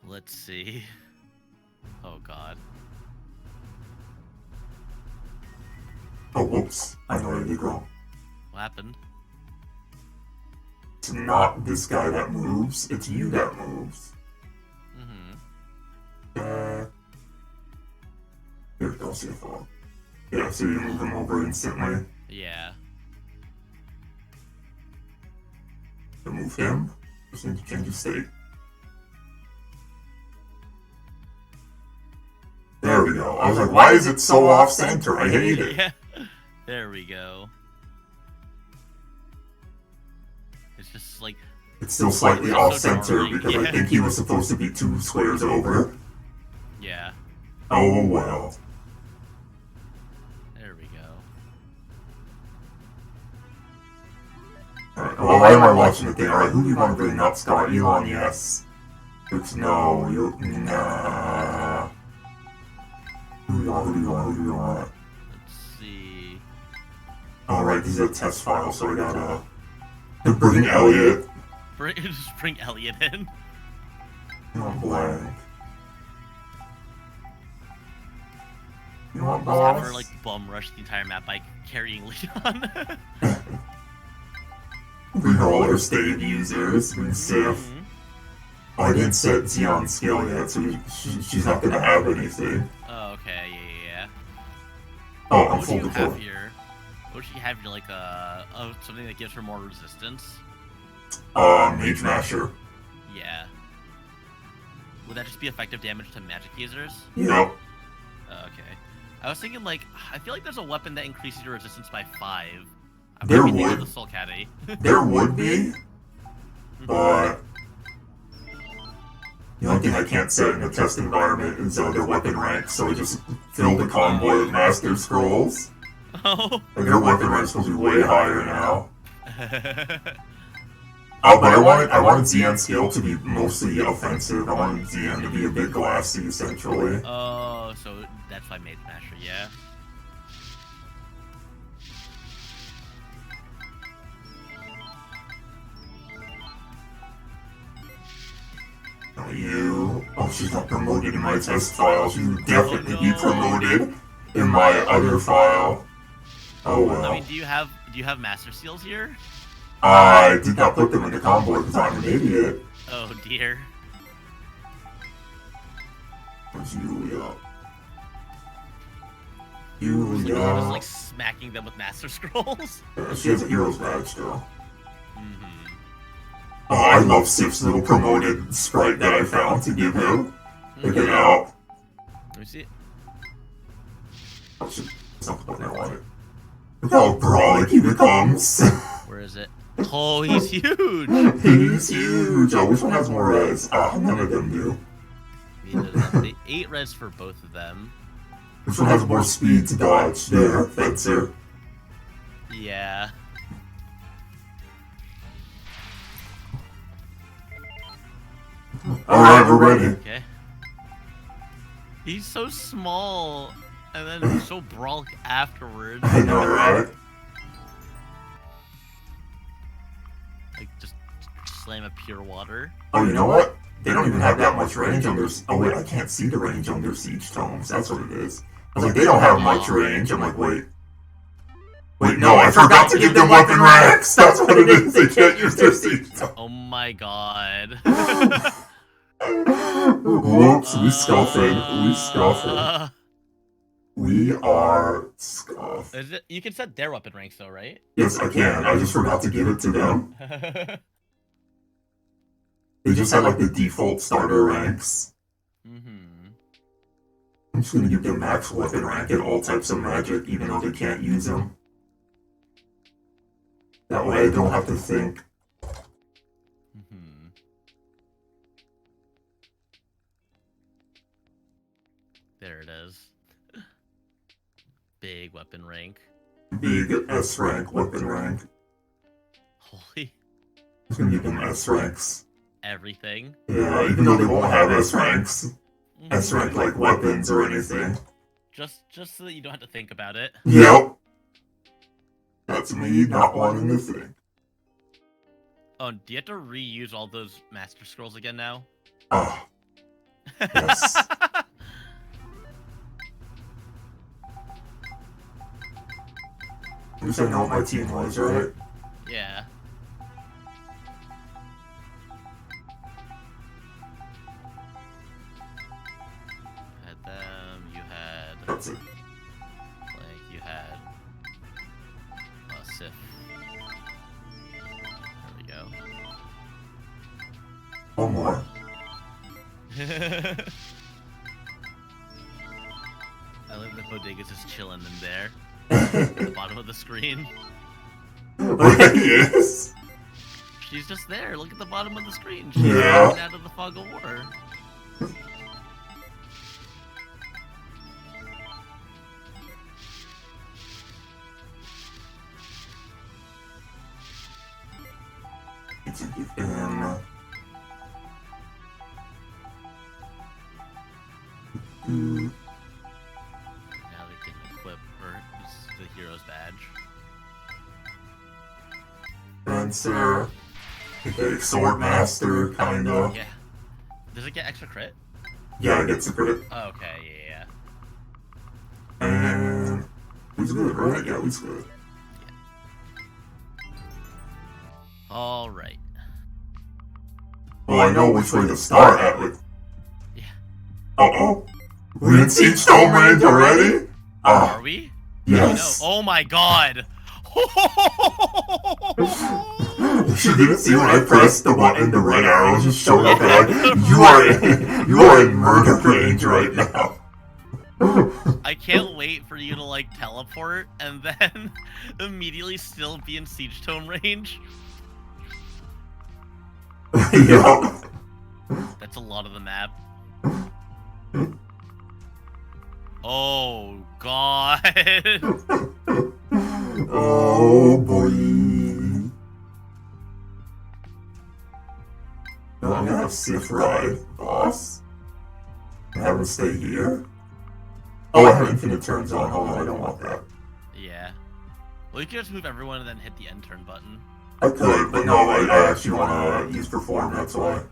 Speaker 2: Let's see. Oh god.
Speaker 1: Oh, whoops. I know where to go.
Speaker 2: What happened?
Speaker 1: It's not this guy that moves, it's you that moves. Here, don't see a fall. Yeah, so you move him over instantly.
Speaker 2: Yeah.
Speaker 1: To move him, just need to change his state. There we go. I was like, why is it so off-center? I hate it.
Speaker 2: Yeah. There we go. It's just like...
Speaker 1: It's still slightly off-center because I think he was supposed to be 2 squares over.
Speaker 2: Yeah.
Speaker 1: Oh, well.
Speaker 2: There we go.
Speaker 1: Alright, well, why am I watching the thing? Alright, who do you want to bring up, Scott? Elon, yes. It's no, you, nah. Who do you want?
Speaker 2: Let's see.
Speaker 1: Alright, these are test files, so I gotta bring Elliott.
Speaker 2: Just bring Elliott in.
Speaker 1: I'm blank. You know what,
Speaker 2: Just have
Speaker 1: boss?
Speaker 2: her like bum rush the entire map by carrying Leon.
Speaker 1: Bring all our state users, bring Sif. Oh, I didn't set Xeon skill yet, so she's not gonna have anything.
Speaker 2: Oh, okay, yeah.
Speaker 1: Oh, I'm
Speaker 2: What
Speaker 1: full
Speaker 2: do you have
Speaker 1: deploy.
Speaker 2: here? What should you have here? Like something that gives her more resistance?
Speaker 1: Mage Masher.
Speaker 2: Yeah. Would that just be effective damage to magic users?
Speaker 1: Yep.
Speaker 2: Okay. I was thinking like I feel like there's a weapon that increases your resistance by 5. I'm
Speaker 1: There
Speaker 2: thinking
Speaker 1: would.
Speaker 2: of the Soul Caddy.
Speaker 1: There would be, but the only thing I can't set in a test environment is their weapon rank, so I just fill the convoy with Master Scrolls.
Speaker 2: Oh.
Speaker 1: And their weapon rank's supposed to be way higher now. But I wanted Xeon skill to be mostly offensive. I wanted Xeon to be a bit glassy, essentially.
Speaker 2: Oh, so that's why Mage Masher, yeah.
Speaker 1: Oh, she's not promoted in my test file. She would definitely be promoted in my other file. Oh well.
Speaker 2: I mean, do you have Master Seals here?
Speaker 1: I did not put them in the convoy because I'm an idiot.
Speaker 2: Oh dear.
Speaker 1: Where's Yulia?
Speaker 2: Just
Speaker 1: Yulia.
Speaker 2: like smacking them with Master Scrolls.
Speaker 1: She has a hero's badge though.
Speaker 2: Mm-hmm.
Speaker 1: Oh, I love Sif's little promoted sprite that I found to give him. Look it out.
Speaker 2: Let me see it.
Speaker 1: Oh shit, that's not the button I wanted. Look how brawly he becomes.
Speaker 2: Where is it? Oh, he's huge!
Speaker 1: He's huge! Oh, which one has more res? None of them do.
Speaker 2: The 8 res for both of them.
Speaker 1: Which one has more speed to dodge? There, Fencer.
Speaker 2: Yeah.
Speaker 1: Alright, we're ready.
Speaker 2: Okay. He's so small, and then so brolic afterwards.
Speaker 1: I know, right?
Speaker 2: Like, just slam a pure water.
Speaker 1: Oh, you know what? They don't even have that much range on their... Oh, wait, I can't see the range on their siege tomes. That's what it is. I was like, they don't have much range. I'm like, wait. Wait, no, I forgot to give them weapon ranks! That's what it is. They can't use their siege tomes.
Speaker 2: Oh my god.
Speaker 1: Whoops, we scuffing. We scuffing. We are scuffed.
Speaker 2: Is it? You can set their weapon ranks though, right?
Speaker 1: Yes, I can. I just forgot to give it to them. They just had like the default starter ranks. I'm just gonna give them max weapon rank and all types of magic, even though they can't use them. That way I don't have to think.
Speaker 2: There it is. Big weapon rank.
Speaker 1: Big S rank, weapon rank.
Speaker 2: Holy.
Speaker 1: I'm just gonna give them S ranks.
Speaker 2: Everything.
Speaker 1: Yeah, even though they won't have S ranks. S rank like weapons or anything.
Speaker 2: Just so that you don't have to think about it.
Speaker 1: Yep. That's me not wanting to think.
Speaker 2: Oh, do you have to reuse all those Master Scrolls again now?
Speaker 1: Ah. Yes. At least I know what my team was, right?
Speaker 2: Yeah. Had them, you had...
Speaker 1: That's it.
Speaker 2: Like, you had... Sif. There we go.
Speaker 1: One more.
Speaker 2: I like that Bodega's just chilling in there. At the bottom of the screen.
Speaker 1: Yes.
Speaker 2: She's just there. Look at the bottom of the screen.
Speaker 1: Yeah.
Speaker 2: She's out of the fog of war.
Speaker 1: need to give him...
Speaker 2: Now we can equip the hero's badge.
Speaker 1: Fencer. Okay, Swordmaster, kinda.
Speaker 2: Yeah. Does it get extra crit?
Speaker 1: Yeah, it gets a crit.
Speaker 2: Oh, okay, yeah.
Speaker 1: And... Who's good, right? Yeah, who's good.
Speaker 2: Alright.
Speaker 1: Well, I know which way to start at it.
Speaker 2: Yeah.
Speaker 1: Uh-oh. We in Siege Dome range already?
Speaker 2: Are we?
Speaker 1: Yes.
Speaker 2: Oh my god!
Speaker 1: You didn't see when I pressed the button, the red arrow just showed up and you are in murder range right now.
Speaker 2: I can't wait for you to like teleport and then immediately still be in Siege Tome range.
Speaker 1: Yup.
Speaker 2: That's a lot of the map. Oh god.
Speaker 1: Oh boy. No, I'm gonna have Sith ride, boss. And have him stay here. Oh, I have infinite turns on. Hold on, I don't want that.
Speaker 2: Yeah. Well, you can just move everyone and then hit the end turn button.
Speaker 1: I could, but no, I actually want to use perform, that's why.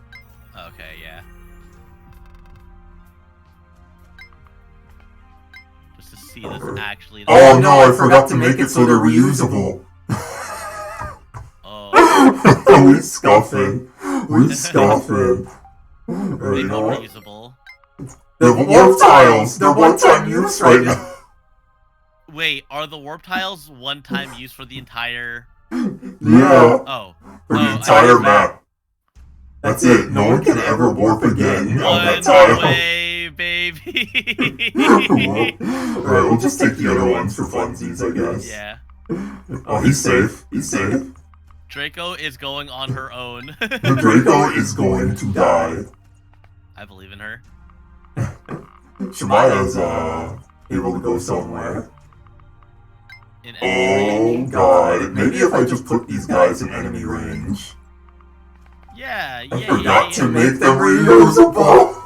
Speaker 2: Okay, yeah. Just to see this actually...
Speaker 1: Oh no, I forgot to make it so they're reusable.
Speaker 2: Oh.
Speaker 1: We scuffing. We scuffing.
Speaker 2: They
Speaker 1: You know
Speaker 2: go
Speaker 1: what?
Speaker 2: reusable.
Speaker 1: They're warp tiles. They're one-time use right now.
Speaker 2: Wait, are the warp tiles one-time use for the entire...
Speaker 1: Yeah.
Speaker 2: Oh.
Speaker 1: For the
Speaker 2: I
Speaker 1: entire
Speaker 2: see.
Speaker 1: map. That's it. No one can ever warp again on that
Speaker 2: One
Speaker 1: tile.
Speaker 2: way, baby!
Speaker 1: Alright, we'll just take the other ones for funsies, I guess.
Speaker 2: Yeah.
Speaker 1: Oh, he's safe. He's safe.
Speaker 2: Draco is going on her own.
Speaker 1: The Draco is going to die.
Speaker 2: I believe in her.
Speaker 1: Shemaya's, able to go somewhere.
Speaker 2: In
Speaker 1: Oh
Speaker 2: enemy range.
Speaker 1: god, maybe if I just put these guys in enemy range.
Speaker 2: Yeah,
Speaker 1: I
Speaker 2: yeah,
Speaker 1: forgot
Speaker 2: yeah.
Speaker 1: to make them reusable!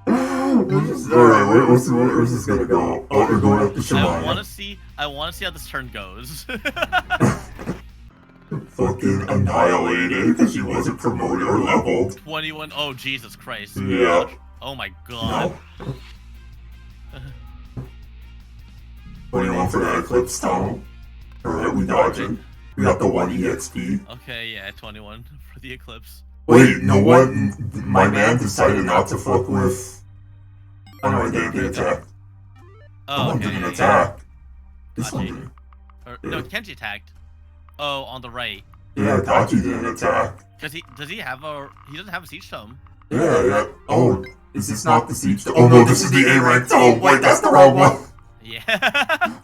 Speaker 1: Alright, where's this gonna go? Oh, we're going up to
Speaker 2: I wanna
Speaker 1: Shemaya.
Speaker 2: see how this turn goes.
Speaker 1: Fucking annihilated because she wasn't promoted or leveled.
Speaker 2: 21, oh Jesus Christ.
Speaker 1: Yeah.
Speaker 2: Oh my god.
Speaker 1: No. 21 for the Eclipse Tunnel. Alright, we dodging. We got the 1 EXP.
Speaker 2: Okay, yeah, 21 for the Eclipse.
Speaker 1: Wait, no one. My man decided not to fuck with. Oh no, they didn't attack.
Speaker 2: Oh,
Speaker 1: Someone
Speaker 2: okay.
Speaker 1: didn't
Speaker 2: yeah,
Speaker 1: attack. This
Speaker 2: Tachi.
Speaker 1: one didn't.
Speaker 2: Or, no, Kenji attacked. Oh, on the right.
Speaker 1: Yeah, Tachi didn't attack.
Speaker 2: Cause he doesn't have a siege tome.
Speaker 1: Yeah. Oh, is this not the siege? Oh no, this is the A rank. Oh wait, that's the wrong one.
Speaker 2: Yeah.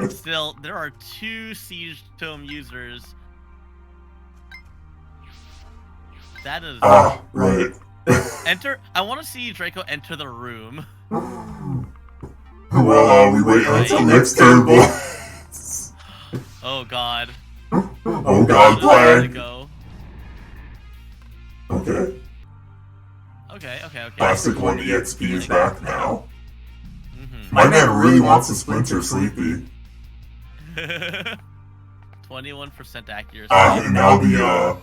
Speaker 2: Still, there are 2 siege tome users. That is.
Speaker 1: Ah, right.
Speaker 2: Enter. I want to see Draco enter the room.
Speaker 1: Well, we wait until next turn, boys.
Speaker 2: Oh god.
Speaker 1: Oh god,
Speaker 2: Where to
Speaker 1: plan.
Speaker 2: go?
Speaker 1: Okay.
Speaker 2: Okay.
Speaker 1: Classic 1 EXP is back now.
Speaker 2: Mhm.
Speaker 1: My man really wants to splinter Sleepy.
Speaker 2: 21% accuracy.
Speaker 1: Ah, and now the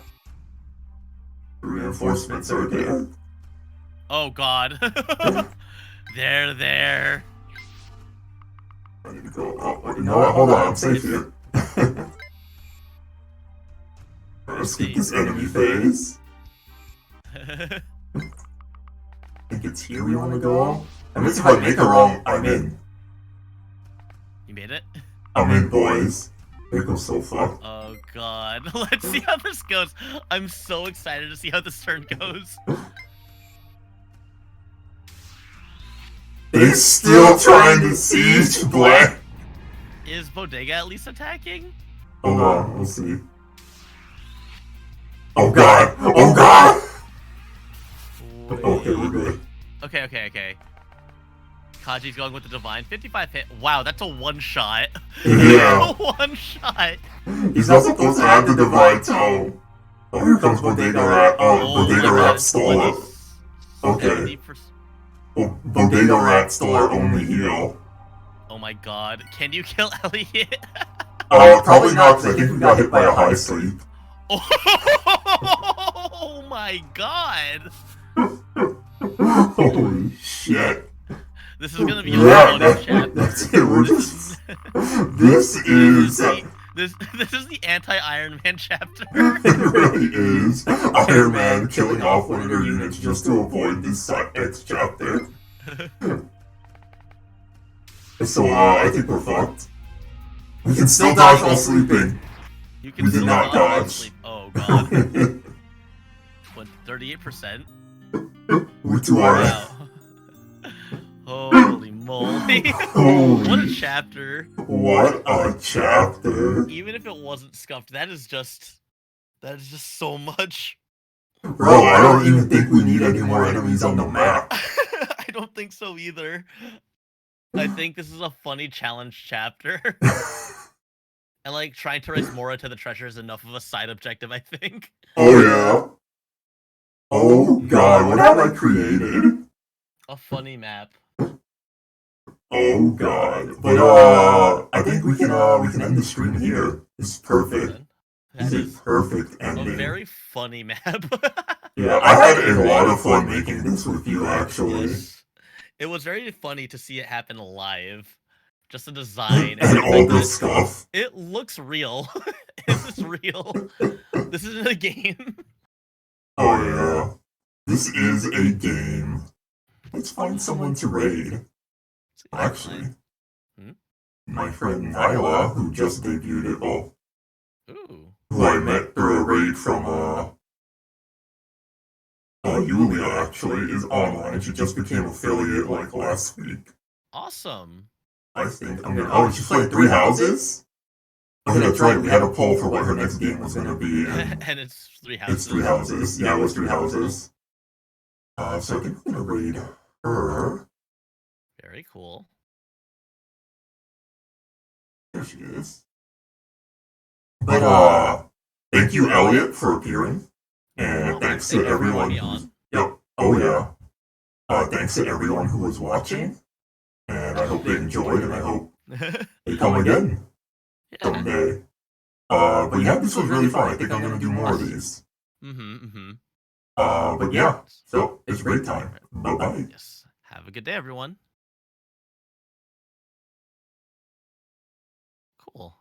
Speaker 1: reinforcements are there.
Speaker 2: Oh god. They're there.
Speaker 1: I need to go. Oh, you know what? Hold on, I'm safe here. Let's get this enemy phase. I think it's here we want to go. I mean, if I make it wrong, I'm in.
Speaker 2: You made it?
Speaker 1: I'm in, boys. It goes so far.
Speaker 2: Oh god. Let's see how this goes. I'm so excited to see how this turn goes.
Speaker 1: They're still trying to siege Black.
Speaker 2: Is Bodega at least attacking?
Speaker 1: Hold on, we'll see. Oh god! Oh god! Okay, we're good.
Speaker 2: Okay. Kaji's going with the Divine. 55 hit. Wow, that's a one-shot.
Speaker 1: Yeah.
Speaker 2: A one-shot.
Speaker 1: He's not supposed to have the Divine Tome. Oh, here comes Bodega Rat. Bodega Rat stole it. Okay.
Speaker 2: 70%.
Speaker 1: Well, Bodega Rat stole our only heal.
Speaker 2: Oh my god. Can you kill Elliott?
Speaker 1: Probably not, because I think we got hit by a high sleep.
Speaker 2: Oh my god!
Speaker 1: Holy shit.
Speaker 2: This is gonna be a funny chapter.
Speaker 1: That's it. We're just... This is...
Speaker 2: This is the anti-Iron Man chapter.
Speaker 1: It really is. Iron Man killing off one of their units just to avoid this X chapter. So, I think we're fucked. We can still dodge while sleeping.
Speaker 2: You can
Speaker 1: We did
Speaker 2: still
Speaker 1: not
Speaker 2: while
Speaker 1: dodge.
Speaker 2: sleep. Oh god. What, 38%?
Speaker 1: We're too hard.
Speaker 2: Wow. Holy moly. What a chapter.
Speaker 1: What a chapter.
Speaker 2: Even if it wasn't scuffed, that is just so much.
Speaker 1: Bro, I don't even think we need any more enemies on the map.
Speaker 2: I don't think so either. I think this is a funny challenge chapter. And like trying to raise Mora to the treasure is enough of a side objective, I think.
Speaker 1: Oh yeah. Oh god, what have I created?
Speaker 2: A funny map.
Speaker 1: Oh god. But I think we can end the stream here. This is perfect. This is a perfect ending.
Speaker 2: A very funny map.
Speaker 1: Yeah, I had a lot of fun making this with you actually.
Speaker 2: Yes. It was very funny to see it happen live. Just the design
Speaker 1: And all this stuff.
Speaker 2: It looks real. This is real. This isn't a game.
Speaker 1: Oh yeah. This is a game. Let's find someone to raid. Actually, my friend Nyla, who just debuted it, well, who I met through a raid from Yulia actually, is online. She just became affiliate like last week.
Speaker 2: Awesome.
Speaker 1: I think. She's playing 3 houses? Okay, that's right. We had a poll for what her next game was going to be.
Speaker 2: And it's 3 houses.
Speaker 1: It's 3 houses. Yeah, it was 3 houses. So I think we're going to raid her.
Speaker 2: Very cool.
Speaker 1: There she is. But, thank you, Elliott, for appearing. And thanks to everyone who's... Yep. Oh, yeah. Thanks to everyone who was watching. And I hope they enjoyed, and I hope they come again someday. But yeah, this was really fun. I think I'm going to do more of these. But yeah, so it's a great time. Bye-bye.
Speaker 2: Yes. Have a good day, everyone. Cool.